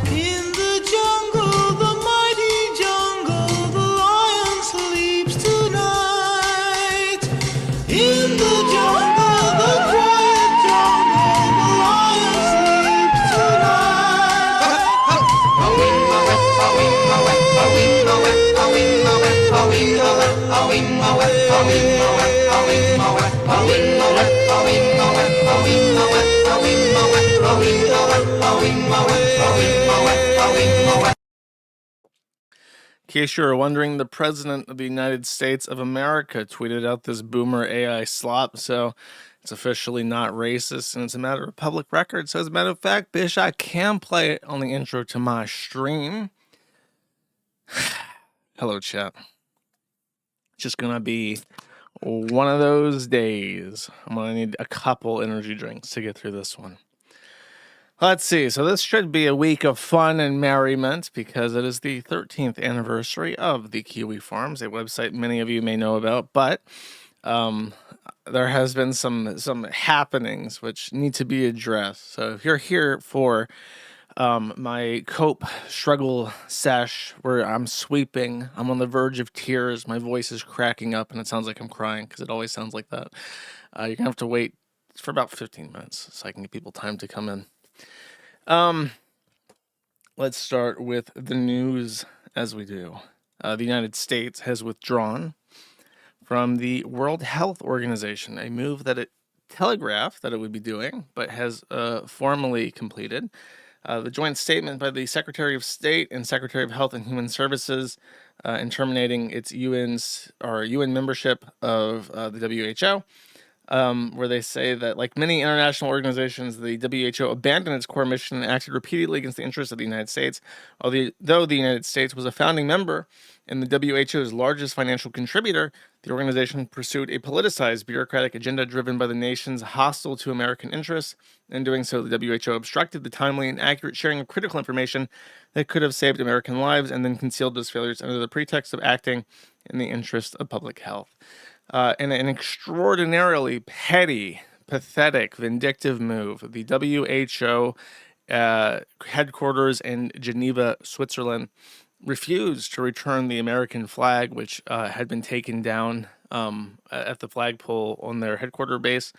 In the jungle, the mighty jungle, the lion sleeps tonight. In the jungle, the quiet jungle, the lion sleeps tonight. In case you were wondering, the President of the United States of America tweeted out this boomer AI slop, so it's officially not racist, and it's a matter of public record. So as a matter of fact, bitch, I can play it on the intro to my stream. Hello, chat. It's just gonna be one of those days. I'm gonna need a couple energy drinks to get through this one. Let's see. So this should be a week of fun and merriment because it is the 13th anniversary of the Kiwi Farms, a website many of you may know about. But there has been some happenings which need to be addressed. So if you're here for my cope struggle sesh where I'm sweeping, I'm on the verge of tears, my voice is cracking up, and it sounds like I'm crying because it always sounds like that. You're gonna have to wait for about 15 minutes so I can give people time to come in. Let's start with the news as we do. The United States has withdrawn from the World Health Organization, a move that it telegraphed that it would be doing, but has formally completed. The joint statement by the Secretary of State and Secretary of Health and Human Services in terminating its UN membership of the WHO. Where they say that, like many international organizations, the WHO abandoned its core mission and acted repeatedly against the interests of the United States. Though the United States was a founding member and the WHO's largest financial contributor, the organization pursued a politicized bureaucratic agenda driven by the nations hostile to American interests. In doing so, the WHO obstructed the timely and accurate sharing of critical information that could have saved American lives and then concealed those failures under the pretext of acting in the interest of public health. In an extraordinarily petty, pathetic, vindictive move, the WHO headquarters in Geneva, Switzerland, refused to return the American flag, which had been taken down at the flagpole on their headquarters base.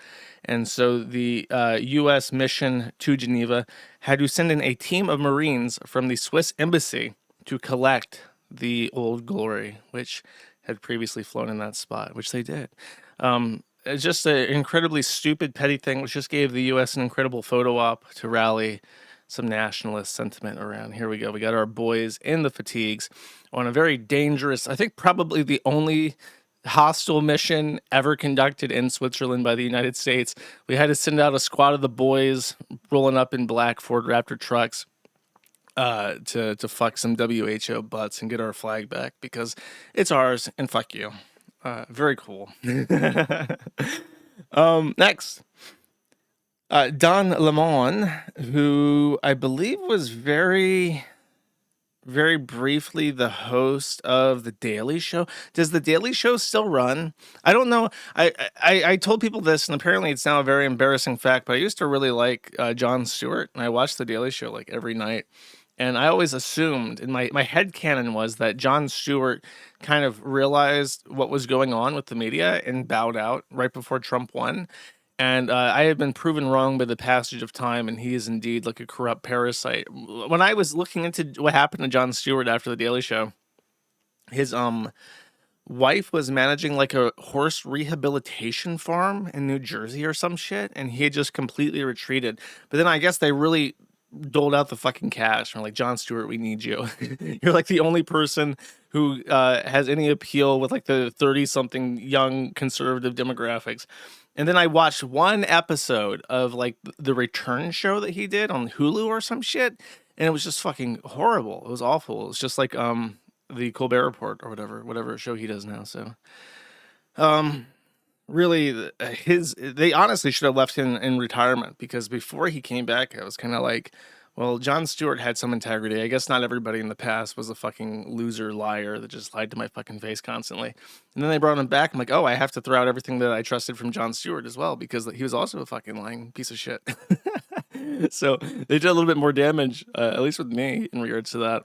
And so the U.S. mission to Geneva had to send in a team of Marines from the Swiss embassy to collect the Old Glory, which had previously flown in that spot, which they did. It's just an incredibly stupid, petty thing, which just gave the U.S. an incredible photo op to rally some nationalist sentiment around. Here we go. We got our boys in the fatigues on a very dangerous, I think probably the only hostile mission ever conducted in Switzerland by the United States. We had to send out a squad of the boys rolling up in black Ford Raptor trucks to fuck some WHO butts and get our flag back because it's ours and fuck you. Very cool. Next. Don Lemon, who I believe was very briefly the host of The Daily Show. Does The Daily Show still run? I don't know. I told people this, and apparently it's now a very embarrassing fact, but I used to really like Jon Stewart, and I watched The Daily Show like every night. And I always assumed, and my headcanon was that Jon Stewart kind of realized what was going on with the media and bowed out right before Trump won. And I have been proven wrong by the passage of time, and he is indeed like a corrupt parasite. When I was looking into what happened to Jon Stewart after The Daily Show, his wife was managing like a horse rehabilitation farm in New Jersey or some shit, and he had just completely retreated. But then I guess they really doled out the fucking cash. And like, Jon Stewart, we need you. You're like the only person who has any appeal with like the 30-something young conservative demographics. And then I watched one episode of like the return show that he did on Hulu or some shit, and it was just fucking horrible. It was awful. It was just like the Colbert Report or whatever show he does now. So really, they honestly should have left him in retirement, because before he came back, I was kind of like, Well, John Stewart had some integrity. I guess not everybody in the past was a fucking loser liar that just lied to my fucking face constantly. And then they brought him back. I'm like, oh, I have to throw out everything that I trusted from John Stewart as well because he was also a fucking lying piece of shit. So they did a little bit more damage, at least with me, in regards to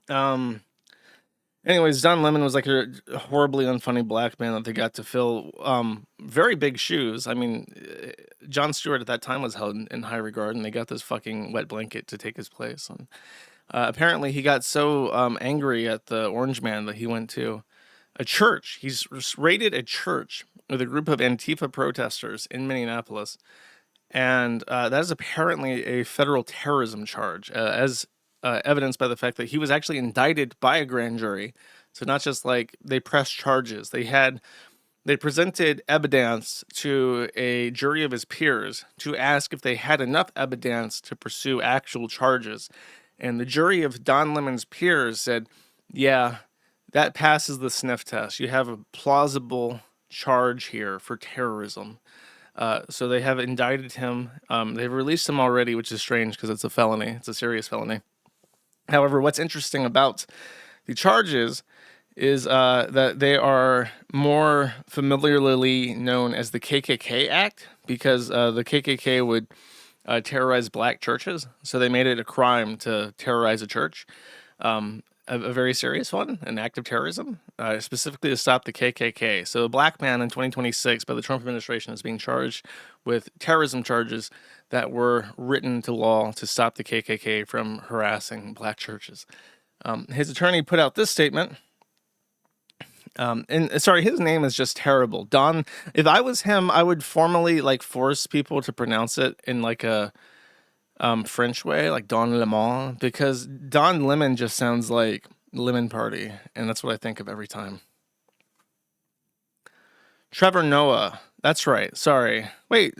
that. Anyways, Don Lemon was like a horribly unfunny black man that they got to fill very big shoes. I mean, John Stewart at that time was held in high regard, and they got this fucking wet blanket to take his place. And apparently, he got so angry at the Orange Man that he went to a church. He's raided a church with a group of Antifa protesters in Minneapolis, and that is apparently a federal terrorism charge, as evidenced by the fact that he was actually indicted by a grand jury. So not just like they pressed charges, they presented evidence to a jury of his peers to ask if they had enough evidence to pursue actual charges. And the jury of Don Lemon's peers said, yeah, that passes the sniff test. You have a plausible charge here for terrorism. So they have indicted him. They've released him already, which is strange because it's a felony. It's a serious felony. However, what's interesting about the charges is that they are more familiarly known as the KKK Act because the KKK would terrorize black churches. So they made it a crime to terrorize a church. A very serious one, an act of terrorism, specifically to stop the KKK. So a black man in 2026 by the Trump administration is being charged with terrorism charges that were written to law to stop the KKK from harassing black churches. His attorney put out this statement. His name is just terrible. Don, if I was him, I would formally like force people to pronounce it in like a French way, like Don Lemon, because Don Lemon just sounds like Lemon Party, and that's what I think of every time. Trevor Noah, that's right. Sorry, wait,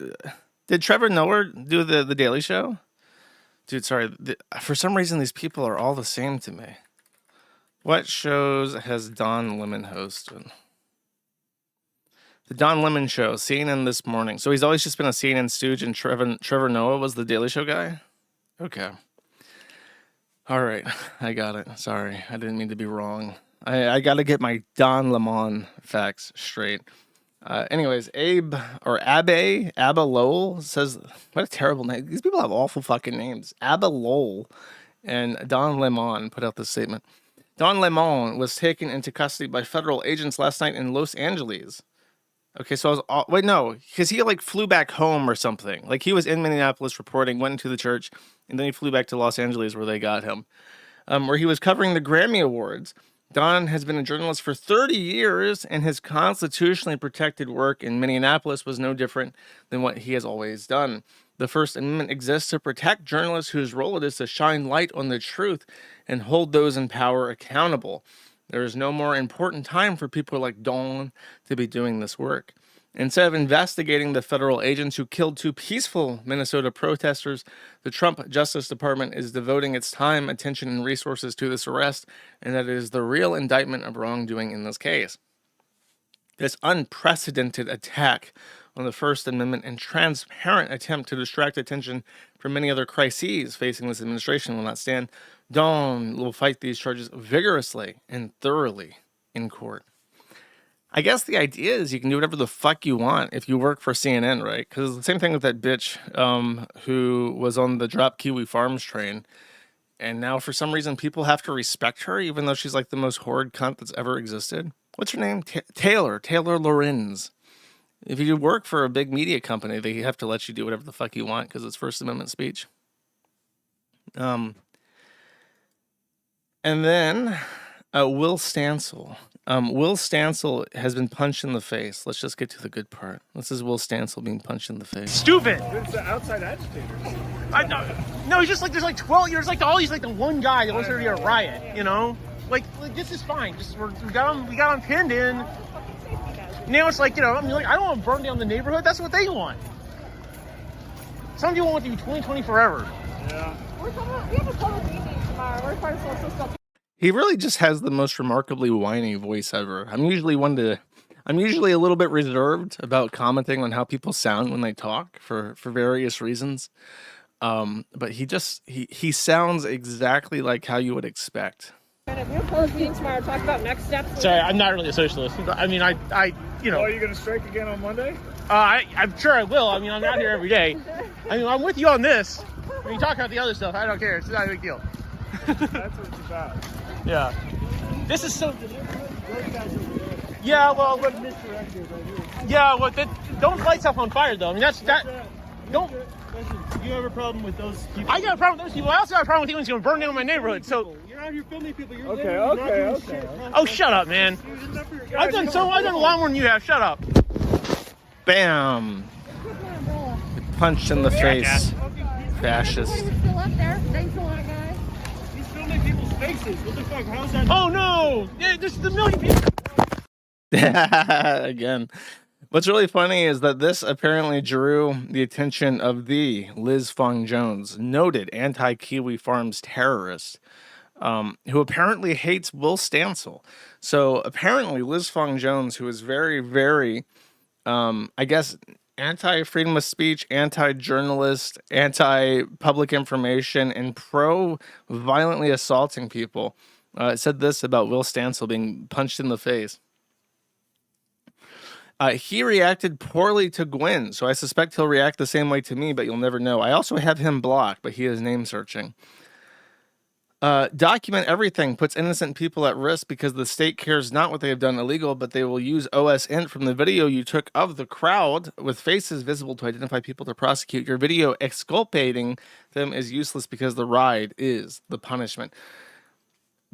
did Trevor Noah do the Daily Show? Dude, sorry. For some reason, these people are all the same to me. What shows has Don Lemon hosted? The Don Lemon Show, CNN This Morning. So he's always just been a CNN stooge, and Trevor Noah was the Daily Show guy? Okay. All right. I got it. Sorry. I didn't mean to be wrong. I got to get my Don Lemon facts straight. Anyways, Abba Lowell says, what a terrible name. These people have awful fucking names. Abba Lowell and Don Lemon put out this statement. Don Lemon was taken into custody by federal agents last night in Los Angeles. Okay, so because he like flew back home or something. Like he was in Minneapolis reporting, went into the church, and then he flew back to Los Angeles where they got him, where he was covering the Grammy Awards. Don has been a journalist for 30 years, and his constitutionally protected work in Minneapolis was no different than what he has always done. The First Amendment exists to protect journalists whose role it is to shine light on the truth and hold those in power accountable. There is no more important time for people like Don to be doing this work. Instead of investigating the federal agents who killed two peaceful Minnesota protesters, the Trump Justice Department is devoting its time, attention, and resources to this arrest, and that is the real indictment of wrongdoing in this case. This unprecedented attack on the First Amendment and transparent attempt to distract attention from many other crises facing this administration will not stand. Don will fight these charges vigorously and thoroughly in court. I guess the idea is you can do whatever the fuck you want if you work for CNN, right? Because it's the same thing with that bitch who was on the Drop Kiwi Farms train. And now for some reason people have to respect her, even though she's like the most horrid cunt that's ever existed. What's her name? Taylor Lorenz. If you work for a big media company, they have to let you do whatever the fuck you want because it's First Amendment speech. And then Will Stansel. Will Stansel has been punched in the face. Let's just get to the good part. This is Will Stansel being punched in the face. Stupid. It's the outside agitators. I know. No, he's just like there's like 12 years. Like all he's like the one guy that wants there to be a riot. You know, like this is fine. Just we got him pinned in. Now it's like I mean, like I don't want to burn down the neighborhood. That's what they want. Some people want to be 2020 forever. Yeah. We have a public meeting tomorrow. We're part of social stuff. He really just has the most remarkably whiny voice ever. I'm usually a little bit reserved about commenting on how people sound when they talk for various reasons. But he sounds exactly like how you would expect. And if we have a public meeting tomorrow, talk about next steps. Sorry, I'm not really a socialist. I mean, you know, Oh, are you going to strike again on Monday? I'm sure I will. I mean, I'm out here every day. I mean, I'm with you on this. When you talk about the other stuff, I don't care. It's not a big deal. That's what it's about. Yeah. This is so. Yeah, well, but yeah, well, don't light stuff on fire though. I mean, that. Don't. Listen, you have a problem with those people. I got a problem with those people. I also got a problem with humans going to burn down my neighborhood. So. You're out here filming people. You're Okay. okay. Oh, shut up, man. I've done a lot more than you have. Shut up. Bam! Punched in the face. Fascist. Still up there. Thanks a lot, guys. He's filming people's faces. What the fuck? How's that? Oh no! Yeah, there's a million people. Again. What's really funny is that this apparently drew the attention of the Liz Fong Jones, noted anti-Kiwi Farms terrorist, who apparently hates Will Stancil. So apparently Liz Fong Jones, who is very, very, I guess, anti-freedom of speech, anti-journalist, anti-public information, and pro-violently assaulting people, said this about Will Stancil being punched in the face. He reacted poorly to Gwen, so I suspect he'll react the same way to me, but you'll never know. I also have him blocked, but he is name searching. Document everything puts innocent people at risk because the state cares not what they have done illegal, but they will use OSINT from the video you took of the crowd with faces visible to identify people to prosecute. Your video exculpating them is useless because the ride is the punishment.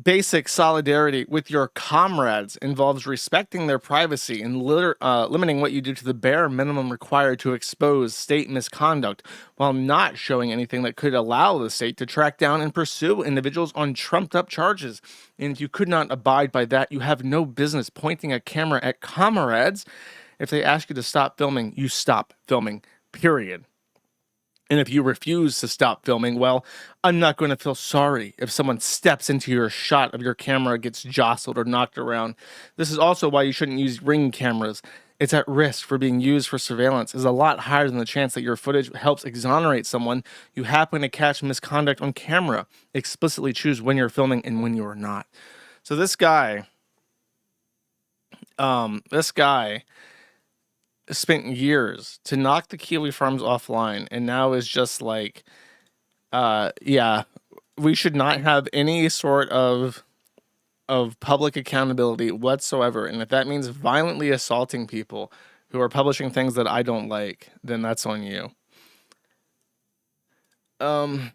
Basic solidarity with your comrades involves respecting their privacy and limiting what you do to the bare minimum required to expose state misconduct while not showing anything that could allow the state to track down and pursue individuals on trumped-up charges. And if you could not abide by that, you have no business pointing a camera at comrades. If they ask you to stop filming, you stop filming, period. And if you refuse to stop filming, well, I'm not going to feel sorry if someone steps into your shot of your camera, gets jostled or knocked around. This is also why you shouldn't use Ring cameras. It's at risk for being used for surveillance. Is a lot higher than the chance that your footage helps exonerate someone you happen to catch misconduct on camera. Explicitly choose when you're filming and when you are not. So this guy spent years to knock the Kiwi Farms offline, and now is just like, yeah, we should not have any sort of public accountability whatsoever. And if that means violently assaulting people who are publishing things that I don't like, then that's on you. I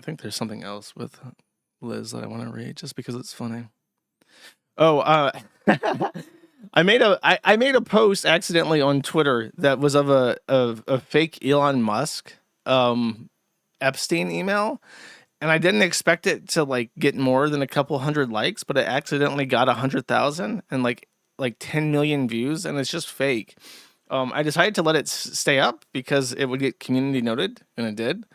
think there's something else with Liz that I want to read just because it's funny. Oh, I made a post accidentally on Twitter that was of a fake Elon Musk Epstein email, and I didn't expect it to like get more than a couple hundred likes, but it accidentally got 100,000 and like 10 million views, and it's just fake. I decided to let it stay up because it would get community noted, and it did.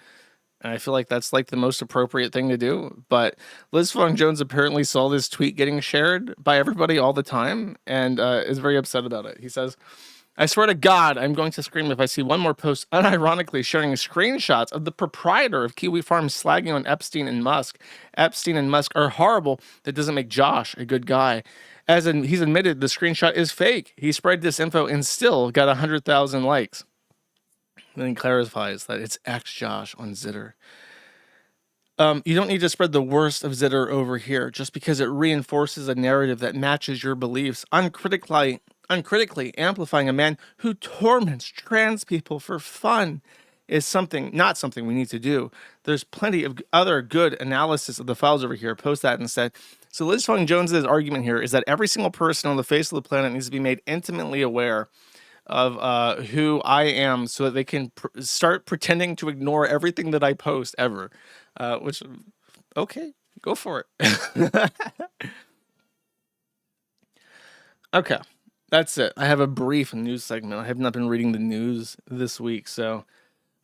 And I feel like that's like the most appropriate thing to do. But Liz Fong Jones apparently saw this tweet getting shared by everybody all the time and is very upset about it. He says, I swear to God, I'm going to scream if I see one more post unironically sharing screenshots of the proprietor of Kiwi Farms slagging on Epstein and Musk. Epstein and Musk are horrible. That doesn't make Josh a good guy. As in, he's admitted the screenshot is fake. He spread this info and still got 100,000 likes. Then he clarifies that it's Josh on Zitter. You don't need to spread the worst of Zitter over here just because it reinforces a narrative that matches your beliefs, uncritically amplifying a man who torments trans people for fun is not something we need to do. There's plenty of other good analysis of the files over here. Post that instead. So Liz Fong Jones's argument here is that every single person on the face of the planet needs to be made intimately aware of who I am so that they can start pretending to ignore everything that I post ever. Which, okay, go for it. Okay, that's it. I have a brief news segment. I have not been reading the news this week, so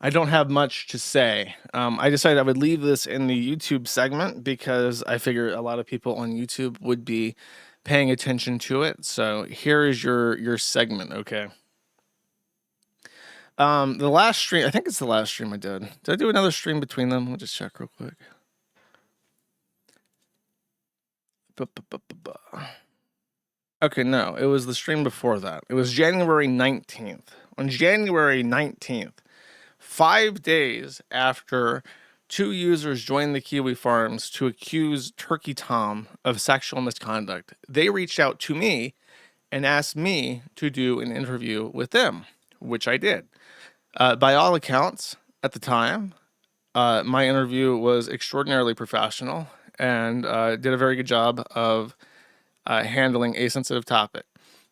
I don't have much to say. I decided I would leave this in the YouTube segment because I figure a lot of people on YouTube would be paying attention to it. So here is your segment, okay? The last stream, I think it's the last stream I did. Did I do another stream between them? We'll just check real quick. Okay, no, it was the stream before that. It was January 19th. On January 19th, 5 days after 2 users joined the Kiwi Farms to accuse Turkey Tom of sexual misconduct, they reached out to me and asked me to do an interview with them, which I did. By all accounts, at the time, my interview was extraordinarily professional and did a very good job of handling a sensitive topic.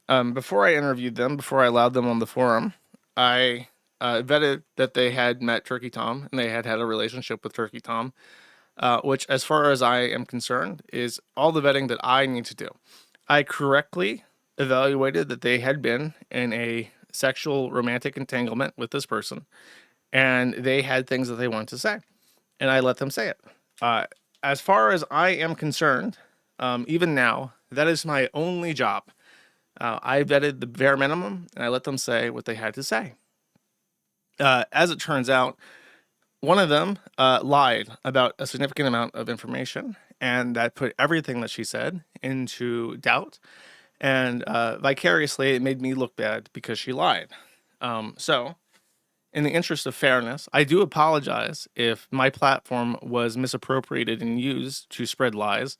Before I interviewed them, before I allowed them on the forum, I vetted that they had met Turkey Tom and they had had a relationship with Turkey Tom, which, as far as I am concerned, is all the vetting that I need to do. I correctly evaluated that they had been in a sexual romantic entanglement with this person, and they had things that they wanted to say, and I let them say it. As far as I am concerned, even now, that is my only job. I vetted the bare minimum, and I let them say what they had to say. As it turns out, one of them lied about a significant amount of information, and that put everything that she said into doubt. And vicariously, it made me look bad because she lied. So, in the interest of fairness, I do apologize if my platform was misappropriated and used to spread lies.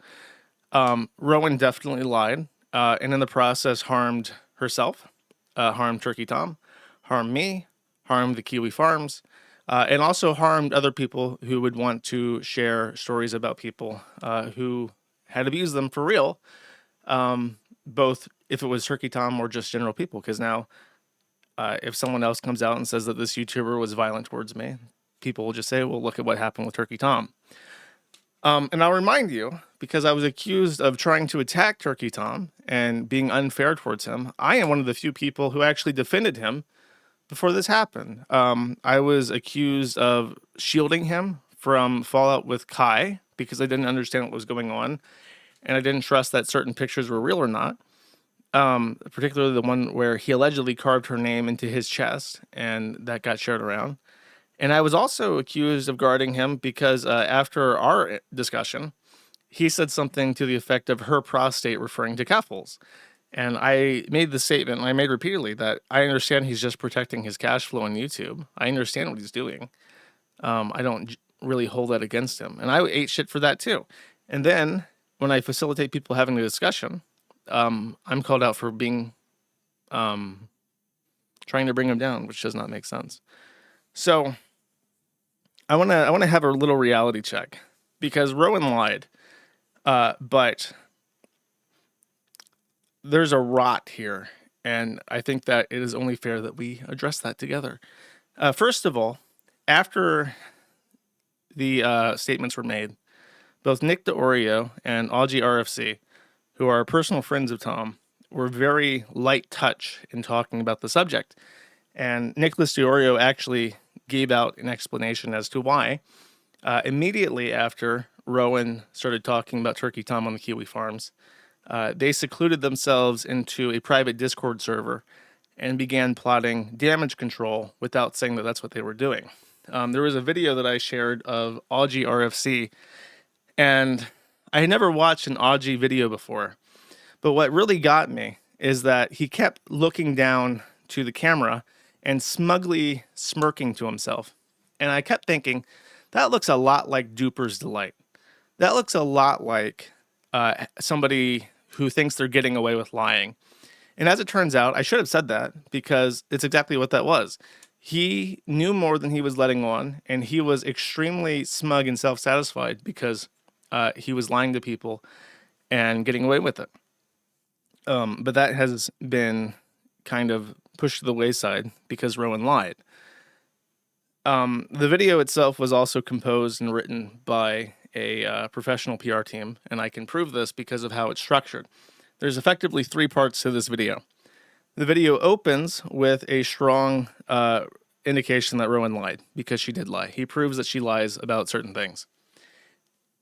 Rowan definitely lied, and in the process harmed herself, harmed Turkey Tom, harmed me, harmed the Kiwi Farms, and also harmed other people who would want to share stories about people who had abused them for real, both if it was Turkey Tom or just general people. Because now, if someone else comes out and says that this YouTuber was violent towards me, people will just say, well, look at what happened with Turkey Tom. And I'll remind you, because I was accused of trying to attack Turkey Tom and being unfair towards him, I am one of the few people who actually defended him before this happened. I was accused of shielding him from fallout with Kai because I didn't understand what was going on, and I didn't trust that certain pictures were real or not. Particularly the one where he allegedly carved her name into his chest, and that got shared around. And I was also accused of guarding him because after our discussion, he said something to the effect of her prostate referring to Keffels. And I made the statement, and I made repeatedly, that I understand he's just protecting his cash flow on YouTube. I understand what he's doing. I don't really hold that against him. And I ate shit for that too. And then when I facilitate people having a discussion, I'm called out for being, trying to bring him down, which does not make sense. So I want to have a little reality check, because Rowan lied, but there's a rot here, and I think that it is only fair that we address that together. First of all, after the statements were made, both Nick DeOrio and Augie RFC, who are personal friends of Tom, were very light touch in talking about the subject. And Nicholas DeOrio actually gave out an explanation as to why. Immediately after Rowan started talking about Turkey Tom on the Kiwi Farms, they secluded themselves into a private Discord server and began plotting damage control without saying that that's what they were doing. There was a video that I shared of Augie RFC, and I had never watched an Augie video before. But what really got me is that he kept looking down to the camera and smugly smirking to himself. And I kept thinking, that looks a lot like Duper's Delight. That looks a lot like somebody who thinks they're getting away with lying. And as it turns out, I should have said that, because it's exactly what that was. He knew more than he was letting on, and he was extremely smug and self-satisfied because he was lying to people and getting away with it. But that has been kind of pushed to the wayside because Rowan lied. The video itself was also composed and written by a professional PR team, and I can prove this because of how it's structured. There's effectively 3 parts to this video. The video opens with a strong indication that Rowan lied, because she did lie. He proves that she lies about certain things.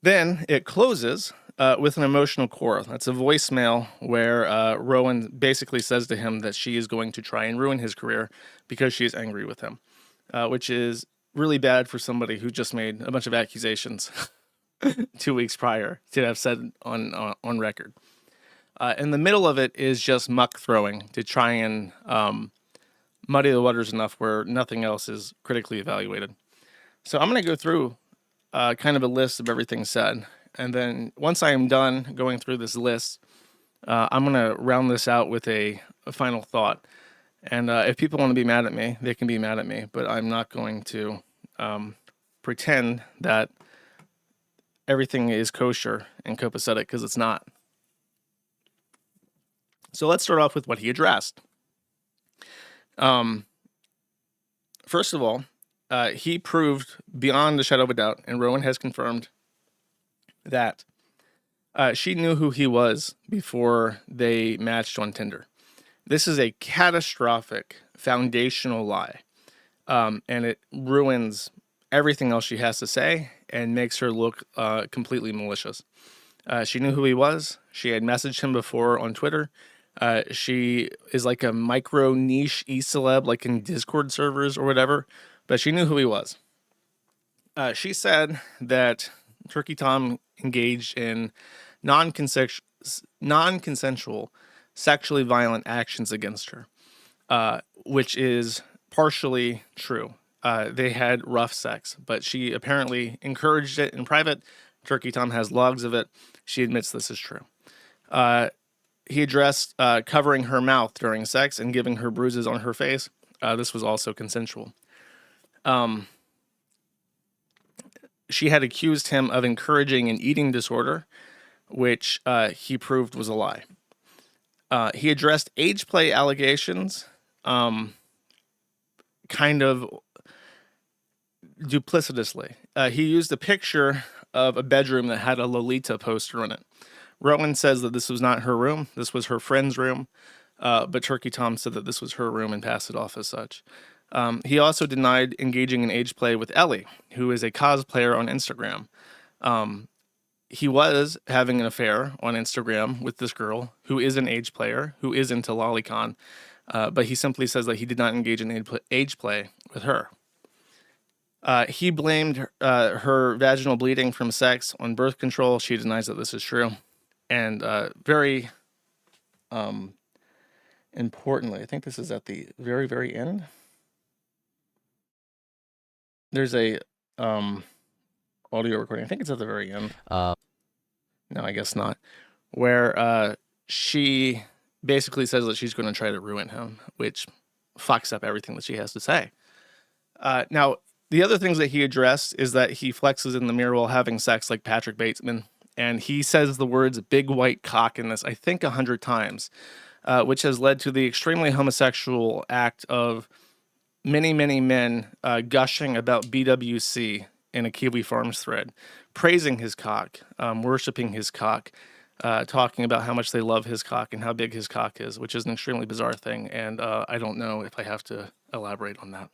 Then it closes with an emotional core. That's a voicemail where Rowan basically says to him that she is going to try and ruin his career because she is angry with him, which is really bad for somebody who just made a bunch of accusations 2 weeks prior to have said on record. In the middle of it is just muck throwing to try and muddy the waters enough where nothing else is critically evaluated. So I'm going to go through kind of a list of everything said. And then once I am done going through this list, I'm going to round this out with a final thought. And if people want to be mad at me, they can be mad at me. But I'm not going to pretend that everything is kosher and copacetic, because it's not. So let's start off with what he addressed. First of all, he proved beyond a shadow of a doubt, and Rowan has confirmed that she knew who he was before they matched on Tinder. This is a catastrophic foundational lie, and it ruins everything else she has to say and makes her look completely malicious. She knew who he was. She had messaged him before on Twitter. She is like a micro niche e-celeb, like in Discord servers or whatever, but she knew who he was. She said that Turkey Tom engaged in non-consensual sexually violent actions against her, which is partially true. They had rough sex, but she apparently encouraged it in private. Turkey Tom has logs of it. She admits this is true. He addressed covering her mouth during sex and giving her bruises on her face. This was also consensual. She had accused him of encouraging an eating disorder, which he proved was a lie. He addressed age play allegations, kind of duplicitously. He used a picture of a bedroom that had a Lolita poster on it. Rowan says that this was not her room. This was her friend's room. But Turkey Tom said that this was her room and passed it off as such. He also denied engaging in age play with Ellie, who is a cosplayer on Instagram. He was having an affair on Instagram with this girl who is an age player, who is into lolicon, but he simply says that he did not engage in age play with her. He blamed her vaginal bleeding from sex on birth control. She denies that this is true. And very importantly, I think this is at the very, very end. There's a audio recording. I think it's at the very end. No, I guess not. Where she basically says that she's going to try to ruin him, which fucks up everything that she has to say. Now, the other things that he addressed is that he flexes in the mirror while having sex like Patrick Bateman. And he says the words big white cock in this, I think 100 times, which has led to the extremely homosexual act of many, many men gushing about BWC in a Kiwi Farms thread, praising his cock, worshiping his cock, talking about how much they love his cock and how big his cock is, which is an extremely bizarre thing. And I don't know if I have to elaborate on that.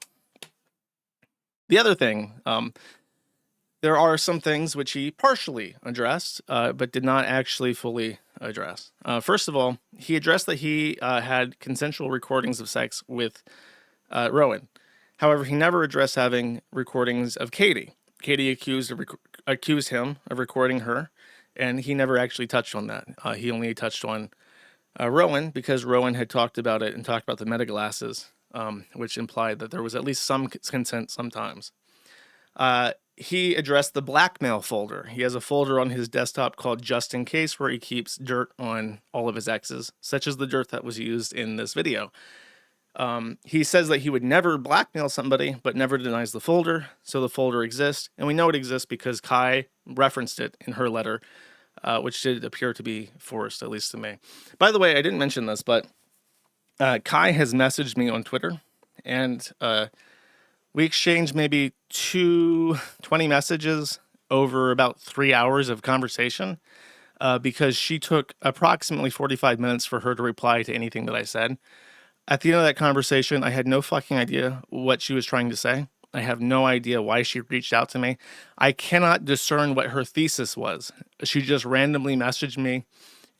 The other thing, there are some things which he partially addressed, but did not actually fully address. First of all, he addressed that he had consensual recordings of sex with Rowan. However, he never addressed having recordings of Katie. Katie accused him of recording her, and he never actually touched on that. He only touched on Rowan because Rowan had talked about it and talked about the meta glasses, which implied that there was at least some consent sometimes. He addressed the blackmail folder. He has a folder on his desktop called Just In Case where he keeps dirt on all of his exes, such as the dirt that was used in this video. He says that he would never blackmail somebody, but never denies the folder. So the folder exists, and we know it exists because Kai referenced it in her letter, which did appear to be forced, at least to me. By the way, I didn't mention this, but Kai has messaged me on Twitter, and we exchanged maybe 20 messages over about 3 hours of conversation because she took approximately 45 minutes for her to reply to anything that I said. At the end of that conversation, I had no fucking idea what she was trying to say. I have no idea why she reached out to me. I cannot discern what her thesis was. She just randomly messaged me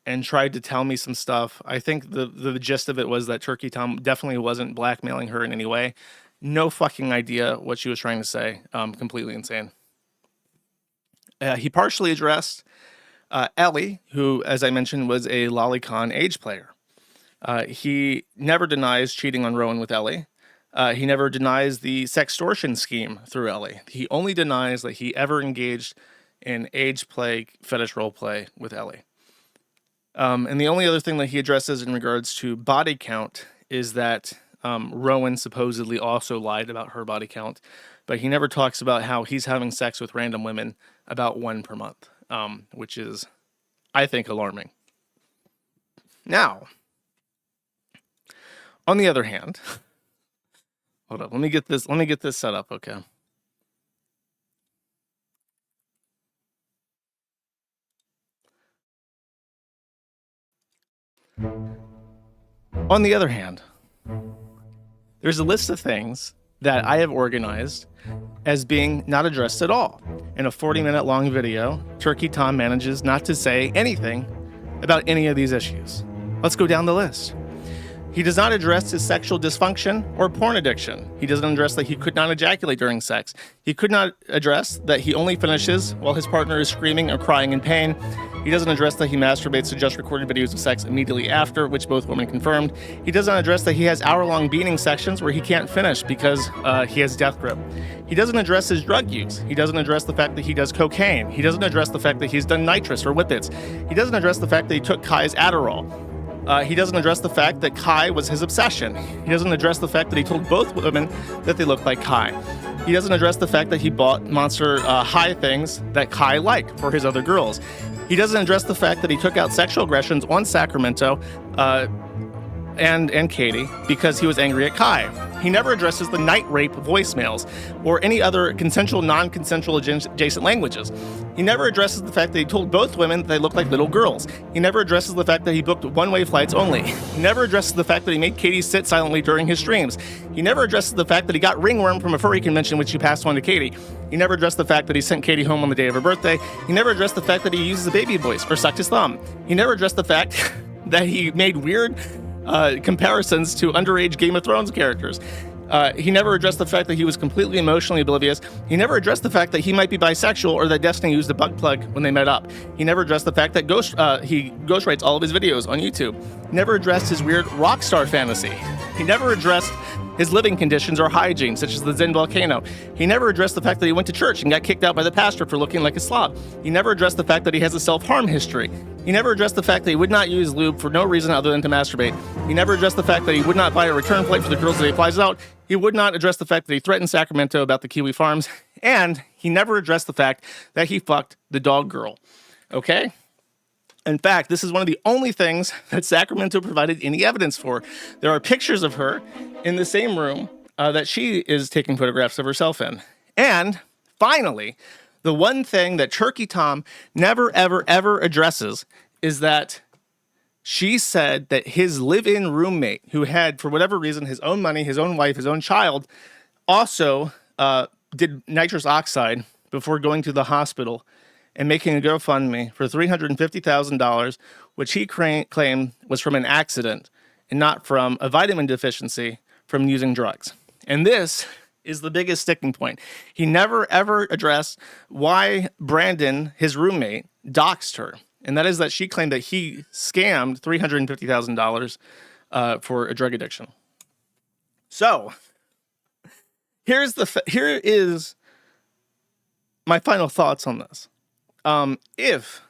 and tried to tell me some stuff. I think the gist of it was that Turkey Tom definitely wasn't blackmailing her in any way. No fucking idea what she was trying to say. Completely insane. He partially addressed Ellie, who, as I mentioned, was a Lolicon age player. He never denies cheating on Rowan with Ellie. He never denies the sextortion scheme through Ellie. He only denies that he ever engaged in age play, fetish role play with Ellie. And the only other thing that he addresses in regards to body count is that Rowan supposedly also lied about her body count, but he never talks about how he's having sex with random women about 1 per month, which is, I think, alarming. Now, on the other hand, hold up, let me get this set up, okay? On the other hand, there's a list of things that I have organized as being not addressed at all. In a 40-minute long video, Turkey Tom manages not to say anything about any of these issues. Let's go down the list. He does not address his sexual dysfunction or porn addiction. He doesn't address that he could not ejaculate during sex. He could not address that he only finishes while his partner is screaming or crying in pain. He doesn't address that he masturbates to just recorded videos of sex immediately after, which both women confirmed. He doesn't address that he has hour-long beating sections where he can't finish because he has death grip. He doesn't address his drug use. He doesn't address the fact that he does cocaine. He doesn't address the fact that he's done nitrous or whippets. He doesn't address the fact that he took Kai's Adderall. He doesn't address the fact that Kai was his obsession. He doesn't address the fact that he told both women that they looked like Kai. He doesn't address the fact that he bought Monster High things that Kai liked for his other girls. He doesn't address the fact that he took out sexual aggressions on Sacramento and Katie because he was angry at Kai. He never addresses the night rape voicemails or any other consensual, non-consensual adjacent languages. He never addresses the fact that he told both women that they looked like little girls. He never addresses the fact that he booked one-way flights only. He never addresses the fact that he made Katie sit silently during his streams. He never addresses the fact that he got ringworm from a furry convention which he passed on to Katie. He never addressed the fact that he sent Katie home on the day of her birthday. He never addressed the fact that he uses a baby voice or sucked his thumb. He never addressed the fact that he made weird comparisons to underage Game of Thrones characters. He never addressed the fact that he was completely emotionally oblivious. He never addressed the fact that he might be bisexual or that Destiny used a butt plug when they met up. He never addressed the fact that he ghostwrites all of his videos on YouTube. He never addressed his weird rock star fantasy. He never addressed his living conditions or hygiene, such as the Zen volcano. He never addressed the fact that he went to church and got kicked out by the pastor for looking like a slob. He never addressed the fact that he has a self-harm history. He never addressed the fact that he would not use lube for no reason other than to masturbate. He never addressed the fact that he would not buy a return flight for the girls that he flies out. He would not address the fact that he threatened Sacramento about the Kiwi Farms. And he never addressed the fact that he fucked the dog girl. Okay? In fact, this is one of the only things that Sacramento provided any evidence for. There are pictures of her in the same room that she is taking photographs of herself in. And finally, the one thing that Turkey Tom never, ever, ever addresses is that she said that his live-in roommate, who had, for whatever reason, his own money, his own wife, his own child, also did nitrous oxide before going to the hospital and making a GoFundMe for $350,000, which he claimed was from an accident and not from a vitamin deficiency from using drugs. And this is the biggest sticking point. He never, ever addressed why Brandon, his roommate, doxed her. And that is that she claimed that he scammed $350,000 for a drug addiction. So, here is my final thoughts on this. If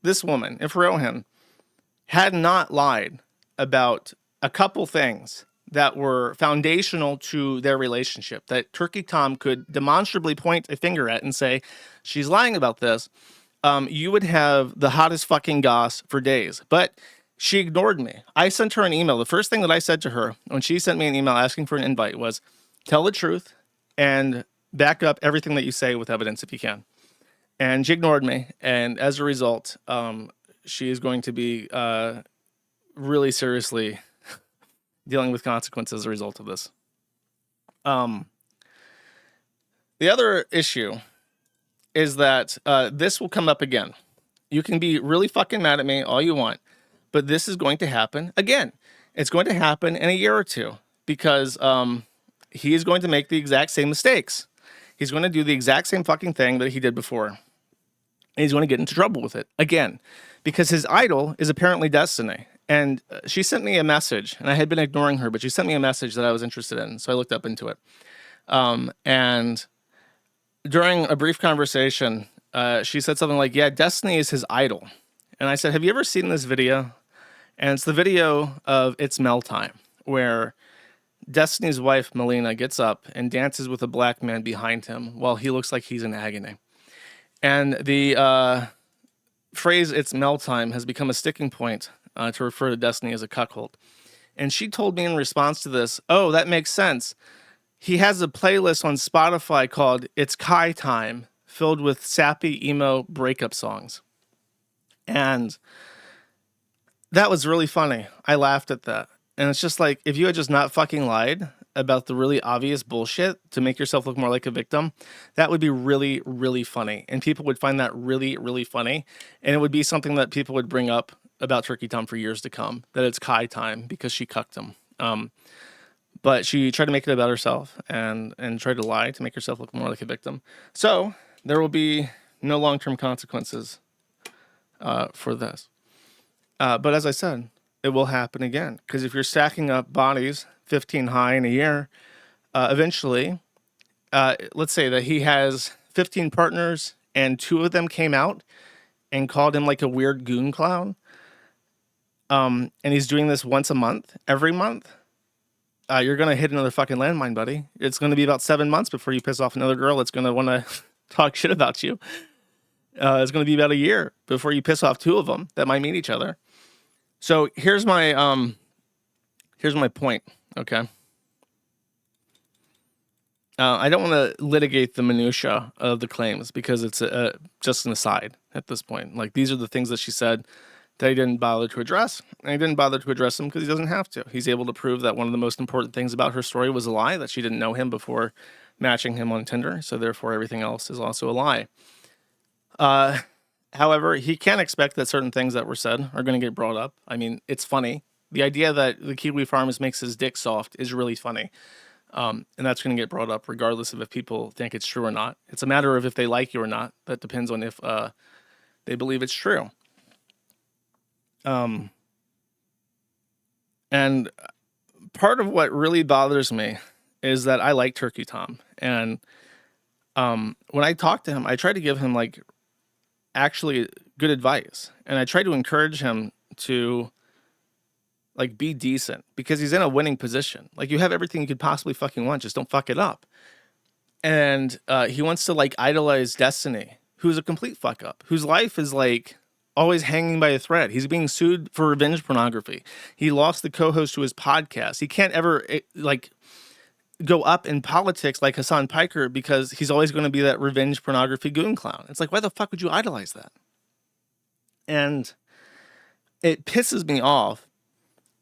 this woman, if Rohan, had not lied about a couple things that were foundational to their relationship, that Turkey Tom could demonstrably point a finger at and say, she's lying about this, you would have the hottest fucking goss for days. But she ignored me. I sent her an email. The first thing that I said to her when she sent me an email asking for an invite was, tell the truth and back up everything that you say with evidence if you can. And she ignored me. And as a result, she is going to be really seriously dealing with consequences as a result of this. The other issue is that this will come up again. You can be really fucking mad at me all you want, but this is going to happen again. It's going to happen in a year or two because he is going to make the exact same mistakes. He's going to do the exact same fucking thing that he did before. And he's going to get into trouble with it again because his idol is apparently Destiny. And she sent me a message, and I had been ignoring her, but she sent me a message that I was interested in. So I looked up into it. And during a brief conversation, she said something like, yeah, Destiny is his idol. And I said, have you ever seen this video? And it's the video of It's Mel Time, where Destiny's wife, Melina, gets up and dances with a black man behind him while he looks like he's in agony. And the phrase It's Mel Time has become a sticking point to refer to Destiny as a cuckold. And she told me in response to this, oh, that makes sense. He has a playlist on Spotify called It's Kai Time, filled with sappy emo breakup songs. And that was really funny. I laughed at that. And it's just like, if you had just not fucking lied about the really obvious bullshit to make yourself look more like a victim, that would be really, really funny. And people would find that really, really funny. And it would be something that people would bring up about Turkey Tom for years to come, that it's Kai Time because she cucked him. But she tried to make it about herself and tried to lie to make herself look more like a victim. So there will be no long-term consequences for this. But as I said, it will happen again. Because if you're stacking up bodies 15 high in a year, eventually, let's say that he has 15 partners and 2 of them came out and called him like a weird goon clown. And he's doing this once a month, every month. You're going to hit another fucking landmine, buddy. It's going to be about 7 months before you piss off another girl that's going to want to talk shit about you. It's going to be about a year before you piss off 2 of them that might meet each other. So here's my point, okay? I don't want to litigate the minutia of the claims because it's just an aside at this point. Like, these are the things that she said that he didn't bother to address, and he didn't bother to address them because he doesn't have to. He's able to prove that one of the most important things about her story was a lie, that she didn't know him before matching him on Tinder, so therefore everything else is also a lie. However, he can't expect that certain things that were said are going to get brought up. I mean, it's funny. The idea that the Kiwi Farms makes his dick soft is really funny. And that's going to get brought up regardless of if people think it's true or not. It's a matter of if they like you or not. That depends on if they believe it's true. And part of what really bothers me is that I like Turkey Tom. And when I talk to him, I try to give him like actually good advice. And I try to encourage him to like be decent because he's in a winning position. Like, you have everything you could possibly fucking want. Just don't fuck it up. And he wants to like idolize Destiny, who's a complete fuck up, whose life is like always hanging by a thread. He's being sued for revenge pornography. He lost the co-host to his podcast. He can't ever like go up in politics like Hassan Piker because he's always going to be that revenge pornography goon clown. It's like, why the fuck would you idolize that? And it pisses me off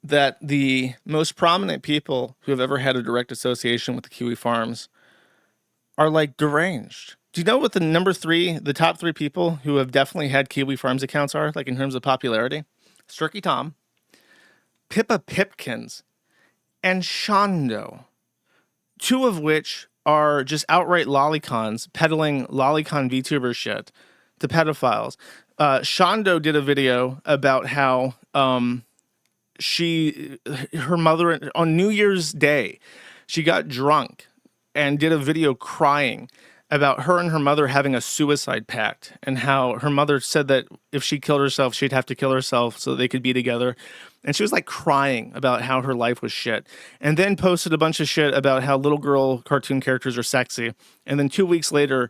that the most prominent people who have ever had a direct association with the Kiwi Farms are like deranged. Do you know what the top 3 people who have definitely had Kiwi Farms accounts are, like in terms of popularity? It's Turkey Tom, Pippa Pipkins, and Shondo. 2 of which are just outright lolicons peddling lolicon VTuber shit to pedophiles. Shondo did a video about how her mother on New Year's Day, she got drunk and did a video crying about her and her mother having a suicide pact and how her mother said that if she killed herself, she'd have to kill herself so they could be together. And she was like crying about how her life was shit, and then posted a bunch of shit about how little girl cartoon characters are sexy. And then 2 weeks later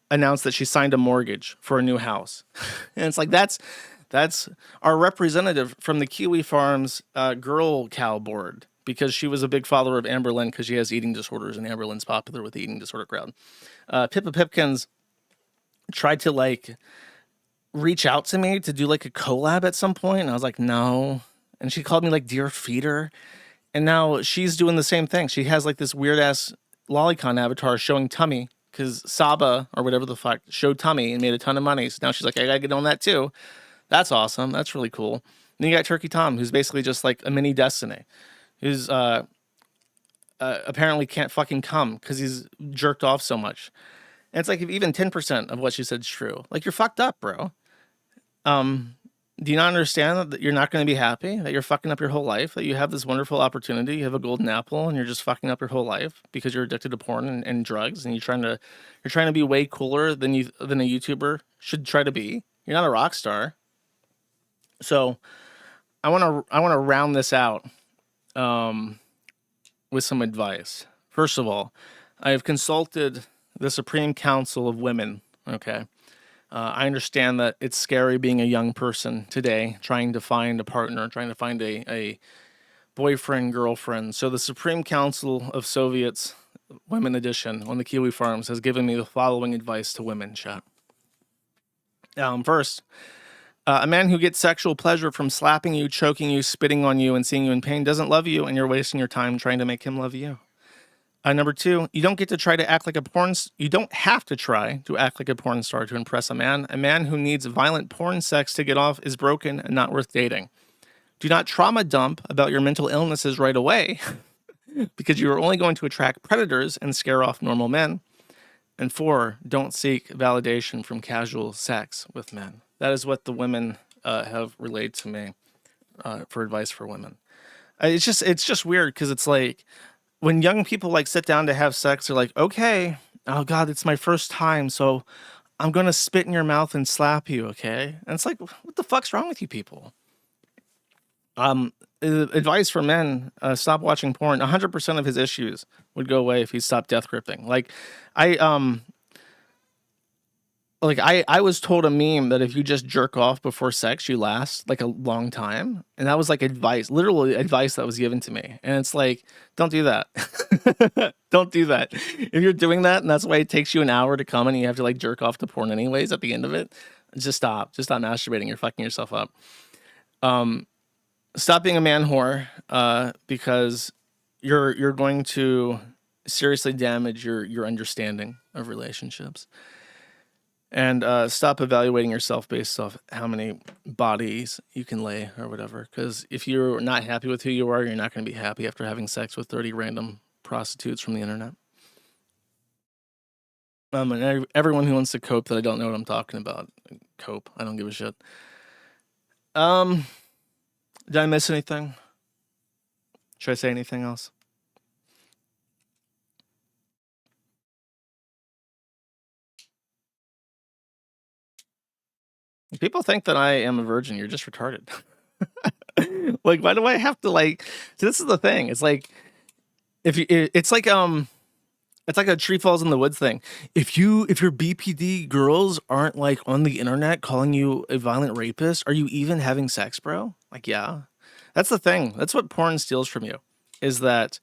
announced that she signed a mortgage for a new house. And it's like, that's our representative from the Kiwi Farms girl cow board, because she was a big follower of Amberlynn because she has eating disorders and Amberlynn's popular with the eating disorder crowd. Pippa Pipkins tried to like reach out to me to do like a collab at some point, and I was like, no. And she called me like Dear Feeder, and now she's doing the same thing. She has like this weird ass lolicon avatar showing tummy because Saba or whatever the fuck showed tummy and made a ton of money. So now she's like, I gotta get on that too. That's awesome. That's really cool. Then you got Turkey Tom, who's basically just like a mini Destiny, who's apparently can't fucking come because he's jerked off so much. And it's like if even 10% of what she said is true, like you're fucked up, bro. Do you not understand that you're not going to be happy, that you're fucking up your whole life, that you have this wonderful opportunity, you have a golden apple, and you're just fucking up your whole life because you're addicted to porn and drugs, and you're trying to be way cooler than a YouTuber should try to be. You're not a rock star. So I want to round this out with some advice. First of all, I have consulted the Supreme Council of Women. Okay. I understand that it's scary being a young person today, trying to find a partner, trying to find a boyfriend, girlfriend. So the Supreme Council of Soviets, Women Edition, on the Kiwi Farms, has given me the following advice to women, chat. First, a man who gets sexual pleasure from slapping you, choking you, spitting on you, and seeing you in pain doesn't love you, and you're wasting your time trying to make him love you. Number two, you don't get to try to act like a you don't have to try to act like a porn star to impress a man. A man who needs violent porn sex to get off is broken and not worth dating. Do not trauma dump about your mental illnesses right away because you are only going to attract predators and scare off normal men. And four, don't seek validation from casual sex with men. That is what the women have relayed to me for advice for women. It's just weird because it's like, when young people like sit down to have sex, they're like, okay, oh God, it's my first time, so I'm going to spit in your mouth and slap you, okay? And it's like, what the fuck's wrong with you people? Advice for men, stop watching porn. 100% of his issues would go away if he stopped death gripping. I was told a meme that if you just jerk off before sex, you last like a long time. And that was like advice, literally advice that was given to me. And it's like, don't do that. Don't do that. If you're doing that and that's why it takes you an hour to come and you have to like jerk off to porn anyways at the end of it, just stop. Just stop masturbating. You're fucking yourself up. Stop being a man whore because you're going to seriously damage your understanding of relationships. And stop evaluating yourself based off how many bodies you can lay or whatever. Because if you're not happy with who you are, you're not going to be happy after having sex with 30 random prostitutes from the internet. And everyone who wants to cope that I don't know what I'm talking about, cope. I don't give a shit. Did I miss anything? Should I say anything else? People think that I am a virgin. You're just retarded. Like, why do I have to like? So this is the thing. It's like it's like a tree falls in the woods thing. If your BPD girls aren't like on the internet calling you a violent rapist, are you even having sex, bro? Like, yeah, that's the thing. That's what porn steals from you. Is that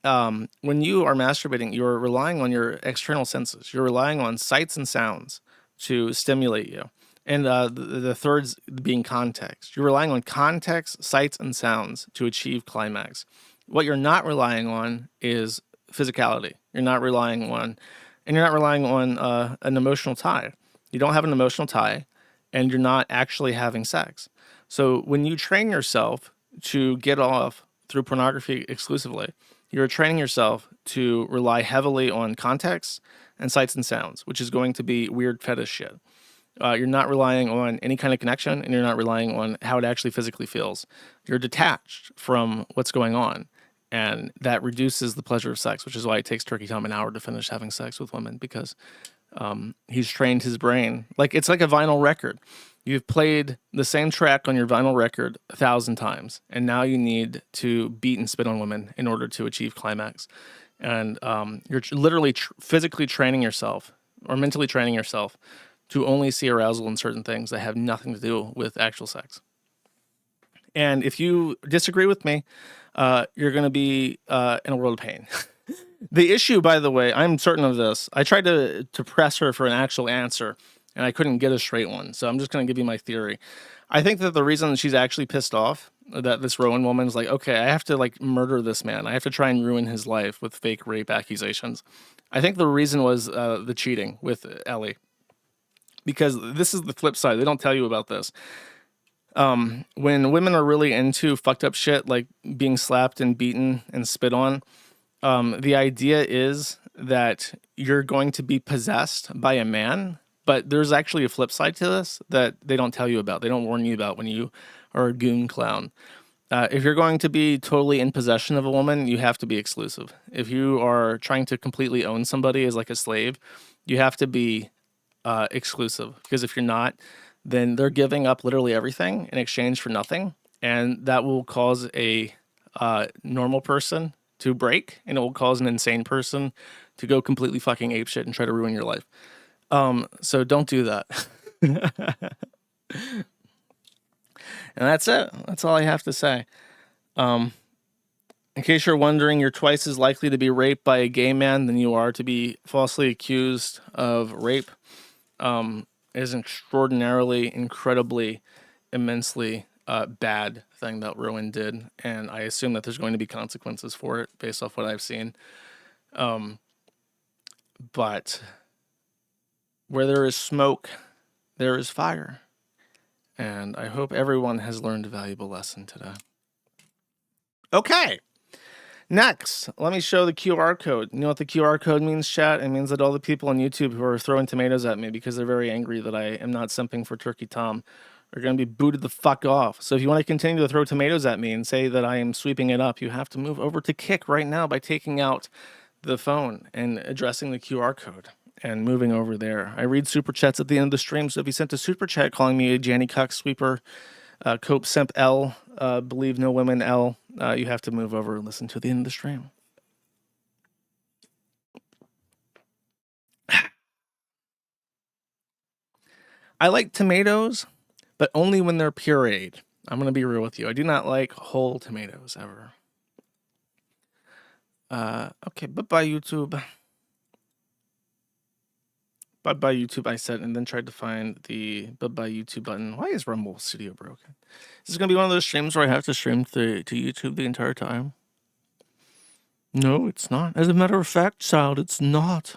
when you are masturbating, you're relying on your external senses. You're relying on sights and sounds to stimulate you. And the third being context. You're relying on context, sights, and sounds to achieve climax. What you're not relying on is physicality. You're not relying on an emotional tie. You don't have an emotional tie, and you're not actually having sex. So when you train yourself to get off through pornography exclusively, you're training yourself to rely heavily on context and sights and sounds, which is going to be weird fetish shit. You're not relying on any kind of connection, and you're not relying on how it actually physically feels. You're detached from what's going on, and that reduces the pleasure of sex, which is why it takes Turkey Tom an hour to finish having sex with women, because he's trained his brain. Like, it's like a vinyl record. You've played the same track on your vinyl record 1,000 times, and now you need to beat and spit on women in order to achieve climax. And you're literally physically training yourself, or mentally training yourself, to only see arousal in certain things that have nothing to do with actual sex. And if you disagree with me, you're going to be in a world of pain. The issue, by the way, I'm certain of this. I tried to press her for an actual answer, and I couldn't get a straight one. So I'm just going to give you my theory. I think that the reason she's actually pissed off that this Rowan woman is like, okay, I have to like murder this man. I have to try and ruin his life with fake rape accusations. I think the reason was the cheating with Ellie, because this is the flip side. They don't tell you about this. When women are really into fucked up shit like being slapped and beaten and spit on, the idea is that you're going to be possessed by a man, but there's actually a flip side to this that they don't tell you about. They don't warn you about when you are a goon clown. If you're going to be totally in possession of a woman, you have to be exclusive. If you are trying to completely own somebody as like a slave, you have to be exclusive. Because if you're not, then they're giving up literally everything in exchange for nothing. And that will cause a normal person to break, and it will cause an insane person to go completely fucking apeshit and try to ruin your life. So don't do that. And that's it. That's all I have to say. In case you're wondering, you're twice as likely to be raped by a gay man than you are to be falsely accused of rape. It is an extraordinarily, incredibly, immensely bad thing that Rowan did, and I assume that there's going to be consequences for it based off what I've seen. But where there is smoke, there is fire. And I hope everyone has learned a valuable lesson today. Okay. Next, let me show the QR code. You know what the QR code means, chat? It means that all the people on YouTube who are throwing tomatoes at me because they're very angry that I am not simping for Turkey Tom are going to be booted the fuck off. So if you want to continue to throw tomatoes at me and say that I am sweeping it up, you have to move over to Kick right now by taking out the phone and addressing the QR code and moving over there. I read super chats at the end of the stream, so if you sent a super chat calling me a Janny Cock sweeper, Cope Simp L, believe no women L, you have to move over and listen to the end of the stream. I like tomatoes, but only when they're pureed. I'm going to be real with you. I do not like whole tomatoes ever. Okay, bye-bye, YouTube. Bye-bye, YouTube, I said, and then tried to find the bye-bye YouTube button. Why is Rumble Studio broken? Is this going to be one of those streams where I have to stream to YouTube the entire time? No, it's not. As a matter of fact, child, it's not.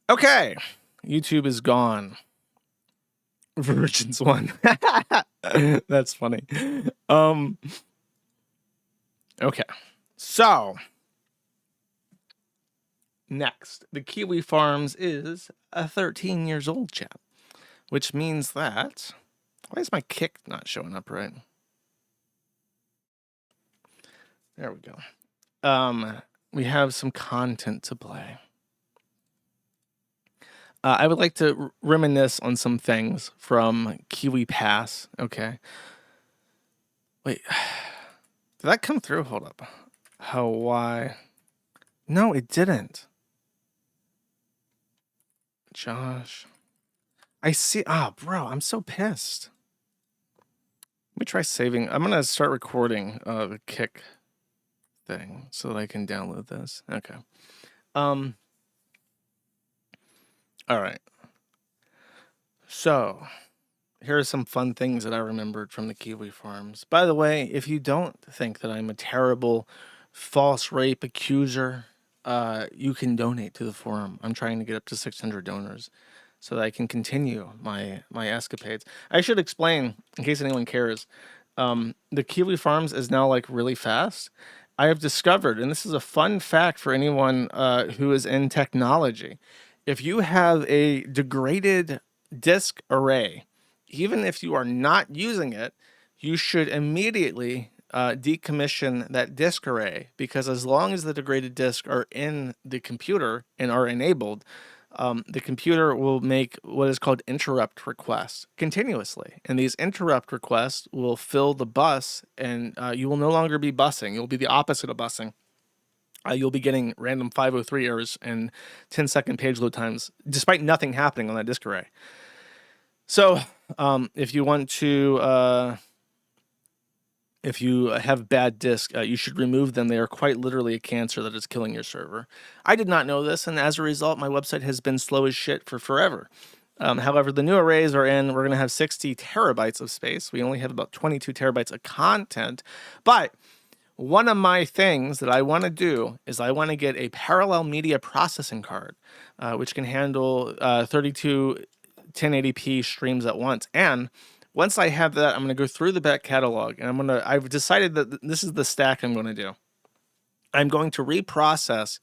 Okay. YouTube is gone. Virgins won. That's funny. Okay. So, next, the Kiwi Farms is 13 years old, chap, which means that, why is my Kick not showing up right? There we go. We have some content to play. I would like to reminisce on some things from Kiwi Pass. Okay. Wait, did that come through? Hold up. Hawaii. No, it didn't. Josh. I see. Ah, bro, I'm so pissed. Let me try saving. I'm going to start recording the Kick thing so that I can download this. Okay. All right. So, here are some fun things that I remembered from the Kiwi Farms. By the way, if you don't think that I'm a terrible false rape accuser, you can donate to the forum. I'm trying to get up to 600 donors so that I can continue my escapades. I should explain, in case anyone cares, the Kiwi Farms is now like really fast. I have discovered, and this is a fun fact for anyone who is in technology, if you have a degraded disk array, even if you are not using it, you should immediately decommission that disk array, because as long as the degraded disks are in the computer and are enabled, the computer will make what is called interrupt requests continuously. And these interrupt requests will fill the bus, and you will no longer be busing. You'll be the opposite of busing. You'll be getting random 503 errors and 10-second page load times, despite nothing happening on that disk array. So, if you want to, if you have bad disk, you should remove them. They are quite literally a cancer that is killing your server. I did not know this, and as a result, my website has been slow as shit for forever. However, the new arrays are in. We're going to have 60 terabytes of space. We only have about 22 terabytes of content, but one of my things that I want to do is I want to get a parallel media processing card, which can handle 32 1080p streams at once. And once I have that, I'm going to go through the back catalog, and I've decided that this is the stack I'm going to do. I'm going to reprocess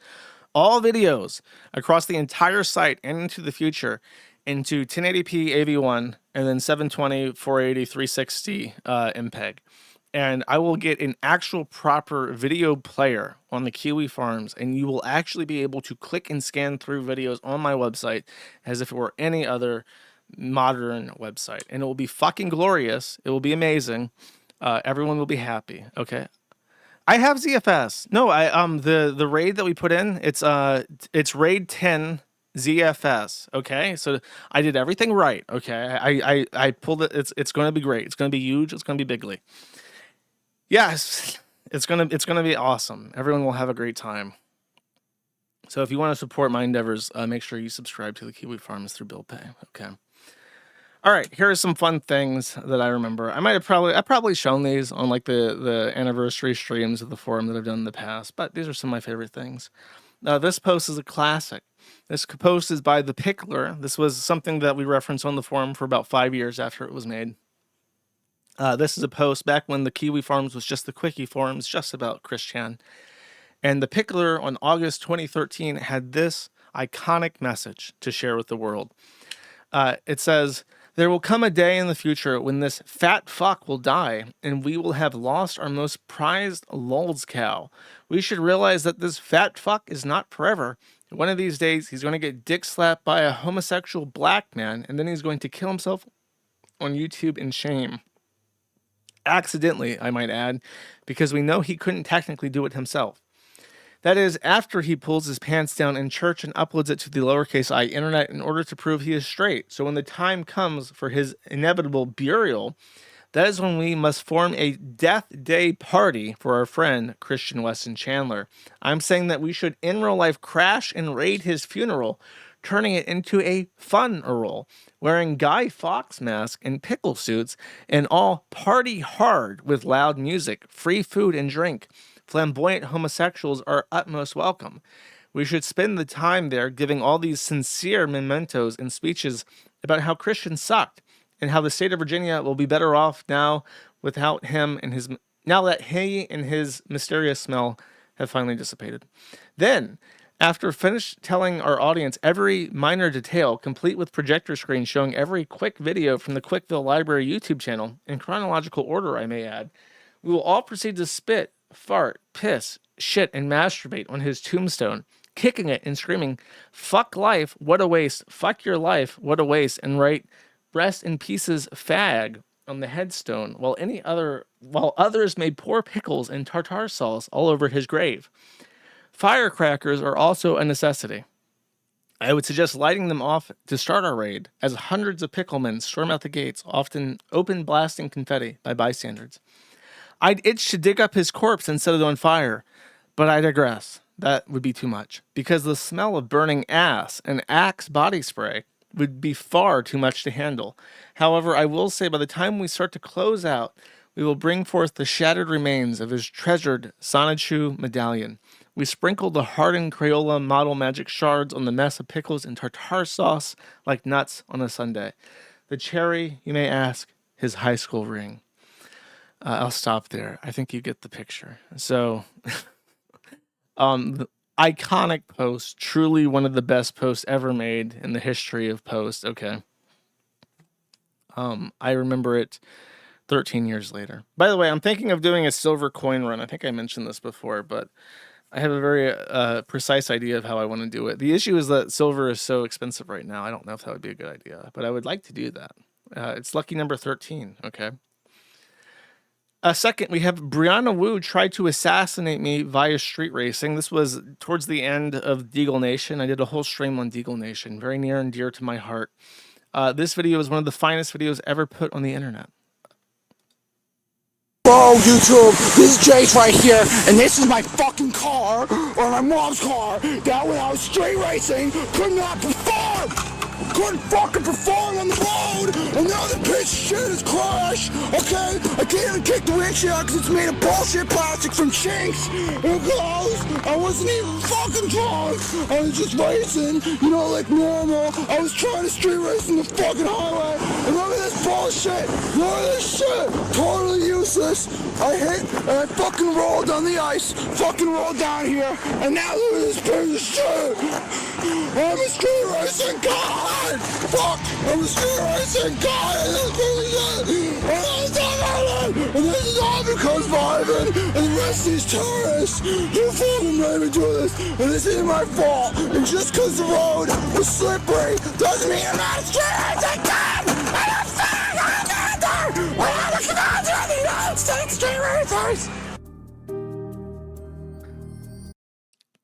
all videos across the entire site and into the future into 1080p AV1 and then 720, 480, 360 MPEG. And I will get an actual proper video player on the Kiwi Farms, and you will actually be able to click and scan through videos on my website as if it were any other modern website. And it will be fucking glorious. It will be amazing. Everyone will be happy. Okay. I have ZFS. No, the RAID that we put in, it's RAID 10 ZFS. Okay, so I did everything right. Okay, I pulled it. It's going to be great. It's going to be huge. It's going to be bigly. Yes, it's gonna be awesome. Everyone will have a great time. So if you want to support my endeavors, make sure you subscribe to the Kiwi Farms through Bill Pay. Okay. All right, here are some fun things that I remember. I've probably shown these on like the anniversary streams of the forum that I've done in the past, but these are some of my favorite things. This post is a classic. This post is by The Pickler. This was something that we referenced on the forum for about 5 years after it was made. This is a post back when the Kiwi Farms was just the Quickie forums, just about Christian. And The Pickler on August 2013 had this iconic message to share with the world. It says, "There will come a day in the future when this fat fuck will die, and we will have lost our most prized lulz cow. We should realize that this fat fuck is not forever. One of these days, he's going to get dick slapped by a homosexual black man, and then he's going to kill himself on YouTube in shame. Accidentally, I might add, because we know he couldn't technically do it himself. That is, after he pulls his pants down in church and uploads it to the lowercase I internet in order to prove he is straight. So when the time comes for his inevitable burial, that is when we must form a death day party for our friend Christian Weston Chandler. I'm saying that we should in real life crash and raid his funeral, turning it into a fun-a-roll, wearing Guy Fawkes mask and pickle suits, and all party hard with loud music, free food and drink. Flamboyant homosexuals are utmost welcome. We should spend the time there giving all these sincere mementos and speeches about how Christians sucked and how the state of Virginia will be better off now without him and his, now that he and his mysterious smell have finally dissipated. Then, after finished telling our audience every minor detail, complete with projector screen showing every quick video from the Quickville Library YouTube channel, in chronological order I may add, we will all proceed to spit, fart, piss, shit, and masturbate on his tombstone, kicking it and screaming, "Fuck life, what a waste, fuck your life, what a waste," and write, "Rest in pieces, fag," on the headstone, while others made pour pickles and tartar sauce all over his grave. Firecrackers are also a necessity. I would suggest lighting them off to start our raid, as hundreds of picklemen storm out the gates, often open blasting confetti by bystanders. I'd itch to dig up his corpse and set it on fire, but I digress. That would be too much, because the smell of burning ass and Axe body spray would be far too much to handle. However, I will say by the time we start to close out, we will bring forth the shattered remains of his treasured Sonichu medallion. We sprinkle the hardened Crayola model magic shards on the mess of pickles and tartar sauce like nuts on a sundae. The cherry, you may ask, his high school ring. I'll stop there. I think you get the picture. So, iconic post, truly one of the best posts ever made in the history of posts. Okay. I remember it 13 years later. By the way, I'm thinking of doing a silver coin run. I think I mentioned this before, but I have a very precise idea of how I want to do it. The issue is that silver is so expensive right now. I don't know if that would be a good idea, but I would like to do that. It's lucky number 13. Okay. Second, we have Brianna Wu tried to assassinate me via street racing. This was towards the end of Deagle Nation. I did a whole stream on Deagle Nation, very near and dear to my heart. This video is one of the finest videos ever put on the internet. Whoa, YouTube, this is Jace right here, and this is my fucking car, or my mom's car, that when I was street racing could not perform! couldn't fucking perform on the road, and now the piece of shit is crashed, okay? I can't even kick the windshield because it's made of bullshit plastic from Chinks and clothes. I wasn't even fucking drunk. I was just racing, you know, like normal. I was trying to street race in the fucking highway, and look at this bullshit. Look at this shit. Totally useless. I hit and I fucking rolled on the ice, fucking rolled down here, and now look at this piece of shit. I'm a street racing god! Fuck! I'm a street racing god! And this piece of shit! And this is all because of Ivan and the rest of these terrorists who fucking made me do this. And this isn't my fault. And just because the road was slippery doesn't mean I'm not a street racing god! I'm a fucking commander! I'm a commander of the United States Street Racers!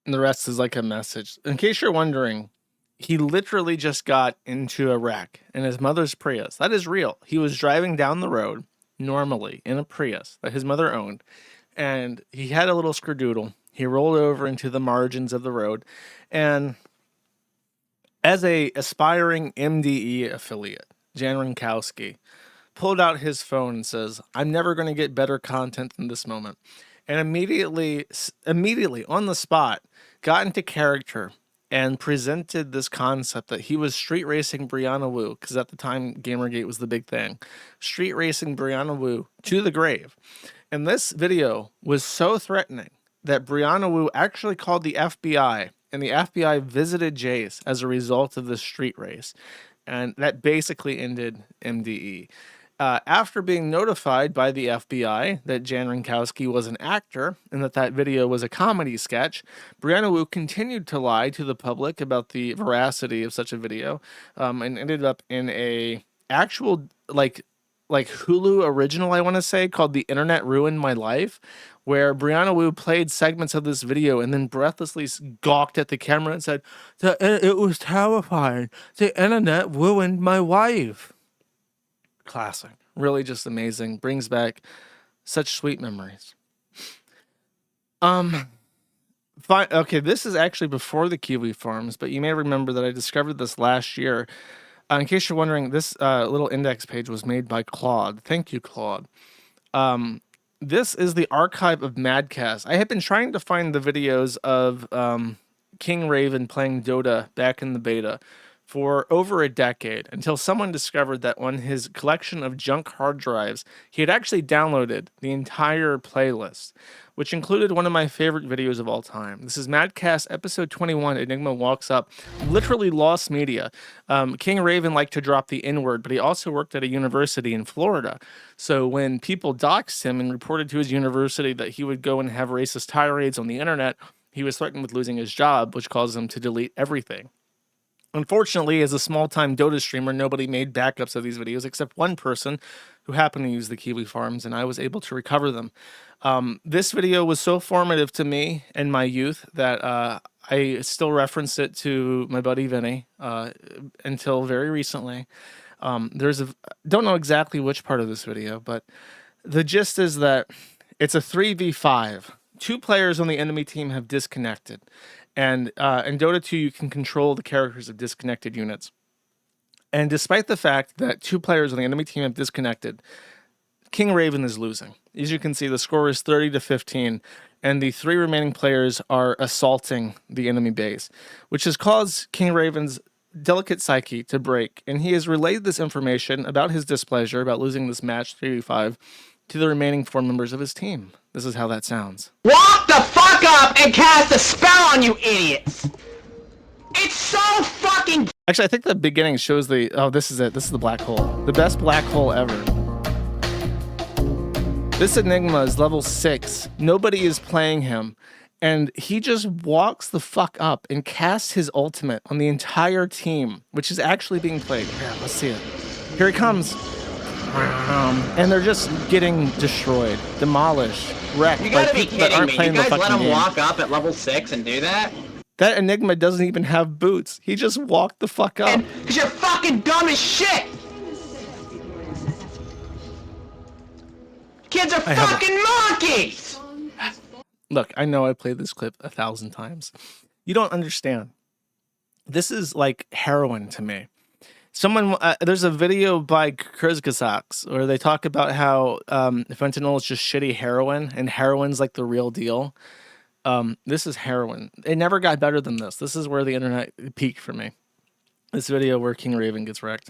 And the rest is like a message. In case you're wondering, he literally just got into a wreck in his mother's Prius. That is real. He was driving down the road normally in a Prius that his mother owned, and he had a little skerdoodle. He rolled over into the margins of the road, and as a aspiring MDE affiliate, Jan Rinkowski pulled out his phone and says, "I'm never going to get better content than this moment." And immediately on the spot, got into character and presented this concept that he was street racing Brianna Wu, because at the time Gamergate was the big thing, street racing Brianna Wu to the grave. And this video was so threatening that Brianna Wu actually called the FBI, and the FBI visited Jace as a result of this street race. And that basically ended MDE. After being notified by the FBI that Jan Rinkowski was an actor and that video was a comedy sketch, Brianna Wu continued to lie to the public about the veracity of such a video, and ended up in a actual like Hulu original, I want to say, called "The Internet Ruined My Life," where Brianna Wu played segments of this video and then breathlessly gawked at the camera and said, "It was terrifying. The internet ruined my life." Classic. Really just amazing. Brings back such sweet memories. Okay, this is actually before the Kiwi Farms, but you may remember that I discovered this last year. In case you're wondering, this little index page was made by Claude. Thank you, Claude. This is the archive of Madcast. I had been trying to find the videos of King Raven playing Dota back in the beta for over a decade, until someone discovered that on his collection of junk hard drives, he had actually downloaded the entire playlist, which included one of my favorite videos of all time. This is Madcast episode 21, Enigma Walks Up, literally lost media. King Raven liked to drop the N-word, but he also worked at a university in Florida. So when people doxed him and reported to his university that he would go and have racist tirades on the internet, he was threatened with losing his job, which caused him to delete everything. Unfortunately, as a small-time Dota streamer, nobody made backups of these videos except one person who happened to use the Kiwi Farms, and I was able to recover them. This video was so formative to me and my youth that I still reference it to my buddy Vinny until very recently. Don't know exactly which part of this video, but the gist is that it's a 3v5. 2 players on the enemy team have disconnected. And in Dota 2, you can control the characters of disconnected units. And despite the fact that 2 players on the enemy team have disconnected, King Raven is losing. As you can see, the score is 30-15, and the 3 remaining players are assaulting the enemy base, which has caused King Raven's delicate psyche to break. And he has relayed this information about his displeasure about losing this match 3v5 to the remaining 4 members of his team. This is how that sounds. Walk the fuck up and cast a spell on you idiots! It's so fucking... Actually, I think the beginning shows the... Oh, this is it. This is the black hole. The best black hole ever. This Enigma is level 6. Nobody is playing him. And he just walks the fuck up and casts his ultimate on the entire team, which is actually being played. Yeah, let's see it. Here he comes. And they're just getting destroyed, demolished, wrecked. You gotta by be people that kidding aren't me. playing You the guys let fucking him game. walk up at level 6 and do that? That Enigma doesn't even have boots. He just walked the fuck up. Because you're fucking dumb as shit! Kids are fucking monkeys! Look, I know I played this clip 1,000 times. You don't understand. This is like heroin to me. Someone, there's a video by Kurzgesagt where they talk about how fentanyl is just shitty heroin, and heroin's like the real deal. This is heroin. It never got better than this. This is where the internet peaked for me. This video where King Raven gets wrecked.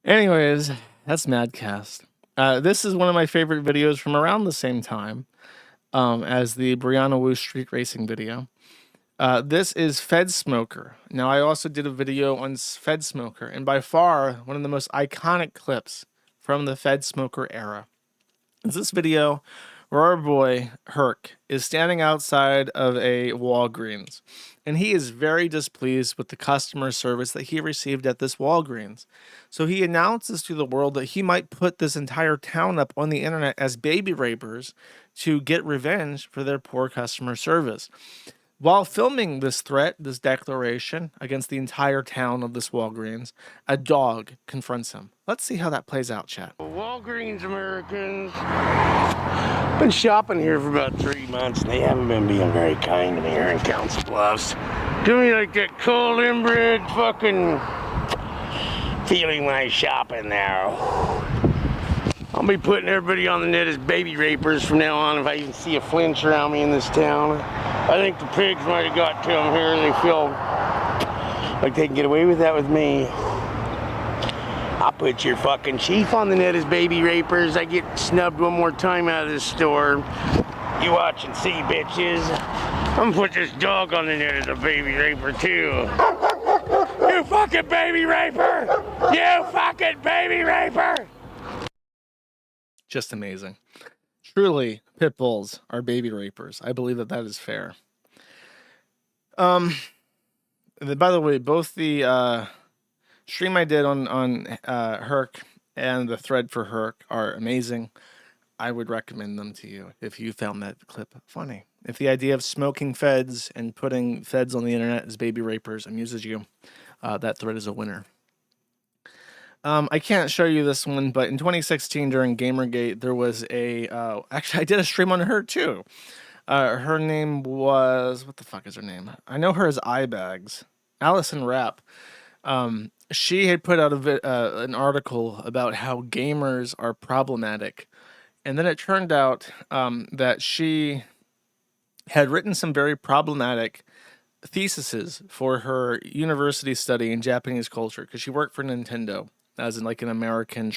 Anyways, that's Madcast. This is one of my favorite videos from around the same time as the Brianna Wu street racing video. This is Fed Smoker. Now, I also did a video on Fed Smoker, and by far one of the most iconic clips from the Fed Smoker era is this video where our boy Herc is standing outside of a Walgreens, and he is very displeased with the customer service that he received at this Walgreens. So he announces to the world that he might put this entire town up on the internet as baby rapers to get revenge for their poor customer service. While filming this threat, this declaration against the entire town of this Walgreens, a dog confronts him. Let's see how that plays out, chat. Walgreens Americans. Been shopping here for about 3 months and they haven't been being very kind to me here in Council Bluffs. Give me like that cold inbred fucking feeling when I shop in there. I'll be putting everybody on the net as baby rapers from now on if I even see a flinch around me in this town. I think the pigs might have got to them here. They feel like they can get away with that with me. I'll put your fucking chief on the net as baby rapers. I get snubbed one more time out of this store. You watch and see, bitches. I'm gonna put this dog on the net as a baby raper too. You fucking baby raper! You fucking baby raper! Just amazing. Truly, pit bulls are baby rapers. I believe that is fair. By the way, both the stream I did on Herc and the thread for Herc are amazing. I would recommend them to you if you found that clip funny. If the idea of smoking feds and putting feds on the internet as baby rapers amuses you, that thread is a winner. I can't show you this one, but in 2016 during Gamergate, there was a, actually I did a stream on her too. Her name was, what the fuck is her name? I know her as Eyebags. Allison Rapp. She had put out an article about how gamers are problematic. And then it turned out that she had written some very problematic theses for her university study in Japanese culture because she worked for Nintendo as in like an American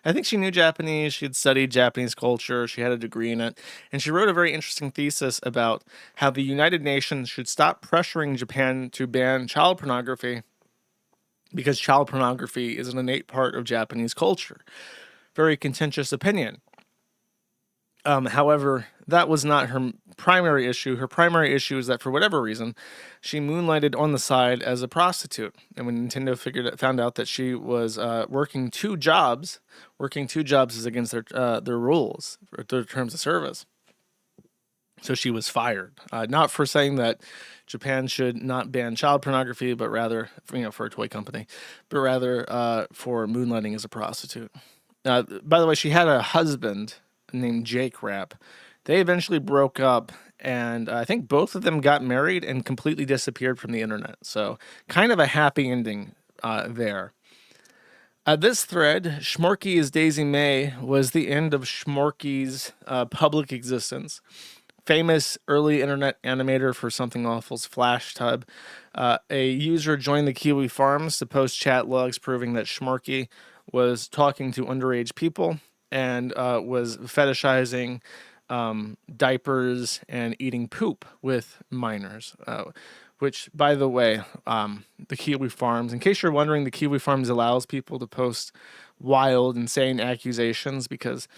I think she knew Japanese, she had studied Japanese culture, she had a degree in it, and she wrote a very interesting thesis about how the United Nations should stop pressuring Japan to ban child pornography because child pornography is an innate part of Japanese culture. Very contentious opinion. However, that was not her primary issue. Her primary issue is that for whatever reason, she moonlighted on the side as a prostitute. And when Nintendo found out that she was working two jobs is against their rules, their terms of service. So she was fired, not for saying that Japan should not ban child pornography, but rather, for a toy company, but rather for moonlighting as a prostitute. By the way, she had a husband named Jake Rapp. They eventually broke up, and I think both of them got married and completely disappeared from the internet. So kind of a happy ending there. This thread, Schmorky is Daisy May, was the end of Schmorky's public existence. Famous early internet animator for Something Awful's Flash Tub. A user joined the Kiwi Farms to post chat logs proving that Schmorky was talking to underage people and was fetishizing diapers and eating poop with minors. Which, by the way, the Kiwi Farms, in case you're wondering, the Kiwi Farms allows people to post wild, insane accusations because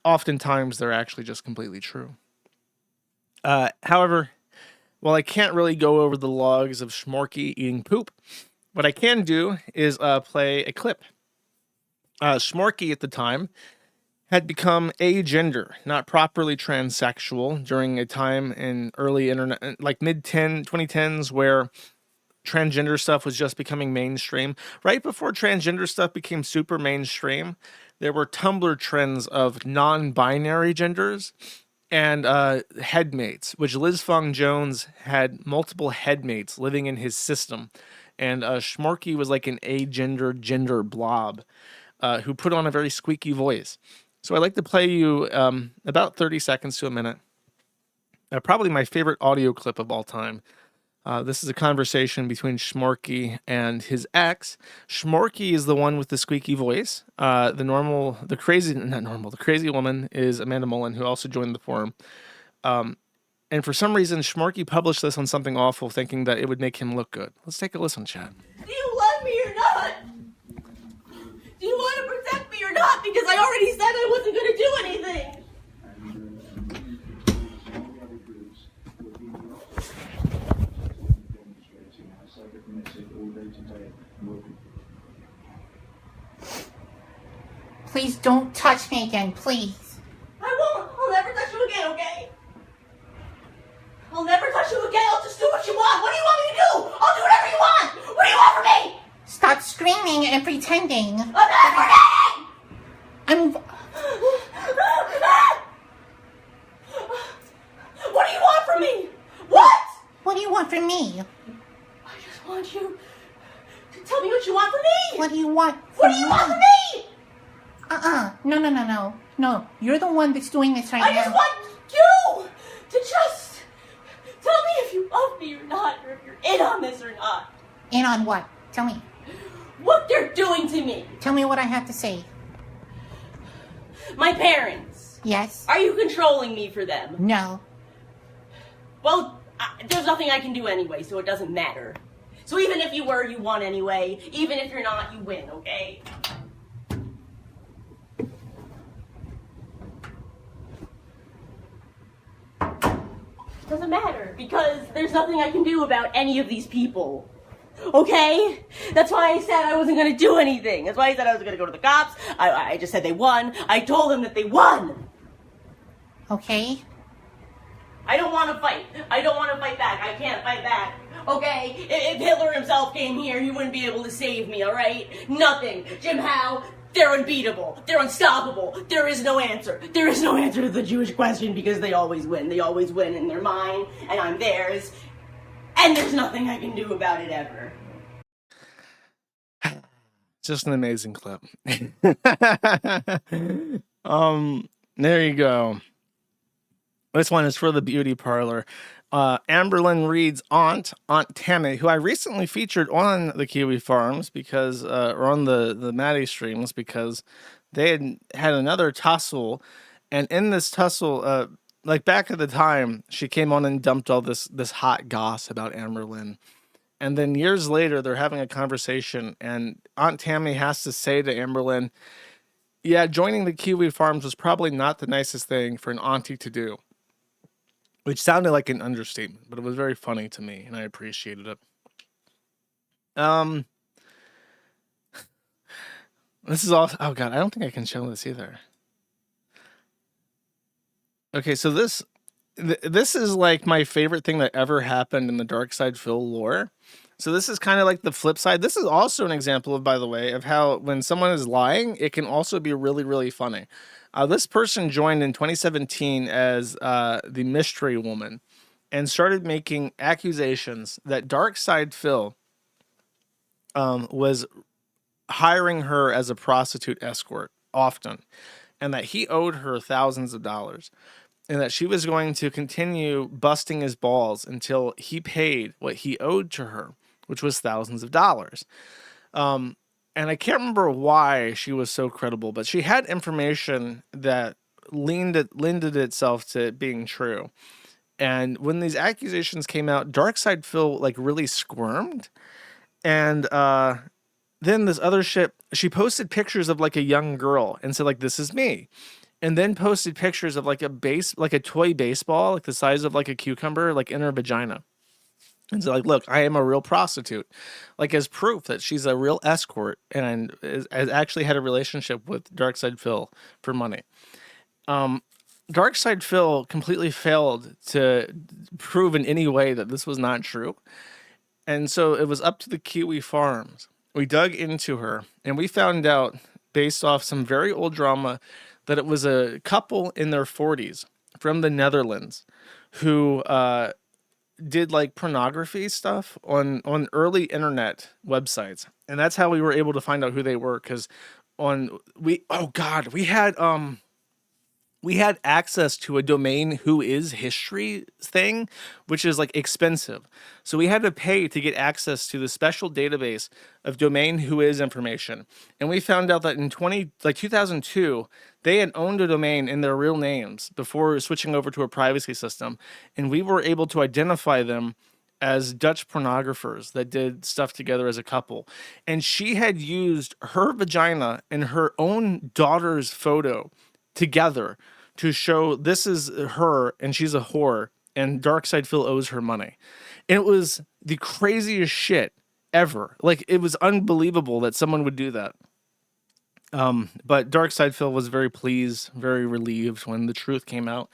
oftentimes they're actually just completely true. However, while I can't really go over the logs of Schmorky eating poop, what I can do is play a clip. Schmorky at the time had become agender, not properly transsexual, during a time in early internet, like mid-2010s, where transgender stuff was just becoming mainstream. Right before transgender stuff became super mainstream, there were Tumblr trends of non-binary genders and headmates, which Liz Fong Jones had multiple headmates living in his system. and Schmorky was like an gender blob who put on a very squeaky voice. So I'd like to play you about 30 seconds to a minute. Probably my favorite audio clip of all time. This is a conversation between Schmorky and his ex. Schmorky is the one with the squeaky voice. The crazy woman is Amanda Mullen, who also joined the forum. And for some reason, Schmorky published this on Something Awful, thinking that it would make him look good. Let's take a listen, chat. Do you love me or not? Do you want to protect me or not? Because I already said I wasn't going to do anything. Please don't touch me again, please. I won't. I'll never touch you again, okay? I'll never touch you again. I'll just do what you want. What do you want me to do? I'll do whatever you want. What do you want from me? Stop screaming and pretending. I'm not pretending! What do you want from me? What? What do you want from me? I just want you to tell me what you want from me. What do you want from What do you want from me? No. No, you're the one that's doing this right now. I just want you to just tell me if you love me or not, or if you're in on this or not. In on what? Tell me. What they're doing to me. Tell me what I have to say. My parents. Yes? Are you controlling me for them? No. Well, there's nothing I can do anyway, so it doesn't matter. So even if you were, you won anyway. Even if you're not, you win, okay? Doesn't matter, because there's nothing I can do about any of these people. Okay? That's why I said I wasn't gonna do anything. That's why I said I was gonna go to the cops. I just said they won. I told them that they won. Okay. I don't want to fight. I don't want to fight back. I can't fight back. Okay? If Hitler himself came here, he wouldn't be able to save me, alright? Nothing. Jim Howe, they're unbeatable. They're unstoppable. There is no answer. There is no answer to the Jewish question because they always win. They always win, and they're mine, and I'm theirs. And there's nothing I can do about it ever. Just an amazing clip. There you go. This one is for the beauty parlor. Amberlynn Reed's Aunt Tammy, who I recently featured on the Kiwi Farms because, or on the Maddie streams, because they had another tussle, and in this tussle, like back at the time, she came on and dumped all this hot goss about Amberlynn. And then years later, they're having a conversation, and Aunt Tammy has to say to Amberlynn, yeah, joining the Kiwi Farms was probably not the nicest thing for an auntie to do. Which sounded like an understatement, but it was very funny to me, and I appreciated it. This is all... Oh, God, I don't think I can show this either. Okay, so this is like my favorite thing that ever happened in the Darkside Phil lore. So this is kind of like the flip side. This is also an example of, by the way, of how when someone is lying, it can also be really, really funny. This person joined in 2017 as the Mystery Woman and started making accusations that Darkside Phil was hiring her as a prostitute escort often, and that he owed her thousands of dollars, and that she was going to continue busting his balls until he paid what he owed to her, which was thousands of dollars. And I can't remember why she was so credible, but she had information that lended itself to it being true. And when these accusations came out, Darkside Phil like really squirmed. And then this other shit, she posted pictures of like a young girl and said like, this is me. And then posted pictures of like a toy baseball, like the size of like a cucumber, like in her vagina. And so like, look, I am a real prostitute, like as proof that she's a real escort and has actually had a relationship with Darkside Phil for money. Darkside Phil completely failed to prove in any way that this was not true. And so it was up to the Kiwi Farms. We dug into her and we found out, based off some very old drama, that it was a couple in their 40s from the Netherlands who did like pornography stuff on early internet websites, and that's how we were able to find out who they were. Because on we oh god we had access to a domain who is history thing, which is like expensive. So we had to pay to get access to the special database of domain who is information. And we found out that in 2002, they had owned a domain in their real names before switching over to a privacy system. And we were able to identify them as Dutch pornographers that did stuff together as a couple. And she had used her vagina and her own daughter's photo together to show this is her and she's a whore and Darkside Phil owes her money. And it was the craziest shit ever. Like, it was unbelievable that someone would do that. But Darkside Phil was very pleased, very relieved when the truth came out.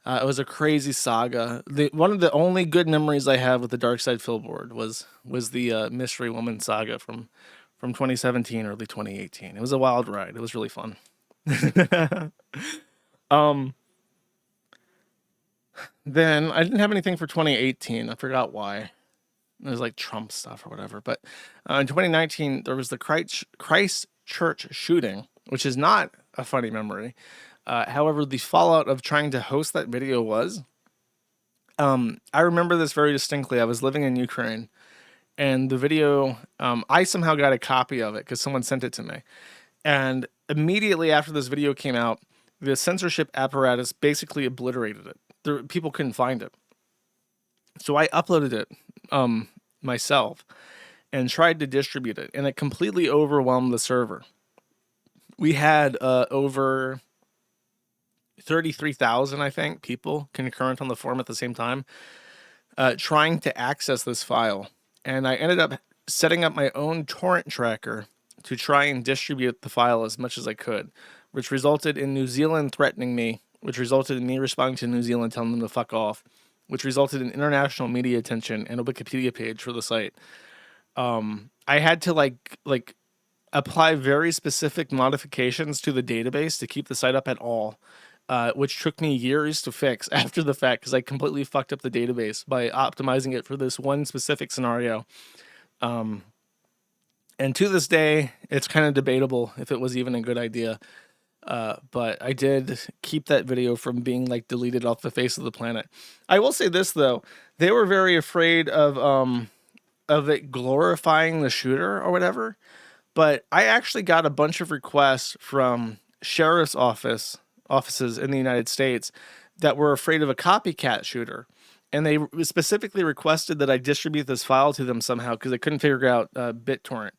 It was a crazy saga. One of the only good memories I have with the Darkside Phil board was the Mystery Woman saga from 2017, early 2018. It was a wild ride. It was really fun. Then I didn't have anything for 2018. I forgot why. It was like Trump stuff or whatever. But in 2019, there was the Christchurch shooting, which is not a funny memory. However, the fallout of trying to host that video was, I remember this very distinctly. I was living in Ukraine, and the video, I somehow got a copy of it because someone sent it to me. And immediately after this video came out, the censorship apparatus basically obliterated it. People couldn't find it. So I uploaded it myself and tried to distribute it, and it completely overwhelmed the server. We had over 33,000, I think, people concurrent on the forum at the same time trying to access this file. And I ended up setting up my own torrent tracker to try and distribute the file as much as I could, which resulted in New Zealand threatening me, which resulted in me responding to New Zealand telling them to fuck off, which resulted in international media attention and a Wikipedia page for the site. I had to like apply very specific modifications to the database to keep the site up at all, which took me years to fix after the fact because I completely fucked up the database by optimizing it for this one specific scenario. And to this day, it's kind of debatable if it was even a good idea. But I did keep that video from being like deleted off the face of the planet. I will say this though, they were very afraid of it glorifying the shooter or whatever. But I actually got a bunch of requests from sheriff's offices in the United States that were afraid of a copycat shooter. And they specifically requested that I distribute this file to them somehow because they couldn't figure out BitTorrent.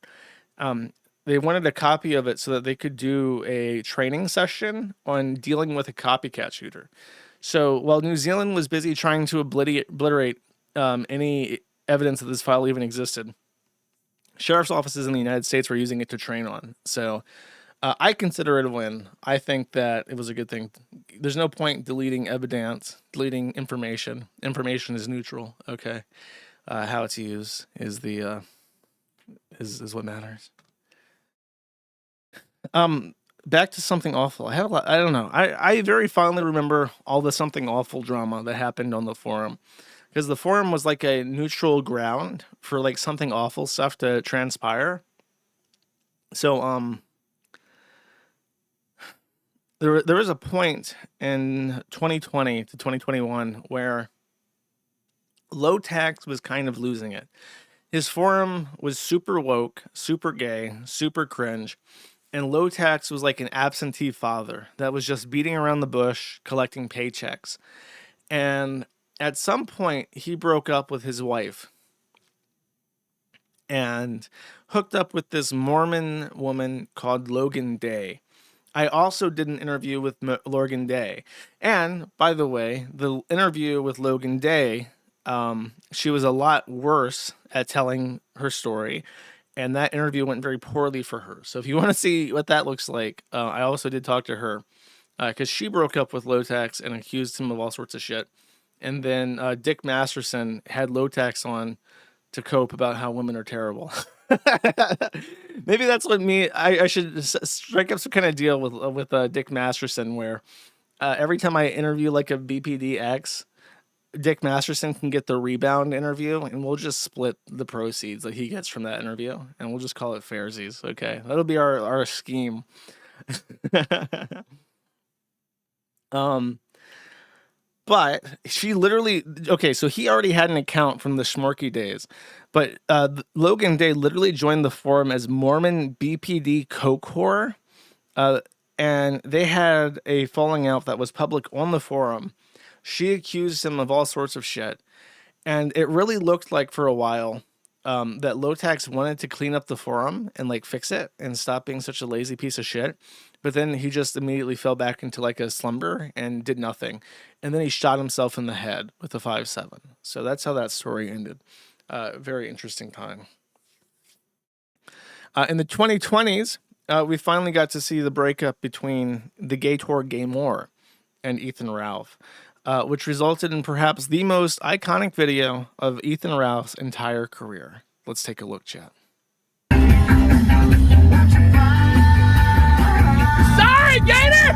They wanted a copy of it so that they could do a training session on dealing with a copycat shooter. So while New Zealand was busy trying to obliterate any evidence that this file even existed, sheriff's offices in the United States were using it to train on. So I consider it a win. I think that it was a good thing. There's no point deleting evidence, deleting information. Information is neutral. Okay, how it's used is the is what matters. Back to something awful. I have a lot. I don't know. I very fondly remember all the something awful drama that happened on the forum, because the forum was like a neutral ground for like something awful stuff to transpire. So there was a point in 2020 to 2021 where Lowtax was kind of losing it. His forum was super woke, super gay, super cringe, and Lowtax was like an absentee father that was just beating around the bush, collecting paychecks. And at some point, he broke up with his wife and hooked up with this Mormon woman called Logan Day. I also did an interview with Logan Day. And, by the way, the interview with Logan Day, she was a lot worse at telling her story. And that interview went very poorly for her. So if you want to see what that looks like, I also did talk to her. Because she broke up with Lowtax and accused him of all sorts of shit. And then Dick Masterson had Lowtax on to cope about how women are terrible. Maybe that's what I should strike up some kind of deal with Dick Masterson where every time I interview like a BPD X, Dick Masterson can get the rebound interview, and we'll just split the proceeds that he gets from that interview, and we'll just call it fairsies. Okay, that'll be our scheme. But she literally, okay, so he already had an account from the Schmorky days, but Logan Day literally joined the forum as Mormon BPD Coke whore, and they had a falling out that was public on the forum. She accused him of all sorts of shit, and it really looked like for a while that Lotax wanted to clean up the forum and like fix it and stop being such a lazy piece of shit. But then he just immediately fell back into like a slumber and did nothing. And then he shot himself in the head with a 5.7. So that's how that story ended. Very interesting time. In the 2020s, we finally got to see the breakup between the Gator Gamor and Ethan Ralph, which resulted in perhaps the most iconic video of Ethan Ralph's entire career. Let's take a look, chat. Sorry, Gator!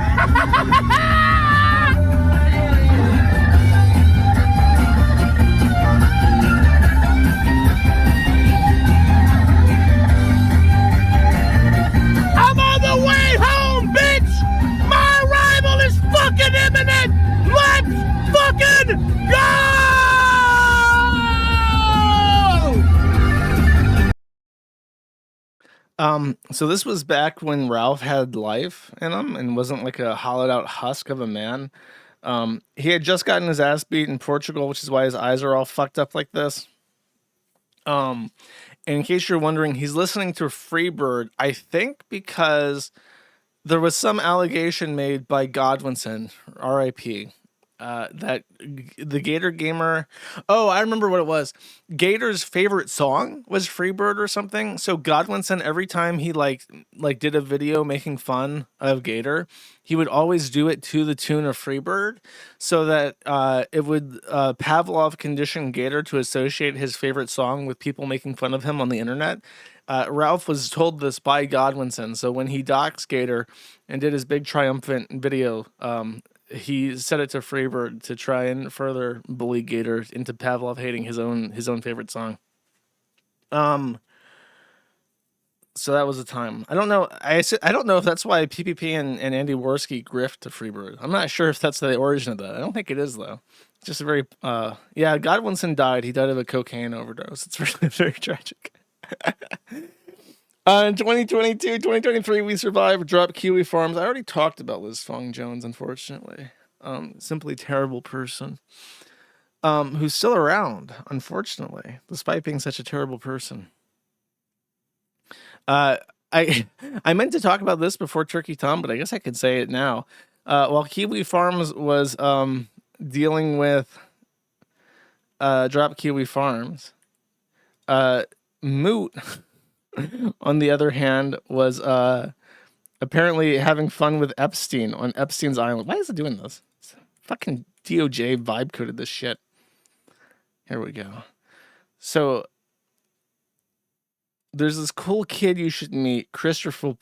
I'm on the way home, bitch! My arrival is fucking imminent! Let's fucking go! So this was back when Ralph had life in him and wasn't like a hollowed out husk of a man. He had just gotten his ass beat in Portugal, which is why his eyes are all fucked up like this. And in case you're wondering, he's listening to Freebird, I think because there was some allegation made by Godwinson, R.I.P., that the Gator Gamer... Oh, I remember what it was. Gator's favorite song was Freebird or something. So Godwinson, every time he like did a video making fun of Gator, he would always do it to the tune of Freebird, so that it would Pavlov condition Gator to associate his favorite song with people making fun of him on the internet. Ralph was told this by Godwinson, so when he doxed Gator and did his big triumphant video, he set it to Freebird to try and further bully Gator into Pavlov hating his own favorite song. So that was a time. I don't know. I don't know if that's why PPP and Andy Worski grift to Freebird. I'm not sure if that's the origin of that. I don't think it is though. It's just a very yeah. Godwinson died. He died of a cocaine overdose. It's really very tragic. In 2022, 2023, we survived Drop Kiwi Farms. I already talked about Liz Fong Jones, unfortunately. Simply terrible person. Who's still around, unfortunately, despite being such a terrible person. I meant to talk about this before Turkey Tom, but I guess I could say it now. While Kiwi Farms was dealing with Drop Kiwi Farms, Moot, on the other hand, was apparently having fun with Epstein on Epstein's Island. Why is it doing this? It's fucking DOJ vibe coded this shit. Here we go. So there's this cool kid you should meet, Christopher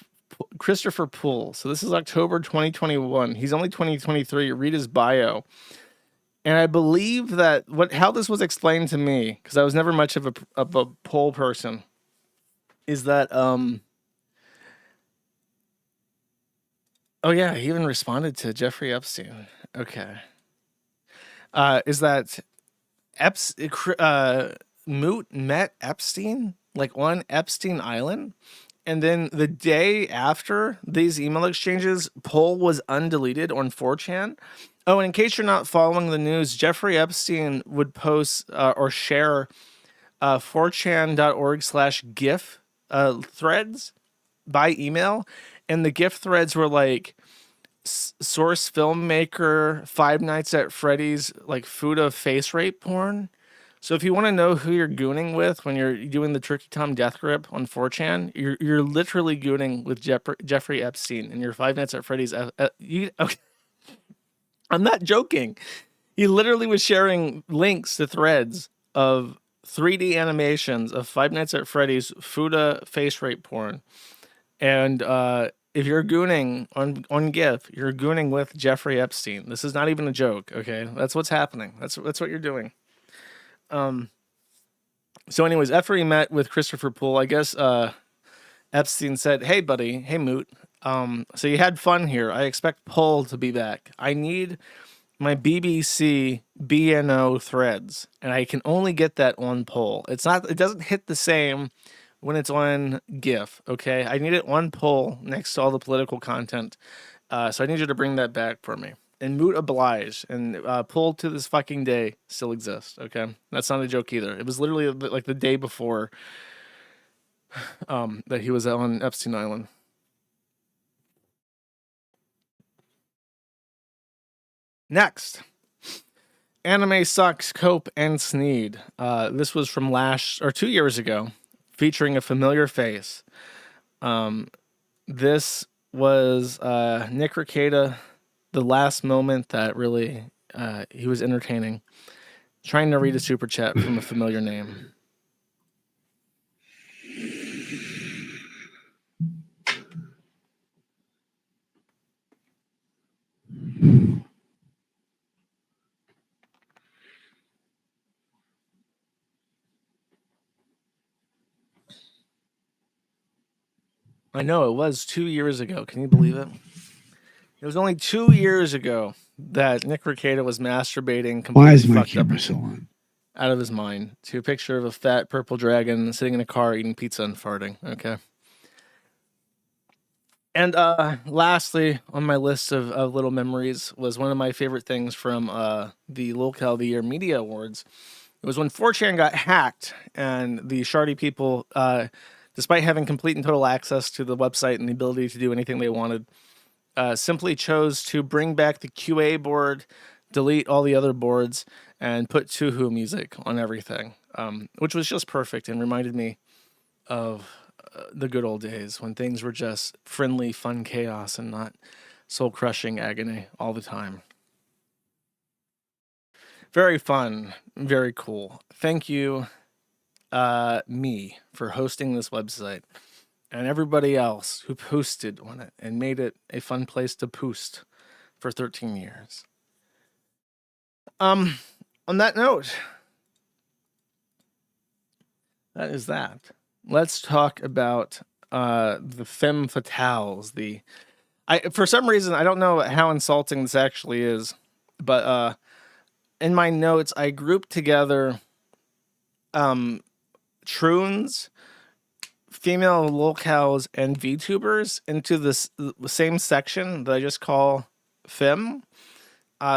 Poole. So this is October 2021. He's only 2023. Read his bio. And I believe that how this was explained to me, because I was never much of a poll person, is that oh yeah, he even responded to Jeffrey Epstein. Okay. Is that Moot met Epstein like on Epstein Island, and then the day after these email exchanges, poll was undeleted on 4chan. Oh, and in case you're not following the news, Jeffrey Epstein would post or share 4chan.org/GIF threads by email, and the GIF threads were like source filmmaker, Five Nights at Freddy's, like Fuda face rape porn. So if you want to know who you're gooning with when you're doing the Turkey Tom death grip on 4chan, you're literally gooning with Jeffrey Epstein and your Five Nights at Freddy's. Okay. I'm not joking. He literally was sharing links to threads of 3D animations of Five Nights at Freddy's Fuda face rape porn. And if you're gooning on GIF, you're gooning with Jeffrey Epstein. This is not even a joke. Okay, that's what's happening. That's what you're doing. So, anyways, after he met with Christopher Poole, I guess Epstein said, "Hey, buddy. Hey, Moot. So you had fun here. I expect Poole to be back. I need my BBC BNO threads, and I can only get that on Poll. It doesn't hit the same when it's on GIF. Okay, I need it on Poll next to all the political content. So I need you to bring that back for me." And Moot obliged, and Poll to this fucking day still exists. Okay, that's not a joke either. It was literally like the day before that he was on Epstein Island. Next, Anime Sucks, Cope, and Sneed. This was from 2 years ago, featuring a familiar face. This was Nick Rekieta, the last moment that really he was entertaining, trying to read a super chat from a familiar name. I know, it was 2 years ago. Can you believe it? It was only 2 years ago that Nick Rekieta was masturbating completely Why is my fucked up camera so on? out of his mind to a picture of a fat purple dragon sitting in a car eating pizza and farting. Okay. And lastly, on my list of little memories was one of my favorite things from the Locale of the Year Media Awards. It was when 4chan got hacked and the Shardy people, despite having complete and total access to the website and the ability to do anything they wanted, simply chose to bring back the QA board, delete all the other boards, and put Tuhu music on everything, which was just perfect and reminded me of the good old days when things were just friendly, fun chaos and not soul-crushing agony all the time. Very fun, very cool. Thank you, me, for hosting this website, and everybody else who posted on it and made it a fun place to post for 13 years. On that note, that is that. Let's talk about the femme fatales. For some reason, I don't know how insulting this actually is, but in my notes, I grouped together troons, female locales, and VTubers into this same section that I just call femme.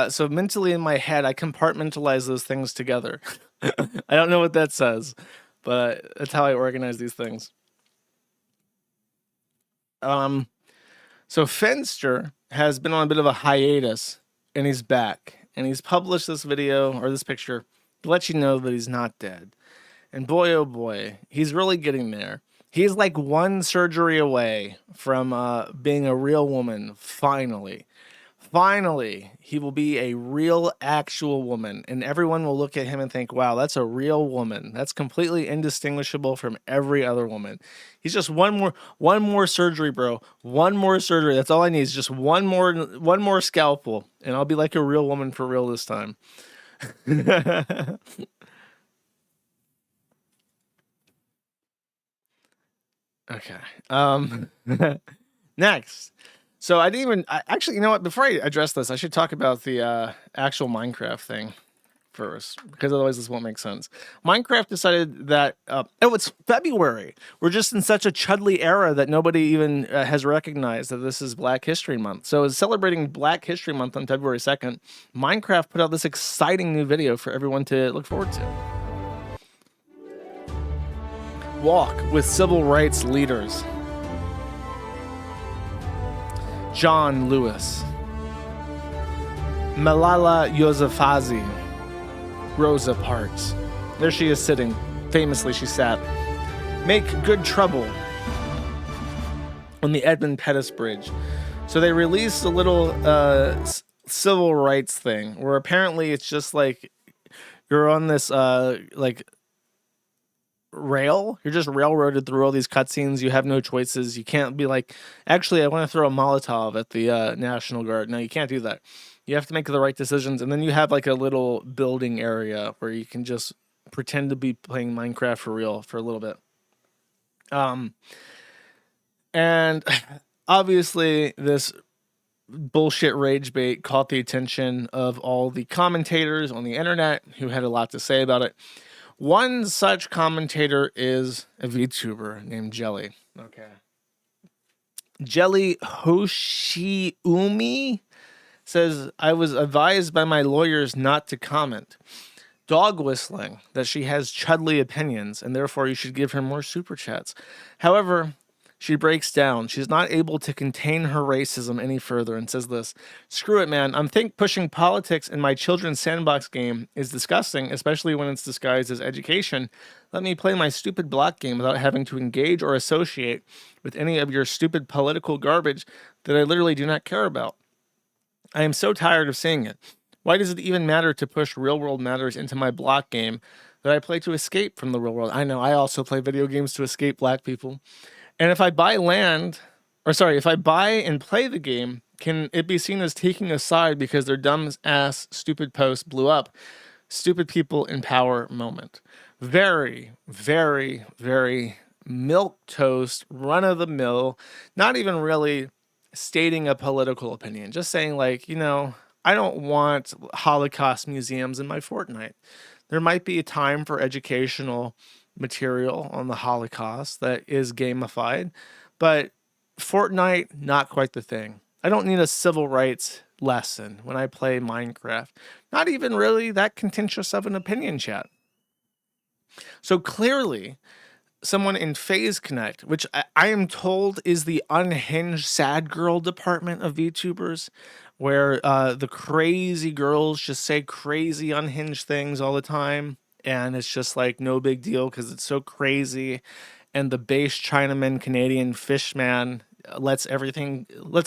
So mentally in my head, I compartmentalize those things together. I don't know what that says, but that's how I organize these things. So Fenster has been on a bit of a hiatus, and he's back. And he's published this video, or this picture, to let you know that he's not dead. And boy, oh boy, he's really getting there. He's like one surgery away from being a real woman, finally. Finally, he will be a real, actual woman, and everyone will look at him and think, wow, that's a real woman. That's completely indistinguishable from every other woman. He's just one more surgery, bro. One more surgery. That's all I need is just one more scalpel, and I'll be like a real woman for real this time. Okay. Next. So I didn't even actually, you know what? Before I address this, I should talk about the actual Minecraft thing first, because otherwise this won't make sense. Minecraft decided that it's February. We're just in such a chudly era that nobody even has recognized that this is Black History Month. So it's celebrating Black History Month on February 2nd. Minecraft put out this exciting new video for everyone to look forward to. Walk with civil rights leaders. John Lewis, Malala Yousafzai, Rosa Parks. There she is sitting. Famously, she sat. Make good trouble on the Edmund Pettus Bridge. So they released a little civil rights thing where apparently it's just like you're on this like rail. You're just railroaded through all these cutscenes. You have no choices. You can't be like, actually, I want to throw a Molotov at the National Guard. No, you can't do that. You have to make the right decisions. And then you have like a little building area where you can just pretend to be playing Minecraft for real for a little bit. And obviously this bullshit rage bait caught the attention of all the commentators on the internet who had a lot to say about it. One such commentator is a VTuber named Jelly. Okay. Jelly Hoshiumi says, I was advised by my lawyers not to comment. Dog whistling that she has chudly opinions and therefore you should give her more super chats. However, she breaks down. She's not able to contain her racism any further and says this, screw it, man. I'm think pushing politics in my children's sandbox game is disgusting, especially when it's disguised as education. Let me play my stupid block game without having to engage or associate with any of your stupid political garbage that I literally do not care about. I am so tired of seeing it. Why does it even matter to push real world matters into my block game that I play to escape from the real world? I know, I also play video games to escape black people. And if I buy if I buy and play the game, can it be seen as taking a side because their dumb ass stupid post blew up? Stupid people in power moment. Very, very, very milquetoast, run of the mill, not even really stating a political opinion, just saying like, you know, I don't want Holocaust museums in my Fortnite. There might be a time for educational material on the Holocaust that is gamified, but Fortnite, not quite the thing. I don't need a civil rights lesson when I play Minecraft. Not even really that contentious of an opinion chat. So clearly, someone in FaZe Connect, which I am told is the unhinged sad girl department of VTubers, where the crazy girls just say crazy unhinged things all the time. And it's just like no big deal because it's so crazy. And the base Chinaman Canadian fishman lets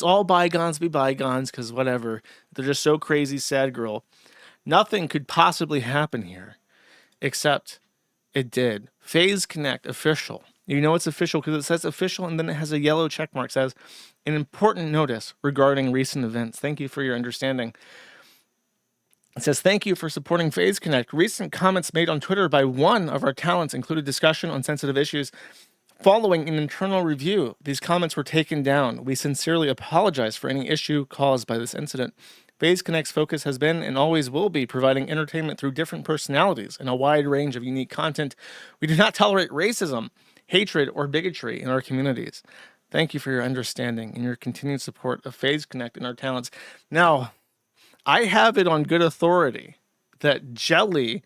all bygones be bygones because whatever. They're just so crazy, sad girl. Nothing could possibly happen here except it did. FaZe Connect official. You know it's official because it says official and then it has a yellow check mark. It says an important notice regarding recent events. Thank you for your understanding. It says, thank you for supporting FaZe Connect. Recent comments made on Twitter by one of our talents included discussion on sensitive issues. Following an internal review, these comments were taken down. We sincerely apologize for any issue caused by this incident. FaZe Connect's focus has been and always will be providing entertainment through different personalities and a wide range of unique content. We do not tolerate racism, hatred, or bigotry in our communities. Thank you for your understanding and your continued support of FaZe Connect and our talents. Now, I have it on good authority that Jelly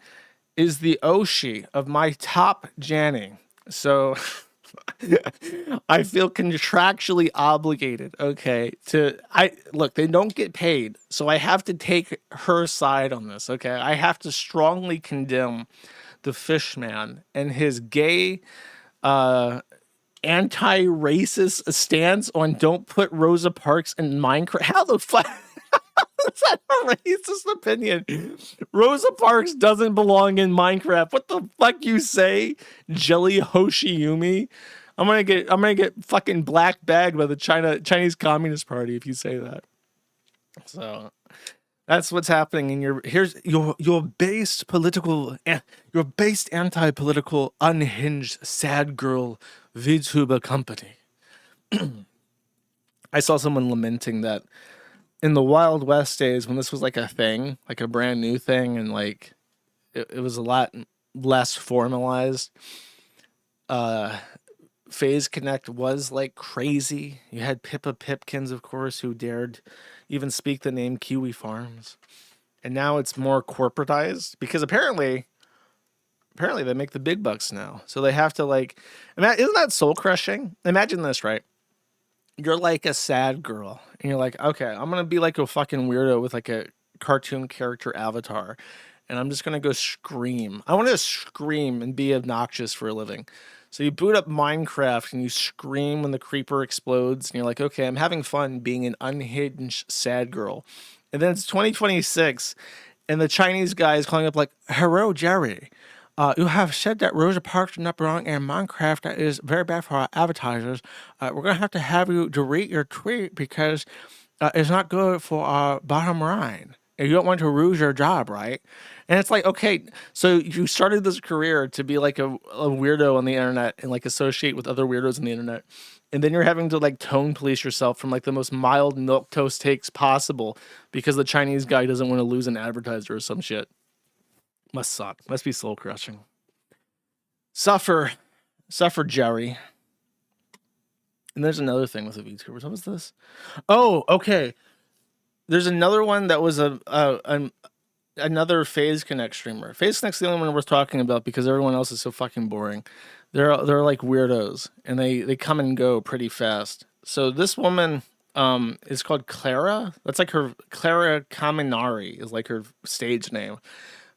is the Oshi of my top Janny. So I feel contractually obligated, okay, look, they don't get paid, so I have to take her side on this, okay? I have to strongly condemn the Fishman and his gay, anti-racist stance on don't put Rosa Parks in Minecraft. How the fuck? Is that a racist opinion? Rosa Parks doesn't belong in Minecraft. What the fuck you say, Jelly Hoshiumi? I'm gonna get fucking black bagged by the Chinese Communist Party if you say that. So that's what's happening in your based anti-political, unhinged, sad girl VTuber company. I saw someone lamenting that in the Wild West days when this was like a thing, like a brand new thing, and like it was a lot less formalized, FaZe Connect was like crazy. You had Pippa Pipkins, of course, who dared even speak the name Kiwi Farms. And now it's more corporatized because apparently they make the big bucks now. So they have to like, isn't that soul crushing? Imagine this, right? You're like a sad girl and you're like, okay, I'm going to be like a fucking weirdo with like a cartoon character avatar. And I'm just going to go scream. I want to scream and be obnoxious for a living. So you boot up Minecraft and you scream when the creeper explodes. And you're like, okay, I'm having fun being an unhinged sad girl. And then it's 2026 and the Chinese guy is calling up like, hello, Jerry. You have said that Rosa Parks is not belong in Minecraft. That is very bad for our advertisers. We're going to have you delete your tweet because it's not good for our bottom line. And you don't want to lose your job, right? And it's like, okay, so you started this career to be like a weirdo on the internet and like associate with other weirdos on the internet. And then you're having to like tone police yourself from like the most mild milquetoast takes possible because the Chinese guy doesn't want to lose an advertiser or some shit. Must suck. Must be soul crushing. Suffer, Jerry. And there's another thing with the VTubers. What was this? Oh, okay. There's another one that was another FaZe Connect streamer. FaZe Connect's the only one worth talking about because everyone else is so fucking boring. They're like weirdos and they come and go pretty fast. So this woman is called Clara. That's like her Clara Kaminari is like her stage name.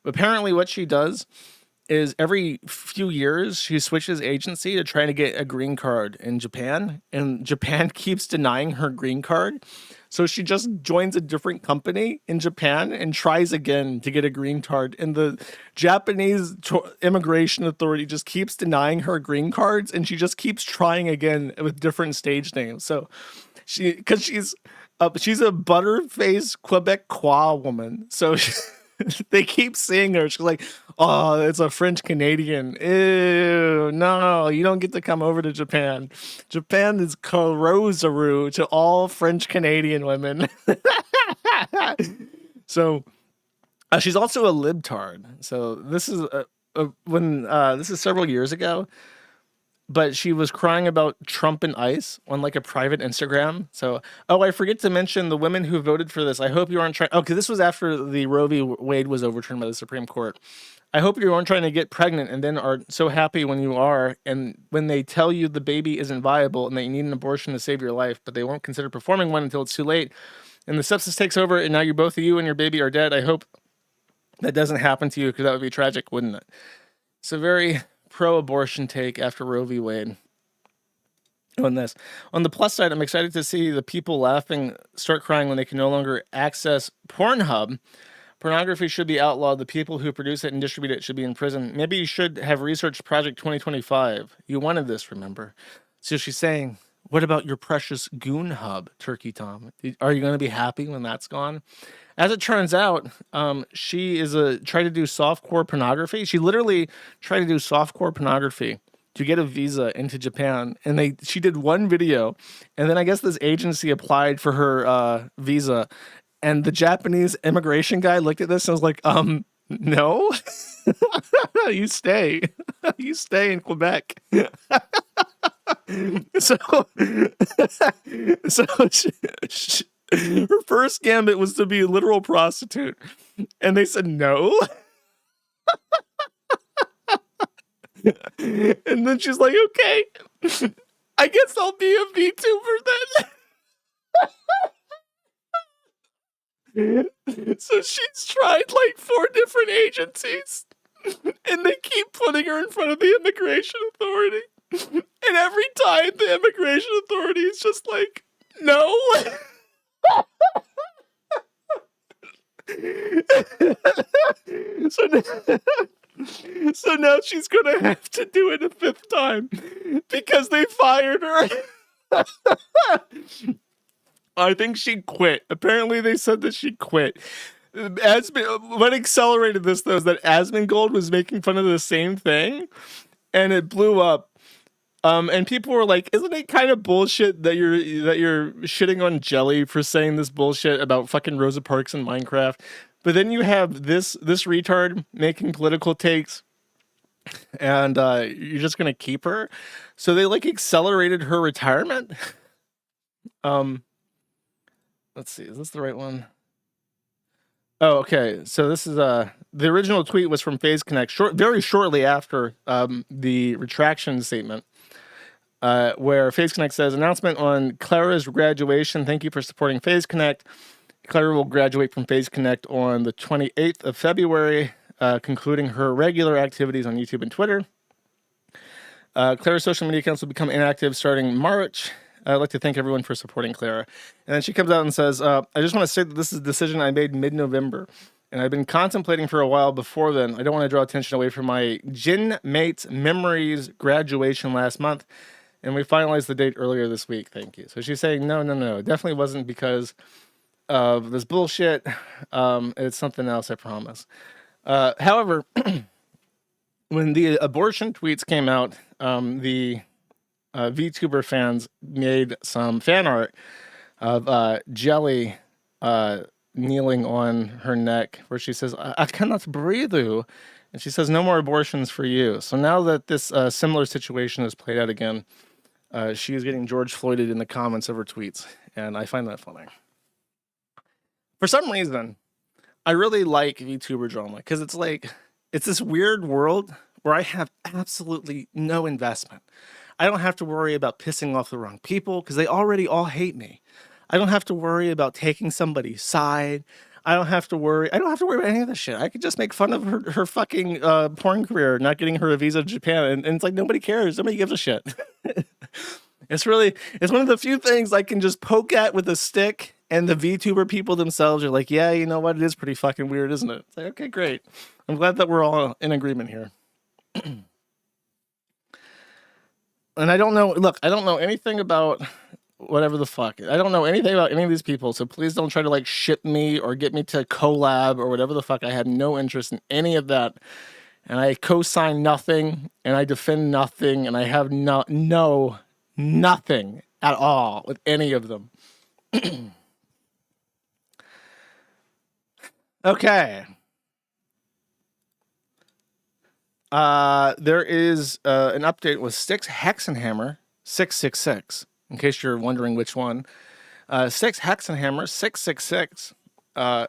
Apparently what she does is every few years she switches agency to try to get a green card in Japan, and Japan keeps denying her green card. So she just joins a different company in Japan and tries again to get a green card. And the Japanese immigration authority just keeps denying her green cards, and she just keeps trying again with different stage names. So because she's a butterface Quebecois woman. So they keep seeing her. She's like, oh, it's a French Canadian. Ew, no, you don't get to come over to Japan. Japan is Korozaru to all French Canadian women. So she's also a libtard. So this is this is several years ago. But she was crying about Trump and ICE on like a private Instagram. So, I forget to mention the women who voted for this. I hope you aren't trying. Oh, because this was after the Roe v. Wade was overturned by the Supreme Court. I hope you aren't trying to get pregnant and then are so happy when you are, and when they tell you the baby isn't viable and that you need an abortion to save your life, but they won't consider performing one until it's too late, and the sepsis takes over, and now you and your baby are dead. I hope that doesn't happen to you because that would be tragic, wouldn't it? It's a very pro-abortion take after Roe v. Wade on this. On the plus side, I'm excited to see the people laughing start crying when they can no longer access Pornhub. Pornography should be outlawed. The people who produce it and distribute it should be in prison. Maybe you should have researched Project 2025. You wanted this, remember? So she's saying, what about your precious Goon Hub, Turkey Tom? Are you going to be happy when that's gone? As it turns out, she is tried to do softcore pornography. She literally tried to do softcore pornography to get a visa into Japan. And she did one video. And then I guess this agency applied for her visa. And the Japanese immigration guy looked at this and was like, no, you stay. You stay in Quebec. So her first gambit was to be a literal prostitute, and they said no. And then she's like, okay, I guess I'll be a VTuber then. So she's tried like 4 different agencies, and they keep putting her in front of the immigration authority. And every time the immigration authority is just like, no. So now she's gonna have to do it a 5th time because they fired her. I think she quit. Apparently they said that she quit. What accelerated this though is that Asmongold was making fun of the same thing, and it blew up. And people were like, isn't it kind of bullshit that you're shitting on Jelly for saying this bullshit about fucking Rosa Parks in Minecraft? But then you have this retard making political takes, and you're just gonna keep her. So they like accelerated her retirement. Let's see, is this the right one? Oh, okay. So this is the original tweet was from FaZe Connect very shortly after the retraction statement. Where FaZe Connect says, announcement on Clara's graduation. Thank you for supporting FaZe Connect. Clara will graduate from FaZe Connect on the 28th of February, concluding her regular activities on YouTube and Twitter. Clara's social media accounts will become inactive starting March. I'd like to thank everyone for supporting Clara. And then she comes out and says, I just want to say that this is a decision I made mid-November. And I've been contemplating for a while before then. I don't want to draw attention away from my Gin Mates Memories graduation last month. And we finalized the date earlier this week. Thank you. So she's saying, no. It definitely wasn't because of this bullshit. It's something else, I promise. However, when the abortion tweets came out, the VTuber fans made some fan art of Jelly kneeling on her neck where she says, I cannot breathe you. And she says, no more abortions for you. So now that this similar situation has played out again, she is getting George Floyded in the comments of her tweets. And I find that funny. For some reason, I really like VTuber drama because it's like, it's this weird world where I have absolutely no investment. I don't have to worry about pissing off the wrong people because they already all hate me. I don't have to worry about taking somebody's side. I don't have to worry about any of this shit. I could just make fun of her fucking porn career, not getting her a visa to Japan. And it's like, nobody cares. Nobody gives a shit. It's one of the few things I can just poke at with a stick. And the VTuber people themselves are like, yeah, you know what? It is pretty fucking weird, isn't it? It's like, okay, great. I'm glad that we're all in agreement here. And I don't know anything about whatever the fuck. I don't know anything about any of these people, so please don't try to like ship me or get me to collab or whatever the fuck. I had no interest in any of that. And I co-sign nothing and I defend nothing and I have nothing at all with any of them. Okay. There is an update with Styx Hexenhammer 666. In case you're wondering which one, Styx Hexenhammer 666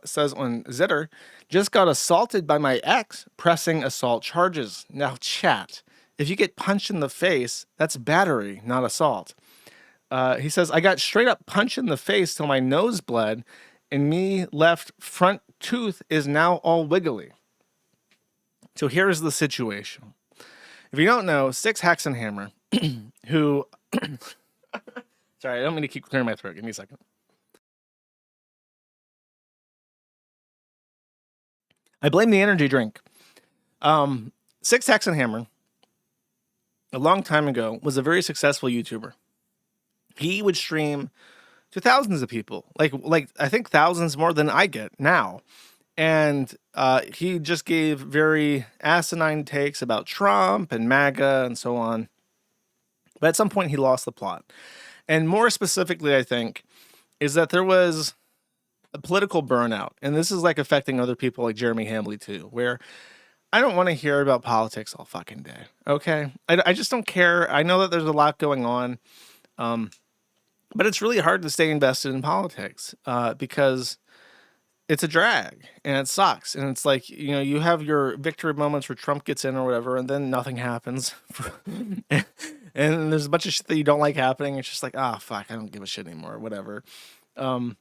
says on Zitter, just got assaulted by my ex pressing assault charges. Now, chat, if you get punched in the face, that's battery, not assault. He says, I got straight up punched in the face till my nose bled, and me left front tooth is now all wiggly. So here's the situation. If you don't know, Styx Hexenhammer, who... Sorry, I don't mean to keep clearing my throat. Give me a second. I blame the energy drink. Styx Hexenhammer, a long time ago, was a very successful YouTuber. He would stream to thousands of people, like I think thousands more than I get now. And he just gave very asinine takes about Trump and MAGA and so on. But at some point he lost the plot. And more specifically, I think, is that there was a political burnout. And this is like affecting other people like Jeremy Hambley too, where I don't want to hear about politics all fucking day. Okay. I just don't care. I know that there's a lot going on. But it's really hard to stay invested in politics because it's a drag and it sucks. And it's like, you know, you have your victory moments where Trump gets in or whatever, and then nothing happens. And there's a bunch of shit that you don't like happening. It's just like, fuck, I don't give a shit anymore, whatever. And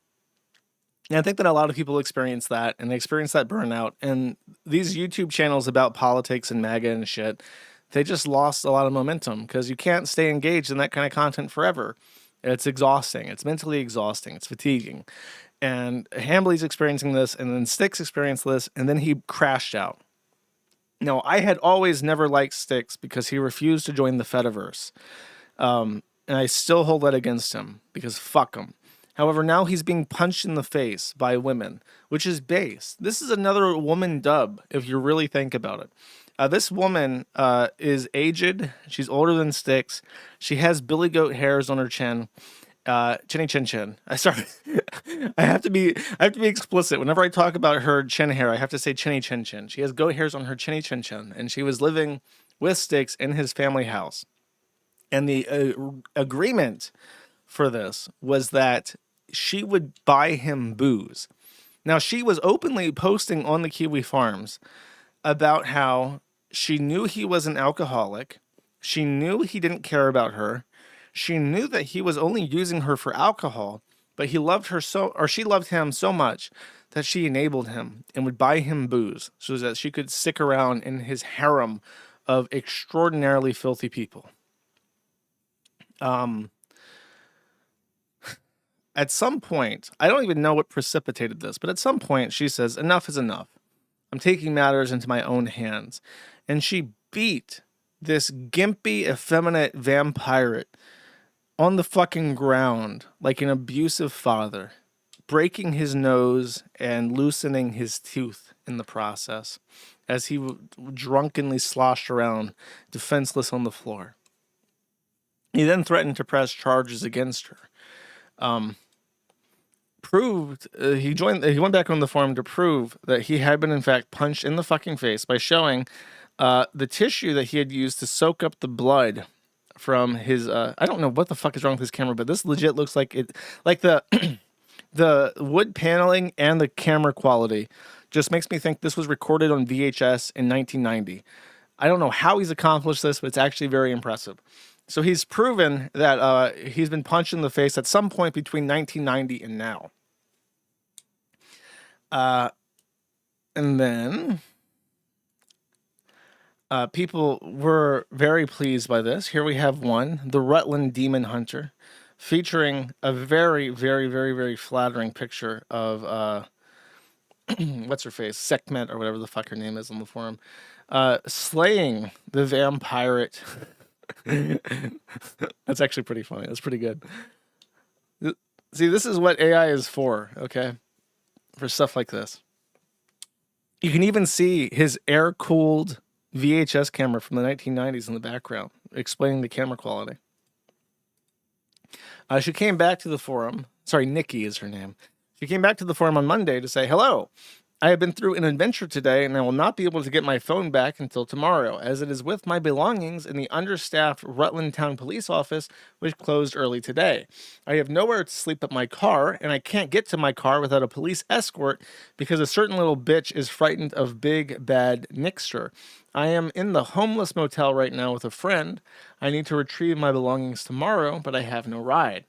I think that a lot of people experience that, and they experience that burnout. And these YouTube channels about politics and MAGA and shit, they just lost a lot of momentum because you can't stay engaged in that kind of content forever. It's exhausting. It's mentally exhausting. It's fatiguing. And Hambley's experiencing this, and then Styx experienced this, and then he crashed out. Now, I had always never liked Styx because he refused to join the Fediverse. And I still hold that against him because fuck him. However, now he's being punched in the face by women, which is base. This is another woman dub, if you really think about it. This woman is aged. She's older than Styx. She has billy goat hairs on her chin. Chinny chin chin. Sorry. I have to be explicit. Whenever I talk about her chin hair, I have to say chinny chin chin. She has goat hairs on her chinny chin chin, and she was living with Styx in his family house. And the agreement for this was that she would buy him booze. Now, she was openly posting on the Kiwi Farms about how she knew he was an alcoholic. She knew he didn't care about her. She knew that he was only using her for alcohol, but he loved her she loved him so much that she enabled him and would buy him booze so that she could stick around in his harem of extraordinarily filthy people. at some point, I don't even know what precipitated this, but at some point she says, enough is enough. I'm taking matters into my own hands. And she beat this gimpy, effeminate vampire on the fucking ground like an abusive father, breaking his nose and loosening his tooth in the process as he drunkenly sloshed around, defenseless on the floor. He then threatened to press charges against her. He went back on the forum to prove that he had been in fact punched in the fucking face by showing the tissue that he had used to soak up the blood from his I don't know what the fuck is wrong with his camera, but this legit looks like it, like the the wood paneling and the camera quality just makes me think this was recorded on VHS in 1990. I don't know how he's accomplished this, but it's actually very impressive. So he's proven that he's been punched in the face at some point between 1990 and now. And then people were very pleased by this. Here we have one, the Rutland Demon Hunter, featuring a very, very, very, very flattering picture of what's her face, Sekhmet or whatever the fuck her name is on the forum, slaying the vampire. That's actually pretty funny. That's pretty good. See, this is what AI is for, okay? For stuff like this. You can even see his air-cooled VHS camera from the 1990s in the background, explaining the camera quality. She came back to the forum. Sorry, Nikki is her name. She came back to the forum on Monday to say, hello, I have been through an adventure today and I will not be able to get my phone back until tomorrow, as it is with my belongings in the understaffed Rutland Town Police Office, which closed early today. I have nowhere to sleep but my car, and I can't get to my car without a police escort because a certain little bitch is frightened of Big Bad Nickster. I am in the homeless motel right now with a friend. I need to retrieve my belongings tomorrow, but I have no ride.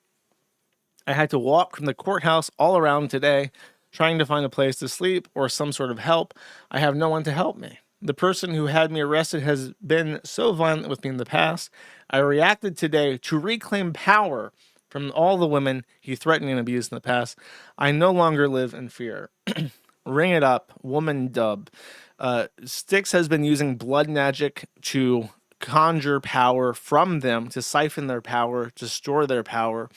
I had to walk from the courthouse all around today, trying to find a place to sleep or some sort of help. I have no one to help me. The person who had me arrested has been so violent with me in the past. I reacted today to reclaim power from all the women he threatened and abused in the past. I no longer live in fear. Ring it up, woman dub. Styx has been using blood magic to conjure power from them, to siphon their power, to store their power.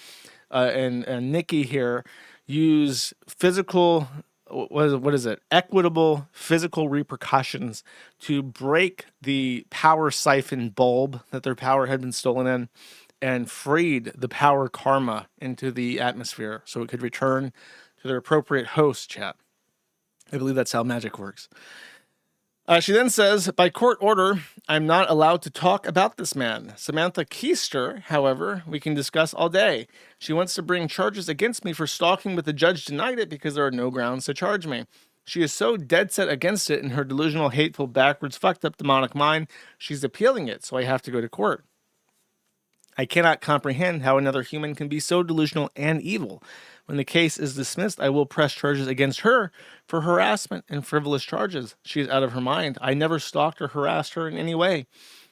And Nikki here use physical, what is it? Equitable physical repercussions to break the power siphon bulb that their power had been stolen in and freed the power karma into the atmosphere so it could return to their appropriate host, chat. I believe that's how magic works. She then says, by court order, I'm not allowed to talk about this man. Samantha Keister, however, we can discuss all day. She wants to bring charges against me for stalking, but the judge denied it because there are no grounds to charge me. She is so dead set against it in her delusional, hateful, backwards, fucked up, demonic mind. She's appealing it, so I have to go to court. I cannot comprehend how another human can be so delusional and evil. When the case is dismissed, I will press charges against her for harassment and frivolous charges. She is out of her mind. I never stalked or harassed her in any way.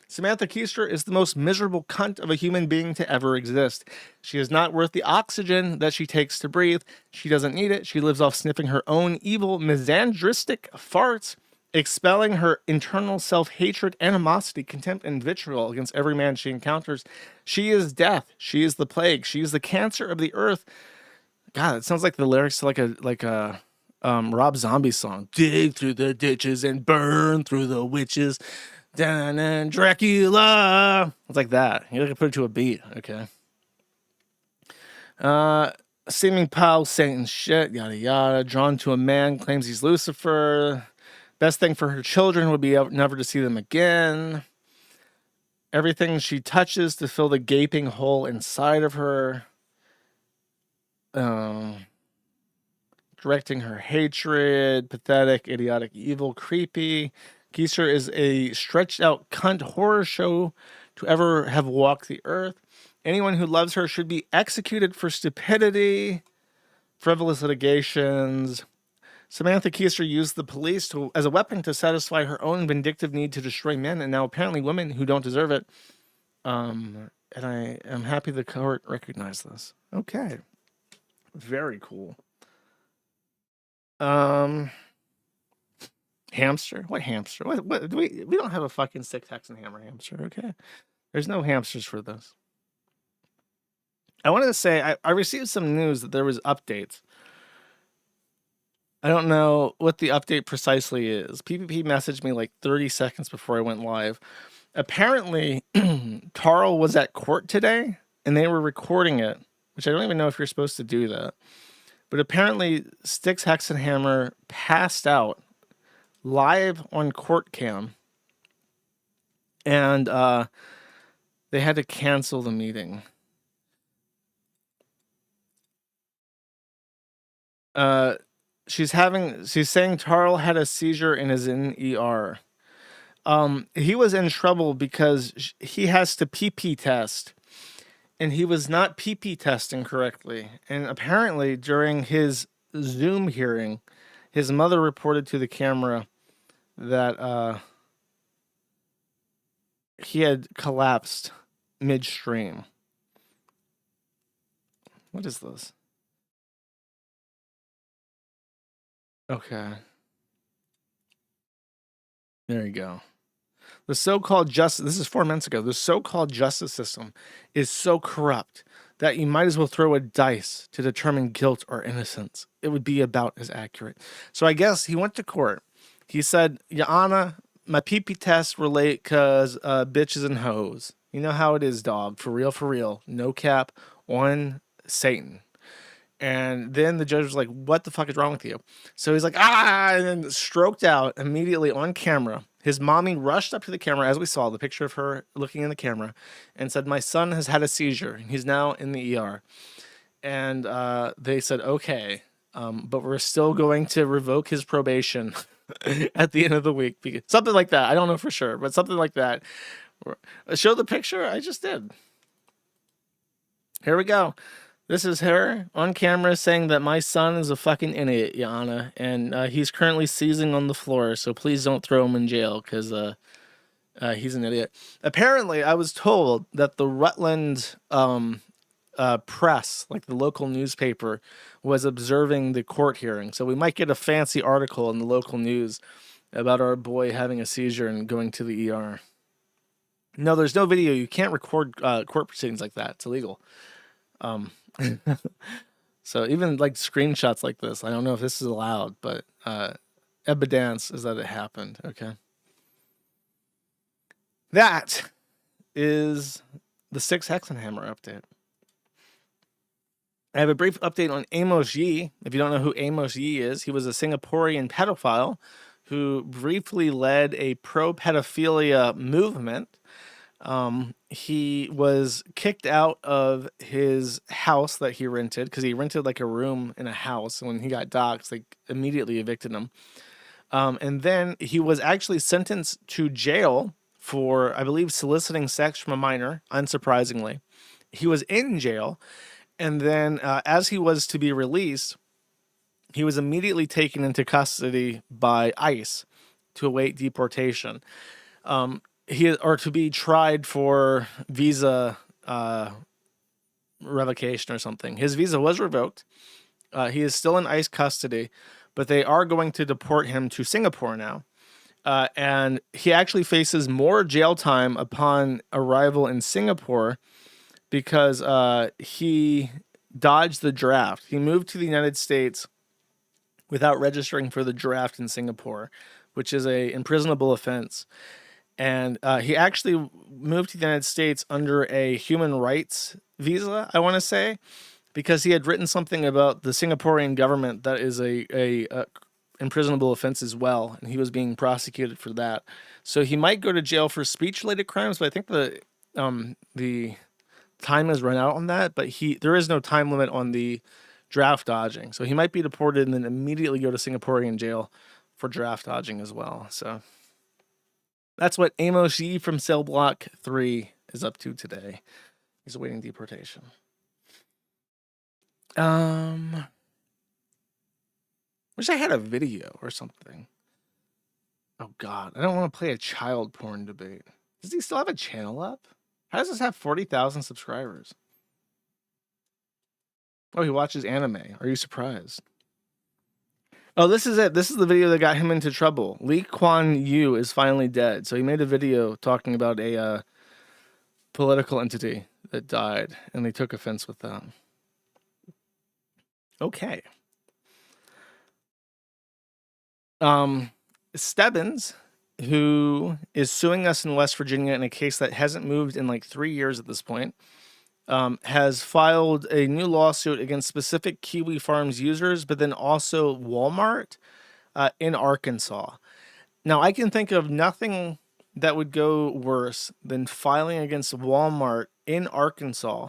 Samantha Keister is the most miserable cunt of a human being to ever exist. She is not worth the oxygen that she takes to breathe. She doesn't need it. She lives off sniffing her own evil, misandristic farts, expelling her internal self-hatred, animosity, contempt, and vitriol against every man she encounters. She is death. She is the plague. She is the cancer of the earth. God, it sounds like the lyrics to like a Rob Zombie song. Dig through the ditches and burn through the witches. Dun, dun, Dracula. It's like that. You gotta put it to a beat, okay? Seeming pile, Satan shit, yada yada. Drawn to a man, claims he's Lucifer. Best thing for her children would be never to see them again. Everything she touches to fill the gaping hole inside of her. Directing her hatred, pathetic, idiotic, evil, creepy. Keister is a stretched out cunt horror show to ever have walked the earth. Anyone who loves her should be executed for stupidity, frivolous litigations. Samantha Keister used the police as a weapon to satisfy her own vindictive need to destroy men and now apparently women who don't deserve it. And I am happy the court recognized this. Okay. Very cool. Hamster? What hamster? What do we don't have a fucking stick, hex, and hammer hamster, okay? There's no hamsters for this. I wanted to say I received some news that there was updates. I don't know what the update precisely is. PPP messaged me like 30 seconds before I went live. Apparently, Carl was at court today and they were recording it, which I don't even know if you're supposed to do that. But apparently, Styx Hexenhammer passed out live on court cam, and they had to cancel the meeting. She's saying Tarl had a seizure and is in ER. He was in trouble because he has to PP test, and he was not PP testing correctly. And apparently, during his Zoom hearing, his mother reported to the camera that he had collapsed midstream. What is this? Okay. There you go. The so-called justice, this is 4 months ago, the so-called justice system is so corrupt that you might as well throw a dice to determine guilt or innocence. It would be about as accurate. So I guess he went to court. He said, Your Honor, my PP tests relate because bitches and hoes. You know how it is, dog. For real. No cap on Satan. And then the judge was like, what the fuck is wrong with you? So he's like, and then stroked out immediately on camera. His mommy rushed up to the camera, as we saw, the picture of her looking in the camera, and said, my son has had a seizure. He's now in the ER. And they said, okay, but we're still going to revoke his probation at the end of the week. Something like that. I don't know for sure, but something like that. Show the picture? I just did. Here we go. This is her on camera saying that my son is a fucking idiot, Yana, and he's currently seizing on the floor, so please don't throw him in jail, because he's an idiot. Apparently, I was told that the Rutland press, like the local newspaper, was observing the court hearing, so we might get a fancy article in the local news about our boy having a seizure and going to the ER. No, there's no video. You can't record court proceedings like that. It's illegal. So even like screenshots like this, I don't know if this is allowed, but evidence is that it happened. Okay. That is the Styx Hexenhammer update. I have a brief update on Amos Yee. If you don't know who Amos Yee is, he was a Singaporean pedophile who briefly led a pro-pedophilia movement. He was kicked out of his house that he rented because he rented like a room in a house. And when he got doxxed, they immediately evicted him. And then he was actually sentenced to jail for, I believe, soliciting sex from a minor, unsurprisingly. He was in jail. And then as he was to be released, he was immediately taken into custody by ICE to await deportation. Or to be tried for visa revocation or something. His visa was revoked. He is still in ICE custody, but they are going to deport him to Singapore now. And he actually faces more jail time upon arrival in Singapore because he dodged the draft. He moved to the United States without registering for the draft in Singapore, which is a imprisonable offense. And he actually moved to the United States under a human rights visa, I want to say, because he had written something about the Singaporean government that is a imprisonable offense as well, and he was being prosecuted for that. So he might go to jail for speech-related crimes, but I think the time has run out on that. But there is no time limit on the draft dodging, so he might be deported and then immediately go to Singaporean jail for draft dodging as well. So that's what Amos Yee from Cell Block 3 is up to today. He's awaiting deportation. Wish I had a video or something. Oh God, I don't want to play a child porn debate. Does he still have a channel up? How does this have 40,000 subscribers? Oh, he watches anime. Are you surprised? Oh, this is it. This is the video that got him into trouble. Lee Kuan Yew is finally dead. So he made a video talking about a political entity that died, and they took offense with that. Okay. Stebbins, who is suing us in West Virginia in a case that hasn't moved in like 3 years at this point, has filed a new lawsuit against specific Kiwi Farms users, but then also Walmart in Arkansas. Now, I can think of nothing that would go worse than filing against Walmart in Arkansas,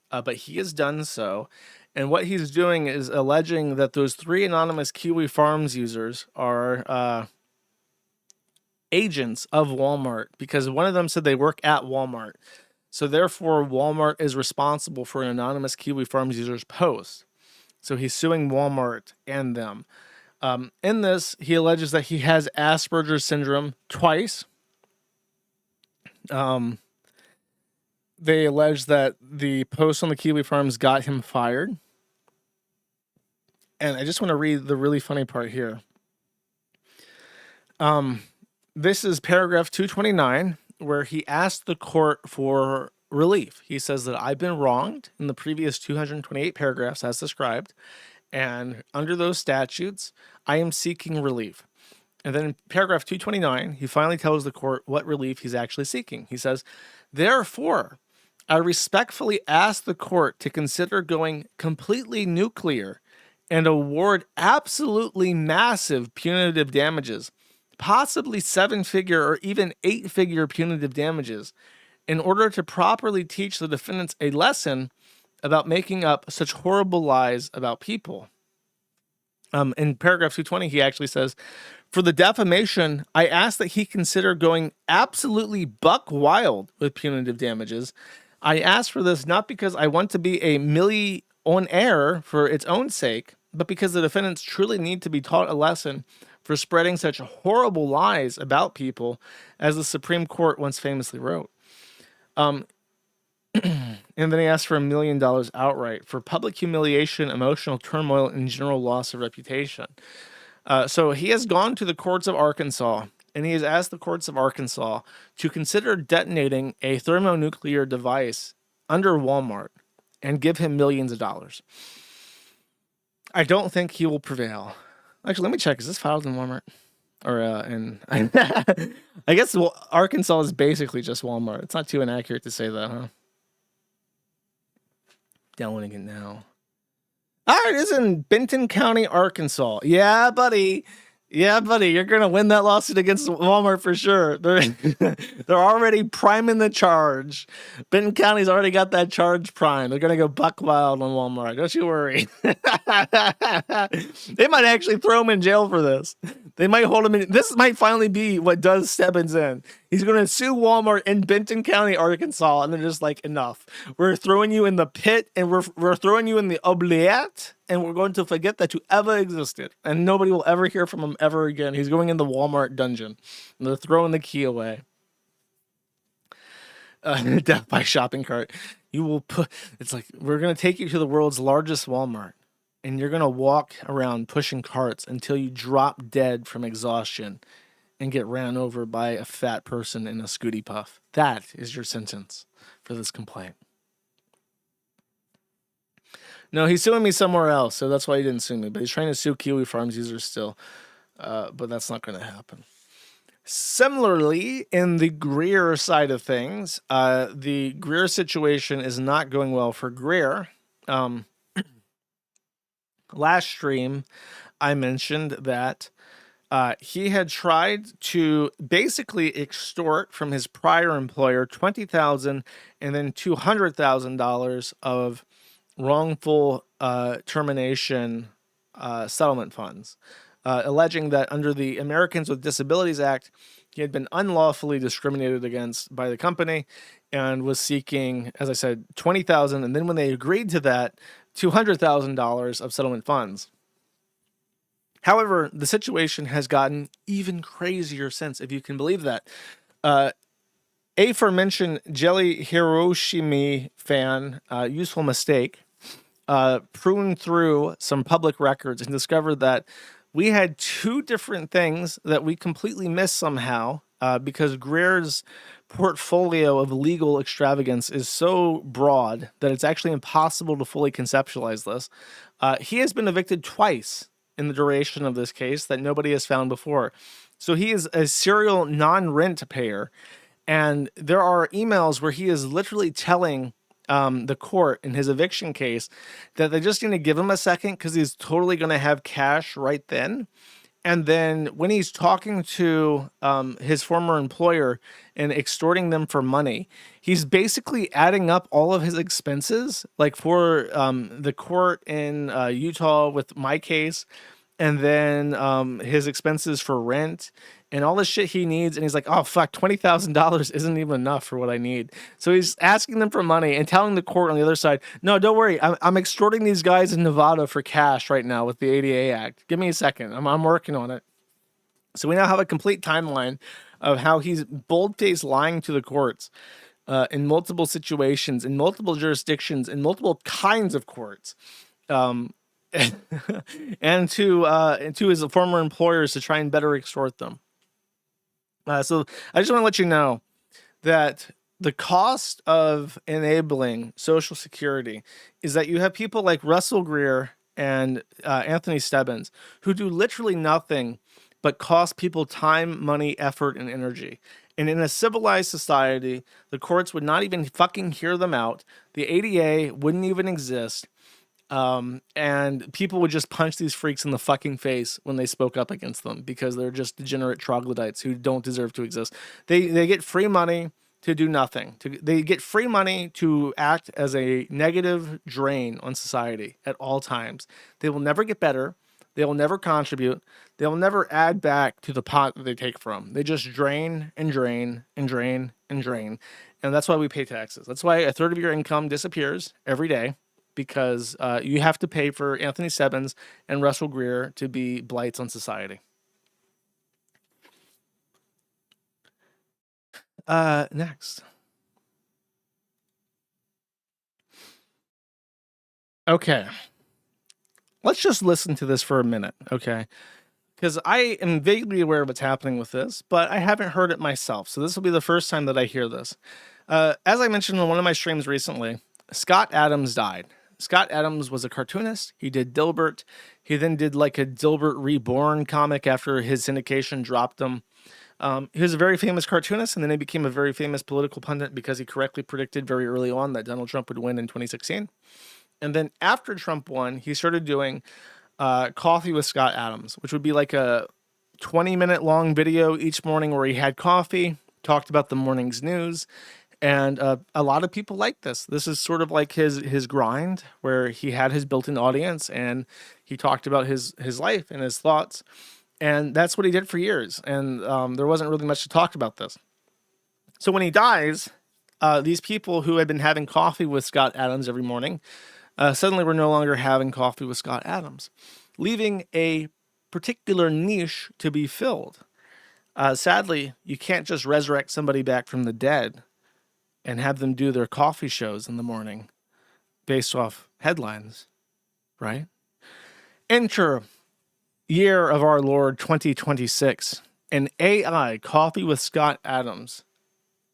but he has done so. And what he's doing is alleging that those 3 anonymous Kiwi Farms users are agents of Walmart, because one of them said they work at Walmart. So therefore, Walmart is responsible for an anonymous Kiwi Farms user's post. So he's suing Walmart and them. In this, he alleges that he has Asperger's syndrome twice. They allege that the post on the Kiwi Farms got him fired. And I just want to read the really funny part here. This is paragraph 229, where he asked the court for relief. He says that I've been wronged in the previous 228 paragraphs as described, and under those statutes, I am seeking relief. And then in paragraph 229, he finally tells the court what relief he's actually seeking. He says, therefore, I respectfully ask the court to consider going completely nuclear and award absolutely massive punitive damages, possibly 7-figure or even 8-figure punitive damages, in order to properly teach the defendants a lesson about making up such horrible lies about people. In paragraph 220, he actually says, for the defamation, I ask that he consider going absolutely buck wild with punitive damages. I ask for this not because I want to be a millionaire for its own sake, but because the defendants truly need to be taught a lesson for spreading such horrible lies about people, as the Supreme Court once famously wrote. And then he asked for $1 million outright for public humiliation, emotional turmoil, and general loss of reputation. So he has gone to the courts of Arkansas, and he has asked the courts of Arkansas to consider detonating a thermonuclear device under Walmart and give him millions of dollars. I don't think he will prevail. Actually, let me check. Is this filed in Walmart? Or I guess Arkansas is basically just Walmart. It's not too inaccurate to say that, huh? Downloading it now. It is in Benton County, Arkansas. Yeah, buddy. Yeah, buddy. You're going to win that lawsuit against Walmart for sure. They're already priming the charge. Benton County's already got that charge prime. They're going to go buck wild on Walmart. Don't you worry. They might actually throw him in jail for this. They might hold him in. This might finally be what does Stebbins in. He's going to sue Walmart in Benton County, Arkansas, and they're just like, enough. We're throwing you in the pit, and we're throwing you in the oubliette, and we're going to forget that you ever existed, and nobody will ever hear from him ever again. He's going in the Walmart dungeon, and they're throwing the key away. Death by shopping cart. You will put. It's like, we're going to take you to the world's largest Walmart, and you're going to walk around pushing carts until you drop dead from exhaustion and get ran over by a fat person in a Scooty Puff. That is your sentence for this complaint. No, he's suing me somewhere else, so that's why he didn't sue me. But he's trying to sue Kiwi Farms users still. But that's not going to happen. Similarly, in the Greer side of things, the Greer situation is not going well for Greer. Last stream, I mentioned that he had tried to basically extort from his prior employer $20,000 and then $200,000 of wrongful termination settlement funds, alleging that under the Americans with Disabilities Act, he had been unlawfully discriminated against by the company and was seeking, as I said, $20,000, and then when they agreed to that, $200,000 of settlement funds. However, the situation has gotten even crazier since, if you can believe that. Aforementioned Jelly Hiroshima fan, Useful Mistake, pruned through some public records and discovered that we had two different things that we completely missed somehow because Greer's portfolio of legal extravagance is so broad that it's actually impossible to fully conceptualize this. He has been evicted twice in the duration of this case that nobody has found before. So he is a serial non-rent payer. And there are emails where he is literally telling the court in his eviction case that they just need to give him a second because he's totally going to have cash right then. And then when he's talking to his former employer and extorting them for money, he's basically adding up all of his expenses, like for the court in Utah with my case, and then his expenses for rent and all the shit he needs. And he's like, oh, fuck, $20,000 isn't even enough for what I need. So he's asking them for money and telling the court on the other side, no, don't worry. I'm extorting these guys in Nevada for cash right now with the ADA Act. Give me a second. I'm working on it. So we now have a complete timeline of how he's bold-faced lying to the courts in multiple situations, in multiple jurisdictions, in multiple kinds of courts. And to his former employers to try and better extort them. So I just want to let you know that the cost of enabling Social Security is that you have people like Russell Greer and Anthony Stebbins who do literally nothing but cost people time, money, effort, and energy. And in a civilized society, the courts would not even fucking hear them out. The ADA wouldn't even exist. And people would just punch these freaks in the fucking face when they spoke up against them because they're just degenerate troglodytes who don't deserve to exist. They get free money to do nothing. They get free money to act as a negative drain on society at all times. They will never get better. They will never contribute. They will never add back to the pot that they take from. They just drain and drain and drain and drain. And that's why we pay taxes. That's why a third of your income disappears every day. Because you have to pay for Anthony Stebbins and Russell Greer to be blights on society. Next. Okay. Let's just listen to this for a minute, okay? Because I am vaguely aware of what's happening with this, but I haven't heard it myself. So this will be the first time that I hear this. As I mentioned in one of my streams recently, Scott Adams died. Scott Adams was a cartoonist. He did Dilbert. He then did like a Dilbert Reborn comic after his syndication dropped him. He was a very famous cartoonist, and then he became a very famous political pundit because he correctly predicted very early on that Donald Trump would win in 2016. And then after Trump won, he started doing Coffee with Scott Adams, which would be like a 20-minute long video each morning where he had coffee, talked about the morning's news. And a lot of people like this. This is sort of like his grind, where he had his built-in audience and he talked about his life and his thoughts. And that's what he did for years. And there wasn't really much to talk about this. So when he dies, these people who had been having coffee with Scott Adams every morning suddenly were no longer having coffee with Scott Adams, leaving a particular niche to be filled. Sadly, you can't just resurrect somebody back from the dead and have them do their coffee shows in the morning based off headlines, right? Enter year of our Lord 2026, an AI Coffee with Scott Adams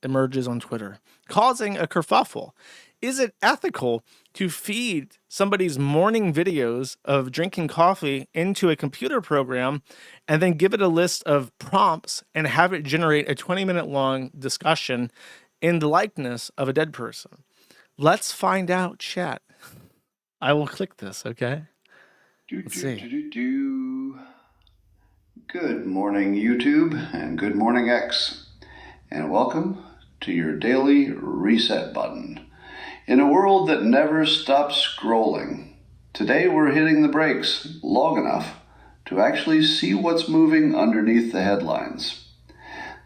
emerges on Twitter, causing a kerfuffle. Is it ethical to feed somebody's morning videos of drinking coffee into a computer program and then give it a list of prompts and have it generate a 20-minute long discussion in the likeness of a dead person? Let's find out, chat. I will click this, okay? Let's see. Good morning, YouTube, and good morning, X. And welcome to your daily reset button. In a world that never stops scrolling, today we're hitting the brakes long enough to actually see what's moving underneath the headlines.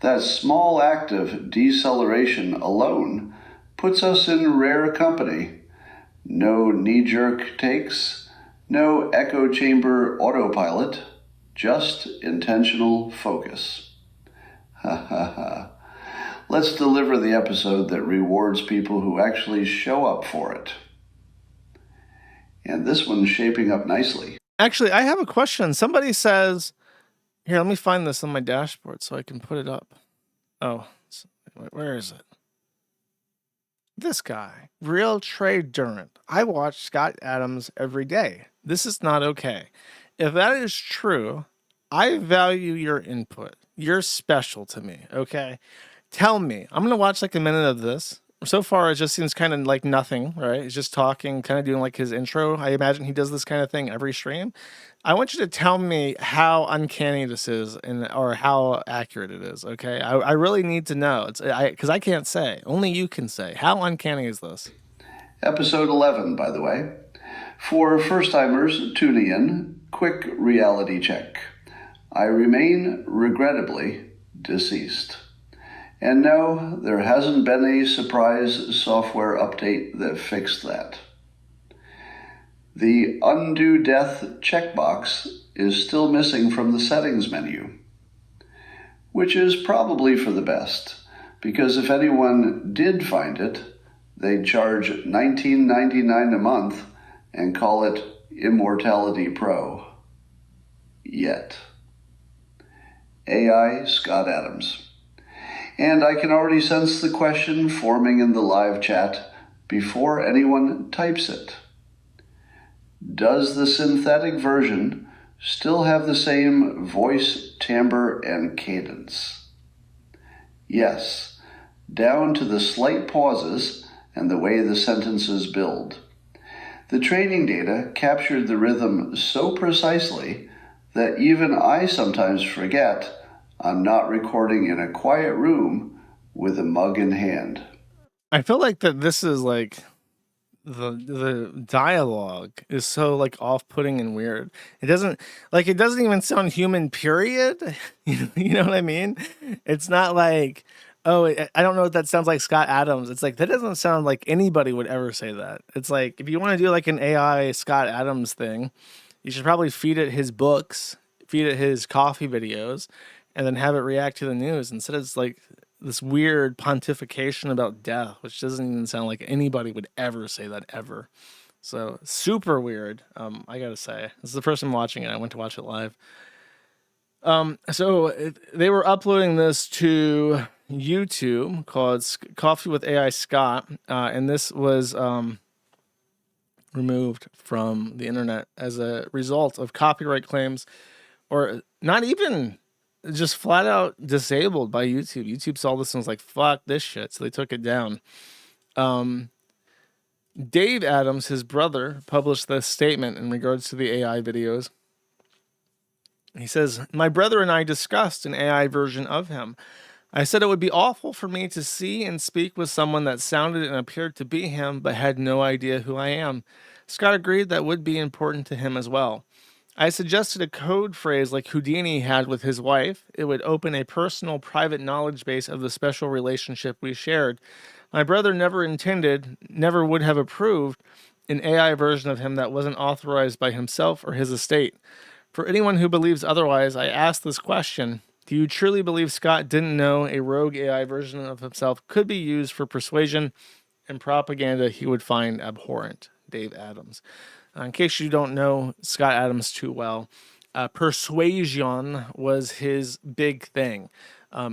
That small act of deceleration alone puts us in rare company. No knee-jerk takes, no echo chamber autopilot, just intentional focus. Ha ha ha. Let's deliver the episode that rewards people who actually show up for it. and this one's shaping up nicely. Actually, I have a question. Somebody says, here, let me find this on my dashboard so I can put it up. Oh, where is it? This guy, Real Trey Durant. I watch Scott Adams every day. This is not okay. If that is true, I value your input. You're special to me, okay? Tell me. I'm going to watch like a minute of this. So far, it just seems kind of like nothing, right? He's just talking, kind of doing like his intro. I imagine he does this kind of thing every stream. I want you to tell me how uncanny this is or how accurate it is, okay? I really need to know. Because I can't say. Only you can say. How uncanny is this? Episode 11, by the way. For first-timers tuning in, quick reality check. I remain, regrettably, deceased. And no, there hasn't been a surprise software update that fixed that. The undo death checkbox is still missing from the settings menu, which is probably for the best, because if anyone did find it, they'd charge $19.99 a month and call it Immortality Pro. Yet. AI Scott Adams. And I can already sense the question forming in the live chat before anyone types it. Does the synthetic version still have the same voice, timbre, and cadence? Yes, down to the slight pauses and the way the sentences build. The training data captured the rhythm so precisely that even I sometimes forget I'm not recording in a quiet room with a mug in hand. I feel like that this is like the dialogue is so like off-putting and weird. It doesn't even sound human, period. You know what I mean? It's not like, oh, I don't know what that sounds like, Scott Adams. It's like, that doesn't sound like anybody would ever say that. It's like, if you want to do like an AI Scott Adams thing, you should probably feed it his books, feed it his coffee videos, and then have it react to the news. Instead, it's like this weird pontification about death, which doesn't even sound like anybody would ever say that ever. So super weird. I gotta say, this is the first time watching it. I went to watch it live. They were uploading this to YouTube called Coffee with AI Scott, and this was removed from the internet as a result of copyright claims, or not even, just flat out disabled by YouTube. YouTube saw this and was like, fuck this shit. So they took it down. Dave Adams, his brother, published this statement in regards to the AI videos. He says, my brother and I discussed an AI version of him. I said it would be awful for me to see and speak with someone that sounded and appeared to be him, but had no idea who I am. Scott agreed that would be important to him as well. I suggested a code phrase like Houdini had with his wife. It would open a personal, private knowledge base of the special relationship we shared. My brother never would have approved an AI version of him that wasn't authorized by himself or his estate. For anyone who believes otherwise, I ask this question. Do you truly believe Scott didn't know a rogue AI version of himself could be used for persuasion and propaganda he would find abhorrent? Dave Adams. In case you don't know Scott Adams too well, persuasion was his big thing.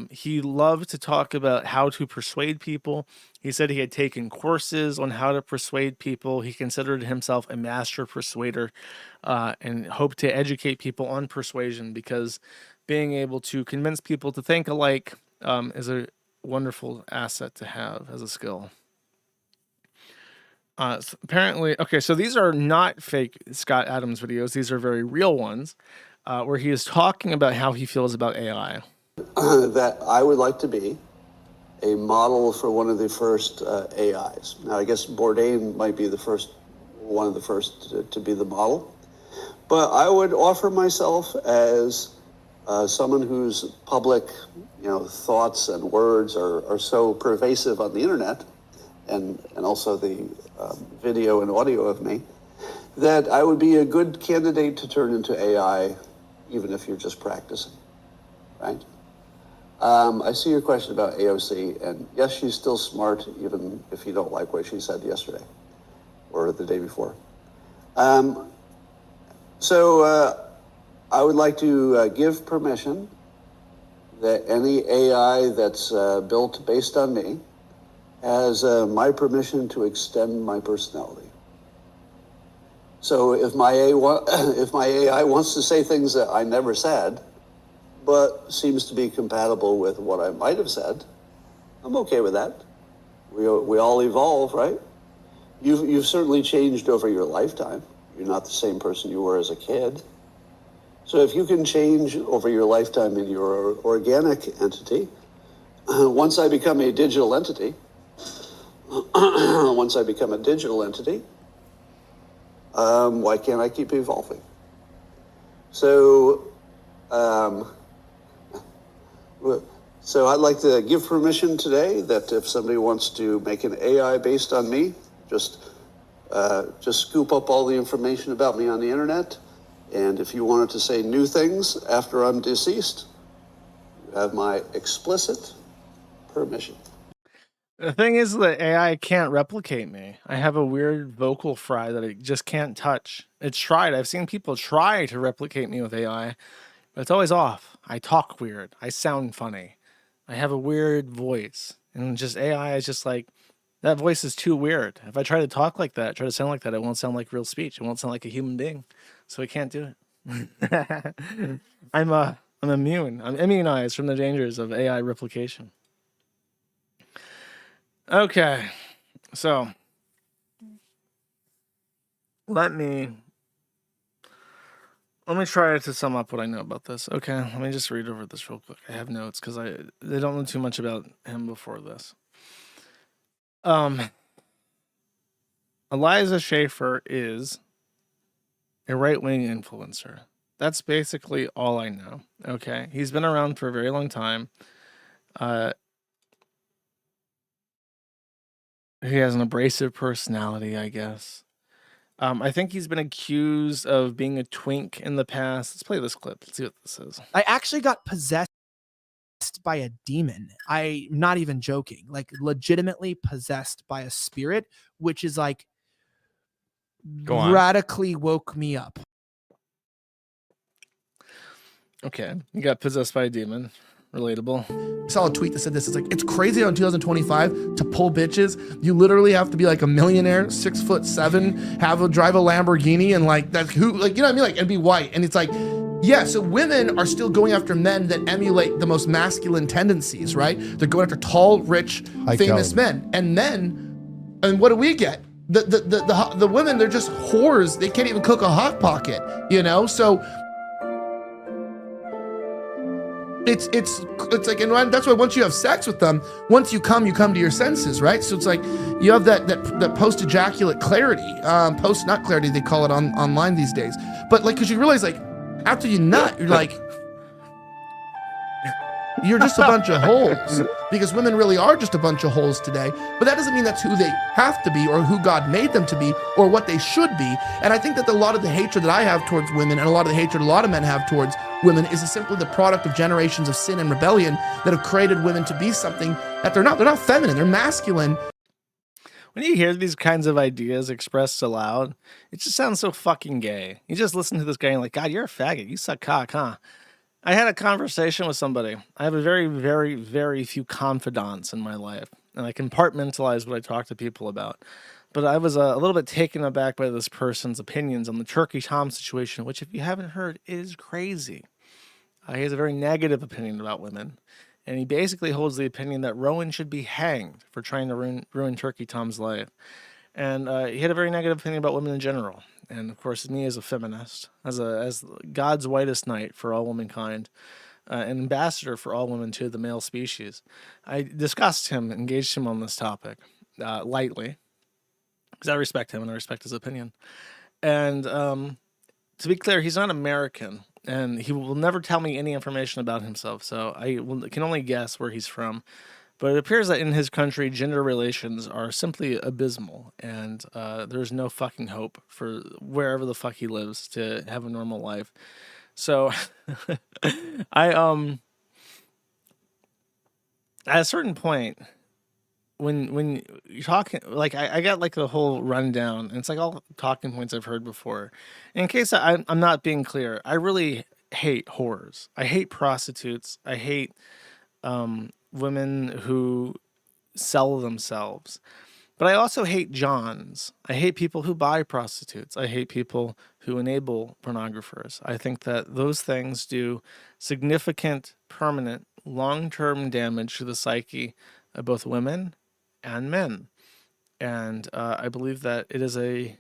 He loved to talk about how to persuade people. He said he had taken courses on how to persuade people. He considered himself a master persuader, and hoped to educate people on persuasion, because being able to convince people to think alike is a wonderful asset to have as a skill. So apparently, okay, so these are not fake Scott Adams videos. These are very real ones, where he is talking about how he feels about AI. That I would like to be a model for one of the first AIs. Now, I guess Bourdain might be one of the first to be the model, but I would offer myself as someone whose public, thoughts and words are so pervasive on the internet, and also the video and audio of me, that I would be a good candidate to turn into AI, even if you're just practicing, right? I see your question about AOC, and yes, she's still smart, even if you don't like what she said yesterday or the day before. I would like to give permission that any AI that's built based on me has my permission to extend my personality. So if my AI wants to say things that I never said, but seems to be compatible with what I might have said, I'm okay with that. We all evolve, right? You've certainly changed over your lifetime. You're not the same person you were as a kid. So if you can change over your lifetime in your organic entity, once I become a digital entity, why can't I keep evolving? So I'd like to give permission today that if somebody wants to make an AI based on me, just scoop up all the information about me on the internet. And if you wanted to say new things after I'm deceased, you have my explicit permission. The thing is that AI can't replicate me. I have a weird vocal fry that it just can't touch. It's tried. I've seen people try to replicate me with AI, but it's always off. I talk weird. I sound funny. I have a weird voice. And just AI is just like, that voice is too weird. If I try to talk like that, try to sound like that, it won't sound like real speech. It won't sound like a human being. So I can't do it. I'm immune. I'm immunized from the dangers of AI replication. Okay. So let me try to sum up what I know about this. Okay, let me just read over this real quick. I have notes because they don't know too much about him before this. Eliza Schaefer is a right-wing influencer. That's basically all I know. Okay, he's been around for a very long time. He has an abrasive personality, I guess. I think he's been accused of being a twink in the past. Let's play this clip. Let's see what this is. I actually got possessed by a demon. I'm not even joking. Like legitimately possessed by a spirit, which is like Go on. radically woke me up. Okay, you got possessed by a demon. Relatable. I saw a tweet that said this. It's like, it's crazy on 2025 to pull bitches. You literally have to be like a millionaire, 6'7", drive a Lamborghini, and like that's who, like, you know what I mean, like, and be white. And it's like, yeah, so women are still going after men that emulate the most masculine tendencies, right? They're going after tall, rich, famous men. And men, and what do we get? The women, they're just whores. They can't even cook a hot pocket, you know? So it's like, and that's why once you have sex with them, once you come to your senses, right? So it's like you have that post ejaculate clarity, not clarity, they call it online these days. But like, cause you realize like after you nut, you're like, you're just a bunch of holes, because women really are just a bunch of holes today. But that doesn't mean that's who they have to be or who God made them to be or what they should be. And I think that a lot of the hatred that I have towards women and a lot of the hatred a lot of men have towards women is simply the product of generations of sin and rebellion that have created women to be something that they're not. They're not feminine, they're masculine. When you hear these kinds of ideas expressed aloud, it just sounds so fucking gay. You just listen to this guy and like, God, you're a faggot. You suck cock, huh? I had a conversation with somebody. I have a very, very, very few confidants in my life, and I compartmentalize what I talk to people about. But I was a little bit taken aback by this person's opinions on the Turkey Tom situation, which, if you haven't heard, is crazy. He has a very negative opinion about women, and he basically holds the opinion that Rowan should be hanged for trying to ruin Turkey Tom's life. And he had a very negative opinion about women in general. And of course, me as a feminist, as God's whitest knight for all womankind, an ambassador for all women to the male species, I discussed him, engaged him on this topic lightly, because I respect him and I respect his opinion. And to be clear, he's not American, and he will never tell me any information about himself. So I can only guess where he's from. But it appears that in his country, gender relations are simply abysmal, and there's no fucking hope for wherever the fuck he lives to have a normal life. So at a certain point, when you're talking, like I got like the whole rundown, and it's like all talking points I've heard before. In case I'm not being clear, I really hate whores. I hate prostitutes. I hate women who sell themselves. But I also hate Johns. I hate people who buy prostitutes. I hate people who enable pornographers. I think that those things do significant, permanent, long-term damage to the psyche of both women and men. And I believe that it is a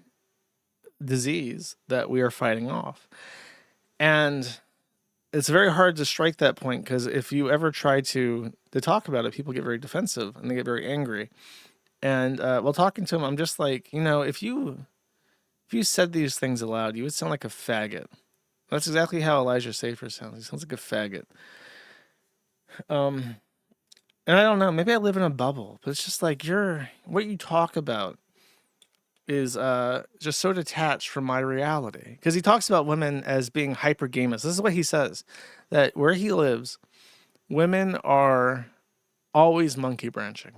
disease that we are fighting off. And it's very hard to strike that point, because if you ever try to talk about it, people get very defensive and they get very angry. And while talking to him, I'm just like, if you said these things aloud, you would sound like a faggot. That's exactly how Elijah Safer sounds. He sounds like a faggot. And I don't know, maybe I live in a bubble, but it's just like what you talk about is just so detached from my reality. Because he talks about women as being hypergamous. This is what he says, that where he lives, women are always monkey branching.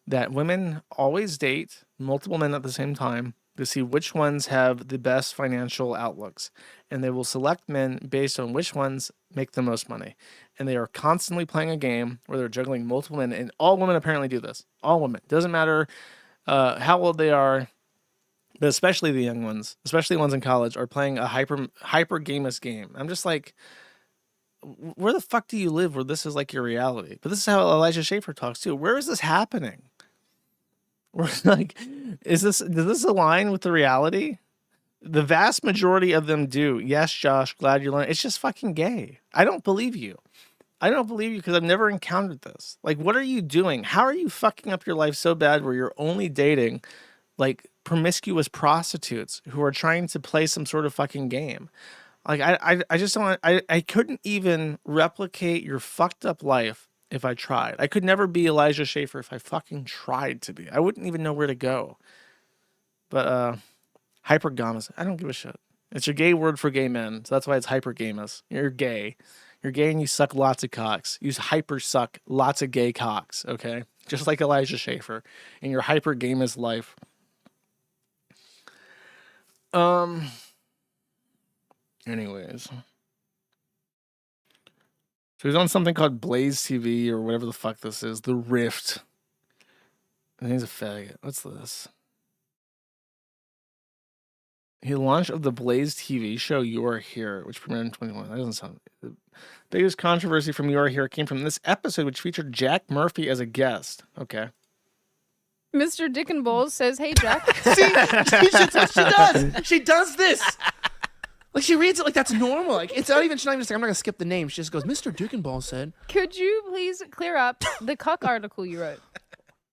That women always date multiple men at the same time to see which ones have the best financial outlooks. And they will select men based on which ones make the most money. And they are constantly playing a game where they're juggling multiple men. And all women apparently do this. All women. Doesn't matter how old they are, but especially the young ones, especially ones in college, are playing a hyper-gamous game. I'm just like, where the fuck do you live where this is like your reality? But this is how Elijah Schaefer talks too. Where is this happening? We're like, does this align with the reality? The vast majority of them do. Yes, Josh, glad you learned. It's just fucking gay. I don't believe you. I don't believe you because I've never encountered this. Like, what are you doing? How are you fucking up your life so bad where you're only dating like promiscuous prostitutes who are trying to play some sort of fucking game? Like, I just don't, I couldn't even replicate your fucked up life if I tried. I could never be Elijah Schaefer if I fucking tried to be. I wouldn't even know where to go. But hypergamous, I don't give a shit. It's your gay word for gay men, so that's why it's hypergamous. You're gay. You're gay and you suck lots of cocks. You hyper suck lots of gay cocks, okay? Just like Elijah Schaefer in your hypergamous life. Anyways. So he's on something called Blaze TV or whatever the fuck this is. The Rift. And he's a faggot. What's this? He launched of the Blaze TV show You Are Here, which premiered in 2021. That doesn't sound... The biggest controversy from You Are Here came from this episode, which featured Jack Murphy as a guest. Okay. Mr. Dick and Balls says, "Hey, Jack." See, that's what she does. She does this. Like, she reads it like that's normal. Like, it's not even, she's not even saying, I'm not going to skip the name. She just goes, Mr. Dukenball said. Could you please clear up the cuck article you wrote?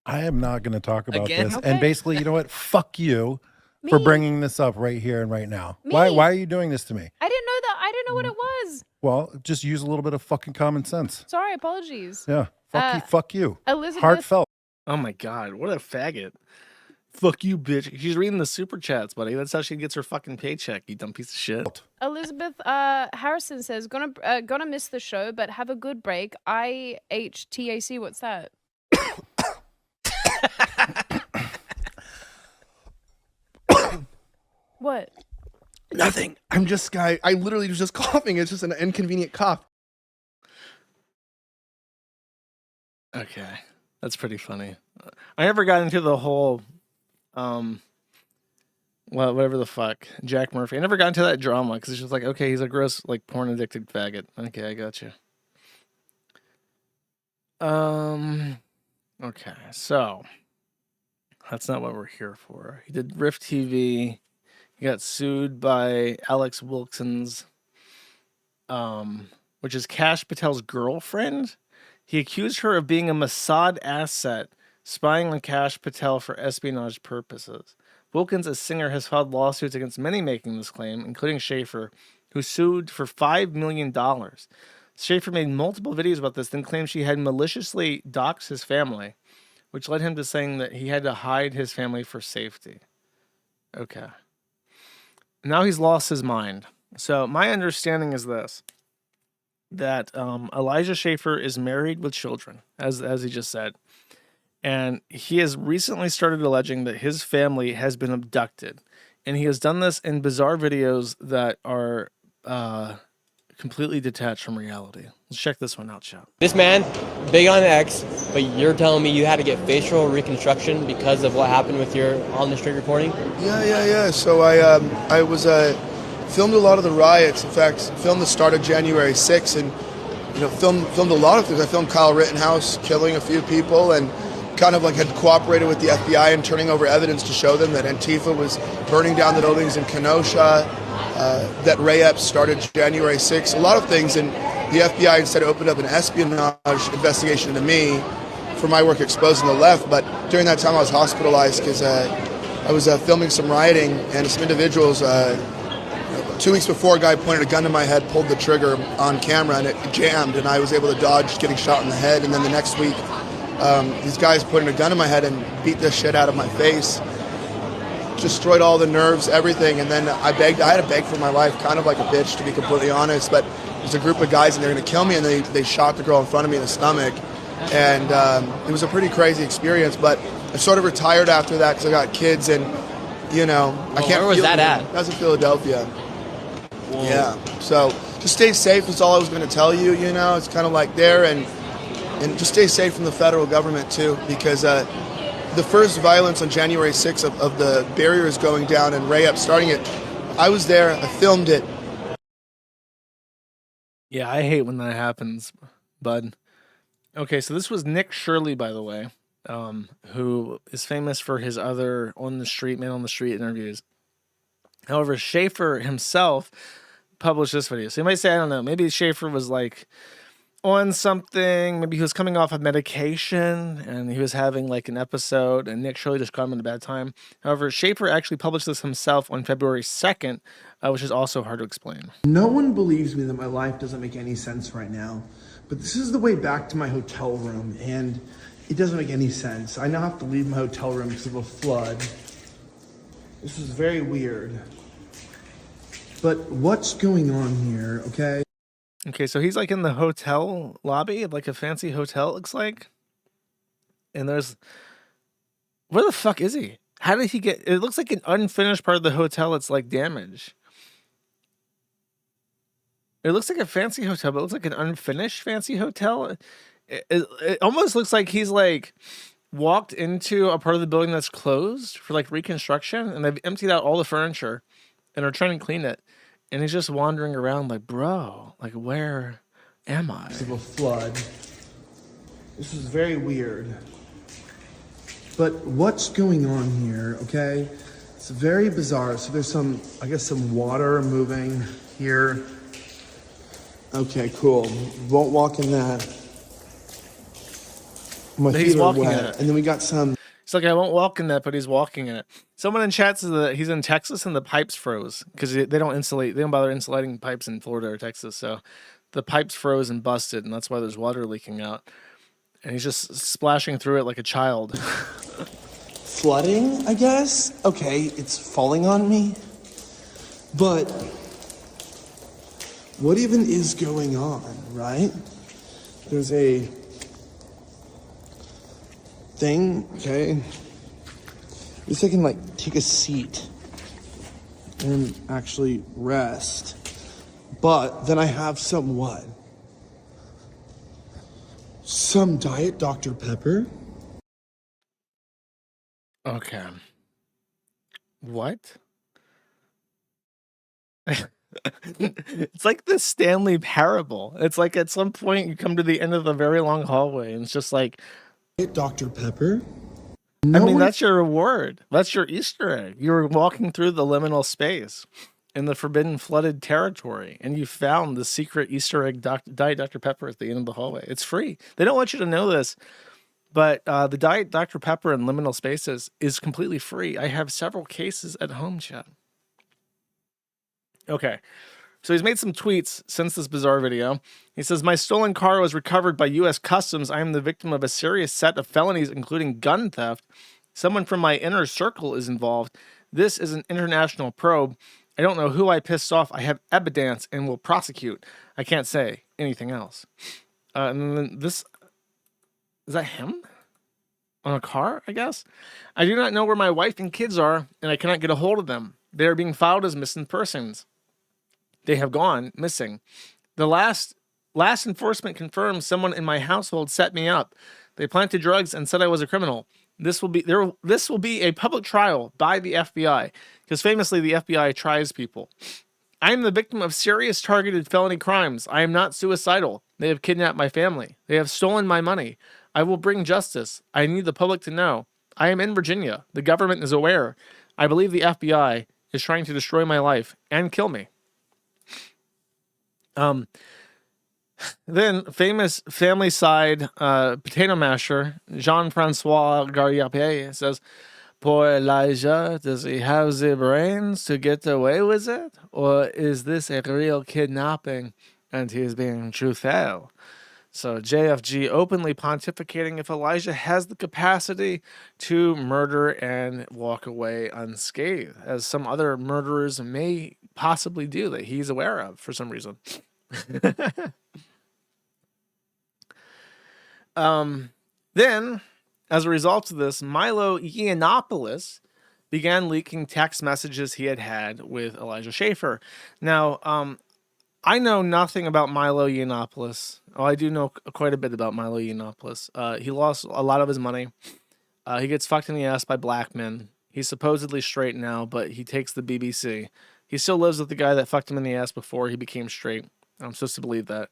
I am not going to talk about Again? this. Okay. And basically, you know what? Fuck you for bringing this up right here and right now. Me? Why are you doing this to me? I didn't know that. I didn't know what it was. Well, just use a little bit of fucking common sense. Sorry, apologies. Yeah. Fuck you. Fuck you. Elizabeth. Heartfelt. Oh my God, what a faggot. Fuck you, bitch. She's reading the super chats, buddy. That's how she gets her fucking paycheck, you dumb piece of shit. Elizabeth Harrison says, gonna miss the show, but have a good break. IHTAC, what's that? What? Nothing. I literally was just coughing. It's just an inconvenient cough. Okay, that's pretty funny. I never got into the whole, whatever the fuck, Jack Murphy. I never got into that drama because it's just like, okay, he's a gross, like, porn-addicted faggot. Okay, I got you. Okay, so that's not what we're here for. He did Rift TV. He got sued by Alex Wilkins, which is Kash Patel's girlfriend. He accused her of being a Mossad asset, spying on Kash Patel for espionage purposes. Wilkins, a singer, has filed lawsuits against many making this claim, including Schaefer, who sued for $5 million. Schaefer made multiple videos about this, then claimed she had maliciously doxed his family, which led him to saying that he had to hide his family for safety. Okay. Now he's lost his mind. So my understanding is this, that Elijah Schaefer is married with children, as he just said. And he has recently started alleging that his family has been abducted. And he has done this in bizarre videos that are completely detached from reality. Let's check this one out, chat. This man, big on X, but you're telling me you had to get facial reconstruction because of what happened with your on the street reporting? Yeah. So I was filmed a lot of the riots. In fact, filmed the start of January 6th, and filmed a lot of things. I filmed Kyle Rittenhouse killing a few people, and kind of like had cooperated with the FBI in turning over evidence to show them that Antifa was burning down the buildings in Kenosha, that Ray Epps started January 6th. A lot of things, and the FBI instead opened up an espionage investigation into me for my work exposing the left. But during that time, I was hospitalized because I was filming some rioting, and some individuals. 2 weeks before, a guy pointed a gun to my head, pulled the trigger on camera, and it jammed, and I was able to dodge getting shot in the head. And then the next week, these guys pointed a gun to my head and beat the shit out of my face, destroyed all the nerves, everything. And then I had to beg for my life, kind of like a bitch, to be completely honest. But there's a group of guys, and they're going to kill me, and they shot the girl in front of me in the stomach. And it was a pretty crazy experience. But I sort of retired after that because I got kids, and I can't. Where was that at? That was in Philadelphia. Whoa. Yeah. So just stay safe is all I was going to tell you. It's kind of like there, and just stay safe from the federal government too, because the first violence on January 6th of the barriers going down and Ray Epps starting it, I was there. I filmed it. Yeah, I hate when that happens, bud. Okay, so this was Nick Shirley, by the way, who is famous for his other man on the street interviews. However, Schaefer himself published this video. So you might say, I don't know, maybe Schaefer was like on something, maybe he was coming off of medication and he was having like an episode, and Nick Shirley just caught him at a bad time. However, Schaefer actually published this himself on February 2nd, which is also hard to explain. No one believes me that my life doesn't make any sense right now, but this is the way back to my hotel room, and it doesn't make any sense. I now have to leave my hotel room because of a flood. This is very weird. But what's going on here, okay? Okay, so he's like in the hotel lobby, like a fancy hotel, it looks like. And there's... Where the fuck is he? How did he get... It looks like an unfinished part of the hotel. It's like damaged. It looks like a fancy hotel, but it looks like an unfinished fancy hotel. It almost looks like he's like walked into a part of the building that's closed for like reconstruction, and they've emptied out all the furniture and are trying to clean it. And he's just wandering around like, bro, like, where am I? Of a flood. This is very weird. But what's going on here, okay? It's very bizarre. So there's some water moving here. Okay, cool. Won't walk in that. My feet are wet. And then we got some... It's like, I won't walk in that, but he's walking in it. Someone in chat says that he's in Texas and the pipes froze because they don't bother insulating pipes in Florida or Texas. So the pipes froze and busted, and that's why there's water leaking out. And he's just splashing through it like a child. Flooding, I guess? Okay, it's falling on me. But what even is going on, right? There's a thing, okay? At least I can like take a seat and actually rest. But then I have some what? Some Diet Dr. Pepper? Okay. What? It's like the Stanley Parable. It's like at some point you come to the end of a very long hallway and it's just like... Dr. Pepper? That's your reward. That's your Easter egg. You were walking through the liminal space in the forbidden flooded territory, and you found the secret Easter egg Diet Dr. Pepper at the end of the hallway. It's free. They don't want you to know this, but the Diet Dr. Pepper in liminal spaces is completely free. I have several cases at home, chat. Okay. So he's made some tweets since this bizarre video. He says, my stolen car was recovered by U.S. Customs. I am the victim of a serious set of felonies, including gun theft. Someone from my inner circle is involved. This is an international probe. I don't know who I pissed off. I have evidence and will prosecute. I can't say anything else. And then this... Is that him? on a car, I guess. I do not know where my wife and kids are, and I cannot get a hold of them. They are being filed as missing persons. They have gone missing. The last enforcement confirmed someone in my household set me up. They planted drugs and said I was a criminal. This will be a public trial by the FBI, because famously the FBI tries people. I am the victim of serious targeted felony crimes. I am not suicidal. They have kidnapped my family. They have stolen my money. I will bring justice. I need the public to know. I am in Virginia. The government is aware. I believe the FBI is trying to destroy my life and kill me. Then famous family side potato masher Jean-Francois Garriapé says, "Poor Elijah, does he have the brains to get away with it? Or is this a real kidnapping and he is being truthful?" So JFG openly pontificating if Elijah has the capacity to murder and walk away unscathed, as some other murderers may possibly do that he's aware of for some reason. Then, as a result of this, Milo Yiannopoulos began leaking text messages he had with Elijah Schaffer. Now, I know nothing about Milo Yiannopoulos. Oh, I do know quite a bit about Milo Yiannopoulos. He lost a lot of his money. He gets fucked in the ass by black men. He's supposedly straight now, but he takes the BBC. He still lives with the guy that fucked him in the ass before he became straight. I'm supposed to believe that.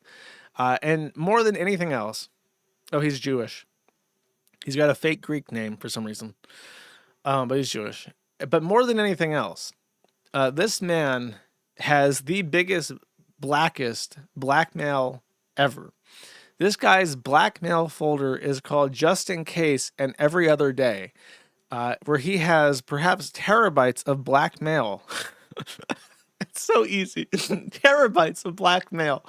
And more than anything else, he's Jewish. He's got a fake Greek name for some reason. But he's Jewish. But more than anything else, this man has the biggest, blackest blackmail ever. This guy's blackmail folder is called Just In Case and Every Other Day, where he has perhaps terabytes of blackmail. It's so easy. Terabytes of blackmail.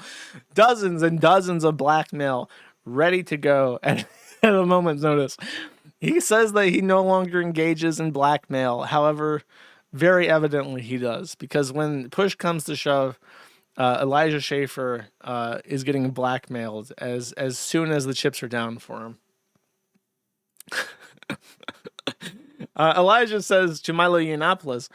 Dozens and dozens of blackmail ready to go at a moment's notice. He says that he no longer engages in blackmail. However, very evidently he does, because when push comes to shove, Elijah Schaffer is getting blackmailed as soon as the chips are down for him. Elijah says to Milo Yiannopoulos,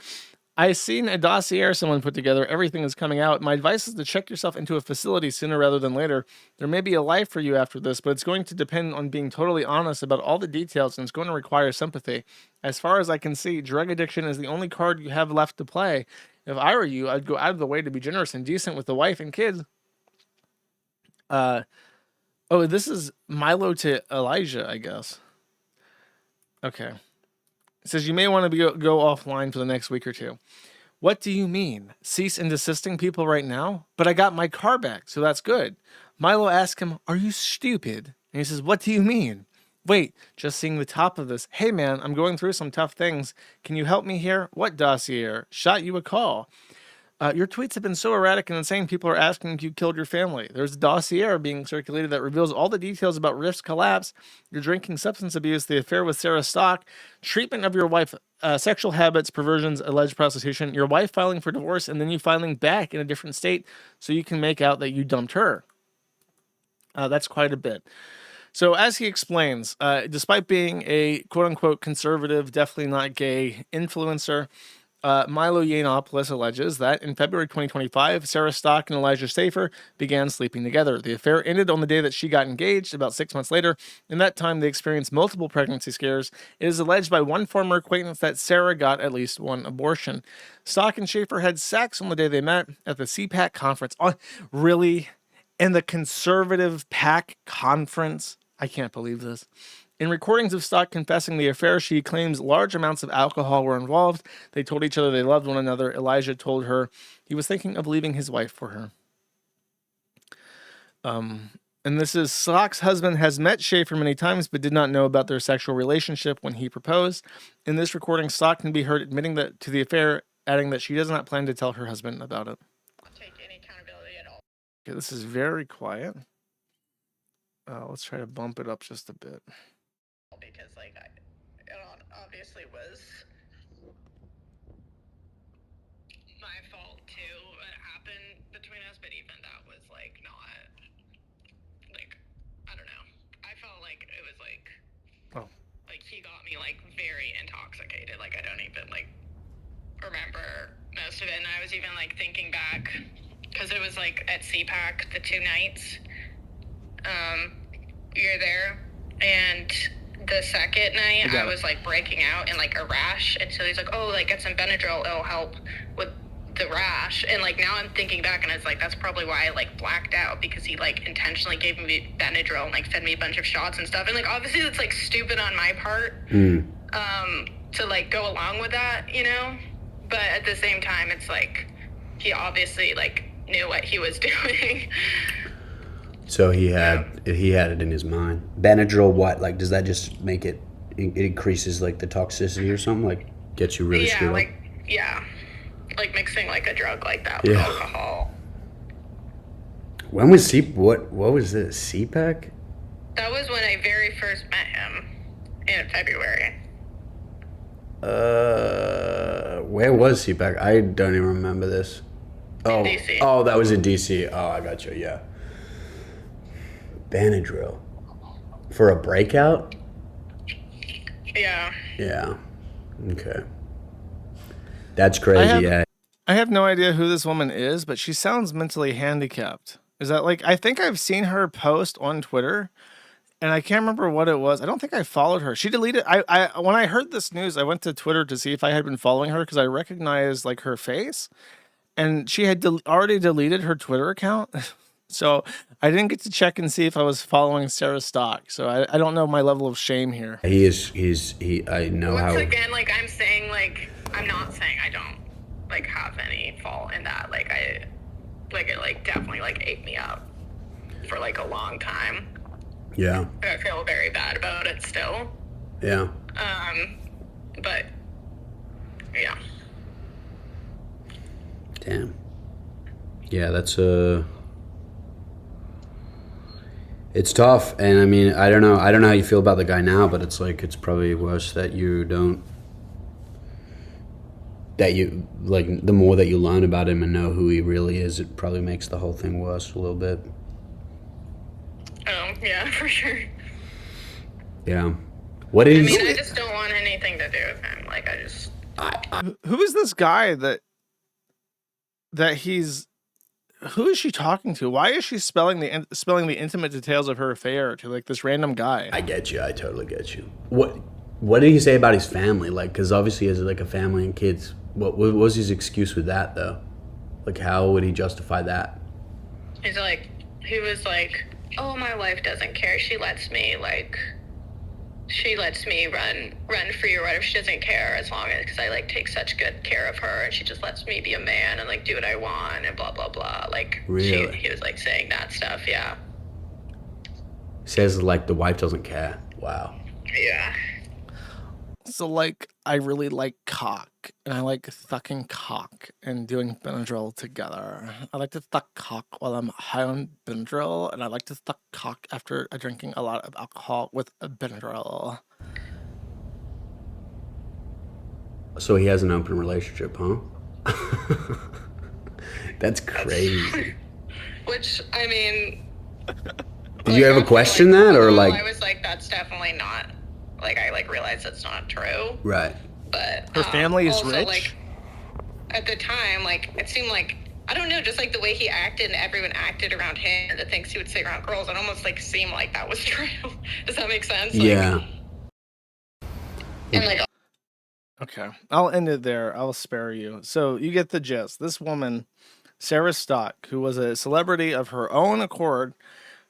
"I've seen a dossier someone put together. Everything is coming out. My advice is to check yourself into a facility sooner rather than later. There may be a life for you after this, but it's going to depend on being totally honest about all the details, and it's going to require sympathy. As far as I can see, drug addiction is the only card you have left to play. If I were you, I'd go out of the way to be generous and decent with the wife and kids." This is Milo to Elijah, I guess. Okay. It says, "You may want to go offline for the next week or two." What do you mean? Cease and desisting people right now? But I got my car back, so that's good. Milo asks him, "Are you stupid?" And he says, "What do you mean?" "Wait, just seeing the top of this. Hey man, I'm going through some tough things. Can you help me here?" "What dossier?" "Shot you a call." Your tweets have been so erratic and insane, people are asking if you killed your family. There's a dossier being circulated that reveals all the details about Rift's collapse, your drinking, substance abuse, the affair with Sarah Stock, treatment of your wife, sexual habits, perversions, alleged prostitution, your wife filing for divorce, and then you filing back in a different state so you can make out that you dumped her. That's quite a bit. So as he explains, despite being a quote-unquote conservative, definitely not gay influencer, Milo Yiannopoulos alleges that in February 2025, Sarah Stock and Elijah Schaffer began sleeping together. The affair ended on the day that she got engaged, about 6 months later. In that time, they experienced multiple pregnancy scares. It is alleged by one former acquaintance that Sarah got at least one abortion. Stock and Schaffer had sex on the day they met at the CPAC conference. Oh, really? In the conservative PAC conference? I can't believe this. In recordings of Stock confessing the affair, she claims large amounts of alcohol were involved. They told each other they loved one another. Elijah told her he was thinking of leaving his wife for her. And this is, Stock's husband has met Schaffer many times, but did not know about their sexual relationship when he proposed. In this recording, Stock can be heard admitting that to the affair, adding that she does not plan to tell her husband about it. Take any accountability at all. Okay, this is very quiet. Let's try to bump it up just a bit. Because it obviously was my fault too. It happened between us, but even that was not I don't know. I felt like it was like he got me like very intoxicated. Like I don't even like remember most of it. And I was even like thinking back because it was like at CPAC the 2 nights you're there, and the second night I was like breaking out in like a rash, and so he's like, oh, like get some Benadryl, it'll help with the rash. And like now I'm thinking back, and it's like that's probably why I like blacked out, because he like intentionally gave me Benadryl and like fed me a bunch of shots and stuff. And like obviously that's like stupid on my part to like go along with that, you know, but at the same time it's like he obviously like knew what he was doing. So he had it in his mind. Benadryl, what? Like, does that just make it increases like the toxicity or something? Like, gets you really screwed up? Yeah, like mixing like a drug like that with alcohol. When was what was this? CPAC? That was when I very first met him in February. Where was CPAC? I don't even remember this. Oh, DC. Oh, that was in DC. Oh, I got you. Yeah. Benadryl for a breakout? Yeah. Yeah. Okay. That's crazy. I have no idea who this woman is, but she sounds mentally handicapped. Is that like, I think I've seen her post on Twitter, and I can't remember what it was. I don't think I followed her. She deleted. When I heard this news, I went to Twitter to see if I had been following her because I recognized like her face, and she had already deleted her Twitter account. So I didn't get to check and see if I was following Sarah Stock. So I don't know my level of shame here. I know how. Once again, like I'm saying, like I'm not saying I don't like have any fault in that. Like it like definitely like ate me up for like a long time. Yeah. I feel very bad about it still. Yeah. But yeah. Damn. Yeah, that's it's tough, and I mean, I don't know how you feel about the guy now, but it's like it's probably worse that you like the more that you learn about him and know who he really is, it probably makes the whole thing worse a little bit. Oh yeah, for sure. Yeah. What is? I mean, I just don't want anything to do with him. Like I just. Who is this guy that he's? Who is she talking to? Why is she spilling the intimate details of her affair to like this random guy? I get you. I totally get you. What did he say about his family? Like, because obviously he has like a family and kids. What was his excuse with that though? Like, how would he justify that? He was like, oh, my wife doesn't care. She lets me run free or whatever. She doesn't care as long as, because I like take such good care of her, and she just lets me be a man and like do what I want and blah blah blah. Like really? He was like saying that stuff. Yeah. Says like the wife doesn't care. Wow. Yeah. So like I really like cock, and I like thucking cock and doing Benadryl together. I like to thuck cock while I'm high on Benadryl, and I like to thuck cock after drinking a lot of alcohol with a Benadryl. So he has an open relationship, huh? That's crazy. Which I mean. Did you ever question that, or like? I was like, that's definitely not. Like I like realized that's not true. Right. But her family is also, rich. Like, at the time, like it seemed like I don't know, just like the way he acted and everyone acted around him, and the things he would say around girls, it almost like seemed like that was true. Does that make sense? Like, yeah. And like. Okay, I'll end it there. I'll spare you. So you get the gist. This woman, Sarah Stock, who was a celebrity of her own accord,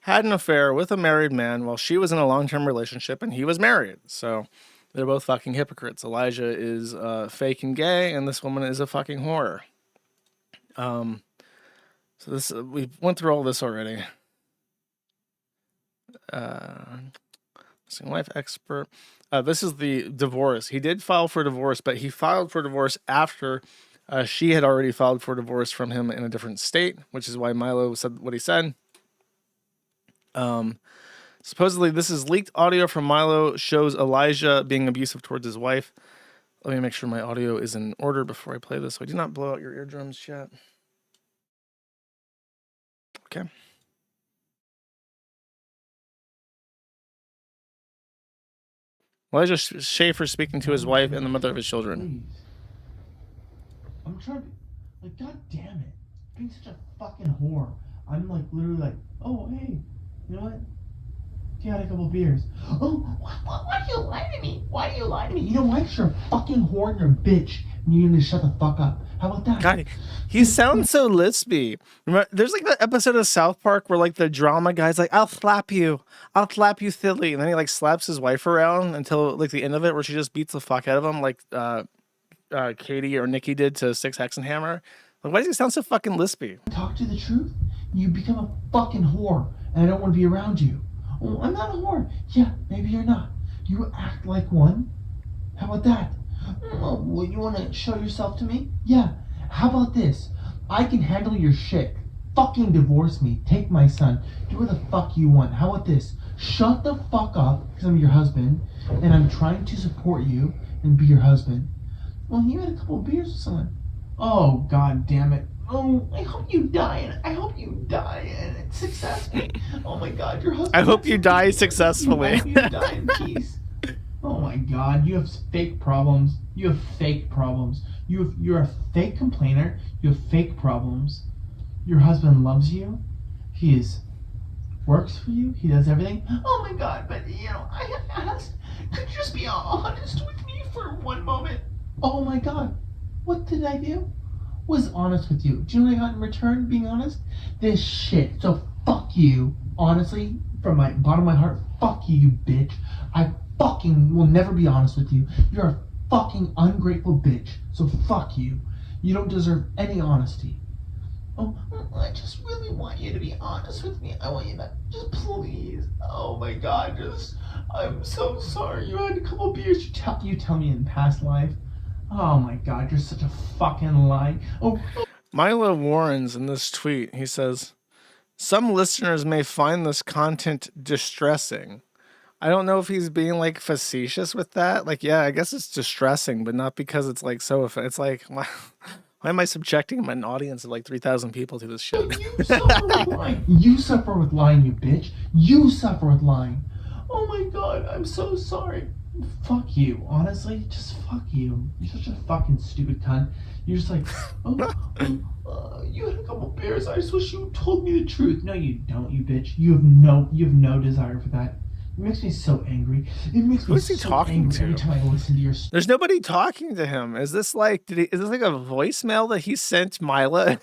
had an affair with a married man while she was in a long-term relationship and he was married. So they're both fucking hypocrites. Elijah is fake and gay, and this woman is a fucking whore. So this we went through all this already. Single life expert. This is the divorce. He did file for divorce, but he filed for divorce after she had already filed for divorce from him in a different state, which is why Milo said what he said. Supposedly this is leaked audio from Milo shows Elijah being abusive towards his wife. Let me make sure my audio is in order before I play this, so I do not blow out your eardrums yet. Okay. Elijah Schaefer speaking to his wife and the mother of his children. I'm trying to, like, god damn it. Being such a fucking whore. I'm like, literally like, oh, hey, you know what? You had a couple beers. Oh, why do you lie to me? Why do you lie to me? You know why? 'Cause you're a fucking whore and you're a bitch. And you need to shut the fuck up. How about that? God, he sounds so lispy. Remember, there's like that episode of South Park where like the drama guy's like, I'll slap you silly. And then he like slaps his wife around until like the end of it where she just beats the fuck out of him like Katie or Nikki did to Six Hexenhammer. Like, why does he sound so fucking lispy? Talk to the truth. You become a fucking whore and I don't want to be around you. Oh, I'm not a whore. Yeah, maybe you're not. You act like one. How about that? Oh, well, you want to show yourself to me? Yeah. How about this? I can handle your shit. Fucking divorce me. Take my son. Do what the fuck you want. How about this? Shut the fuck up because I'm your husband and I'm trying to support you and be your husband. Well, you had a couple of beers with someone. Oh, god damn it. Oh, I hope you die. I hope you die and it's successful. Oh my god, your husband. I hope you die successfully. I hope you die in peace. Oh my god, you have fake problems. You have fake problems. You're a fake complainer. You have fake problems. Your husband loves you. He works for you. He does everything. Oh my god, but you know, I have asked. Could you just be honest with me for one moment? Oh my god, what did I do? Was honest with you. Do you know what I got in return being honest? This shit. So fuck you. Honestly, from my bottom of my heart, fuck you, you bitch. I fucking will never be honest with you. You're a fucking ungrateful bitch. So fuck you. You don't deserve any honesty. Oh, I just really want you to be honest with me. I want you to just please. Oh my god, I'm so sorry. You had a couple beers. You tell me in past life. Oh my god, you're such a fucking lie. Oh. Milo warns in this tweet, he says, some listeners may find this content distressing. I don't know if he's being like facetious with that. Like, yeah, I guess it's distressing, but not because it's like so, it's like, why am I subjecting an audience of like 3,000 people to this shit? You suffer with lying. You suffer with lying, you bitch. You suffer with lying. Oh my god, I'm so sorry. Fuck you, honestly, just fuck you. You're such a fucking stupid cunt. You're just like, you had a couple beers. I just wish you told me the truth. No, you don't, you bitch. You have no desire for that. It makes me so angry. It makes me Who's he so talking angry to? every time I listen to your. There's nobody talking to him. Is this like, is this like a voicemail that he sent Mila?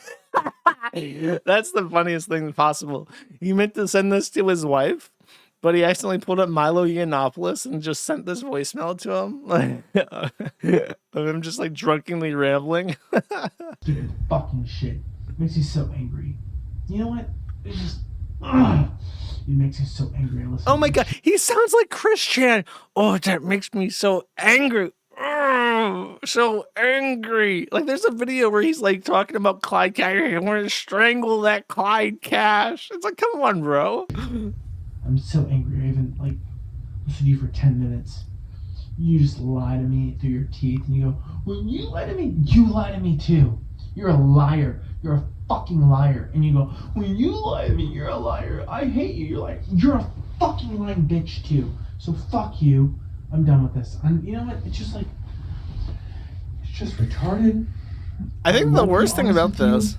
That's the funniest thing possible. He meant to send this to his wife, but he accidentally pulled up Milo Yiannopoulos and just sent this voicemail to him. Of him just like drunkenly rambling. Stupid fucking shit. It makes me so angry. You know what? It's just. It makes me so angry. Oh my god, he sounds like Chris Chan. Oh, that makes me so angry. So angry. Like there's a video where he's like talking about Clyde Cash. I want to strangle that Clyde Cash. It's like, come on, bro. I'm so angry. I even like listened to you for 10 minutes. You just lie to me through your teeth and you go, when you lie to me, you lie to me too. You're a liar. You're a fucking liar. And you go, when you lie to me, you're a liar. I hate you. You're like, you're a fucking lying bitch too. So fuck you. I'm done with this. And you know what? It's just like, it's just retarded. I think the worst thing about this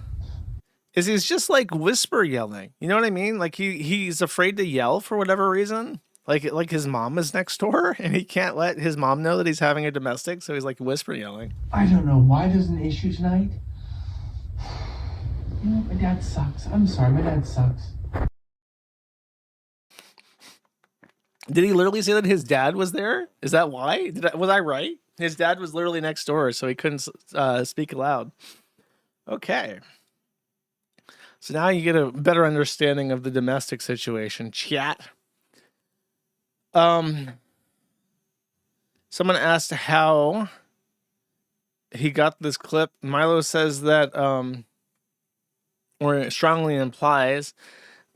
is he's just like whisper yelling. You know what I mean? Like he's afraid to yell for whatever reason. Like his mom is next door and he can't let his mom know that he's having a domestic, so he's like whisper yelling. I don't know why there's an issue tonight. You know, my dad sucks. I'm sorry, my dad sucks. Did he literally say that his dad was there? Is that why? Was I right? His dad was literally next door, so he couldn't speak aloud. Okay. So now you get a better understanding of the domestic situation. Chat. Someone asked how he got this clip. Milo says that, or strongly implies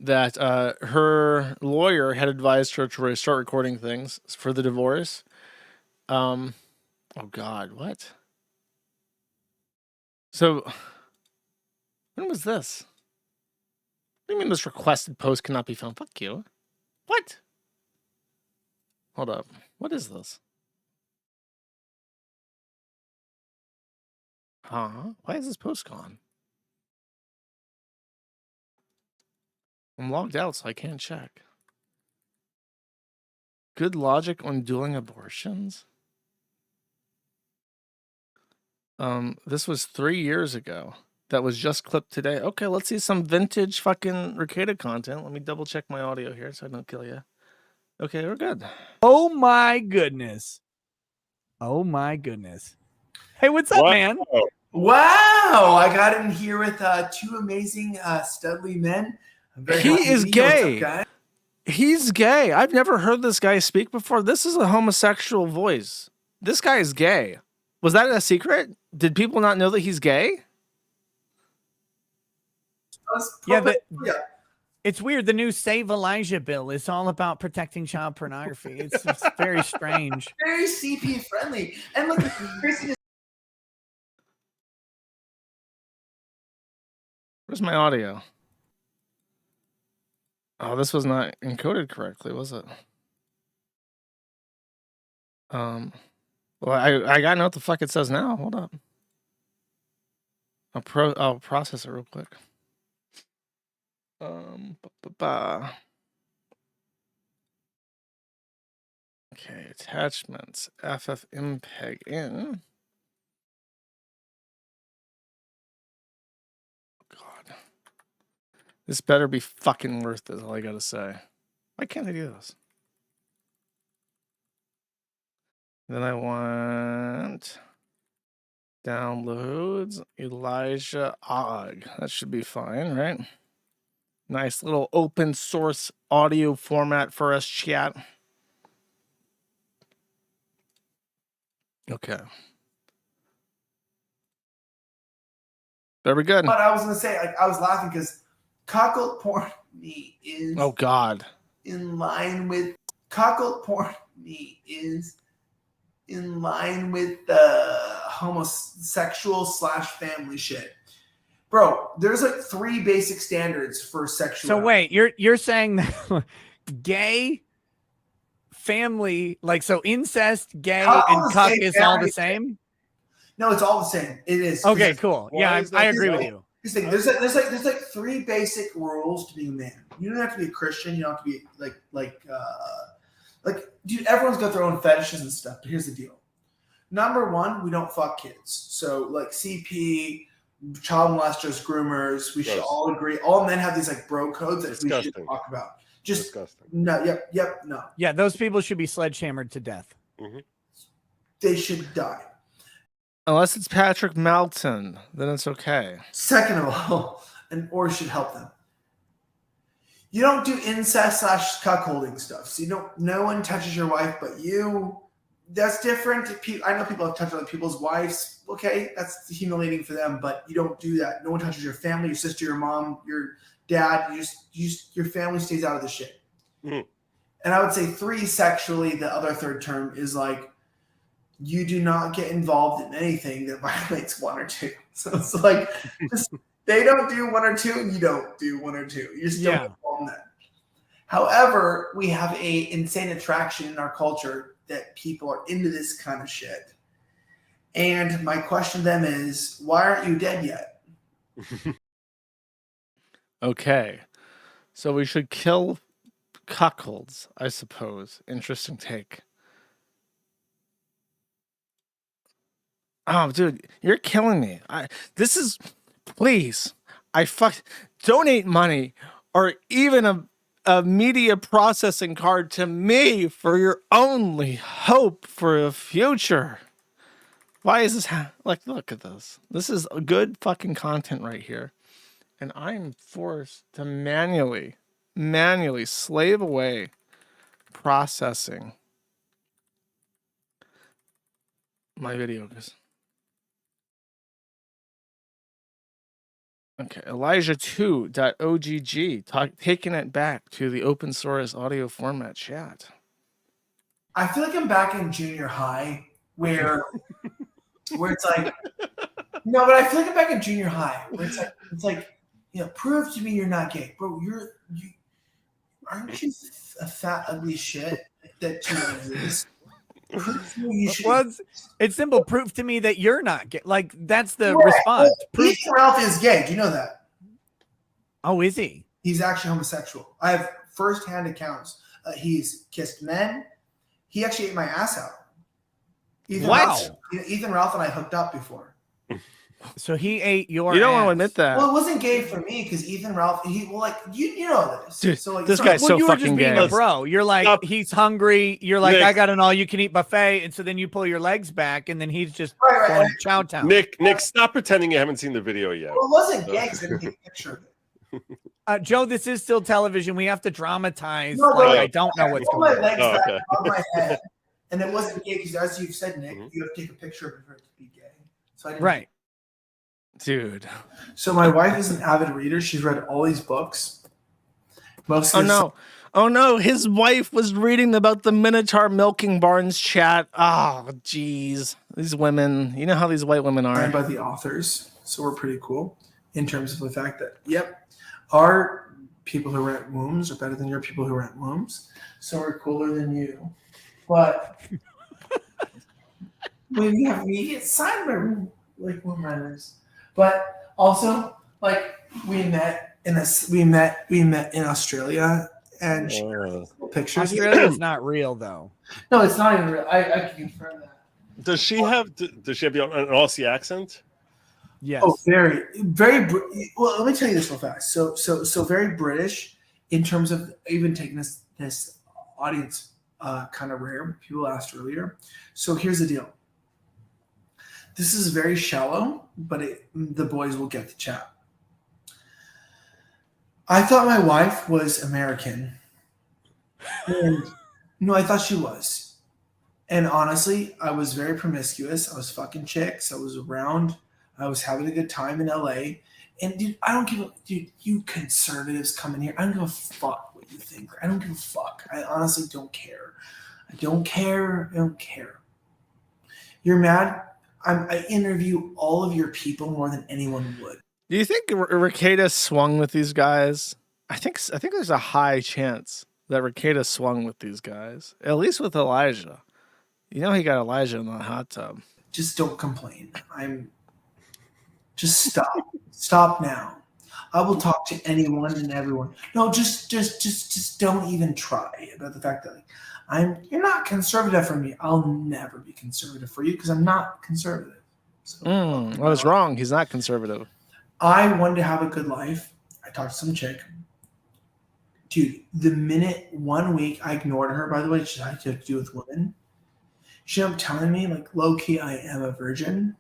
that her lawyer had advised her to start recording things for the divorce. Oh God, what? So, when was this? What do you mean this requested post cannot be found? Fuck you. What? Hold up. What is this? Huh? Why is this post gone? I'm logged out, so I can't check. Good logic on dueling abortions? This was 3 years ago. That was just clipped today. Okay, let's see some vintage fucking Ricada content. Let me double check my audio here so I don't kill you. Okay, we're good. Oh my goodness. Oh my goodness. Hey, what's up, man? Wow, I got in here with two amazing studly men. I'm very He happy to is meet you. What's up, gay. guys? He's gay. I've never heard this guy speak before. This is a homosexual voice. This guy is gay. Was that a secret? Did people not know that he's gay? Yeah, it's weird. The new Save Elijah bill is all about protecting child pornography. It's very strange. Very CP friendly. And look, Chrissy just Where's my audio? Oh, this was not encoded correctly, was it? Well, I gotta know what the fuck it says now. Hold up. I'll process it real quick. Okay, attachments. FFmpeg in. God. This better be fucking worth it, all I gotta say. Why can't I do this? Then I want downloads Elijah Og. That should be fine, right? Nice little open source audio format for us, chat. Okay. Very good. But I was gonna say, like, I was laughing because cockle porn me is Oh God. in line with cockle porn me is in line with the homosexual / family shit. Bro, there's like 3 basic standards for sexual. So wait, you're saying that gay, family, like so incest, gay, Cuckold and is cuck gay is all the family. same? No, it's all the same. It is. Okay, cool. Yeah, I agree with you. Here's the thing, there's like 3 basic rules to being a man. You don't have to be a Christian. You don't have to be like dude. Everyone's got their own fetishes and stuff. But here's the deal. Number 1, we don't fuck kids. So like CP, child molesters, groomers. We should Gross. all agree. All men have these like bro codes that we Disgusting. should talk about. Just Disgusting. no. Yep. No. Yeah, those people should be sledgehammered to death. They should die. Unless it's Patrick Melton, then it's okay. Second of all, or should help them. You don't do incest / cuckolding stuff. So no one touches your wife but you. That's different. I know people have touched other people's wives. Okay, that's humiliating for them, but you don't do that. No one touches your family, your sister, your mom, your dad. You just your family stays out of the shit. And I would say 3 sexually. The other third term is like you do not get involved in anything that violates 1 or 2. So it's like just they don't do 1 or 2, and you don't do 1 or 2. You just don't get involved in that. However, we have a insane attraction in our culture that people are into this kind of shit. And my question to them is, why aren't you dead yet? Okay. So we should kill cuckolds, I suppose. Interesting take. Oh, dude, you're killing me. Please, donate money or even a media processing card to me for your only hope for a future. Why is this? Look at this. This is good fucking content right here. And I'm forced to manually slave away processing my videos. Okay, Elijah2.ogg, taking it back to the open source audio format chat. I feel like I'm back in junior high where it's like, no, but I feel like I'm back in junior high where it's like, prove to me you're not gay. Bro, aren't you a fat, ugly shit that you exist? Well, it's simple. Proof to me that you're not gay. Like that's the Right. response. Proof. Ethan Ralph is gay. Do you know that? Oh, is he? He's actually homosexual. I have firsthand accounts. He's kissed men. He actually ate my ass out. Wow. Ethan Ralph and I hooked up before. So he ate your. You don't want to ass. admit that. Well, it wasn't gay for me because Ethan Ralph, you know this. Dude, so like, this sorry. guy's so you were fucking just being gay. a bro. You're like, he's hungry. You're like, Nick. I got an all-you-can-eat buffet, and so then you pull your legs back, and then he's just Right. going chow town. Nick, stop pretending you haven't seen the video yet. Well, it wasn't gay because I didn't take a picture of it. Joe, this is still television. We have to dramatize. No, like, but I don't know what's pulled my going on. legs back okay. on my head, and it wasn't gay because, as you've said, Nick, you have to take a picture of it for it to be gay. So I didn't. Right. Dude. So my wife is an avid reader. She's read all these books. Most Oh of no. Oh no, his wife was reading about the Minotaur milking barns chat. Oh, jeez. These women, you know how these white women are. signed by the authors, so we're pretty cool in terms of the fact that, yep, our people who rent rooms are better than your people who rent rooms, so we're cooler than you. But we get signed by room renters. But also, like, we met in Australia, and she pictures. Australia's not real, though. No, it's not even real. I can confirm that. Does she have an Aussie accent? Yes. Oh, very, very. Well, let me tell you this real fast. So very British in terms of even taking this audience kind of rare. People asked earlier. So here's the deal. This is very shallow, but the boys will get the chat. I thought my wife was American. And no, I thought she was. And honestly, I was very promiscuous. I was fucking chicks. I was around. I was having a good time in LA. And dude, I don't give a dude, you conservatives come in here. I don't give a fuck what you think. I don't give a fuck. I honestly don't care. I don't care. You're mad? I interview all of your people more than anyone would. Do you think Rekieta swung with these guys? I think there's a high chance that Rekieta swung with these guys. At least with Elijah. You know he got Elijah in the hot tub. Just don't complain. Just stop. Stop now. I will talk to anyone and everyone. No, just don't even try about the fact that you're not conservative for me. I'll never be conservative for you because I'm not conservative. So, I was wrong. He's not conservative. I wanted to have a good life. I talked to some chick. Dude, the minute 1 week I ignored her, by the way, she had to do with women. She ended up telling me, like, low key, I am a virgin.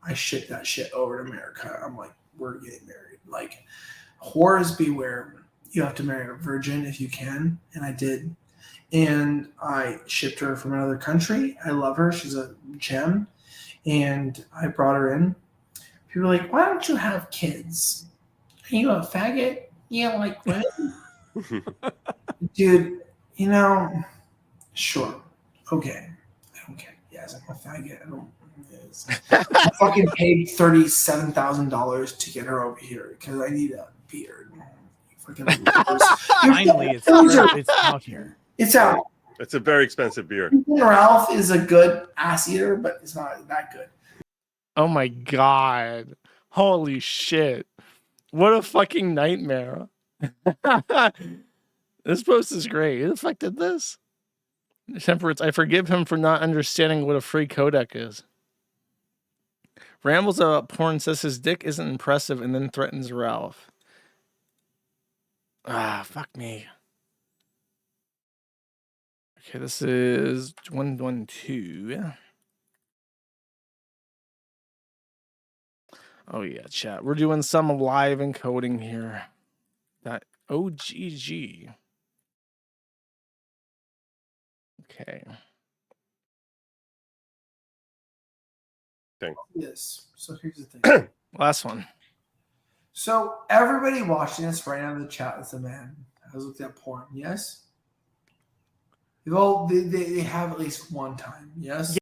I shipped that shit over to America. I'm like, we're getting married. Like, whores beware. You have to marry a virgin if you can. And I did. And I shipped her from another country. I love her. She's a gem. And I brought her in. People are like, why don't you have kids? Are you a faggot? You don't like women? Dude, sure. Okay. I don't care. Yes, I'm a faggot. I don't. I fucking paid $37,000 to get her over here because I need a beard. Finally, it's out here. It's out. It's a very expensive beer. Ralph is a good ass eater, but it's not that good. Oh my god. Holy shit. What a fucking nightmare. This post is great. Who the fuck did this? Temperance, I forgive him for not understanding what a free codec is. Rambles about porn, says his dick isn't impressive, and then threatens Ralph. Fuck me. Okay, this is 112. Oh yeah, chat. We're doing some live encoding here. That OGG. Okay. Yes. So here's the thing. Last one. So everybody watching this right now in the chat is a man has looked at porn. Yes. They have at least one time. Yes.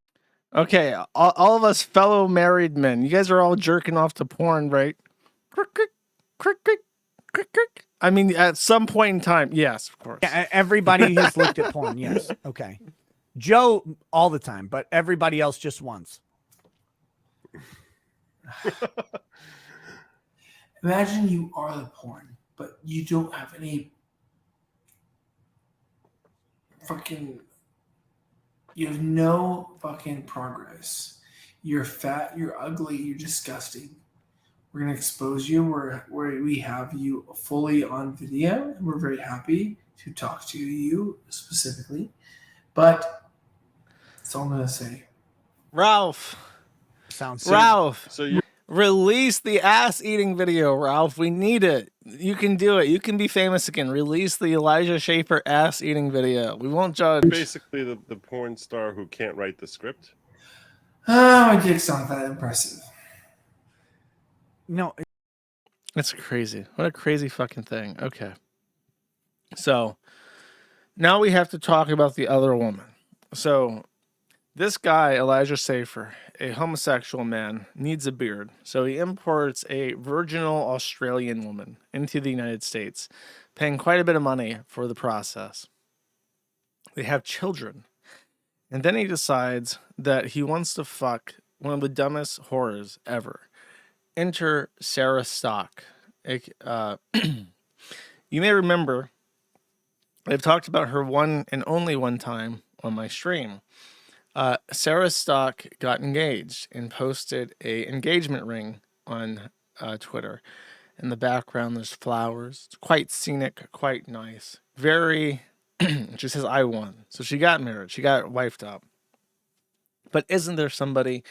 Okay, all of us fellow married men, you guys are all jerking off to porn, right? I mean, at some point in time, yes, of course. Yeah, everybody has looked at porn. Yes. Okay. Joe all the time, but everybody else just once. Imagine you are the porn, but you don't have any fucking. You have no fucking progress. You're fat. You're ugly. You're disgusting. We're gonna expose you. We have you fully on video, and we're very happy to talk to you specifically. But that's all I'm gonna say. Ralph. Sounds Ralph. So you Release the ass eating video, Ralph. We need it. You can do it. You can be famous again. Release the Elijah Schaefer ass eating video. We won't judge. basically the porn star who can't write the script. Oh, my dick's not that impressive. No, It's crazy. What a crazy fucking thing. Okay. So now we have to talk about the other woman. So this guy, Elijah Safer, a homosexual man, needs a beard. So he imports a virginal Australian woman into the United States, paying quite a bit of money for the process. They have children. And then he decides that he wants to fuck one of the dumbest horrors ever. Enter Sarah Stock. You may remember I've talked about her one and only one time on my stream. Sarah Stock got engaged and posted a engagement ring on Twitter. In the background, there's flowers. It's quite scenic, quite nice. Very, she says, I won. So she got married. She got wifed up. But isn't there somebody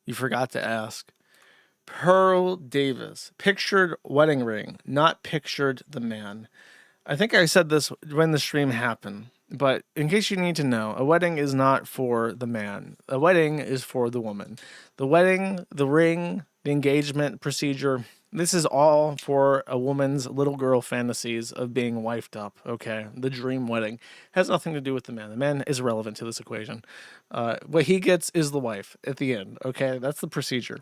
you forgot to ask? Pearl Davis. Pictured wedding ring, not pictured the man. I think I said this when the stream happened. But in case you need to know, a wedding is not for the man. A wedding is for the woman. The wedding, the ring, the engagement procedure, this is all for a woman's little girl fantasies of being wifed up, okay? The dream wedding has nothing to do with the man. The man is irrelevant to this equation. What he gets is the wife at the end, okay? That's the procedure.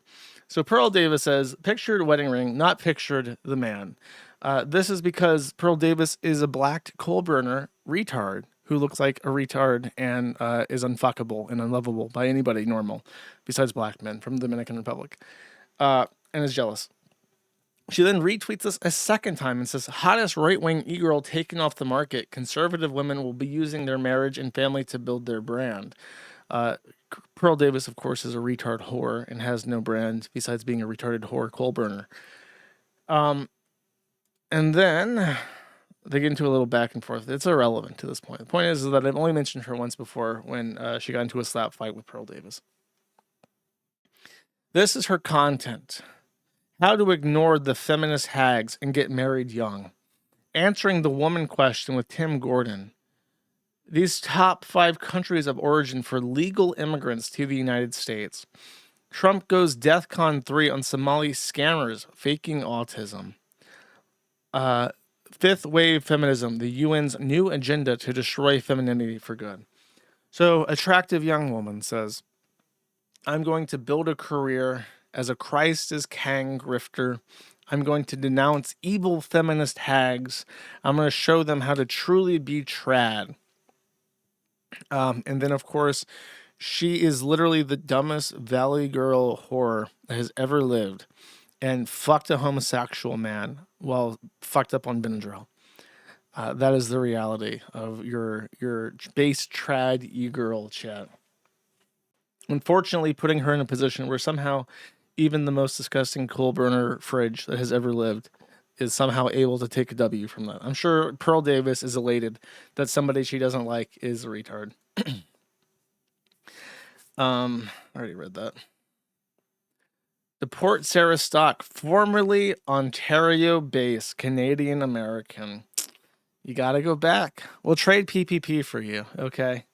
So Pearl Davis says, pictured wedding ring, not pictured the man. This is because Pearl Davis is a black coal burner retard who looks like a retard and is unfuckable and unlovable by anybody normal besides black men from the Dominican Republic, and is jealous. She then retweets this a second time and says, hottest right-wing e-girl taken off the market. Conservative women will be using their marriage and family to build their brand. Pearl Davis, of course, is a retard whore and has no brand besides being a retarded whore coal burner. And then they get into a little back and forth. It's irrelevant to this point. The point is that I've only mentioned her once before when she got into a slap fight with Pearl Davis. This is her content. How to ignore the feminist hags and get married young. Answering the woman question with Tim Gordon. These top 5 countries of origin for legal immigrants to the United States. Trump goes DEFCON 3 on Somali scammers faking autism. Fifth wave feminism, the UN's new agenda to destroy femininity for good. So, attractive young woman says, I'm going to build a career as a Christ is Kang grifter. I'm going to denounce evil feminist hags. I'm going to show them how to truly be trad. And then, of course, she is literally the dumbest Valley Girl whore that has ever lived and fucked a homosexual man while fucked up on Benadryl. That is the reality of your base trad e-girl chat. Unfortunately, putting her in a position where somehow even the most disgusting coal burner fridge that has ever lived is somehow able to take a W from that. I'm sure Pearl Davis is elated that somebody she doesn't like is a retard. I already read that. Deport Sarah Stock, formerly Ontario-based Canadian American. You got to go back. We'll trade PPP for you, okay?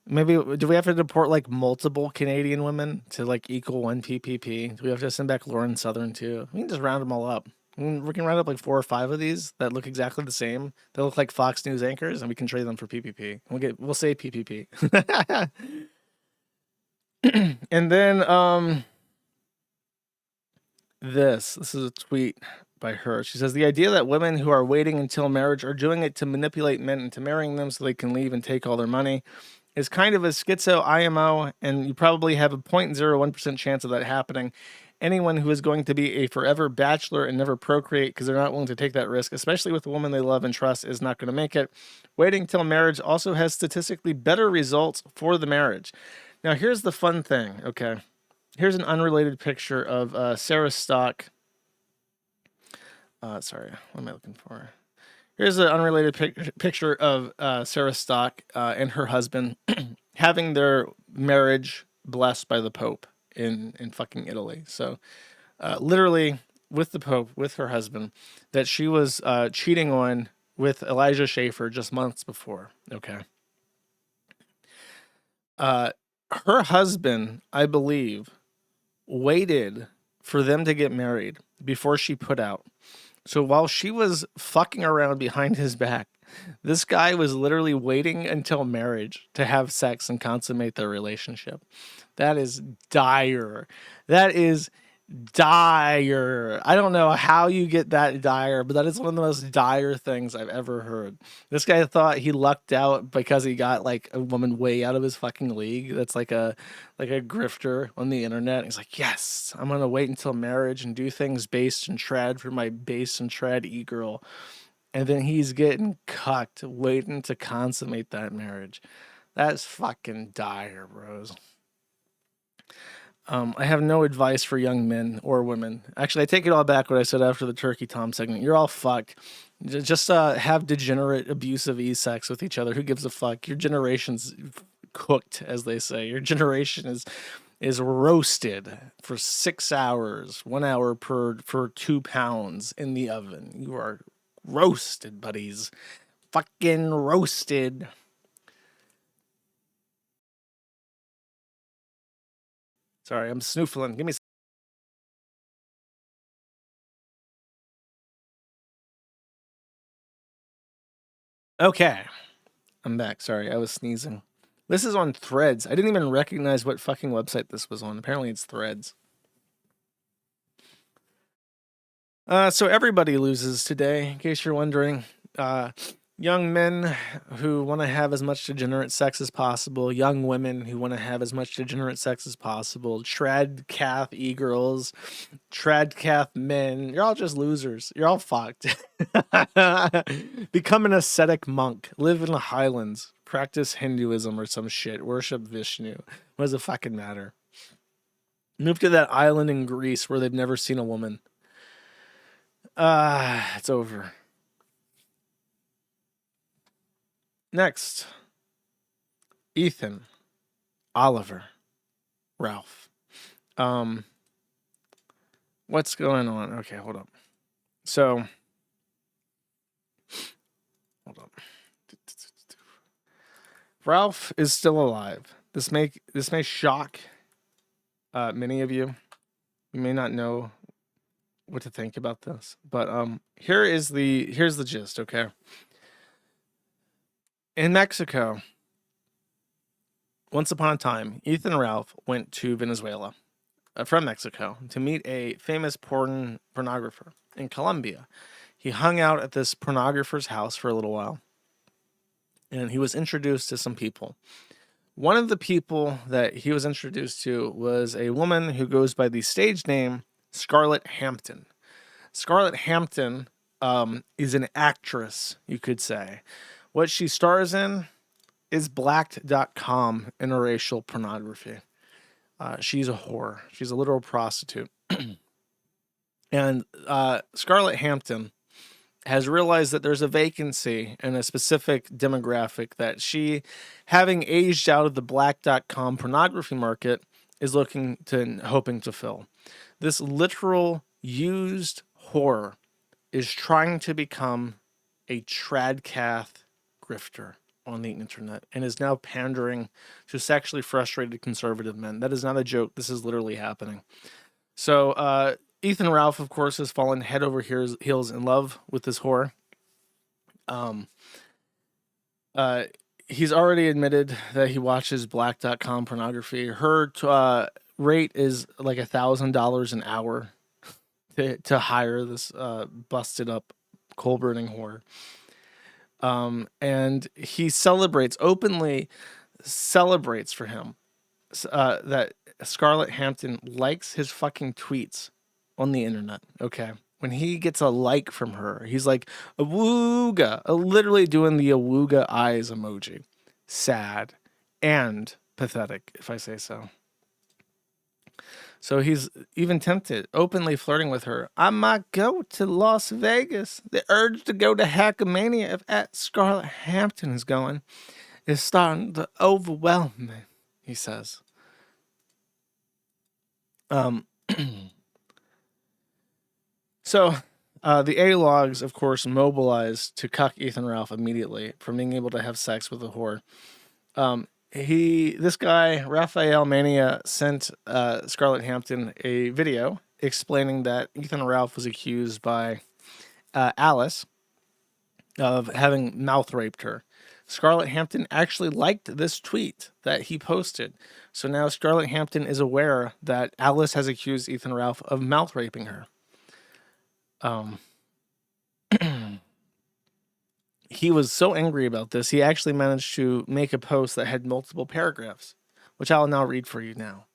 Maybe, do we have to deport like multiple Canadian women to like equal 1 PPP? Do we have to send back Lauren Southern too? We can just round them all up. We can round up like 4 or 5 of these that look exactly the same. They look like Fox News anchors, and we can trade them for PPP. We'll say PPP. And then this is a tweet by her. She says, the idea that women who are waiting until marriage are doing it to manipulate men into marrying them so they can leave and take all their money is kind of a schizo IMO, and you probably have a 0.01% chance of that happening. Anyone who is going to be a forever bachelor and never procreate because they're not willing to take that risk, especially with a woman they love and trust, is not going to make it. Waiting till marriage also has statistically better results for the marriage. Now, here's the fun thing, okay? Here's an unrelated picture of Sarah Stock. Sorry, what am I looking for? Here's an unrelated picture of Sarah Stock and her husband having their marriage blessed by the Pope in fucking Italy. So literally with the Pope, with her husband, that she was cheating on with Elijah Schaffer just months before. Okay. Her husband, I believe, waited for them to get married before she put out. So while she was fucking around behind his back, this guy was literally waiting until marriage to have sex and consummate their relationship. That is dire. That is dire. I don't know how you get that dire, but that is one of the most dire things I've ever heard. This guy thought he lucked out because he got like a woman way out of his fucking league. That's like a grifter on the internet. He's like, yes, I'm gonna wait until marriage and do things based and trad for my base and trad e-girl. And then he's getting cucked, waiting to consummate that marriage. That's fucking dire, bros. I have no advice for young men or women. Actually, I take it all back what I said after the Turkey Tom segment. You're all fucked. Just have degenerate, abusive e-sex with each other. Who gives a fuck? Your generation's cooked, as they say. Your generation is roasted for 6 hours, 1 hour for 2 pounds in the oven. You are roasted, buddies. Fucking roasted. Sorry, I'm snoofling. Give me. Okay, I'm back. Sorry, I was sneezing. This is on Threads. I didn't even recognize what fucking website this was on. Apparently, it's Threads. So everybody loses today, in case you're wondering. Young men who want to have as much degenerate sex as possible, young women who want to have as much degenerate sex as possible, trad cath e-girls, trad cath men, you're all just losers. You're all fucked. Become an ascetic monk, live in the highlands, practice Hinduism or some shit, worship Vishnu. What does it fucking matter? Move to that island in Greece where they've never seen a woman. It's over. Next, Ethan, Oliver, Ralph. What's going on? Okay, hold up. So, hold up. Ralph is still alive. This may shock many of you. You may not know what to think about this, but here's the gist. Okay. In Mexico, once upon a time, Ethan Ralph went to Venezuela from Mexico to meet a famous pornographer in Colombia. He hung out at this pornographer's house for a little while, and he was introduced to some people. One of the people that he was introduced to was a woman who goes by the stage name Scarlett Hampton. Scarlett Hampton is an actress, you could say. What she stars in is Blacked.com interracial pornography. She's a whore. She's a literal prostitute. And Scarlett Hampton has realized that there's a vacancy in a specific demographic that she, having aged out of the Black.com pornography market, is hoping to fill. This literal used whore is trying to become a tradcath grifter on the internet and is now pandering to sexually frustrated conservative men. That is not a joke. This is literally happening. So Ethan Ralph, of course, has fallen head over heels in love with this whore. He's already admitted that he watches Black.com pornography. Her rate is like $1,000 an hour to hire this busted up coal burning whore. And he celebrates openly celebrates for him that Scarlett Hampton likes his fucking tweets on the internet. Okay. When he gets a like from her, he's like, awooga, literally doing the awooga eyes emoji. Sad and pathetic, if I say so. So he's even tempted, openly flirting with her. I might go to Las Vegas. The urge to go to Hackamania if at Scarlett Hampton is going is starting to overwhelm me, he says. So the A-logs, of course, mobilized to cuck Ethan Ralph immediately for being able to have sex with a whore. This guy, Raphael Mania, sent Scarlett Hampton a video explaining that Ethan Ralph was accused by Alice of having mouth raped her. Scarlett Hampton actually liked this tweet that he posted. So now Scarlett Hampton is aware that Alice has accused Ethan Ralph of mouth raping her. He was so angry about this, he actually managed to make a post that had multiple paragraphs, which I'll now read for you now.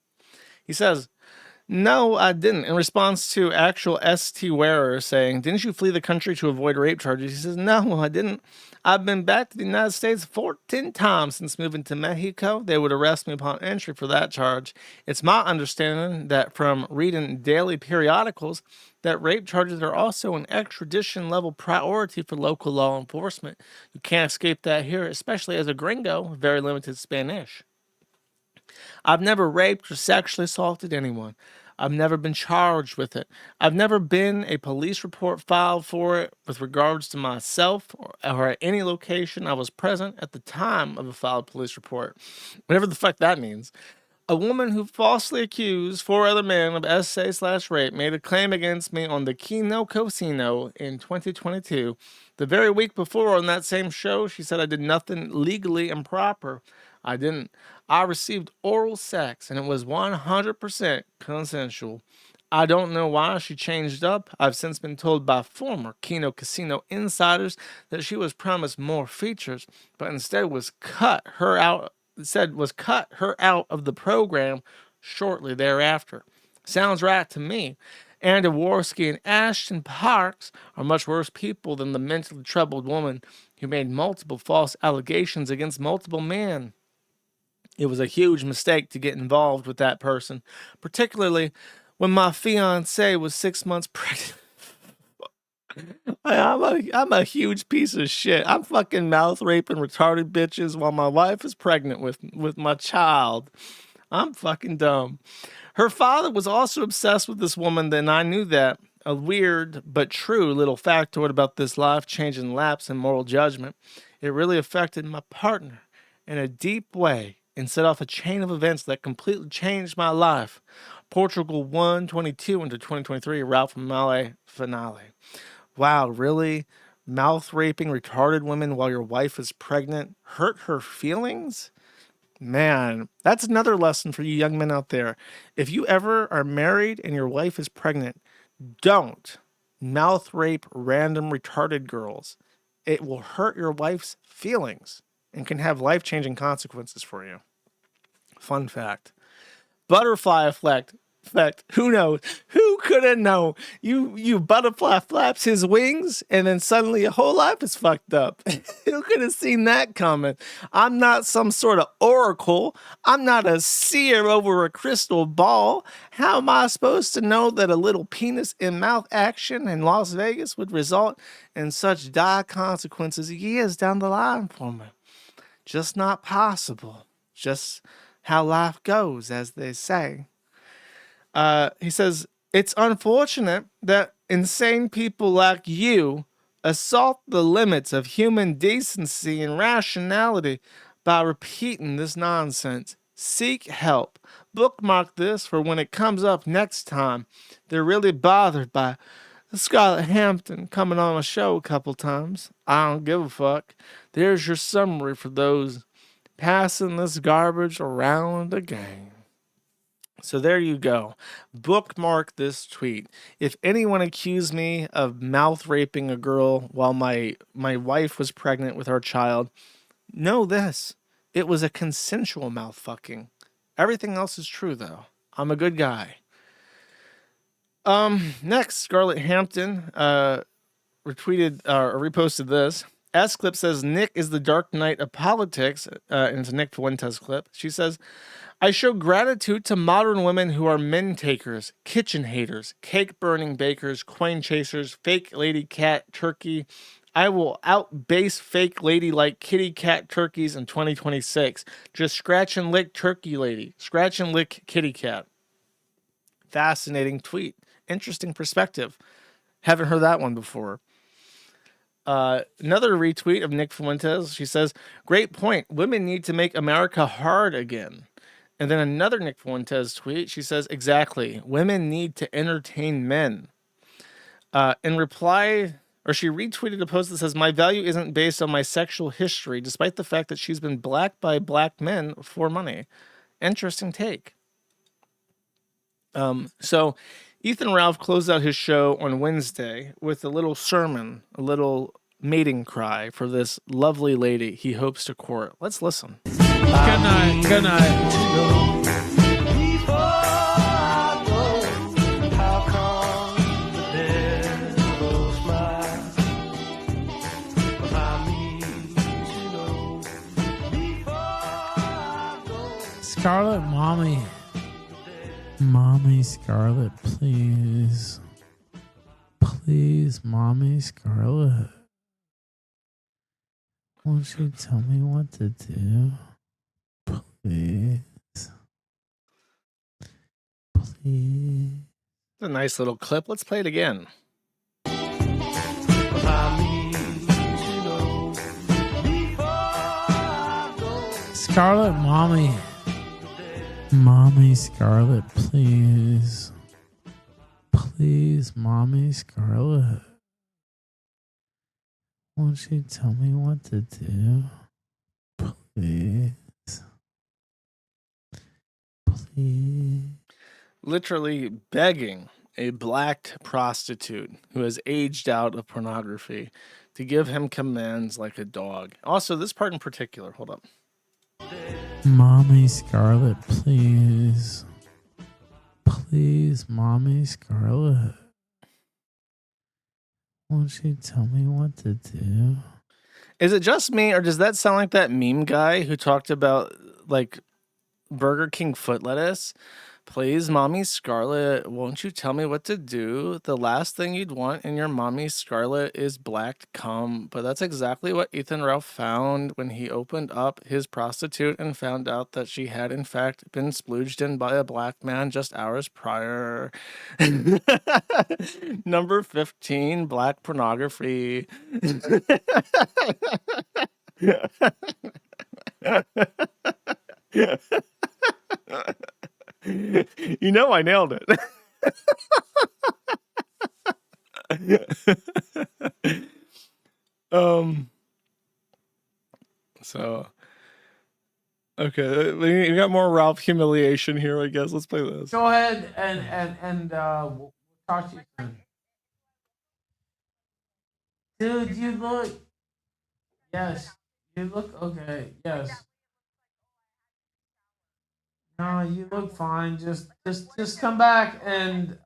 He says, no, I didn't. In response to actual ST wearer saying, didn't you flee the country to avoid rape charges? He says, no, I didn't. I've been back to the United States 14 times since moving to Mexico. They would arrest me upon entry for that charge. It's my understanding that from reading daily periodicals that rape charges are also an extradition level priority for local law enforcement. You can't escape that here, especially as a gringo, very limited Spanish. I've never raped or sexually assaulted anyone. I've never been charged with it. I've never been a police report filed for it with regards to myself or at any location I was present at the time of a filed police report. Whatever the fuck that means. A woman who falsely accused 4 other men of SA/rape made a claim against me on the Kino Casino in 2022. The very week before on that same show, she said I did nothing legally improper. I didn't. I received oral sex and it was 100% consensual. I don't know why she changed up. I've since been told by former Kino Casino insiders that she was promised more features, but instead was cut her out of the program shortly thereafter. Sounds right to me. Anna Jaworski and Ashton Parks are much worse people than the mentally troubled woman who made multiple false allegations against multiple men. It was a huge mistake to get involved with that person, particularly when my fiance was 6 months pregnant. I'm a huge piece of shit. I'm fucking mouth raping retarded bitches while my wife is pregnant with my child. I'm fucking dumb. Her father was also obsessed with this woman, and I knew that. A weird but true little factoid about this life-changing lapse in moral judgment. It really affected my partner in a deep way and set off a chain of events that completely changed my life. Portugal 1/22 into 2023, Ralph Male finale. Wow, really? Mouth raping retarded women while your wife is pregnant hurt her feelings? Man, that's another lesson for you young men out there. If you ever are married and your wife is pregnant, don't mouth rape random retarded girls. It will hurt your wife's feelings and can have life-changing consequences for you. Fun fact. Butterfly effect. Who knows? Who could have known? You butterfly flaps his wings and then suddenly your whole life is fucked up. Who could have seen that coming? I'm not some sort of oracle. I'm not a seer over a crystal ball. How am I supposed to know that a little penis in mouth action in Las Vegas would result in such dire consequences years down the line for me? Just not possible. Just how life goes, as they say. He says, it's unfortunate that insane people like you assault the limits of human decency and rationality by repeating this nonsense. Seek help. Bookmark this for when it comes up next time. They're really bothered by Scarlett Hampton coming on a show a couple times. I don't give a fuck. There's your summary for those passing this garbage around again. So there you go. Bookmark this tweet. If anyone accused me of mouth raping a girl while my wife was pregnant with our child, know this. It was a consensual mouth fucking. Everything else is true though. I'm a good guy. Next, Scarlett Hampton retweeted or reposted this. S clip says Nick is the Dark Knight of politics. And it's a Nick Fuentes clip. She says, I show gratitude to modern women who are men takers, kitchen haters, cake burning bakers, coin chasers, fake lady cat turkey. I will outbase fake lady like kitty cat turkeys in 2026. Just scratch and lick turkey lady. Scratch and lick kitty cat. Fascinating tweet. Interesting perspective. Haven't heard that one before. Another retweet of Nick Fuentes. She says, great point. Women need to make America hard again. And then another Nick Fuentes tweet. She says, exactly. Women need to entertain men. In reply, or she retweeted a post that says, my value isn't based on my sexual history, despite the fact that she's been blacked by black men for money. Interesting take. So Ethan Ralph closed out his show on Wednesday with a little sermon, a little mating cry for this lovely lady he hopes to court. Let's listen. Good night. Good night. Scarlet, mommy. Mommy Scarlet, please. Please, mommy Scarlet. Won't you tell me what to do? Please. Please. It's a nice little clip. Let's play it again. Scarlet, mommy. Mommy Scarlet, please. Please, mommy Scarlet. Won't you tell me what to do? Please. Please. Literally begging a black prostitute who has aged out of pornography to give him commands like a dog. Also, this part in particular, hold up. Mommy Scarlet, please. Please, mommy Scarlet. Won't you tell me what to do? Is it just me, or does that sound like that meme guy who talked about like Burger King foot lettuce? Please, mommy Scarlet, won't you tell me what to do? The last thing you'd want in your mommy Scarlet is black cum. But that's exactly what Ethan Ralph found when he opened up his prostitute and found out that she had in fact been splooged in by a black man just hours prior. Number 15, black pornography. You know I nailed it. So okay, we got more Ralph humiliation here, I guess. Let's play this. Go ahead and we'll talk to you soon. Dude, you look. Yes, you look okay. Yes. No, you look fine. Just come back and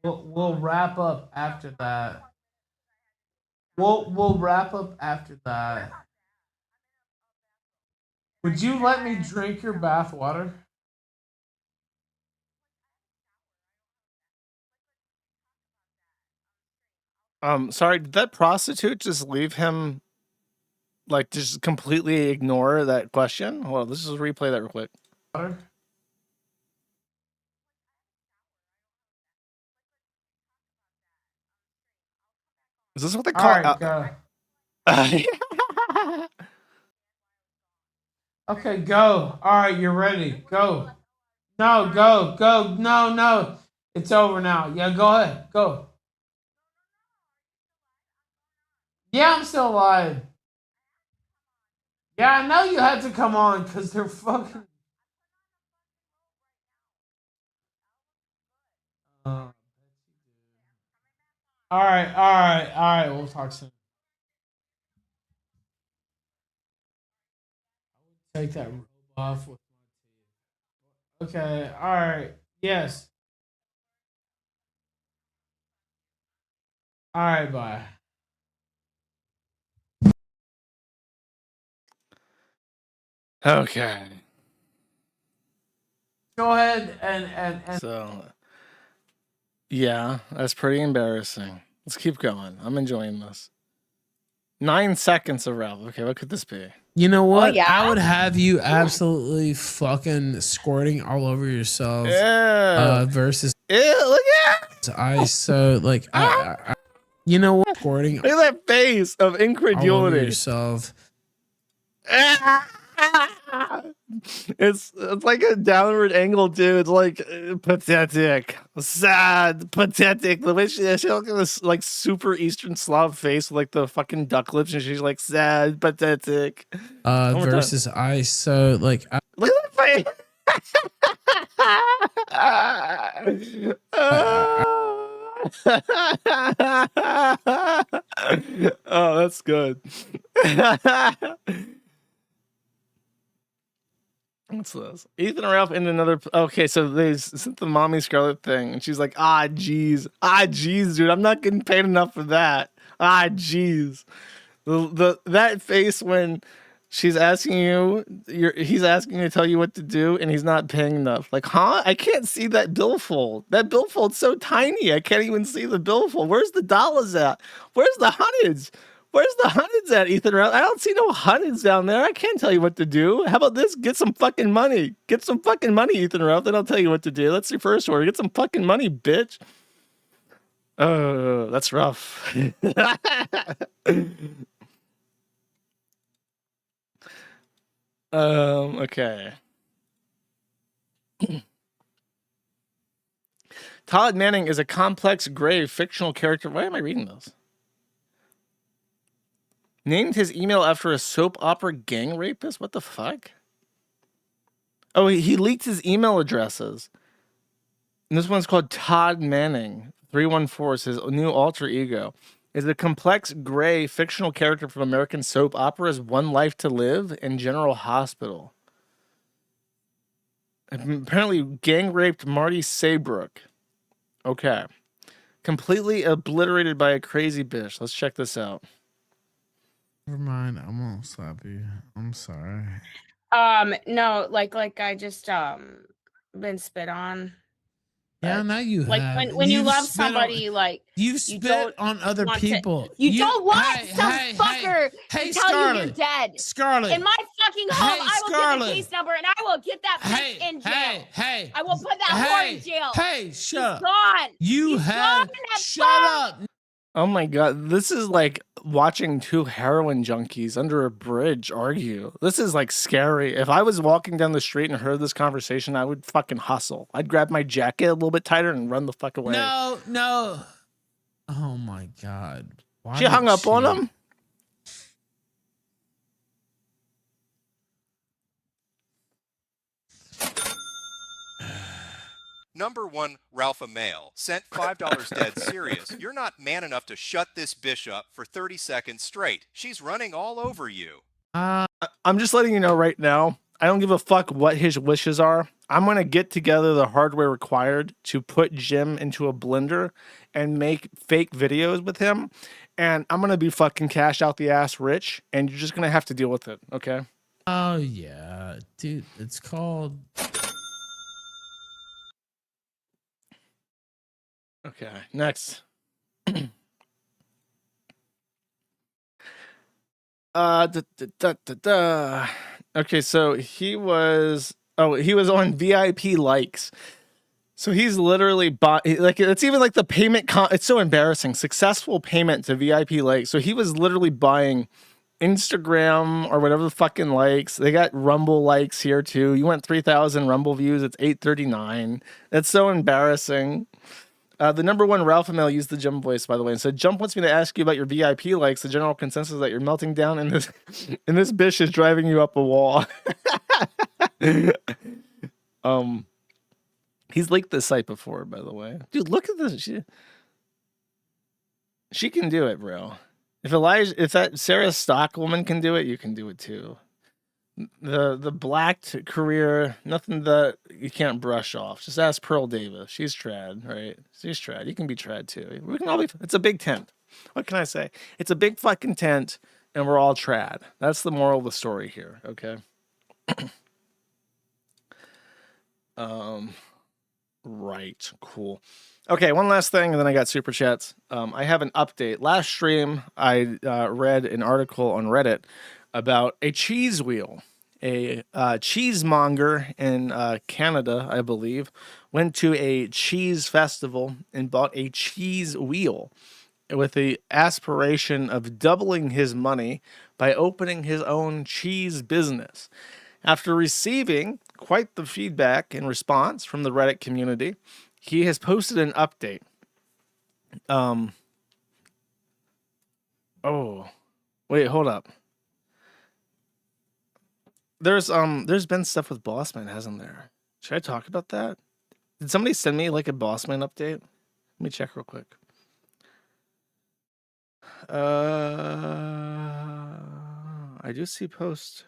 we'll wrap up after that. We'll wrap up after that. Would you let me drink your bath water? Sorry, did that prostitute just leave him, like, just completely ignore that question? Hold on, let's just replay that real quick. Water? Is this what they All call right, go. Okay, go. All right, you're ready. Go. No, go. No. It's over now. Yeah, go ahead. Go. Yeah, I'm still alive. Yeah, I know you had to come on because they're fucking. All right. We'll talk soon. take that robe off with my teeth. Okay, all right. Yes. All right, bye. Okay. Go ahead and So, yeah, that's pretty embarrassing. Let's keep going. I'm enjoying this. 9 seconds of Ralph. Okay, what could this be? you know what? yeah? I would have you absolutely fucking squirting all over yourself. Versus Ew, look at you know what? Squirting Look at that face of all over incredulity. yourself. It's like a downward angle too. It's like pathetic, sad, pathetic. The way she looks at this like super Eastern Slav face with like the fucking duck lips, and she's like sad, pathetic. One more time. Versus ice. So like Look at that face. Oh, that's good. What's this? Ethan and Ralph in another. Okay, so they sent the mommy Scarlet thing, and she's like, geez, dude, I'm not getting paid enough for that. Geez, that face when she's asking you, he's asking you to tell you what to do, and he's not paying enough. Like, huh? I can't see that billfold. That billfold's so tiny, I can't even see the billfold. Where's the dollars at? Where's the hundreds? Where's the hundreds at, Ethan? I don't see no hundreds down there. I can't tell you what to do. How about this? Get some fucking money. Get some fucking money, Ethan Ralph. Then I'll tell you what to do. That's your first order. Get some fucking money, bitch. Oh, that's rough. Okay. Todd Manning is a complex, gray, fictional character. Why am I reading this? Named his email after a soap opera gang rapist? What the fuck? Oh, he leaked his email addresses. And this one's called Todd Manning. 314 is his new alter ego. Is a complex, gray, fictional character from American soap operas One Life to Live and General Hospital. Apparently gang raped Marty Saybrook. Okay. Completely obliterated by a crazy bitch. Let's check this out. Never mind. I won't slap you. I'm sorry. No, like I just been spit on. Yeah, now you Like have. when you You've love spit on- somebody, like You've spit on other want to- people. you don't want Hey, some hey, fucker hey, to tell you you're Scarlett. dead. Scarlett. In my fucking home, Hey, I will get Scarlett. the case number and I will get that bitch in jail. Hey, I will put that whore in jail. Hey, shut up. Gone. You He's have. gone in that Shut up. Oh my god, this is like watching two heroin junkies under a bridge argue. This is like scary. If I was walking down the street and heard this conversation, I would fucking hustle. I'd grab my jacket a little bit tighter and run the fuck away. No. Oh my god. Why She hung did up on him? Number one, Ralpha Mail. Sent $5 dead serious. You're not man enough to shut this bitch up for 30 seconds straight. She's running all over you. I'm just letting you know right now, I don't give a fuck what his wishes are. I'm going to get together the hardware required to put Jim into a blender and make fake videos with him. And I'm going to be fucking cash out the ass rich. And you're just going to have to deal with it. Okay. Oh yeah, dude. It's called. Okay. Next. Okay, so he was on VIP likes. So he's literally bought like it's even like the payment it's so embarrassing. Successful payment to VIP likes. So he was literally buying Instagram or whatever the fucking likes. They got Rumble likes here too. You want 3,000 Rumble views, it's 839. That's so embarrassing. The number one Ralph Mail used the Jump voice, by the way, and said, Jump wants me to ask you about your VIP likes. The general consensus is that you're melting down and this bitch is driving you up a wall. He's leaked this site before, by the way. Dude, look at this. She can do it, bro. If that Sarah Stock woman can do it, you can do it too. The blacked career, nothing that you can't brush off. Just ask Pearl Davis. She's trad, right? She's trad. You can be trad too. We can all be. It's a big tent. What can I say? It's a big fucking tent, and we're all trad. That's the moral of the story here. Okay. Right. Cool. Okay, one last thing, and then I got super chats. I have an update. Last stream, I read an article on Reddit about a cheese wheel. A cheesemonger in Canada, I believe, went to a cheese festival and bought a cheese wheel with the aspiration of doubling his money by opening his own cheese business. After receiving quite the feedback and response from the Reddit community, he has posted an update. Oh, wait, hold up. There's been stuff with Bossman, hasn't there? Should I talk about that? Did somebody send me like a Bossman update? Let me check real quick. I do see post.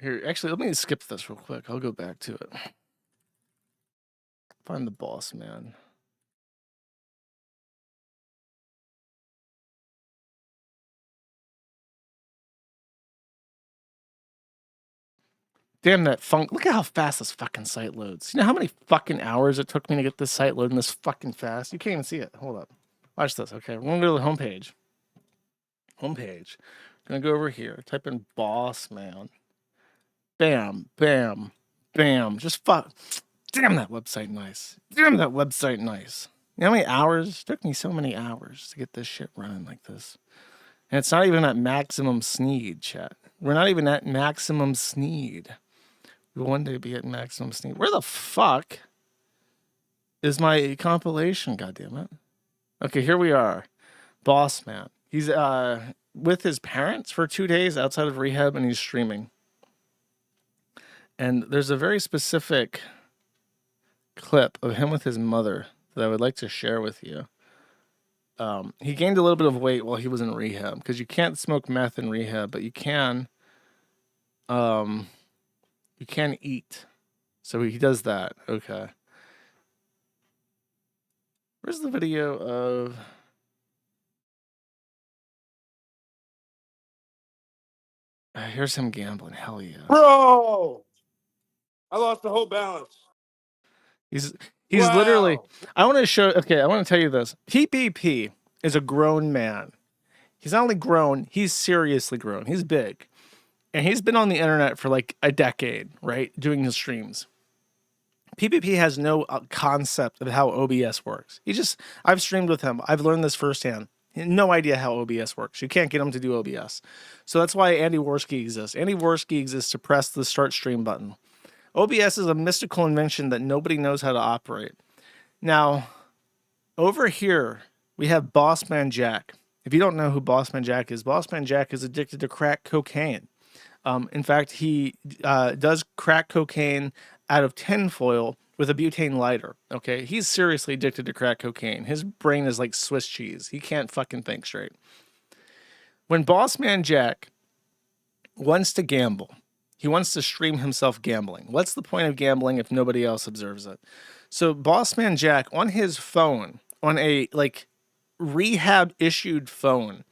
Here, actually, let me skip this real quick. I'll go back to it. Find the Bossman. Damn that funk. Look at how fast this fucking site loads. You know how many fucking hours it took me to get this site loading this fucking fast? You can't even see it. Hold up. Watch this. Okay, we're going to go to the homepage. Homepage. Gonna go over here. Type in Bossman. Bam, bam, bam. Just fuck. Damn that website nice. Damn that website nice. You know how many hours? It took me so many hours to get this shit running like this. And it's not even at maximum sneed, chat. We're not even at maximum sneed. We'll one day be at maximum sneed. Where the fuck is my compilation, goddammit? Okay, here we are. Bossman. He's with his parents for 2 days outside of rehab, and he's streaming. And there's a very specific clip of him with his mother that I would like to share with you. He gained a little bit of weight while he was in rehab, because you can't smoke meth in rehab, but you can eat. So he does that. Okay. Where's the video of... Here's him gambling. Hell yeah. Bro! I lost the whole balance. He's Wow. literally... I want to tell you this. PPP is a grown man. He's not only grown, he's seriously grown. He's big. And he's been on the internet for like a decade, right? Doing his streams. PPP has no concept of how OBS works. I've streamed with him. I've learned this firsthand. No idea how OBS works. You can't get him to do OBS. So that's why Andy Worski exists. Andy Worski exists to press the start stream button. OBS is a mystical invention that nobody knows how to operate. Now, over here, we have Bossman Jack. If you don't know who Bossman Jack is addicted to crack cocaine. In fact, he does crack cocaine out of tinfoil with a butane lighter. Okay, he's seriously addicted to crack cocaine. His brain is like Swiss cheese. He can't fucking think straight. When Bossman Jack wants to gamble, he wants to stream himself gambling. What's the point of gambling if nobody else observes it? So Bossman Jack on his phone, on a like rehab issued phone,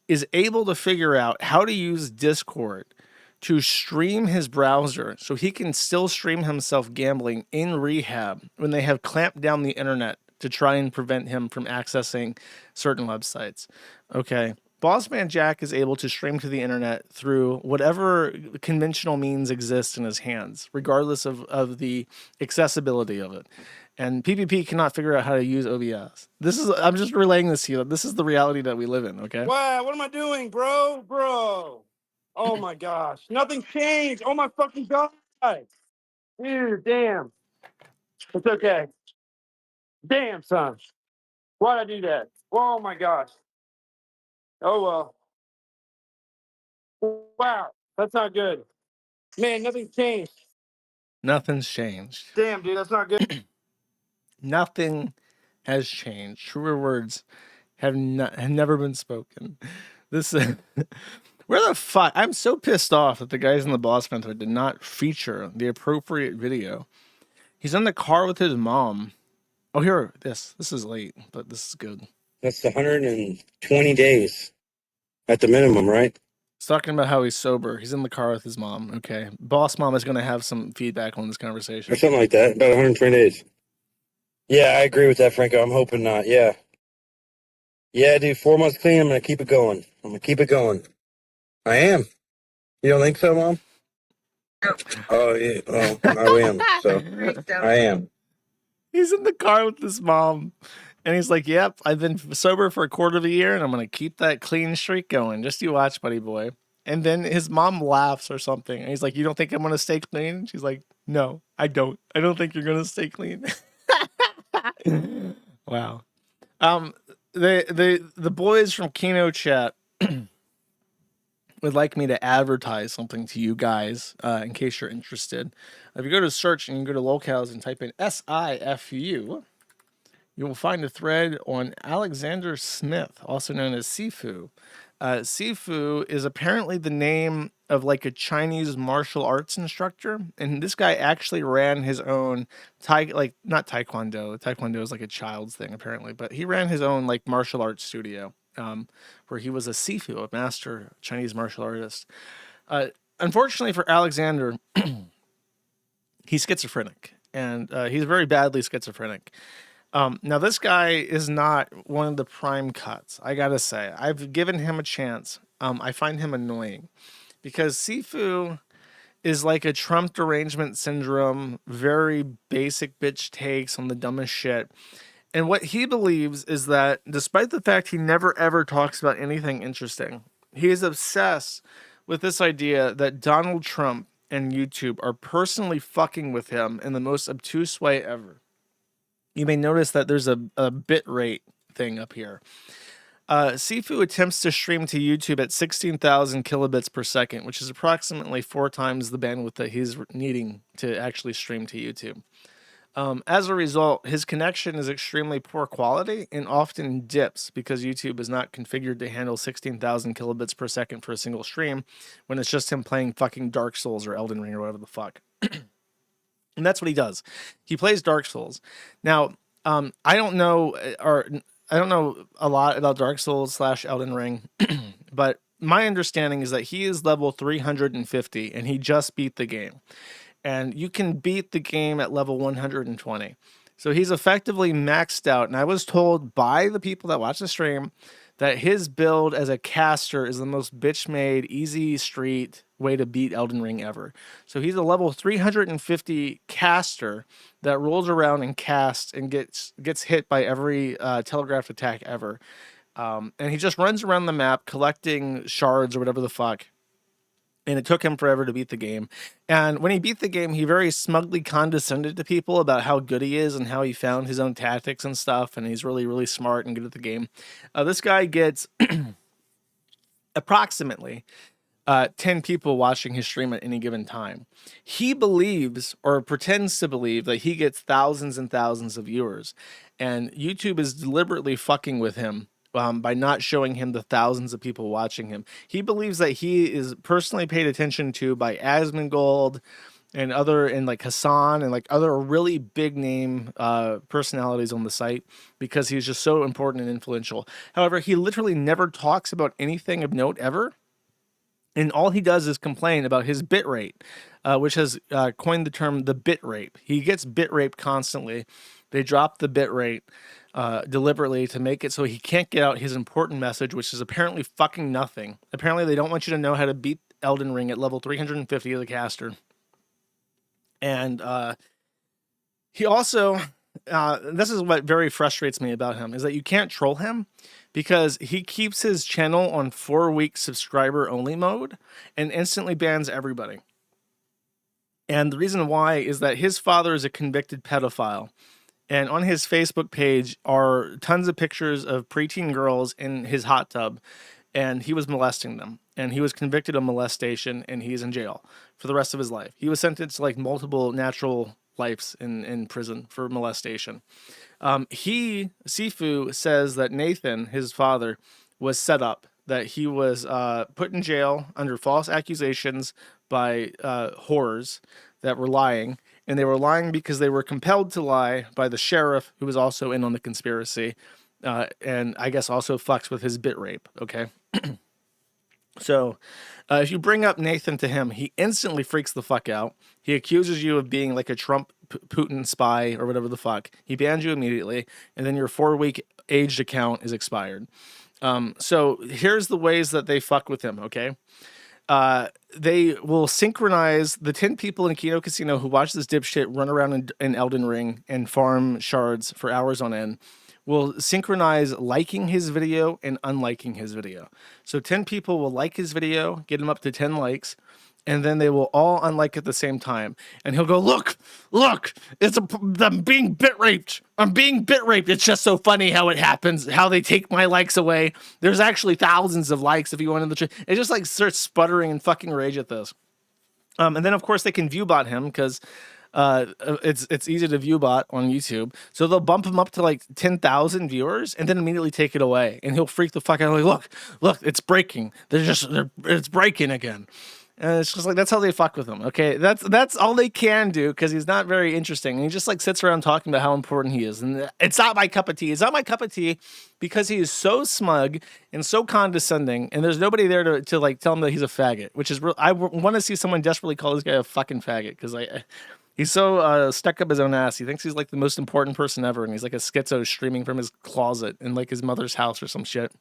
is able to figure out how to use Discord to stream his browser so he can still stream himself gambling in rehab when they have clamped down the internet to try and prevent him from accessing certain websites. Okay. Bossman Jack is able to stream to the internet through whatever conventional means exist in his hands, regardless of the accessibility of it. And PPP cannot figure out how to use OBS. I'm just relaying this to you. This is the reality that we live in, okay? Wow, what am I doing, bro? Bro. Oh my gosh. Nothing changed. Oh my fucking God. Dude, damn. It's okay. Damn, son. Why'd I do that? Oh my gosh. Oh well. Wow. That's not good. Man, nothing changed. Nothing's changed. Damn, dude, that's not good. Nothing has changed. Truer words have never been spoken. This where the fuck? I'm so pissed off that the guys in the Boss Mentor did not feature the appropriate video. He's in the car with his mom. Oh, here, this is late, but this is good. That's 120 days at the minimum, right? He's talking about how he's sober. He's in the car with his mom. Okay, Boss Mom is going to have some feedback on this conversation. Or something like that. About 120 days. Yeah, I agree with that, Franco. I'm hoping not. Yeah. Yeah, dude, 4 months clean. I'm going to keep it going. I am. You don't think so, Mom? Oh, yeah. Oh, I am. So, I am. He's in the car with his mom, and he's like, "Yep, I've been sober for a quarter of a year, and I'm going to keep that clean streak going. Just you watch, buddy boy." And then his mom laughs or something, and he's like, "You don't think I'm going to stay clean?" She's like, "No, I don't. I don't think you're going to stay clean." Wow. The boys from Kino Chat would like me to advertise something to you guys in case you're interested. If you go to search and you go to locales and type in SIFU, you will find a thread on Alexander Smith, also known as Sifu. Sifu is apparently the name of like a Chinese martial arts instructor, and this guy actually ran his own not taekwondo. Taekwondo is like a child's thing apparently, but he ran his own like martial arts studio where he was a Sifu, a master Chinese martial artist. Unfortunately for Alexander, he's schizophrenic, and he's very badly schizophrenic. Now, this guy is not one of the prime cuts, I gotta say. I've given him a chance. I find him annoying because Sifu is like a Trump derangement syndrome, very basic bitch takes on the dumbest shit. And what he believes is that despite the fact he never ever talks about anything interesting, he is obsessed with this idea that Donald Trump and YouTube are personally fucking with him in the most obtuse way ever. You may notice that there's a bit rate thing up here. Sifu attempts to stream to YouTube at 16,000 kilobits per second, which is approximately 4 times the bandwidth that he's needing to actually stream to YouTube. As a result, his connection is extremely poor quality and often dips because YouTube is not configured to handle 16,000 kilobits per second for a single stream when it's just him playing fucking Dark Souls or Elden Ring or whatever the fuck. And that's what he does. He plays Dark Souls. Now, I don't know a lot about Dark Souls / Elden Ring, but my understanding is that he is level 350 and he just beat the game. And you can beat the game at level 120. So he's effectively maxed out. And I was told by the people that watch the stream that his build as a caster is the most bitch-made, easy street way to beat Elden Ring ever. So he's a level 350 caster that rolls around and casts and gets hit by every telegraphed attack ever. And he just runs around the map collecting shards or whatever the fuck. And it took him forever to beat the game. And when he beat the game, he very smugly condescended to people about how good he is and how he found his own tactics and stuff. And he's really, really smart and good at the game. This guy gets approximately 10 people watching his stream at any given time. He believes or pretends to believe that he gets thousands and thousands of viewers. And YouTube is deliberately fucking with him by not showing him the thousands of people watching him. He believes that he is personally paid attention to by Asmongold and like Hassan and like other really big name personalities on the site because he's just so important and influential. However, he literally never talks about anything of note ever. And all he does is complain about his bit rate, which has coined the term the bit rape. He gets bit raped constantly. They drop the bit rate deliberately to make it so he can't get out his important message, which is apparently fucking nothing. Apparently, they don't want you to know how to beat Elden Ring at level 350 of the caster. And he also, this is what very frustrates me about him, is that you can't troll him because he keeps his channel on 4-week subscriber only mode and instantly bans everybody. And the reason why is that his father is a convicted pedophile. And on his Facebook page are tons of pictures of preteen girls in his hot tub. And he was molesting them. And he was convicted of molestation and he's in jail for the rest of his life. He was sentenced to like multiple natural lives in prison for molestation. Sifu says that Nathan, his father, was set up that he was put in jail under false accusations by whores that were lying. And they were lying because they were compelled to lie by the sheriff, who was also in on the conspiracy. And I guess also fucks with his bit rape, okay? So if you bring up Nathan to him, he instantly freaks the fuck out. He accuses you of being like a Trump Putin spy or whatever the fuck. He bans you immediately, and then your 4-week aged account is expired. So here's the ways that they fuck with him, okay? They will synchronize the 10 people in Kino Casino who watch this dipshit run around in Elden Ring and farm shards for hours on end. Will synchronize liking his video and unliking his video. So 10 people will like his video, get him up to 10 likes, and then they will all unlike at the same time. And he'll go, look, I'm being bit raped. I'm being bit raped. It's just so funny how it happens, how they take my likes away. There's actually thousands of likes if you went in the chat. It just like starts sputtering and fucking rage at this. And then of course they can viewbot him because it's easy to viewbot on YouTube. So they'll bump him up to like 10,000 viewers and then immediately take it away. And he'll freak the fuck out. Like, look, it's breaking. It's breaking again. And it's just like, that's how they fuck with him. Okay. That's all they can do because he's not very interesting. And he just like sits around talking about how important he is. And it's not my cup of tea. It's not my cup of tea because he is so smug and so condescending. And there's nobody there to like tell him that he's a faggot, which is real. I want to see someone desperately call this guy a fucking faggot because he's so stuck up his own ass. He thinks he's like the most important person ever. And he's like a schizo streaming from his closet in like his mother's house or some shit.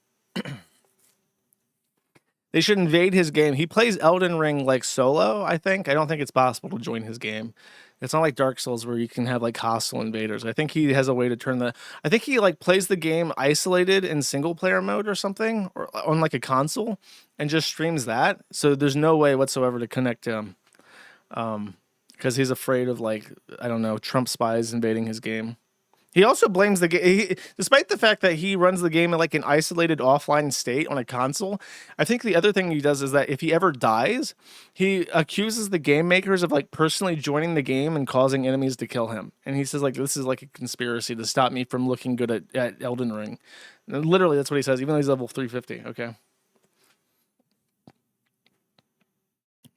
They should invade his game. He plays Elden Ring like solo, I think. I don't think it's possible to join his game. It's not like Dark Souls where you can have like hostile invaders. I think he has a way to turn I think he like plays the game isolated in single player mode or something, or on like a console, and just streams that. So there's no way whatsoever to connect to him. Because he's afraid of like, I don't know, Trump spies invading his game. He also blames the game, despite the fact that he runs the game in like an isolated offline state on a console. I think the other thing he does is that if he ever dies, he accuses the game makers of like personally joining the game and causing enemies to kill him. And he says like, this is like a conspiracy to stop me from looking good at Elden Ring. And literally, that's what he says, even though he's level 350. Okay.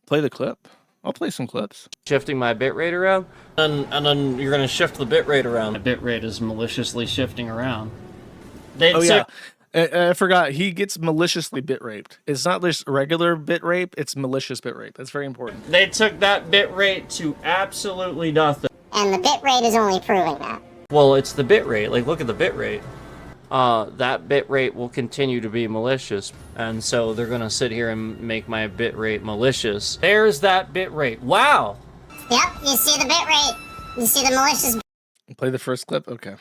Play the clip. I'll play some clips. Shifting my bitrate around, and then you're going to shift the bitrate around. The bitrate is maliciously shifting around. I forgot. He gets maliciously bit raped. It's not just regular bit rape, it's malicious bit rape. That's very important. They took that bitrate to absolutely nothing. And the bitrate is only proving that. Well, it's the bitrate. Like, look at the bitrate. That bitrate will continue to be malicious, and so they're gonna sit here and make my bitrate malicious. There's that bitrate. Wow. Yep, you see the bitrate. You see the malicious. Play the first clip. Okay.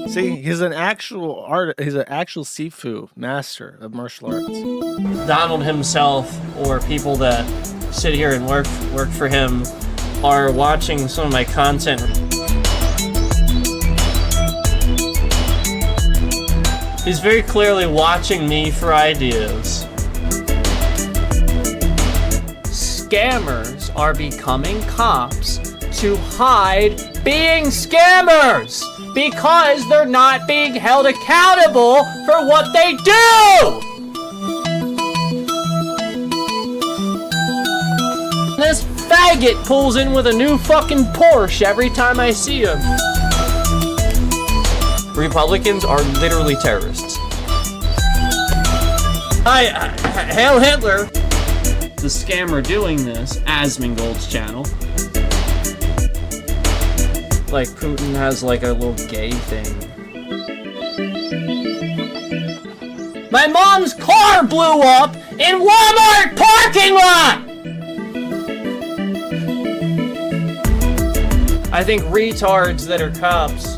See, he's an actual He's an actual Sifu master of martial arts. Donald himself, or people that sit here and work for him, are watching some of my content. He's very clearly watching me for ideas. Scammers are becoming cops to hide being scammers because they're not being held accountable for what they do! This faggot pulls in with a new fucking Porsche every time I see him. Republicans are literally terrorists. Hail Hitler! The scammer doing this, Asmongold's channel. Like Putin has like a little gay thing. My mom's car blew up in Walmart parking lot! I think retards that are cops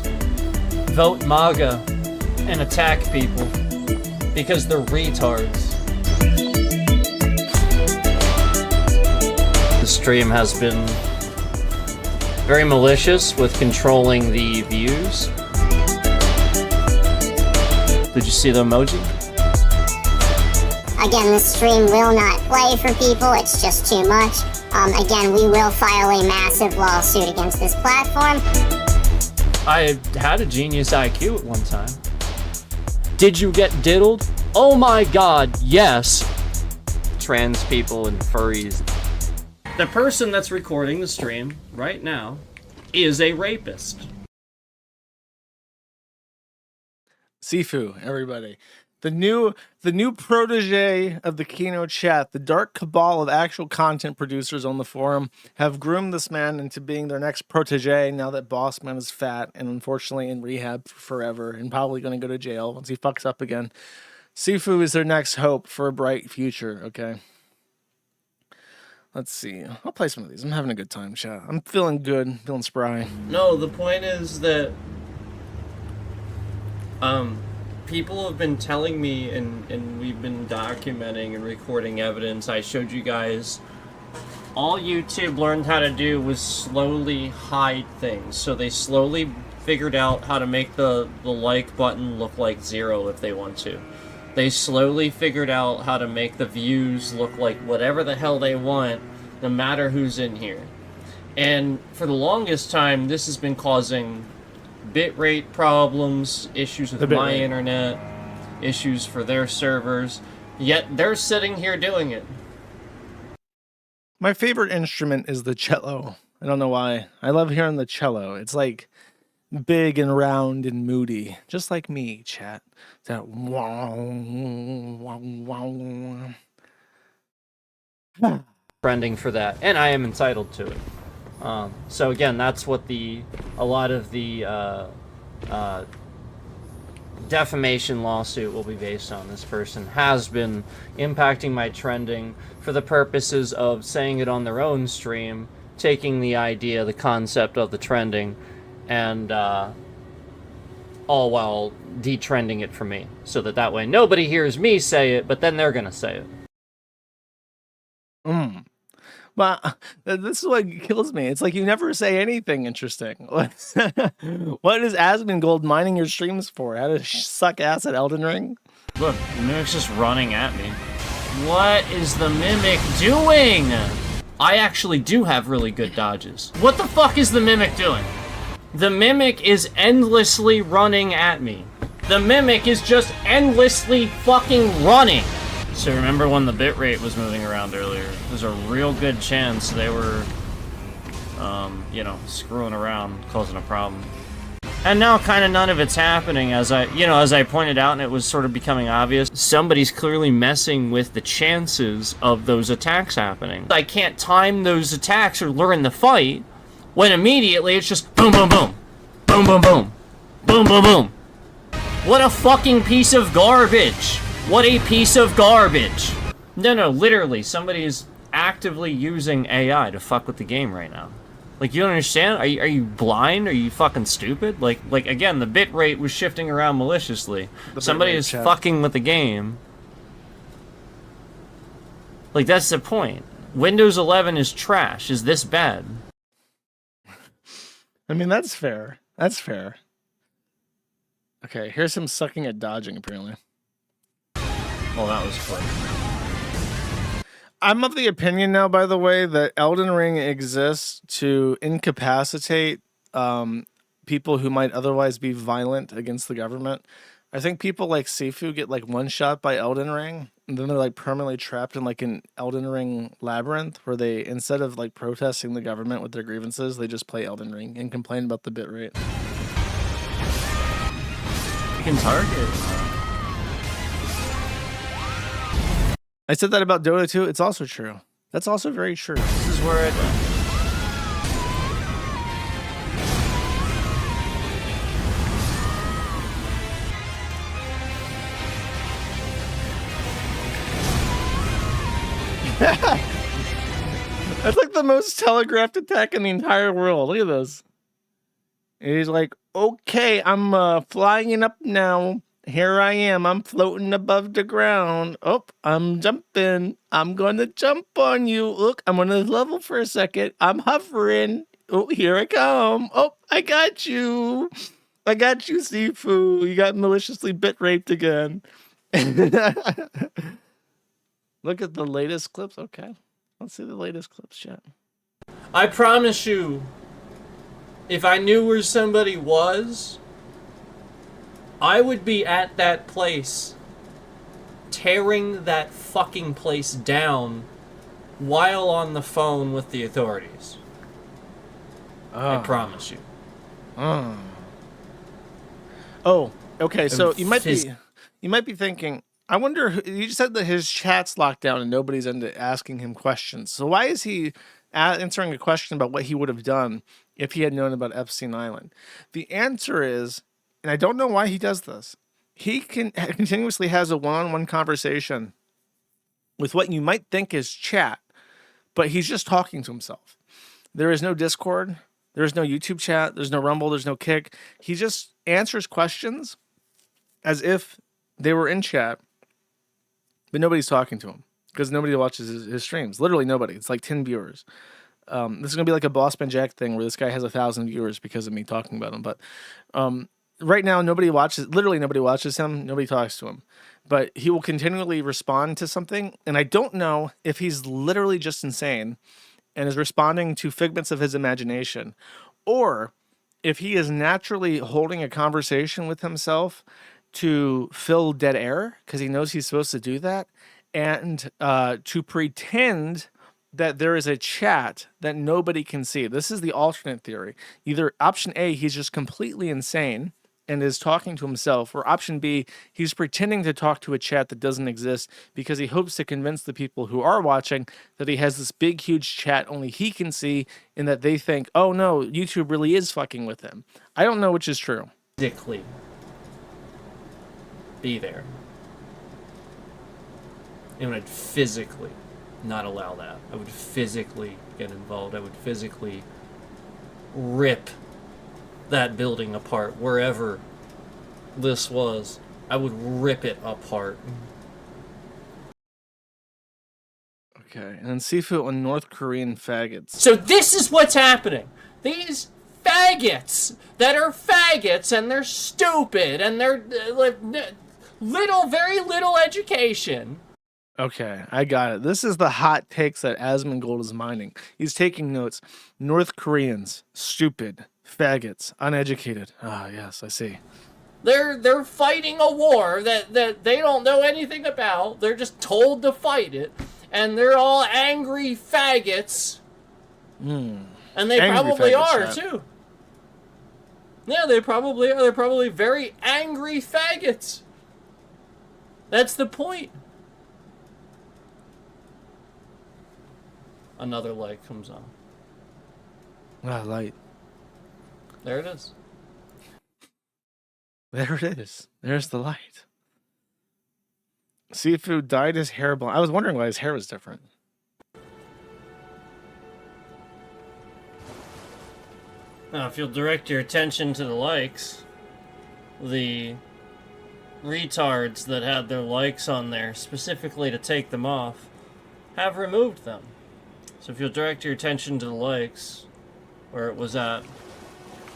vote MAGA and attack people because they're retards. The stream has been very malicious with controlling the views. Did you see the emoji? Again, the stream will not play for people. It's just too much. Again, we will file a massive lawsuit against this platform. I had a genius IQ at one time. Did you get diddled? Oh my god, yes. Trans people and furries. The person that's recording the stream right now is a rapist. Sifu, everybody. The new protege of the Kino chat, the dark cabal of actual content producers on the forum, have groomed this man into being their next protege now that Boss Man is fat and unfortunately in rehab for forever and probably going to go to jail once he fucks up again. Sifu is their next hope for a bright future, okay? Let's see. I'll play some of these. I'm having a good time, chat. I'm feeling good, feeling spry. No, the point is that people have been telling me, and we've been documenting and recording evidence. I showed you guys, all YouTube learned how to do was slowly hide things. So they slowly figured out how to make the like button look like 0 if they want to. They slowly figured out how to make the views look like whatever the hell they want, no matter who's in here. And for the longest time, this has been causing bitrate problems, issues with my internet, issues for their servers, yet they're sitting here doing it. My favorite instrument is the cello. I don't know why. I love hearing the cello. It's like big and round and moody, just like me, chat. That wow, wow, wow. Trending for that, and I am entitled to it. So again, that's what a lot of the defamation lawsuit will be based on. This person has been impacting my trending for the purposes of saying it on their own stream, taking the idea, the concept of the trending, and all while detrending it for me, so that way nobody hears me say it, but then they're gonna say it. But this is what kills me. It's like you never say anything interesting. What is Asmongold mining your streams for? How to suck ass at Elden Ring? Look, the Mimic's just running at me. What is the Mimic doing? I actually do have really good dodges. What the fuck is the Mimic doing? The Mimic is endlessly running at me. The Mimic is just endlessly fucking running. So remember when the bitrate was moving around earlier? There's a real good chance they were, you know, screwing around, causing a problem. And now kind of none of it's happening, as I pointed out, and it was sort of becoming obvious. Somebody's clearly messing with the chances of those attacks happening. I can't time those attacks or learn the fight, when immediately it's just boom, boom, boom. Boom, boom, boom. Boom, boom, boom. What a fucking piece of garbage. What a piece of garbage. No, literally, somebody is actively using AI to fuck with the game right now. Like, you don't understand? Are you blind? Are you fucking stupid? Like again, the bitrate was shifting around maliciously. Somebody is fucking with the game. Like, that's the point. Windows 11 is trash. Is this bad? I mean, that's fair. That's fair. Okay, here's him sucking at dodging, apparently. Well, that was quick. I'm of the opinion now, by the way, that Elden Ring exists to incapacitate people who might otherwise be violent against the government. I think people like Sifu get like one shot by Elden Ring, and then they're like permanently trapped in like an Elden Ring labyrinth where they, instead of like protesting the government with their grievances, they just play Elden Ring and complain about the bitrate. You can target. I said that about Dota 2. It's also true. That's also very true. This is where it... That's like the most telegraphed attack in the entire world. Look at this. And he's like, okay, I'm flying up now. Here I am. I'm floating above the ground. Oh, I'm jumping. I'm going to jump on you. Look, I'm on this level for a second. I'm hovering. Oh, here I come. Oh, I got you. I got you, Sifu. You got maliciously bit raped again. Look at the latest clips. Okay. Let's see the latest clips, chat. I promise you, if I knew where somebody was, I would be at that place tearing that fucking place down while on the phone with the authorities. I promise you. Oh, okay. So And you might be thinking, I wonder. You said that his chat's locked down and nobody's into asking him questions. So why is he answering a question about what he would have done if he had known about Epstein Island? The answer is, and I don't know why he does this. He continuously has a one-on-one conversation with what you might think is chat, but he's just talking to himself. There is no Discord. There's no YouTube chat. There's no Rumble. There's no Kick. He just answers questions as if they were in chat, but nobody's talking to him because nobody watches his streams. Literally nobody. It's like 10 viewers. This is going to be like a Boss Man Jack thing where this guy has 1,000 viewers because of me talking about him. But right now, nobody watches him. Nobody talks to him. But he will continually respond to something. And I don't know if he's literally just insane and is responding to figments of his imagination, or if he is naturally holding a conversation with himself to fill dead air because he knows he's supposed to do that, and to pretend that there is a chat that nobody can see. This is the alternate theory. Either option A, he's just completely insane and is talking to himself, or option B, he's pretending to talk to a chat that doesn't exist because he hopes to convince the people who are watching that he has this big, huge chat only he can see, and that they think, oh no, YouTube really is fucking with him. I don't know which is true. Physically be there. And I'd physically not allow that. I would physically get involved. I would physically rip that building apart, wherever this was. I would rip it apart. Okay, and then Sifu on North Korean faggots. So this is what's happening. These faggots that are faggots, and they're stupid, and they're very little education. Okay, I got it. This is the hot takes that Asmongold is mining. He's taking notes. North Koreans, stupid, faggots, uneducated. Ah, yes, I see. They're fighting a war that they don't know anything about. They're just told to fight it, and they're all angry faggots. And they probably are too. Yeah, they probably are. They're probably very angry faggots. That's the point. Another light comes on. Ah, light. There it is. There it is. There's the light. Sifu dyed his hair blonde. I was wondering why his hair was different. Now, if you'll direct your attention to the likes, the retards that had their likes on there specifically to take them off have removed them. So if you'll direct your attention to the likes, where it was at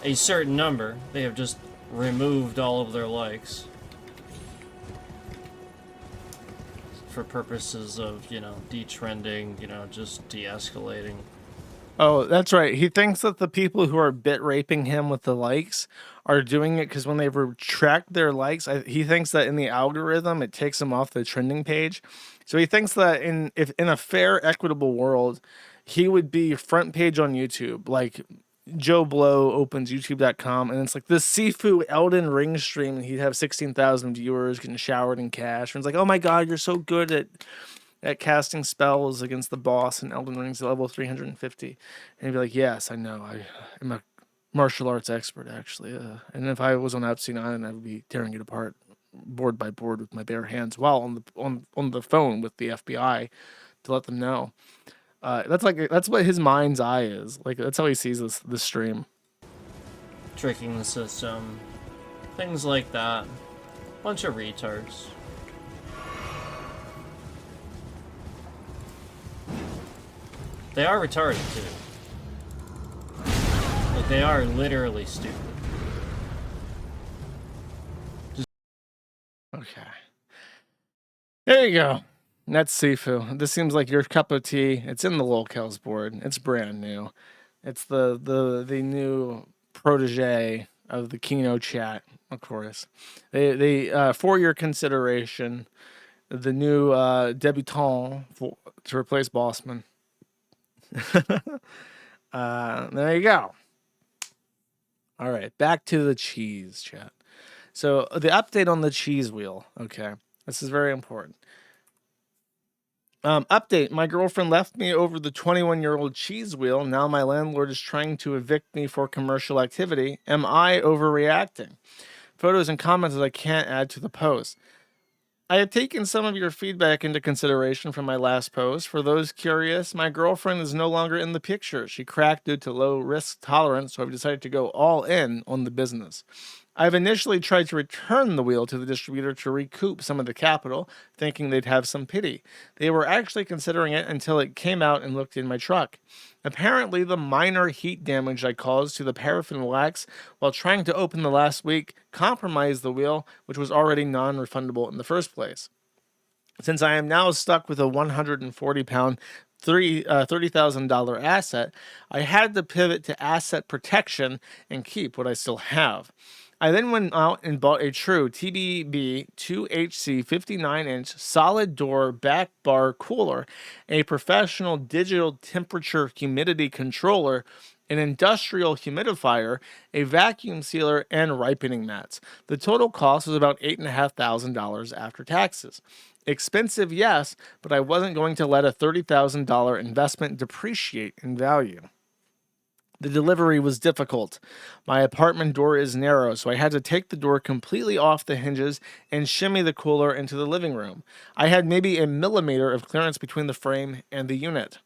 a certain number, they have just removed all of their likes. For purposes of, detrending, just de-escalating. Oh, that's right. He thinks that the people who are bit raping him with the likes are doing it because when they retract their likes, he thinks that in the algorithm it takes them off the trending page. So he thinks that in a fair, equitable world, he would be front page on YouTube, like Joe Blow opens YouTube.com, and it's like this Sifu Elden Ring stream, and he'd have 16,000 viewers getting showered in cash. And it's like, oh my god, you're so good at casting spells against the boss in Elden Ring's level 350. And he'd be like, yes, I know. I'm a martial arts expert, actually. And if I was on Epstein Island, I would be tearing it apart board by board with my bare hands while on the phone with the FBI to let them know. That's what his mind's eye is. Like, that's how he sees this stream. Tricking the system. Things like that. Bunch of retards. They are retarded, too. Like, they are literally stupid. Okay. There you go. That's Sifu. This seems like your cup of tea. It's in the locales board. It's brand new. It's the new protege of the Kino chat, of course. They for your consideration, the new debutant to replace Bossman. There you go. All right, back to the cheese chat. So the update on the cheese wheel. Okay, this is very important. Update. My girlfriend left me over the 21-year-old cheese wheel. Now my landlord is trying to evict me for commercial activity. Am I overreacting? Photos and comments that I can't add to the post. I have taken some of your feedback into consideration from my last post. For those curious, my girlfriend is no longer in the picture. She cracked due to low risk tolerance, so I've decided to go all in on the business. I've initially tried to return the wheel to the distributor to recoup some of the capital, thinking they'd have some pity. They were actually considering it until it came out and looked in my truck. Apparently, the minor heat damage I caused to the paraffin wax while trying to open the last week compromised the wheel, which was already non-refundable in the first place. Since I am now stuck with a 140-pound, $30,000 asset, I had to pivot to asset protection and keep what I still have. I then went out and bought a true TBB 2HC 59-inch solid door back bar cooler, a professional digital temperature humidity controller, an industrial humidifier, a vacuum sealer, and ripening mats. The total cost was about $8,500 after taxes. Expensive, yes, but I wasn't going to let a $30,000 investment depreciate in value. The delivery was difficult. My apartment door is narrow, so I had to take the door completely off the hinges and shimmy the cooler into the living room. I had maybe a millimeter of clearance between the frame and the unit.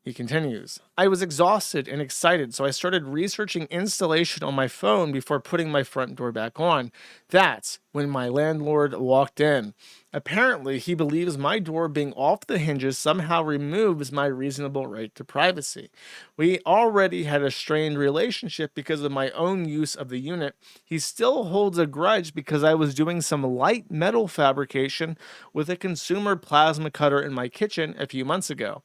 He continues, I was exhausted and excited, so I started researching installation on my phone before putting my front door back on. That's when my landlord walked in. Apparently, he believes my door being off the hinges somehow removes my reasonable right to privacy. We already had a strained relationship because of my own use of the unit. He still holds a grudge because I was doing some light metal fabrication with a consumer plasma cutter in my kitchen a few months ago.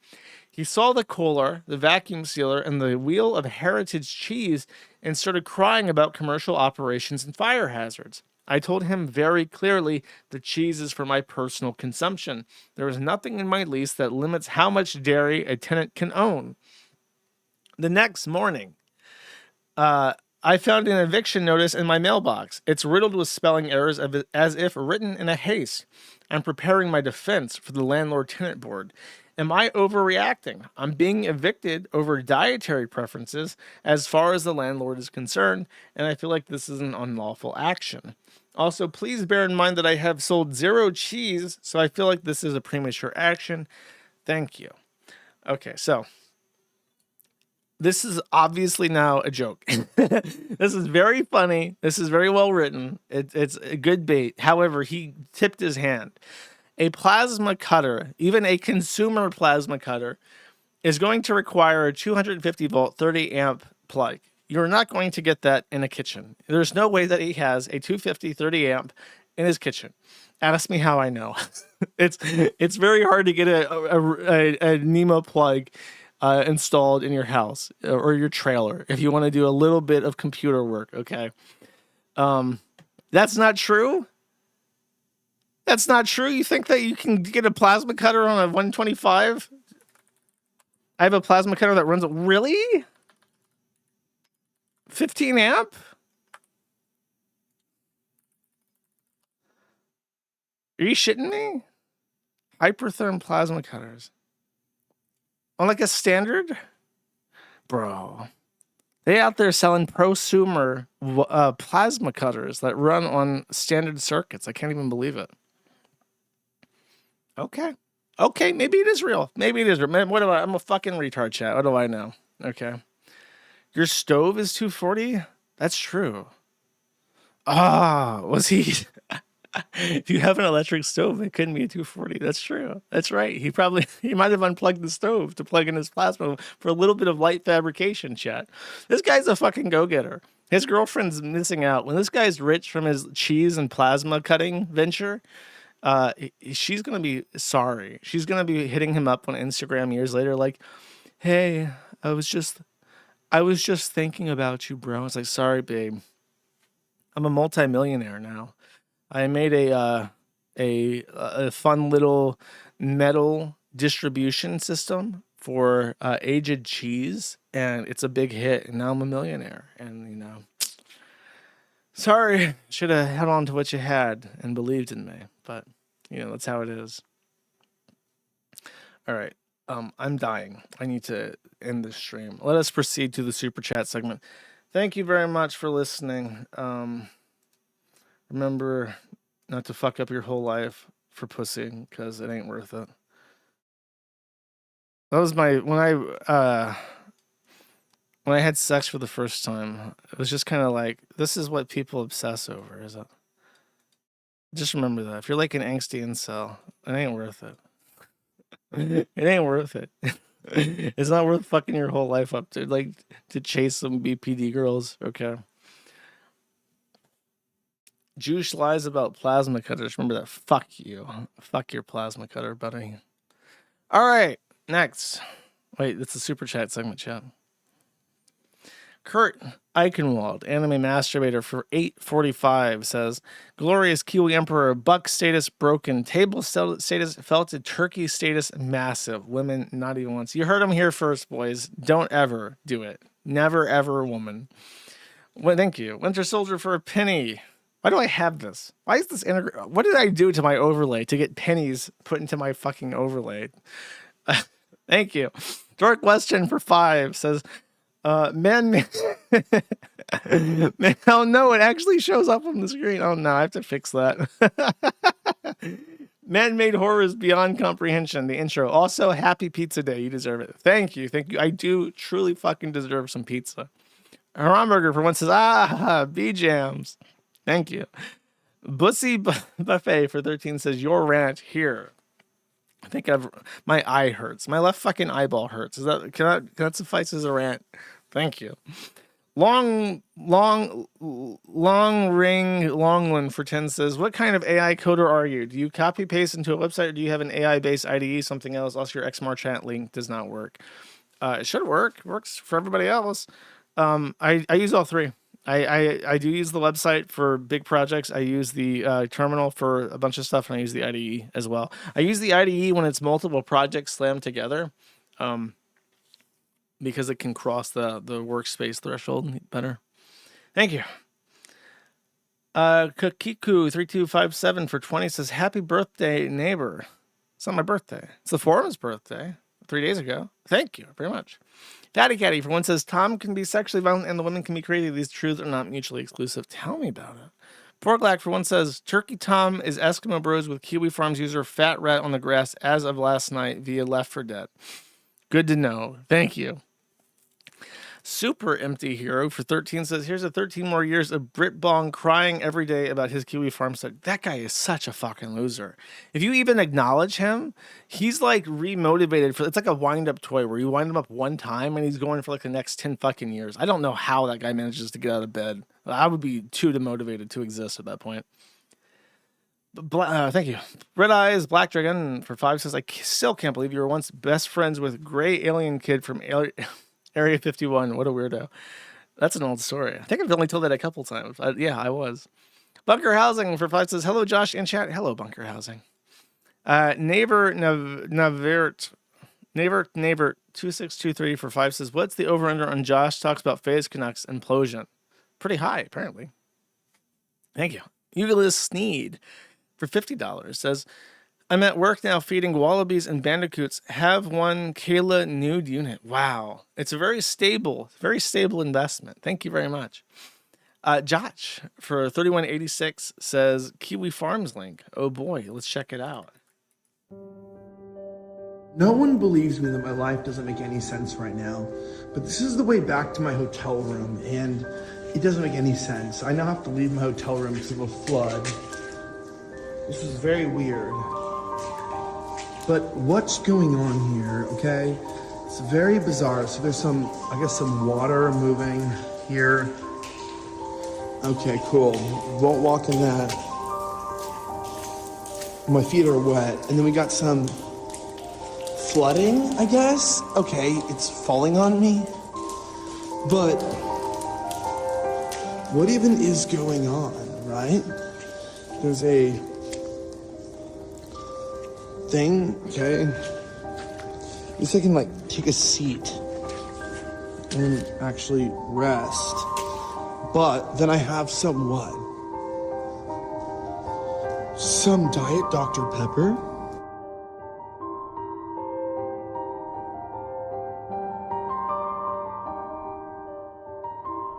He saw the cooler, the vacuum sealer, and the wheel of heritage cheese and started crying about commercial operations and fire hazards. I told him very clearly the cheese is for my personal consumption. There is nothing in my lease that limits how much dairy a tenant can own. The next morning, I found an eviction notice in my mailbox. It's riddled with spelling errors as if written in a haste. I'm preparing my defense for the landlord-tenant board. Am I overreacting? I'm being evicted over dietary preferences as far as the landlord is concerned, and I feel like this is an unlawful action. Also, please bear in mind that I have sold 0 cheese, so I feel like this is a premature action. Thank you. Okay, so this is obviously now a joke. This is very funny. This is very well written. It's a good bait. However, he tipped his hand. A plasma cutter, even a consumer plasma cutter, is going to require a 250 volt 30 amp plug. You're not going to get that in a kitchen. There's no way that he has a 250 30 amp in his kitchen. Ask me how I know. It's very hard to get a Nemo plug installed in your house or your trailer if you want to do a little bit of computer work. Okay, that's not true. That's not true. You think that you can get a plasma cutter on a 125? I have a plasma cutter that runs really 15 amp. Are you shitting me? Hypertherm plasma cutters on like a standard, bro. They out there selling prosumer plasma cutters that run on standard circuits. I can't even believe it. Okay, maybe it is real. Maybe it is real. What do I'm a fucking retard, chat. What do I know? Okay. Your stove is 240? That's true. Was he... If you have an electric stove, it couldn't be a 240. That's true. That's right. He might have unplugged the stove to plug in his plasma for a little bit of light fabrication, chat. This guy's a fucking go-getter. His girlfriend's missing out. When this guy's rich from his cheese and plasma cutting venture... she's going to be sorry. She's going to be hitting him up on Instagram years later like, hey, I I was just thinking about you, bro. I was like, sorry, babe. I'm a multimillionaire now. I made a fun little metal distribution system for aged cheese, and it's a big hit. And now I'm a millionaire. And you know, sorry, should have held on to what you had and believed in me. But you know, that's how it is. All right. I'm dying. I need to end this stream. Let us proceed to the super chat segment. Thank you very much for listening. Remember not to fuck up your whole life for pussy, because it ain't worth it. That was when I had sex for the first time. It was just kind of like, this is what people obsess over, is it? Just remember that. If you're like an angsty incel, it ain't worth it. It ain't worth it. It's not worth fucking your whole life up to chase some BPD girls. Okay. Juice lies about plasma cutters. Remember that. Fuck you. Fuck your plasma cutter, buddy. All right. Next. Wait, it's a super chat segment, chat. Kurt Eichenwald, anime masturbator for 845, says, glorious Kiwi Emperor, buck status broken, table status felted, turkey status massive, women not even once. You heard him here first, boys. Don't ever do it. Never, ever, woman. Well, thank you. Winter Soldier for a penny. Why do I have this? Why is this what did I do to my overlay to get pennies put into my fucking overlay? Thank you. Dork Weston for 5 says, man, oh no, it actually shows up on the screen. Oh no, I have to fix that. Man-made horrors beyond comprehension. The intro. Also, happy pizza day. You deserve it. Thank you. Thank you. I do truly fucking deserve some pizza. Hamburger for one says, B-jams. Thank you. Bussy Buffet for 13 says, your rant here. I think my eye hurts. My left fucking eyeball hurts. Can that suffice as a rant? Thank you. Long ring Longland for 10 says, what kind of AI coder are you? Do you copy paste into a website, or do you have an AI based IDE, something else? Also, your XMarchat link does not work. It should work. It works for everybody else. I use all three. I do use the website for big projects. I use the terminal for a bunch of stuff, and I use the IDE as well. I use the IDE when it's multiple projects slammed together, because it can cross the workspace threshold better. Thank you. Kakiku3257 for 20 says, happy birthday, neighbor. It's not my birthday. It's the forum's birthday 3 days ago. Thank you very much. Daddy Caddy for one says, Tom can be sexually violent and the women can be crazy. These truths are not mutually exclusive. Tell me about it. Porklack for one says, Turkey Tom is Eskimo Bros with Kiwi Farms user Fat Rat on the grass as of last night via Left 4 Dead. Good to know. Thank you. Super Empty Hero for 13 says, here's a 13 more years of Brit Bong crying every day about his Kiwi farm set. That guy is such a fucking loser. If you even acknowledge him, he's like remotivated it's like a wind up toy where you wind him up one time and he's going for like the next 10 fucking years. I don't know how that guy manages to get out of bed. I would be too demotivated to exist at that point. Thank you. Red Eyes Black Dragon for 5 says, I still can't believe you were once best friends with Gray Alien Kid from Area 51. What a weirdo. That's an old story. I think I've only told that a couple times. Yeah, I was. Bunker Housing for 5 says, hello, Josh and chat. Hello, Bunker Housing. Neighbor 2623 for 5 says, what's the over-under on Josh talks about FaZe Canucks implosion? Pretty high, apparently. Thank you. Euclid Sneed for $50 says, I'm at work now feeding wallabies and bandicoots. Have one Kayla nude unit. Wow. It's a very stable investment. Thank you very much. Josh for 3186 says, Kiwi Farms link. Oh boy, let's check it out. No one believes me that my life doesn't make any sense right now, but this is the way back to my hotel room, and it doesn't make any sense. I now have to leave my hotel room because of a flood. This is very weird. But what's going on here, okay? It's very bizarre. So there's some water moving here. Okay, cool. Won't walk in that. My feet are wet. And then we got some flooding, I guess? Okay, it's falling on me. But what even is going on, right? There's a thing, okay? At least I can like take a seat and actually rest. But then I have some what? Some Diet Dr. Pepper?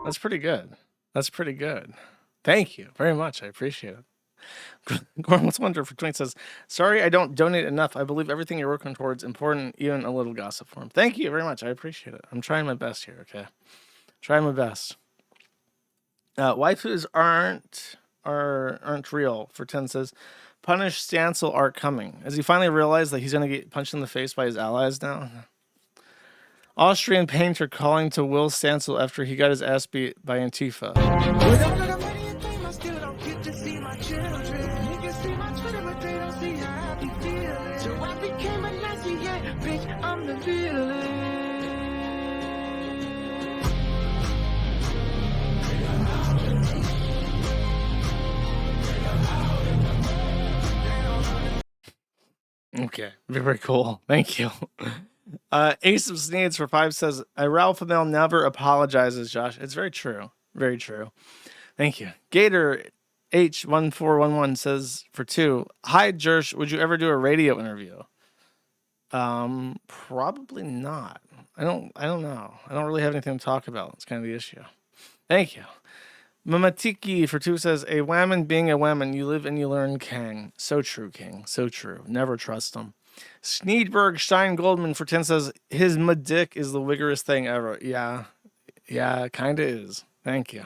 That's pretty good. That's pretty good. Thank you very much. I appreciate it. Gordon What's Wonder for 20 says, sorry I don't donate enough. I believe everything you're working towards important, even a little gossip form. Thank you very much. I appreciate it. I'm trying my best here, okay? Trying my best. Waifus aren't real for 10 says, punish Stancil are coming. As he finally realized that he's going to get punched in the face by his allies now. Austrian painter calling to Will Stancil after he got his ass beat by Antifa. Okay, very cool. Thank you. Ace of Sneeds for 5 says, Ralph Amel never apologizes, Josh. It's very true. Very true. Thank you. Gator H1411 says for 2, hi, Jersh, would you ever do a radio interview? Probably not. I don't know. I don't really have anything to talk about. It's kind of the issue. Thank you. Mamatiki for 2 says, a whammon being a whammon, you live and you learn, King. So true, King. So true. Never trust him. Sneedberg Stein Goldman for 10 says, his dick is the vigorous thing ever. Yeah, kind of is. Thank you.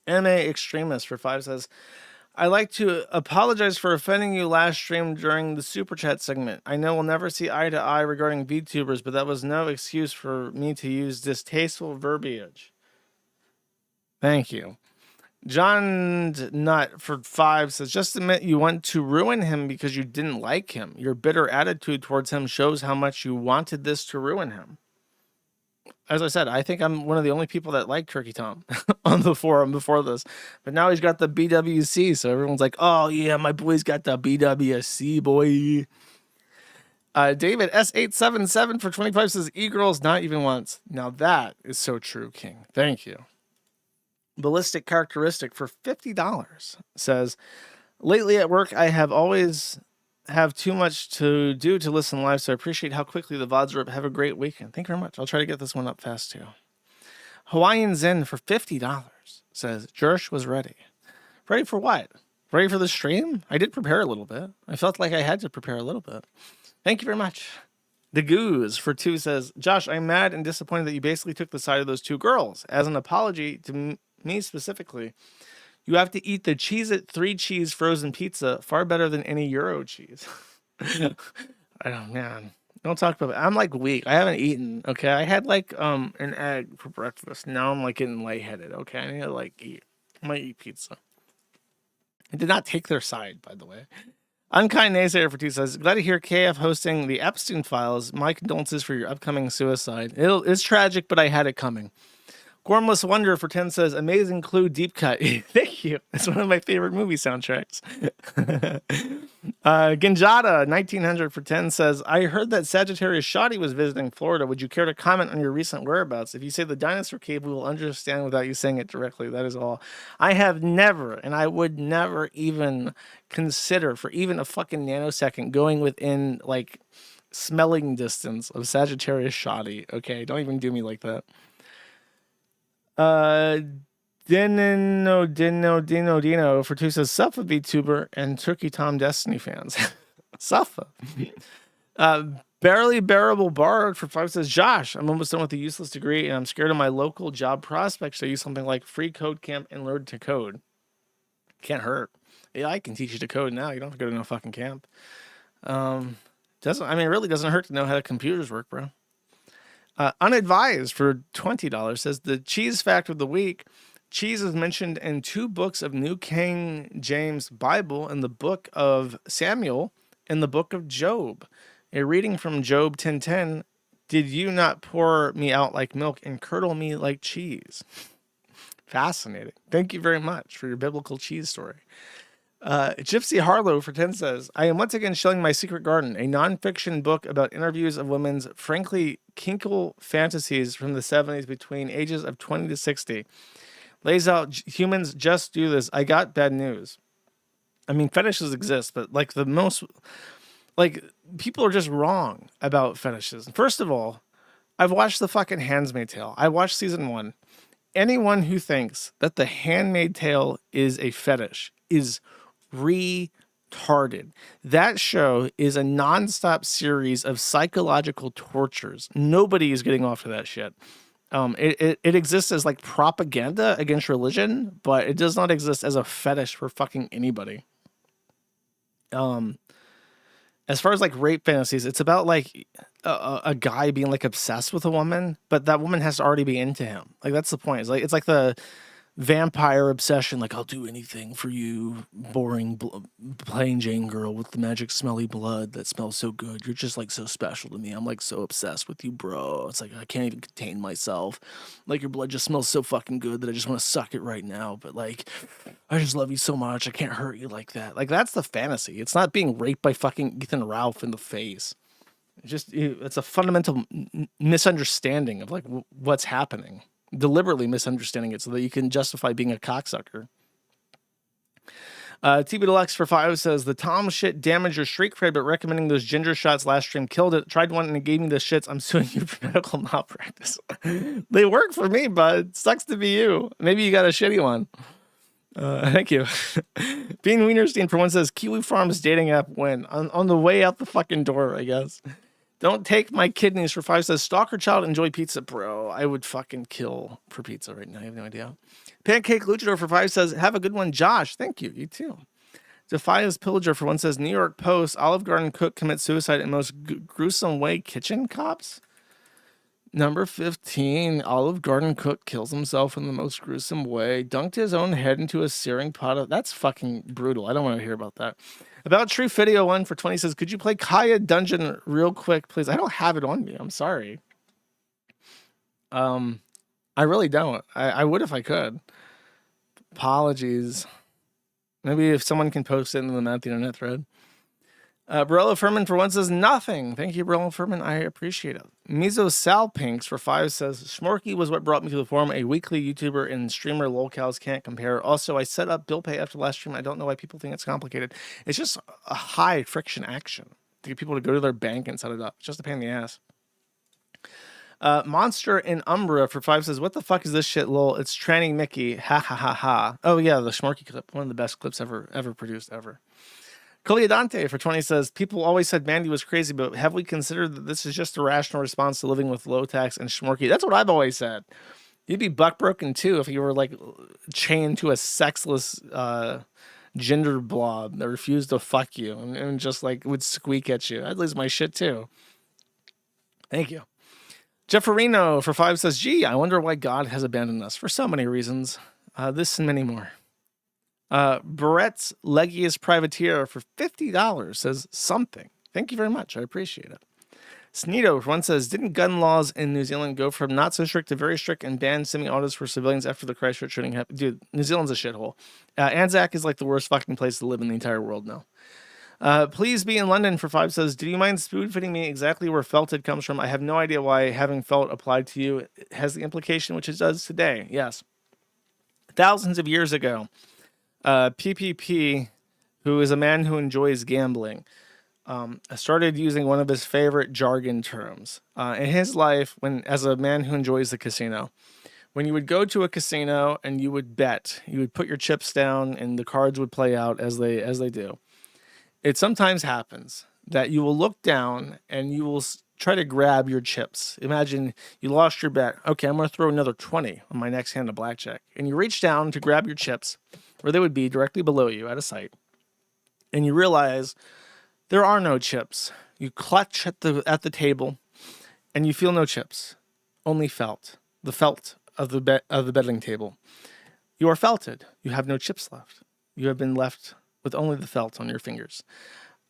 MA Extremist for 5 says, I'd like to apologize for offending you last stream during the Super Chat segment. I know we'll never see eye to eye regarding VTubers, but that was no excuse for me to use distasteful verbiage. Thank you. John Nutt for 5 says, just admit you want to ruin him because you didn't like him. Your bitter attitude towards him shows how much you wanted this to ruin him. As I said, I think I'm one of the only people that liked Turkey Tom on the forum before this. But now he's got the BWC, so everyone's like, oh yeah, my boy's got the BWC, boy. David S877 for 25 says, e-girls not even once. Now that is so true, King. Thank you. Ballistic Characteristic for $50 says, lately at work I have always have too much to do to listen live, so I appreciate how quickly the VODs are up. Have a great weekend. Thank you very much. I'll try to get this one up fast too. Hawaiian Zen for $50 says, Jersh was ready. Ready for what? Ready for the stream? I did prepare a little bit. I felt like I had to prepare a little bit. Thank you very much. The Goose for 2 says, Josh, I'm mad and disappointed that you basically took the side of those 2 girls. As an apology to me specifically, you have to eat the Cheez-It 3-cheese frozen pizza, far better than any Euro cheese. I don't, man. Don't talk about it. I'm like weak. I haven't eaten. Okay, I had like an egg for breakfast. Now I'm like getting lightheaded. Okay, I need to like eat. I might eat pizza. I did not take their side, by the way. Unkind Naysayer for 2 says, glad to hear KF hosting the Epstein Files. My condolences for your upcoming suicide. It's tragic, but I had it coming. Gormless Wonder for 10 says, amazing clue deep cut. Thank you. It's one of my favorite movie soundtracks. Ginjada 1900 for 10 says, I heard that Sagittarius Shoddy was visiting Florida. Would you care to comment on your recent whereabouts? If you say the dinosaur cave, we will understand without you saying it directly. That is all. I have never, and I would never even consider for even a fucking nanosecond going within like smelling distance of Sagittarius Shoddy. Okay, don't even do me like that. Dino for 2 says, Suffa VTuber and Turkey Tom Destiny fans. Suffa. Barely Bearable Bard for 5 says, Josh, I'm almost done with a useless degree and I'm scared of my local job prospects. So I use something like Free Code Camp and Learn to Code. Can't hurt. Yeah, I can teach you to code now. You don't have to go to no fucking camp. It really doesn't hurt to know how the computers work, bro. Unadvised for $20 says, the cheese fact of the week. Cheese is mentioned in 2 books of New King James Bible, in the book of Samuel and the book of Job. A reading from Job 10:10 Did you not pour me out like milk and curdle me like cheese? Fascinating. Thank you very much for your biblical cheese story. Gypsy Harlow for 10 says, I am once again showing My Secret Garden, a nonfiction book about interviews of women's frankly kinkle fantasies from the 70s between ages of 20 to 60. Lays out humans just do this. I got bad news. I mean, fetishes exist, but like people are just wrong about fetishes. First of all, I've watched the fucking Handmaid's Tale. I watched season 1. Anyone who thinks that the Handmaid's Tale is a fetish is retarded. That show is a nonstop series of psychological tortures. Nobody is getting off to that shit. It exists as like propaganda against religion, but it does not exist as a fetish for fucking anybody. As far as like rape fantasies, it's about like a guy being like obsessed with a woman, but that woman has to already be into him. Like that's the point. It's like the vampire obsession. Like I'll do anything for you, boring plain Jane girl with the magic smelly blood that smells so good. You're just like so special to me. I'm like so obsessed with you, bro. It's like I can't even contain myself. Like your blood just smells so fucking good that I just want to suck it right now. But like I just love you so much. I can't hurt you like that. Like that's the fantasy. It's not being raped by fucking Ethan Ralph in the face. It's a fundamental misunderstanding of like what's happening. Deliberately misunderstanding it so that you can justify being a cocksucker. TB Deluxe for 5 says, the Tom shit damaged your streak cred, but recommending those ginger shots last stream killed it. Tried one and it gave me the shits. I'm suing you for medical malpractice. They work for me, bud. Sucks to be you. Maybe you got a shitty one. Thank you. Bean Wienerstein for 1 says, Kiwi Farms dating app win. On the way out the fucking door, I guess. Don't take my kidneys for 5 says, stalker child, enjoy pizza, bro. I would fucking kill for pizza right now. I have no idea. Pancake Luchador for 5 says, have a good one, Josh. Thank you. You too. Defias Pillager for 1 says, New York Post, Olive Garden cook commits suicide in most gruesome way. Kitchen cops? Number 15, Olive Garden cook kills himself in the most gruesome way. Dunked his own head into a searing pot of... That's fucking brutal. I don't want to hear about that. About True Video 1 for 20 says, could you play Kaya Dungeon real quick, please? I don't have it on me. I'm sorry. I really don't. I would if I could. Apologies. Maybe if someone can post it in the Matt the Internet thread. Barello Furman for 1 says, nothing. Thank you, Barello Furman. I appreciate it. Mizo Sal Pinks for 5 says, Schmorky was what brought me to the forum. A weekly YouTuber and streamer lolcows can't compare. Also, I set up bill pay after last stream. I don't know why people think it's complicated. It's just a high friction action to get people to go to their bank and set it up. It's just a pain in the ass. Monster in Umbra for 5 says, what the fuck is this shit, lol? It's Tranny Mickey. Ha ha ha ha. Oh yeah, the Schmorky clip. One of the best clips ever produced ever. Coliadante for 20 says, people always said Mandy was crazy, but have we considered that this is just a rational response to living with low tax and Schmorky? That's what I've always said. You'd be buck-broken too if you were like chained to a sexless gender blob that refused to fuck you and just like would squeak at you. I'd lose my shit too. Thank you. Jefferino for 5 says, gee, I wonder why God has abandoned us for so many reasons. This and many more. Barrett's Legius Privateer for $50 says something. Thank you very much. I appreciate it. Sneedo for 1 says, didn't gun laws in New Zealand go from not so strict to very strict and ban semi-autos for civilians after the Christchurch shooting happened? Dude, New Zealand's a shithole. Anzac is like the worst fucking place to live in the entire world now. Please be in London for 5 says, do you mind spoon-fitting me exactly where felted comes from? I have no idea why having felt applied to you has the implication which it does today. Yes. Thousands of years ago, PPP, who is a man who enjoys gambling, started using one of his favorite jargon terms in his life as a man who enjoys the casino. When you would go to a casino and you would bet, you would put your chips down and the cards would play out as they do. It sometimes happens that you will look down and you will try to grab your chips. Imagine you lost your bet. Okay, I'm going to throw another 20 on my next hand of blackjack. And you reach down to grab your chips, where they would be directly below you at a sight. And you realize there are no chips. You clutch at the table and you feel no chips, only felt. The felt of the betting table. You are felted. You have no chips left. You have been left with only the felt on your fingers.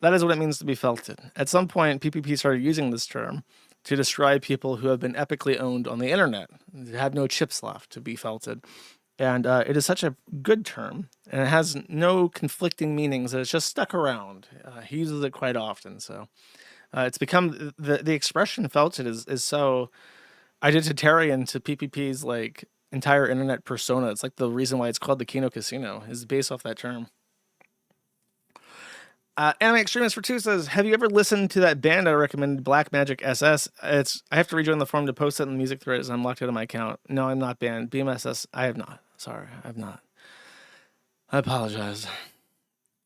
That is what it means to be felted. At some point, PPP started using this term to destroy people who have been epically owned on the internet, have no chips left to be felted. And it is such a good term, and it has no conflicting meanings. It's just stuck around. He uses it quite often, so it's become the expression "felted" is so identitarian to PPP's like entire internet persona. It's like the reason why it's called the Kino Casino is based off that term. Anime Extremist for 2 says, have you ever listened to that band I recommended, Black Magic SS? I have to rejoin the forum to post it in the music thread as I'm locked out of my account. No, I'm not banned. BMSS, I have not. Sorry, I have not. I apologize.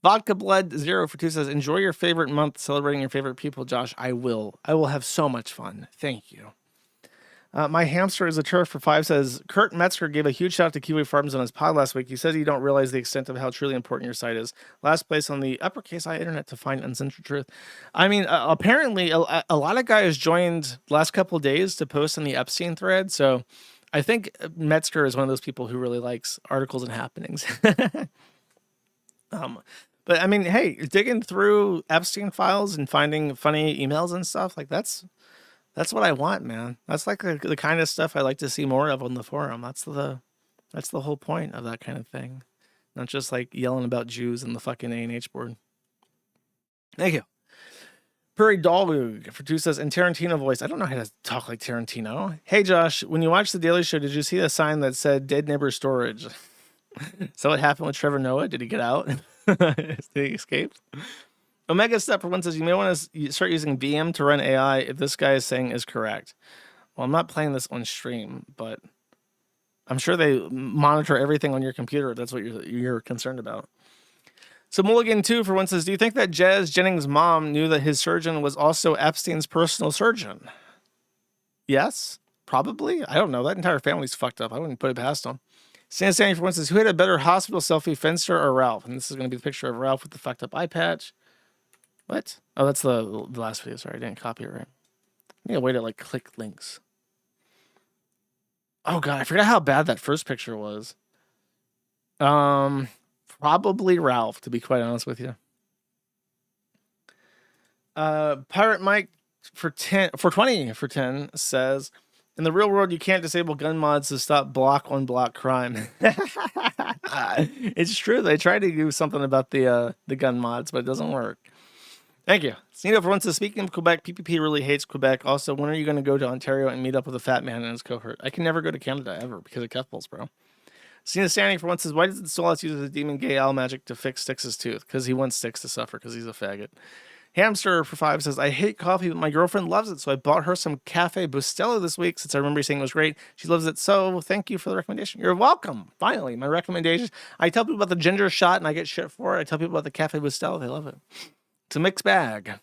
Vodka Blood 0 for 2 says, enjoy your favorite month celebrating your favorite people, Josh. I will. I will have so much fun. Thank you. My hamster is a turf for 5 says, Kurt Metzger gave a huge shout out to Kiwi Farms on his pod last week. He says you don't realize the extent of how truly important your site is. Last place on the uppercase I internet to find uncensored truth. I mean, apparently a lot of guys joined last couple of days to post in the Epstein thread. So I think Metzger is one of those people who really likes articles and happenings. But I mean, hey, digging through Epstein files and finding funny emails and stuff like that's what I want, man. That's like the kind of stuff I like to see more of on the forum. That's the whole point of that kind of thing. Not just like yelling about Jews in the fucking A&H board. Thank you. Puri Dalwoog for 2 says, in Tarantino voice, I don't know how to talk like Tarantino. Hey, Josh, when you watched The Daily Show, did you see the sign that said Dead Neighbor Storage? So what happened with Trevor Noah? Did he get out? Did he escape? Omega Step for 1 says, you may want to start using VM to run AI if this guy is saying is correct. Well, I'm not playing this on stream, but I'm sure they monitor everything on your computer. That's what you're concerned about. So Mulligan 2 for 1 says, do you think that Jez Jennings' mom knew that his surgeon was also Epstein's personal surgeon? Yes, probably. I don't know. That entire family's fucked up. I wouldn't put it past them. Sandy for 1 says, who had a better hospital selfie, Fenster or Ralph? And this is going to be the picture of Ralph with the fucked up eye patch. What? Oh, that's the last video. Sorry, I didn't copy it right. I need a way to like click links. Oh god, I forgot how bad that first picture was. Probably Ralph, to be quite honest with you. Pirate Mike for 20 says, in the real world, you can't disable gun mods to stop block on block crime. It's true. They tried to do something about the gun mods, but it doesn't work. Thank you. Snito for 1 says, speaking of Quebec, PPP really hates Quebec. Also, when are you going to go to Ontario and meet up with a fat man and his cohort? I can never go to Canada ever because of Kefbles, bro. Snito Standing for 1 says, why does the Solas use the demon gay owl magic to fix Styx's tooth? Because he wants Styx to suffer because he's a faggot. Hamster for 5 says, I hate coffee, but my girlfriend loves it, so I bought her some Cafe Bustelo this week since I remember you saying it was great. She loves it, so thank you for the recommendation. You're welcome. Finally, my recommendation. I tell people about the ginger shot and I get shit for it. I tell people about the Cafe Bustelo. They love it. It's a mixed bag.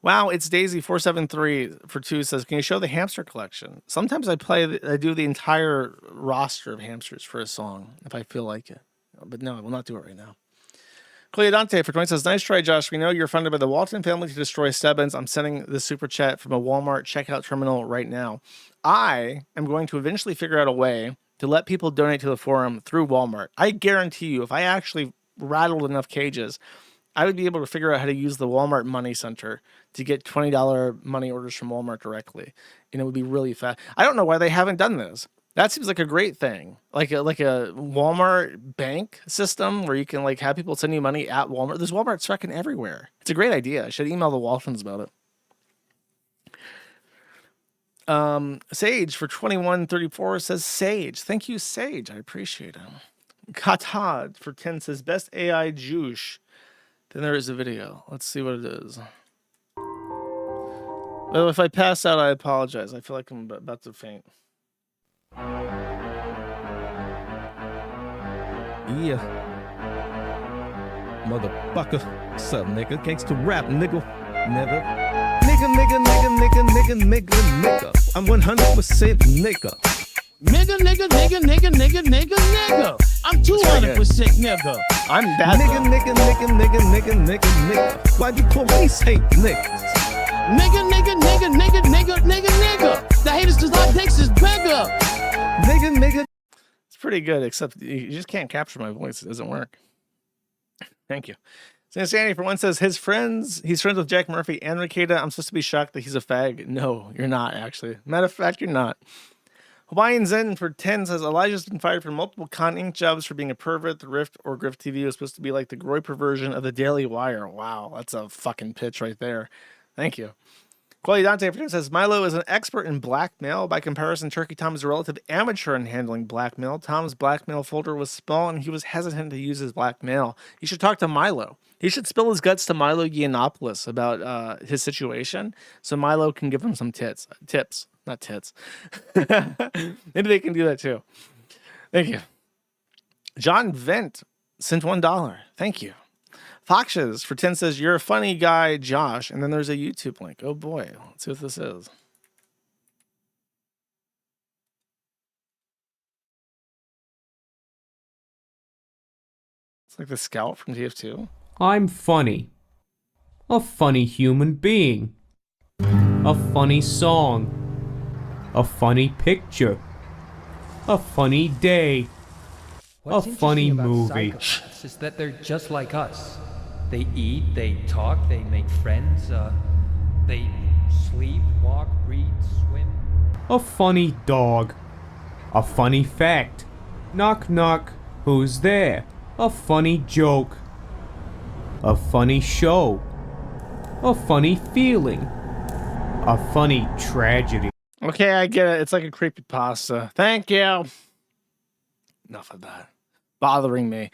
Wow, it's Daisy473 for 2 says, can you show the hamster collection? Sometimes I do the entire roster of hamsters for a song if I feel like it. But no, I will not do it right now. Cleodante for 20 says, nice try, Josh. We know you're funded by the Walton family to destroy Stebbins. I'm sending the super chat from a Walmart checkout terminal right now. I am going to eventually figure out a way to let people donate to the forum through Walmart. I guarantee you, if I actually rattled enough cages, I would be able to figure out how to use the Walmart Money Center to get $20 money orders from Walmart directly. And it would be really fast. I don't know why they haven't done this. That seems like a great thing. Like a Walmart bank system where you can like have people send you money at Walmart. There's Walmart's fucking everywhere. It's a great idea. I should email the Waltons about it. Sage for 2134 says Sage. Thank you, Sage. I appreciate him. Katad for 10 says best AI juice. Then there is a video. Let's see what it is. Well, if I pass out, I apologize. I feel like I'm about to faint. Yeah. Motherfucker. What's up, nigga? Gangsta rap, nigga. Never. Nigga. I'm 100% nigga. Nigga. I'm 200% nigga. I'm that nigga. Why do police hate niggas? Nigga. The haters does not takes is bigger. Nigga. It's pretty good, except you just can't capture my voice. It doesn't work. Thank you. Sandy for one says he's friends with Jack Murphy and Ricada. I'm supposed to be shocked that he's a fag. No, you're not, actually. Matter of fact, you're not. Hawaiian Zen for 10 says Elijah's been fired from multiple Con Inc. jobs for being a pervert. The Rift or Grift TV was supposed to be like the Groy perversion of the Daily Wire. Wow, that's a fucking pitch right there. Thank you. Quali Dante for 10 says Milo is an expert in blackmail. By comparison, Turkey Tom is a relative amateur in handling blackmail. Tom's blackmail folder was small and he was hesitant to use his blackmail. You should talk to Milo. He should spill his guts to Milo Yiannopoulos about his situation so Milo can give him some tips. Not tits. Maybe they can do that too. Thank you. John Vent sent $1. Thank you. Foxes for 10 says, you're a funny guy, Josh. And then there's a YouTube link. Oh boy. Let's see what this is. It's like the Scout from TF2. I'm funny. A funny human being. A funny song. A funny picture. A funny day. What's a funny interesting about movie. psychopaths is that they're just like us. They eat, they talk, they make friends, they sleep, walk, read, swim. A funny dog. A funny fact. Knock knock. Who's there? A funny joke. A funny show. A funny feeling. A funny tragedy. Okay, I get it. It's like a creepypasta. Thank you. Enough of that. Bothering me.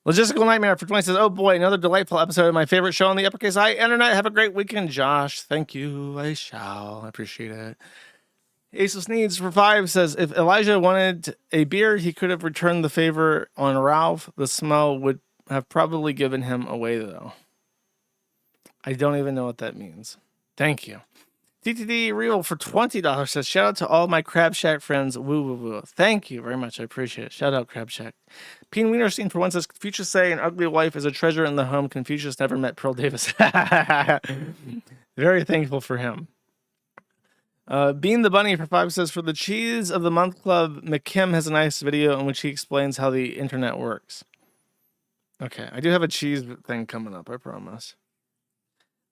Logistical Nightmare for 20 says, oh boy, another delightful episode of my favorite show on the uppercase I internet. Have a great weekend, Josh. Thank you. I shall. I appreciate it. Aceless Needs for 5 says, if Elijah wanted a beard, he could have returned the favor on Ralph. The smell would have probably given him away, though. I don't even know what that means. Thank you. TTD Real for $20 says, shout out to all my Crab Shack friends. Woo, woo, woo. Thank you very much. I appreciate it. Shout out Crab Shack. Peen Wienerstein for one says, Confucius say an ugly wife is a treasure in the home. Confucius never met Pearl Davis. Very thankful for him. Bean the Bunny for 5 says, for the Cheese of the Month Club, McKim has a nice video in which he explains how the internet works. Okay, I do have a cheese thing coming up, I promise.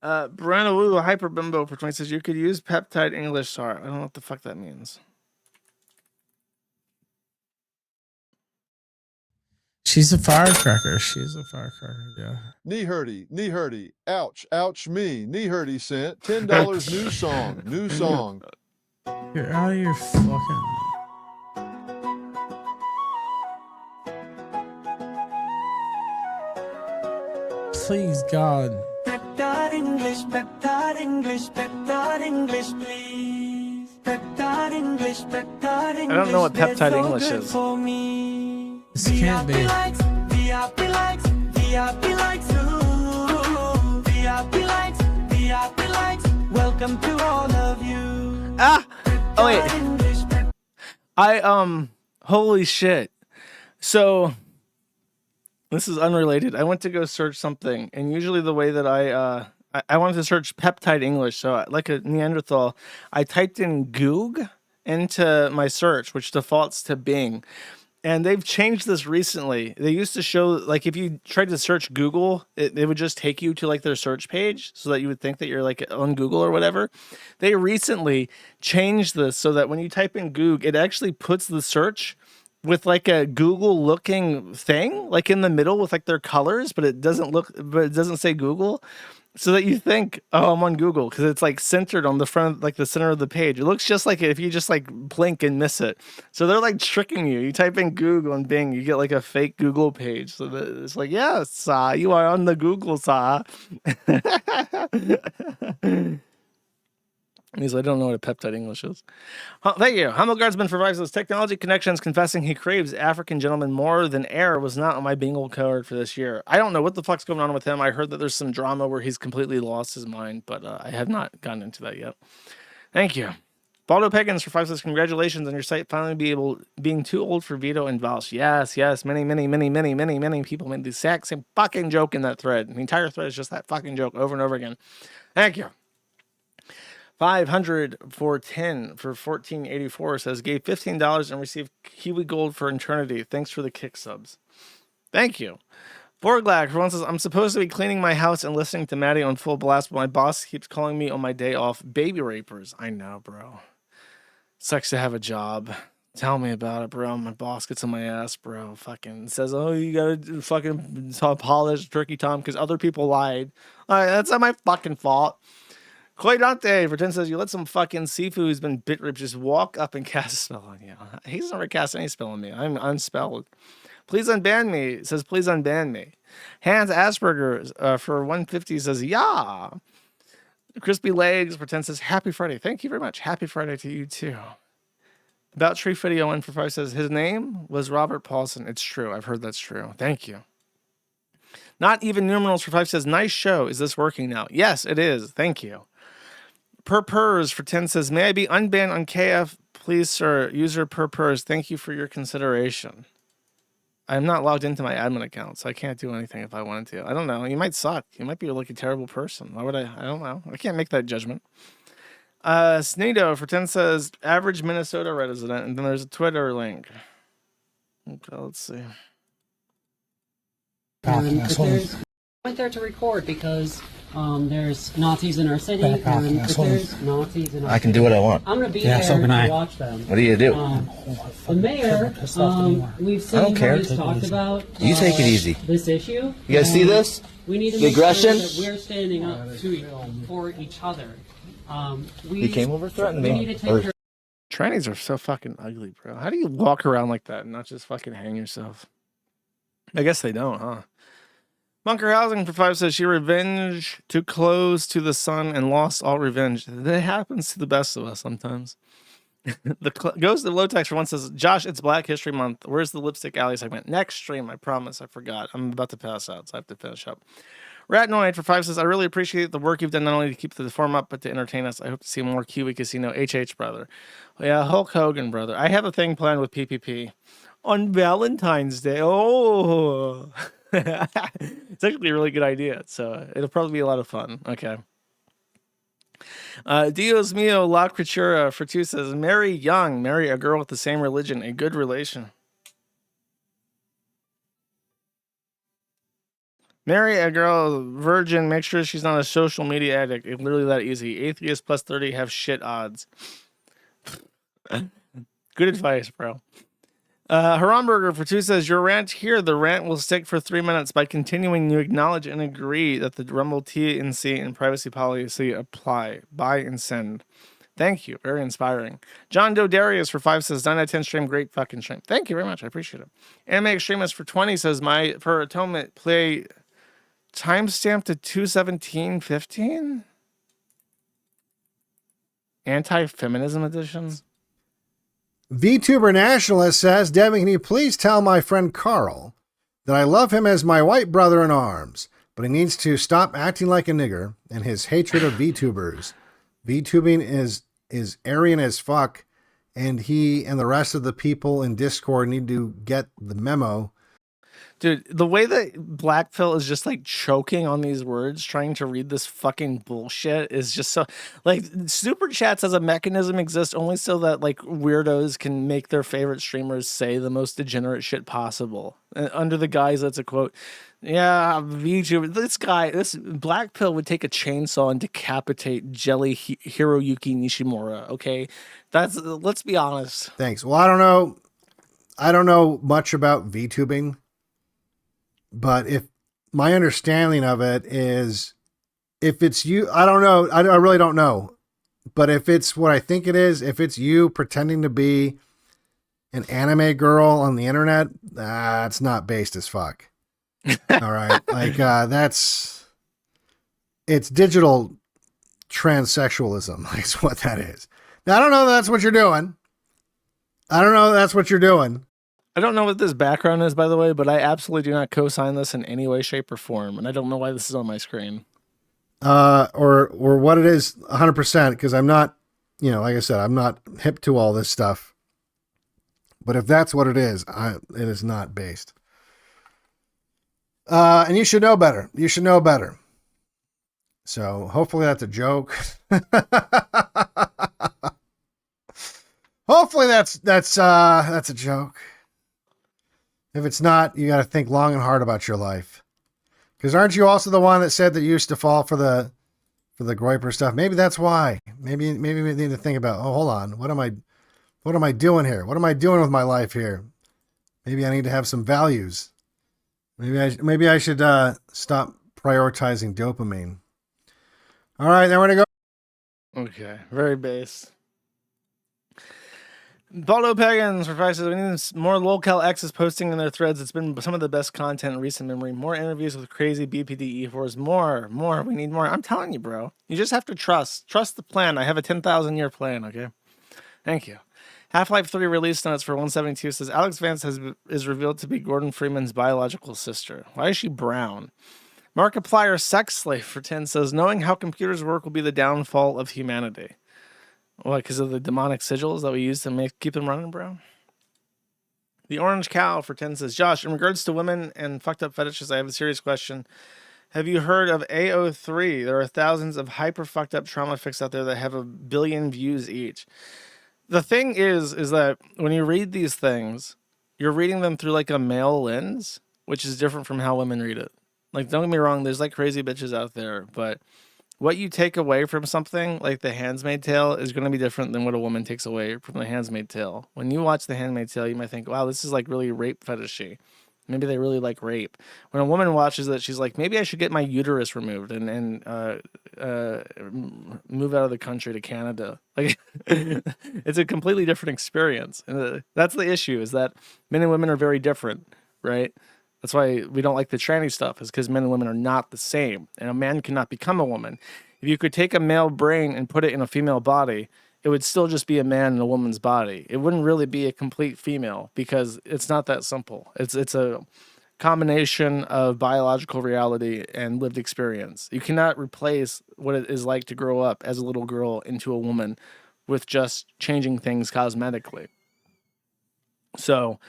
Brando Wu Hyper Bimbo for 20 says, you could use peptide English. Sorry, I don't know what the fuck that means. She's a firecracker. She's a firecracker, yeah. Knee hurty, ouch, ouch me, knee hurty sent, $10 new song, new song. You're out of your fucking... Please, God. Peptide English, please. Peptide English, I don't know what peptide English is. for me. This can't be. VIP likes, ooh. VIP likes, welcome to all of you. Ah! Oh, wait. Holy shit. So, this is unrelated. I went to go search something, and usually the way that I wanted to search peptide English, so like a Neanderthal, I typed in Goog into my search, which defaults to Bing. And they've changed this recently. They used to show, like, if you tried to search Google, it would just take you to, like, their search page so that you would think that you're, like, on Google or whatever. They recently changed this so that when you type in Goog, it actually puts the search with, like, a Google-looking thing, like, in the middle with, like, their colors, but it doesn't say Google. So that you think, oh, I'm on Google, because it's like centered on the front, like the center of the page. It looks just like it if you just like blink and miss it. So they're like tricking you. You type in Google on Bing, you get like a fake Google page. So that it's like, yes, you are on the Google, Means I don't know what a peptide English is. Thank you. Humble Guardsman for Vices. Technology Connections confessing he craves African gentlemen more than air was not on my bingo card for this year. I don't know what the fuck's going on with him. I heard that there's some drama where he's completely lost his mind, but I have not gotten into that yet. Thank you. Baldo Pagans for 5 says, congratulations on your site finally being too old for Vito and Valsh. Yes, yes. Many people made the exact same fucking joke in that thread. The entire thread is just that fucking joke over and over again. Thank you. 500 for 10 for 1484 says, gave $15 and received Kiwi Gold for eternity. Thanks for the kick subs. Thank you. Borglak, for one says, I'm supposed to be cleaning my house and listening to Maddie on full blast, but my boss keeps calling me on my day off baby rapers. I know, bro. Sucks to have a job. Tell me about it, bro. My boss gets on my ass, bro. Fucking says, oh, you gotta fucking polish Turkey Tom because other people lied. All right, that's not my fucking fault. Koi Dante for 10 says, you let some fucking Sifu who's been bit ripped just walk up and cast a spell on you. He's never cast any spell on me. I'm unspelled. Please unban me. It says, please unban me. Hans Asperger for 150 says, yeah. Crispy Legs for 10 says, happy Friday. Thank you very much. Happy Friday to you too. About Tree Video 1 for 5 says, his name was Robert Paulson. It's true. I've heard that's true. Thank you. Not Even Numerals for 5 says, nice show. Is this working now? Yes, it is. Thank you. Purpurs for 10 says, may I be unbanned on KF? Please, sir. User Purpurs, thank you for your consideration. I'm not logged into my admin account, so I can't do anything if I wanted to. I don't know. You might suck. You might be like a terrible person. Why would I? I don't know. I can't make that judgment. Sneedo for 10 says, average Minnesota resident, and then there's a Twitter link. Okay, let's see. Went there to record because there's Nazis in our city, and if there's Nazis in our I can do what I want. I'm gonna be there to watch them. What do you do? The mayor, we've I don't seen care. how he's talked about You take it easy. this issue. You guys see this? We need to The make aggression? sure that we're standing up for each other. He came over threatening me. We need to take care. Trannies are so fucking ugly, bro. How do you walk around like that and not just fucking hang yourself? I guess they don't, huh? Bunker Housing for 5 says, she revenge too close to the sun and lost all revenge. That happens to the best of us sometimes. Goes to Low Text for 1 says, Josh, it's Black History Month. Where's the Lipstick Alley segment? Next stream, I promise. I forgot. I'm about to pass out, so I have to finish up. Ratnoid for 5 says, I really appreciate the work you've done not only to keep the form up, but to entertain us. I hope to see more Kiwi Casino HH, brother. Yeah, Hulk Hogan, brother. I have a thing planned with PPP on Valentine's Day. Oh, it's actually a really good idea. So it'll probably be a lot of fun. Okay. Dios Mio La Creatura for 2 says, marry young, marry a girl with the same religion, a good relation. Marry a girl virgin, make sure she's not a social media addict. It's literally that easy. Atheist plus 30 have shit odds. Good advice, bro. Haramburger for 2 says, your rant here, the rant will stick for 3 minutes. By continuing, you acknowledge and agree that the Rumble T&C and privacy policy apply. Buy and send. Thank you. Very inspiring. John Doe Darius for 5 says, 9 out of 10 stream, great fucking stream. Thank you very much. I appreciate it. Anime Extremist for 20 says, for atonement, play timestamp to 2/17/15? Anti-feminism editions? VTuber Nationalist says, Devin, can you please tell my friend Carl that I love him as my white brother in arms, but he needs to stop acting like a nigger and his hatred of VTubers. VTubing is Aryan as fuck, and he and the rest of the people in Discord need to get the memo. Dude, the way that Blackpill is just like choking on these words, trying to read this fucking bullshit is just so like super chats as a mechanism exist only so that like weirdos can make their favorite streamers say the most degenerate shit possible. Under the guise that's a quote. Yeah, VTuber, this Blackpill would take a chainsaw and decapitate Jelly Hiroyuki Nishimura. Okay, let's be honest. Thanks. Well, I don't know much about VTubing. But if my understanding of it is, if it's you, I don't know. I really don't know. But if it's what I think it is, if it's you pretending to be an anime girl on the internet, it's not based as fuck. All right. Like, it's digital transsexualism. That's what that is. Now, I don't know that's what you're doing. I don't know that's what you're doing. I don't know what this background is, by the way, but I absolutely do not co-sign this in any way, shape, or form, and I don't know why this is on my screen. Or what it is 100%, because I'm not, like I said, I'm not hip to all this stuff. But if that's what it is, it is not based. And you should know better. You should know better. So hopefully that's a joke. Hopefully that's a joke. If it's not, you got to think long and hard about your life. Because aren't you also the one that said that you used to fall for the Groiper stuff? Maybe that's why. Maybe we need to think about, oh, hold on. What am I doing here? What am I doing with my life here? Maybe I need to have some values. Maybe I should stop prioritizing dopamine. All right, then we're going to go. Okay, very base. Baldo Pagans for 5 says, we need more lolcal X's posting in their threads. It's been some of the best content in recent memory. More interviews with crazy BPD E4s. More. We need more. I'm telling you, bro. You just have to trust. Trust the plan. I have a 10,000-year plan, okay? Thank you. Half-Life 3 release notes for 172 says, Alex Vance is revealed to be Gordon Freeman's biological sister. Why is she brown? Markiplier Sex Slave for 10 says, knowing how computers work will be the downfall of humanity. What, because of the demonic sigils that we use to keep them running, bro? The Orange Cow for 10 says, Josh, in regards to women and fucked up fetishes, I have a serious question. Have you heard of AO3? There are thousands of hyper fucked up trauma fics out there that have 1 billion views each. The thing is that when you read these things, you're reading them through like a male lens, which is different from how women read it. Like, don't get me wrong, there's like crazy bitches out there, but what you take away from something like The Handmaid's Tale is going to be different than what a woman takes away from The Handmaid's Tale. When you watch The Handmaid's Tale, you might think, wow, this is like really rape fetishy. Maybe they really like rape. When a woman watches it, she's like, maybe I should get my uterus removed and move out of the country to Canada. Like, it's a completely different experience. And that's the issue, is that men and women are very different, right? That's why we don't like the tranny stuff, is because men and women are not the same. And a man cannot become a woman. If you could take a male brain and put it in a female body, it would still just be a man in a woman's body. It wouldn't really be a complete female, because it's not that simple. It's a combination of biological reality and lived experience. You cannot replace what it is like to grow up as a little girl into a woman with just changing things cosmetically. So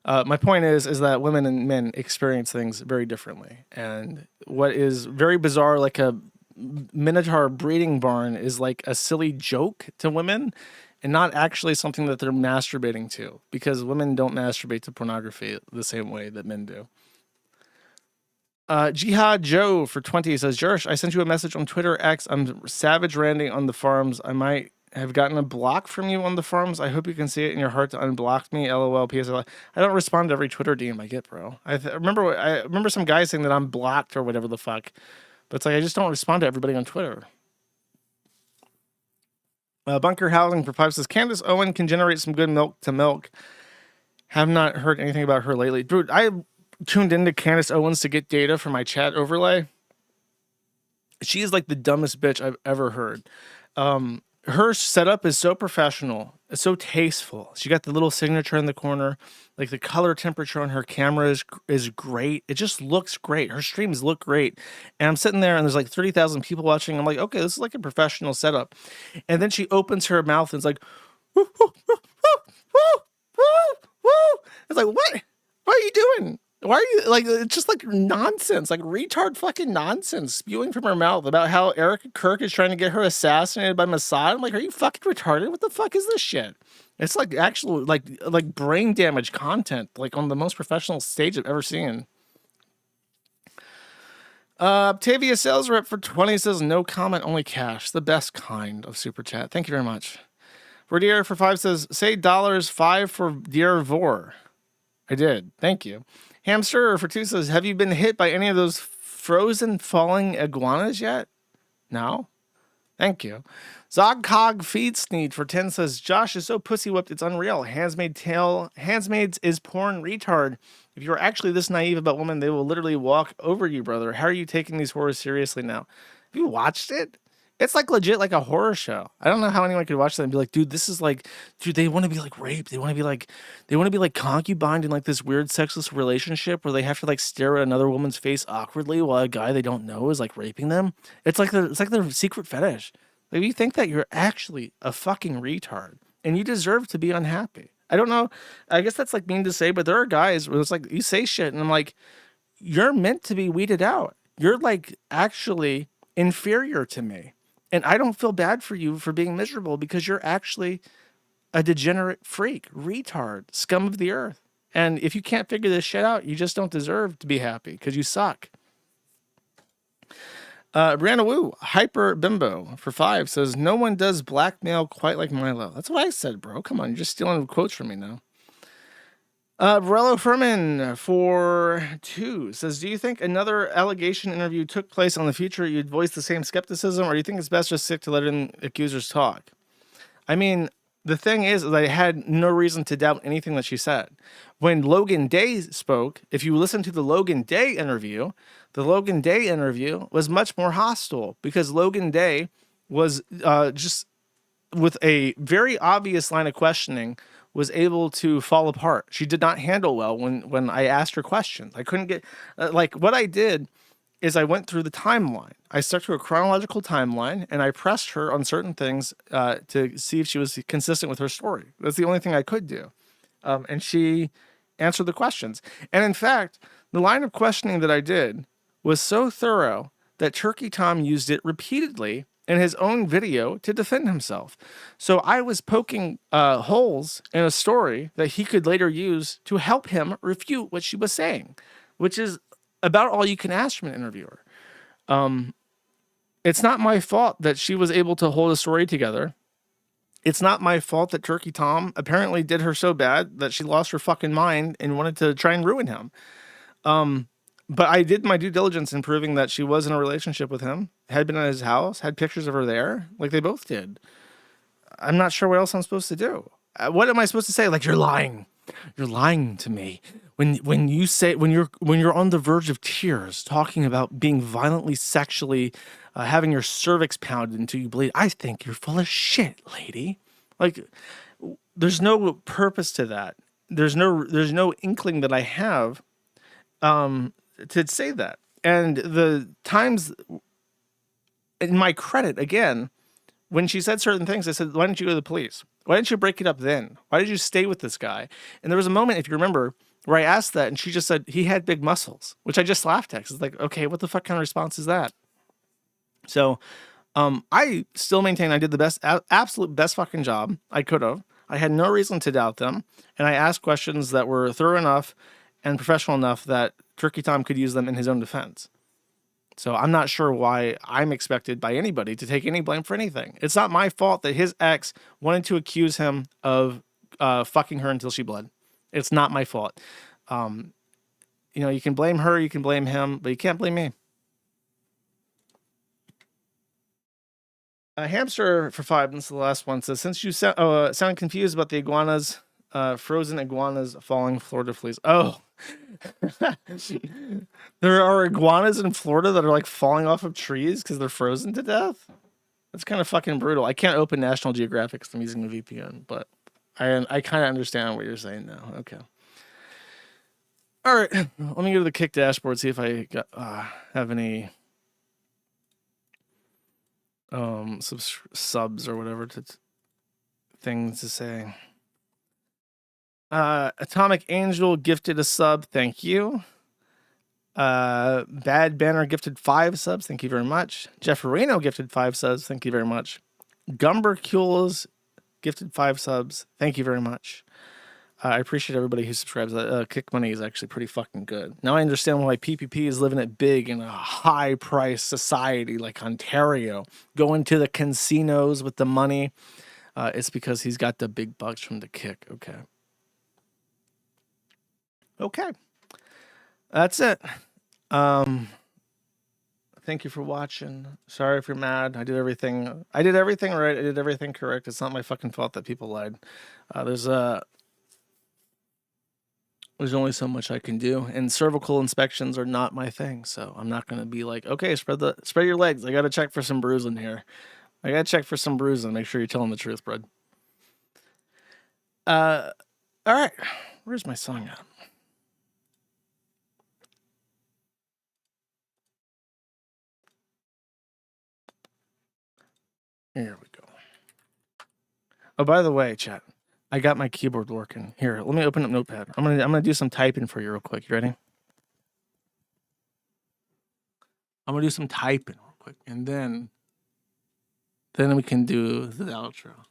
my point is that women and men experience things very differently. And what is very bizarre, like a Minotaur breeding barn, is like a silly joke to women and not actually something that they're masturbating to, because women don't masturbate to pornography the same way that men do. Jihad Joe for 20 says, Jersh, I sent you a message on Twitter X. I'm savage ranting on the forums. I might have gotten a block from you on the forums. I hope you can see it in your heart to unblock me. LOL. PSL. I don't respond to every Twitter DM I get, bro. I remember some guy saying that I'm blocked or whatever the fuck. But it's like, I just don't respond to everybody on Twitter. Bunker Housing for 5 says, Candace Owen can generate some good milk to milk. Have not heard anything about her lately. Dude, I tuned into Candace Owens to get data for my chat overlay. She is like the dumbest bitch I've ever heard. Her setup is so professional. It's so tasteful. She got the little signature in the corner. Like, the color temperature on her camera is great. It just looks great. Her streams look great. And I'm sitting there and there's like 30,000 people watching. I'm like, okay, this is like a professional setup. And then she opens her mouth and it's like, woo, woo, woo, woo, woo, woo, woo. It's like, what? What are you doing? Why are you, like, it's just like nonsense, like retard fucking nonsense spewing from her mouth about how Erica Kirk is trying to get her assassinated by Mossad. I'm like, are you fucking retarded? What the fuck is this shit? It's like actual, like brain damage content, like on the most professional stage I've ever seen. Octavia sales rep for 20 says, no comment, only cash. The best kind of super chat. Thank you very much. Verdier for 5 says, say $5 for Dear Vor. I did. Thank you. Hamster for 2 says, have you been hit by any of those frozen falling iguanas yet? No? Thank you. Zogcog Feed Sneed for 10 says, Josh is so pussy whipped, it's unreal. Handmaids is porn retard. If you're actually this naive about women, they will literally walk over you, brother. How are you taking these horrors seriously now? Have you watched it? It's like legit like a horror show. I don't know how anyone could watch that and be like, dude, this is like, dude, they want to be like raped. They want to be like concubined in like this weird sexless relationship where they have to like stare at another woman's face awkwardly while a guy they don't know is like raping them. It's like their secret fetish. Like, you think that you're actually a fucking retard and you deserve to be unhappy. I don't know. I guess that's like mean to say, but there are guys where it's like, you say shit and I'm like, you're meant to be weeded out. You're like actually inferior to me. And I don't feel bad for you for being miserable because you're actually a degenerate freak, retard, scum of the earth. And if you can't figure this shit out, you just don't deserve to be happy because you suck. Brianna Wu, Hyper Bimbo for 5 says, no one does blackmail quite like Milo. That's what I said, bro. Come on, you're just stealing quotes from me now. Varelo Furman for 2 says, do you think another allegation interview took place on the future, you'd voice the same skepticism, or do you think it's best just stick to letting accusers talk? I mean, the thing is I had no reason to doubt anything that she said. When Logan Day spoke, if you listen to the Logan Day interview, the Logan Day interview was much more hostile because Logan Day was just with a very obvious line of questioning was able to fall apart. She did not handle well when I asked her questions. I couldn't get like what I did is I went through the timeline. I stuck to a chronological timeline and I pressed her on certain things to see if she was consistent with her story. That's the only thing I could do. And she answered the questions. And in fact, the line of questioning that I did was so thorough that Turkey Tom used it repeatedly in his own video to defend himself. So I was poking holes in a story that he could later use to help him refute what she was saying, which is about all you can ask from an interviewer. It's not my fault that she was able to hold a story together. It's not my fault that Turkey Tom apparently did her so bad that she lost her fucking mind and wanted to try and ruin him. But I did my due diligence in proving that she was in a relationship with him, had been at his house, had pictures of her there, like they both did. I'm not sure what else I'm supposed to do. What am I supposed to say? Like, you're lying. You're lying to me. When you say when you're on the verge of tears, talking about being violently sexually, having your cervix pounded until you bleed, I think you're full of shit, lady. Like, there's no purpose to that. There's no inkling that I have to say that. And the times, in my credit, again, when she said certain things, I said, why didn't you go to the police? Why didn't you break it up then? Why did you stay with this guy? And there was a moment, if you remember, where I asked that, and she just said, he had big muscles, which I just laughed at. It's like, okay, what the fuck kind of response is that? So I still maintain I did the absolute best fucking job I could have. I had no reason to doubt them. And I asked questions that were thorough enough and professional enough that Turkey Tom could use them in his own defense. So I'm not sure why I'm expected by anybody to take any blame for anything. It's not my fault that his ex wanted to accuse him of fucking her until she bled. It's not my fault. You can blame her, you can blame him, but you can't blame me. A hamster for 5, and this is the last one, says, since you sound confused about the iguanas, frozen iguanas falling Florida fleas. Oh, there are iguanas in Florida that are like falling off of trees because they're frozen to death. That's kind of fucking brutal. I can't open National Geographic because I'm using a VPN, but I kind of understand what you're saying now. Okay. All right. Let me go to the Kick dashboard, see if I have any subs or whatever things to say. Atomic Angel gifted a sub, thank you. Bad Banner gifted 5 subs, thank you very much. Jeff Reno gifted 5 subs, thank you very much. Gumbercules gifted 5 subs, thank you very much. I appreciate everybody who subscribes. Kick Money is actually pretty fucking good. Now I understand why PPP is living it big in a high price society like Ontario, going to the casinos with the money. It's because he's got the big bucks from the Kick. Okay. That's it. Thank you for watching. Sorry if you're mad. I did everything right. I did everything correct. It's not my fucking fault that people lied. There's only so much I can do, and cervical inspections are not my thing. So I'm not going to be like, okay, spread your legs. I got to check for some bruising here. I got to check for some bruising. Make sure you're telling the truth, bud. All right. Where's my song at? Here we go. Oh, by the way, chat, I got my keyboard working. Here, let me open up Notepad. I'm gonna do some typing for you real quick. You ready? I'm gonna do some typing real quick, and then we can do the outro.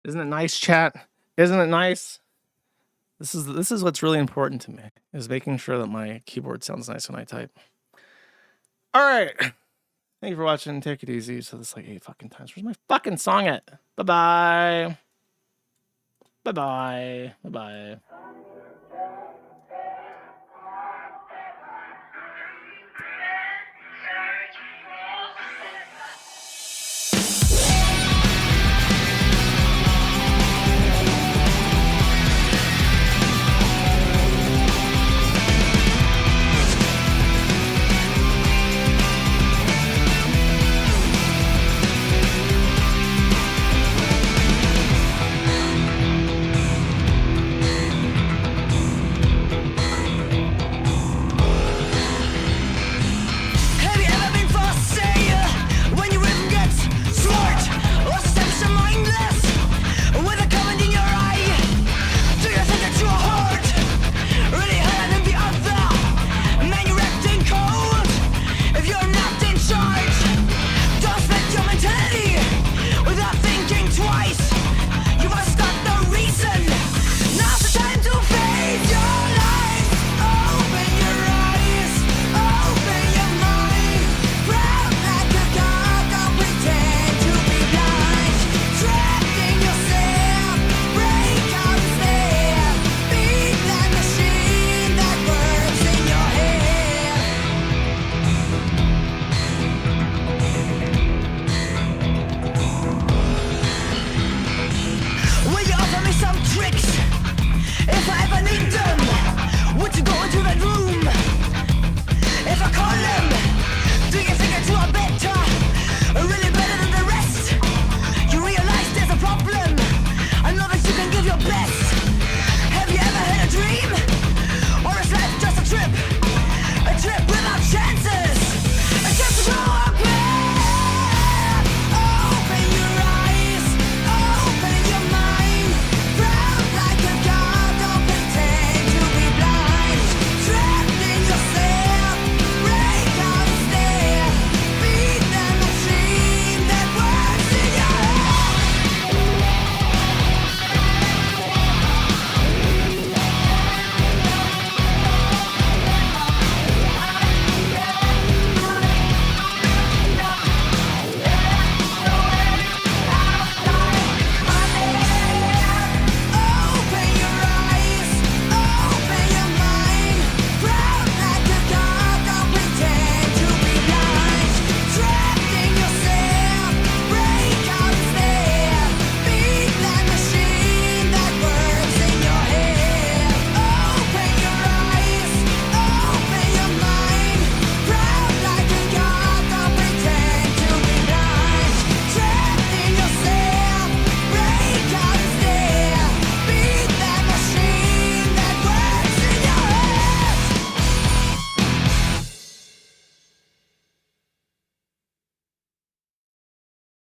Isn't it nice, chat? Isn't it nice? This is what's really important to me, is making sure that my keyboard sounds nice when I type. All right. Thank you for watching. Take it easy. So this is like 8 fucking times. Where's my fucking song at? Bye-bye. Bye-bye. Bye-bye.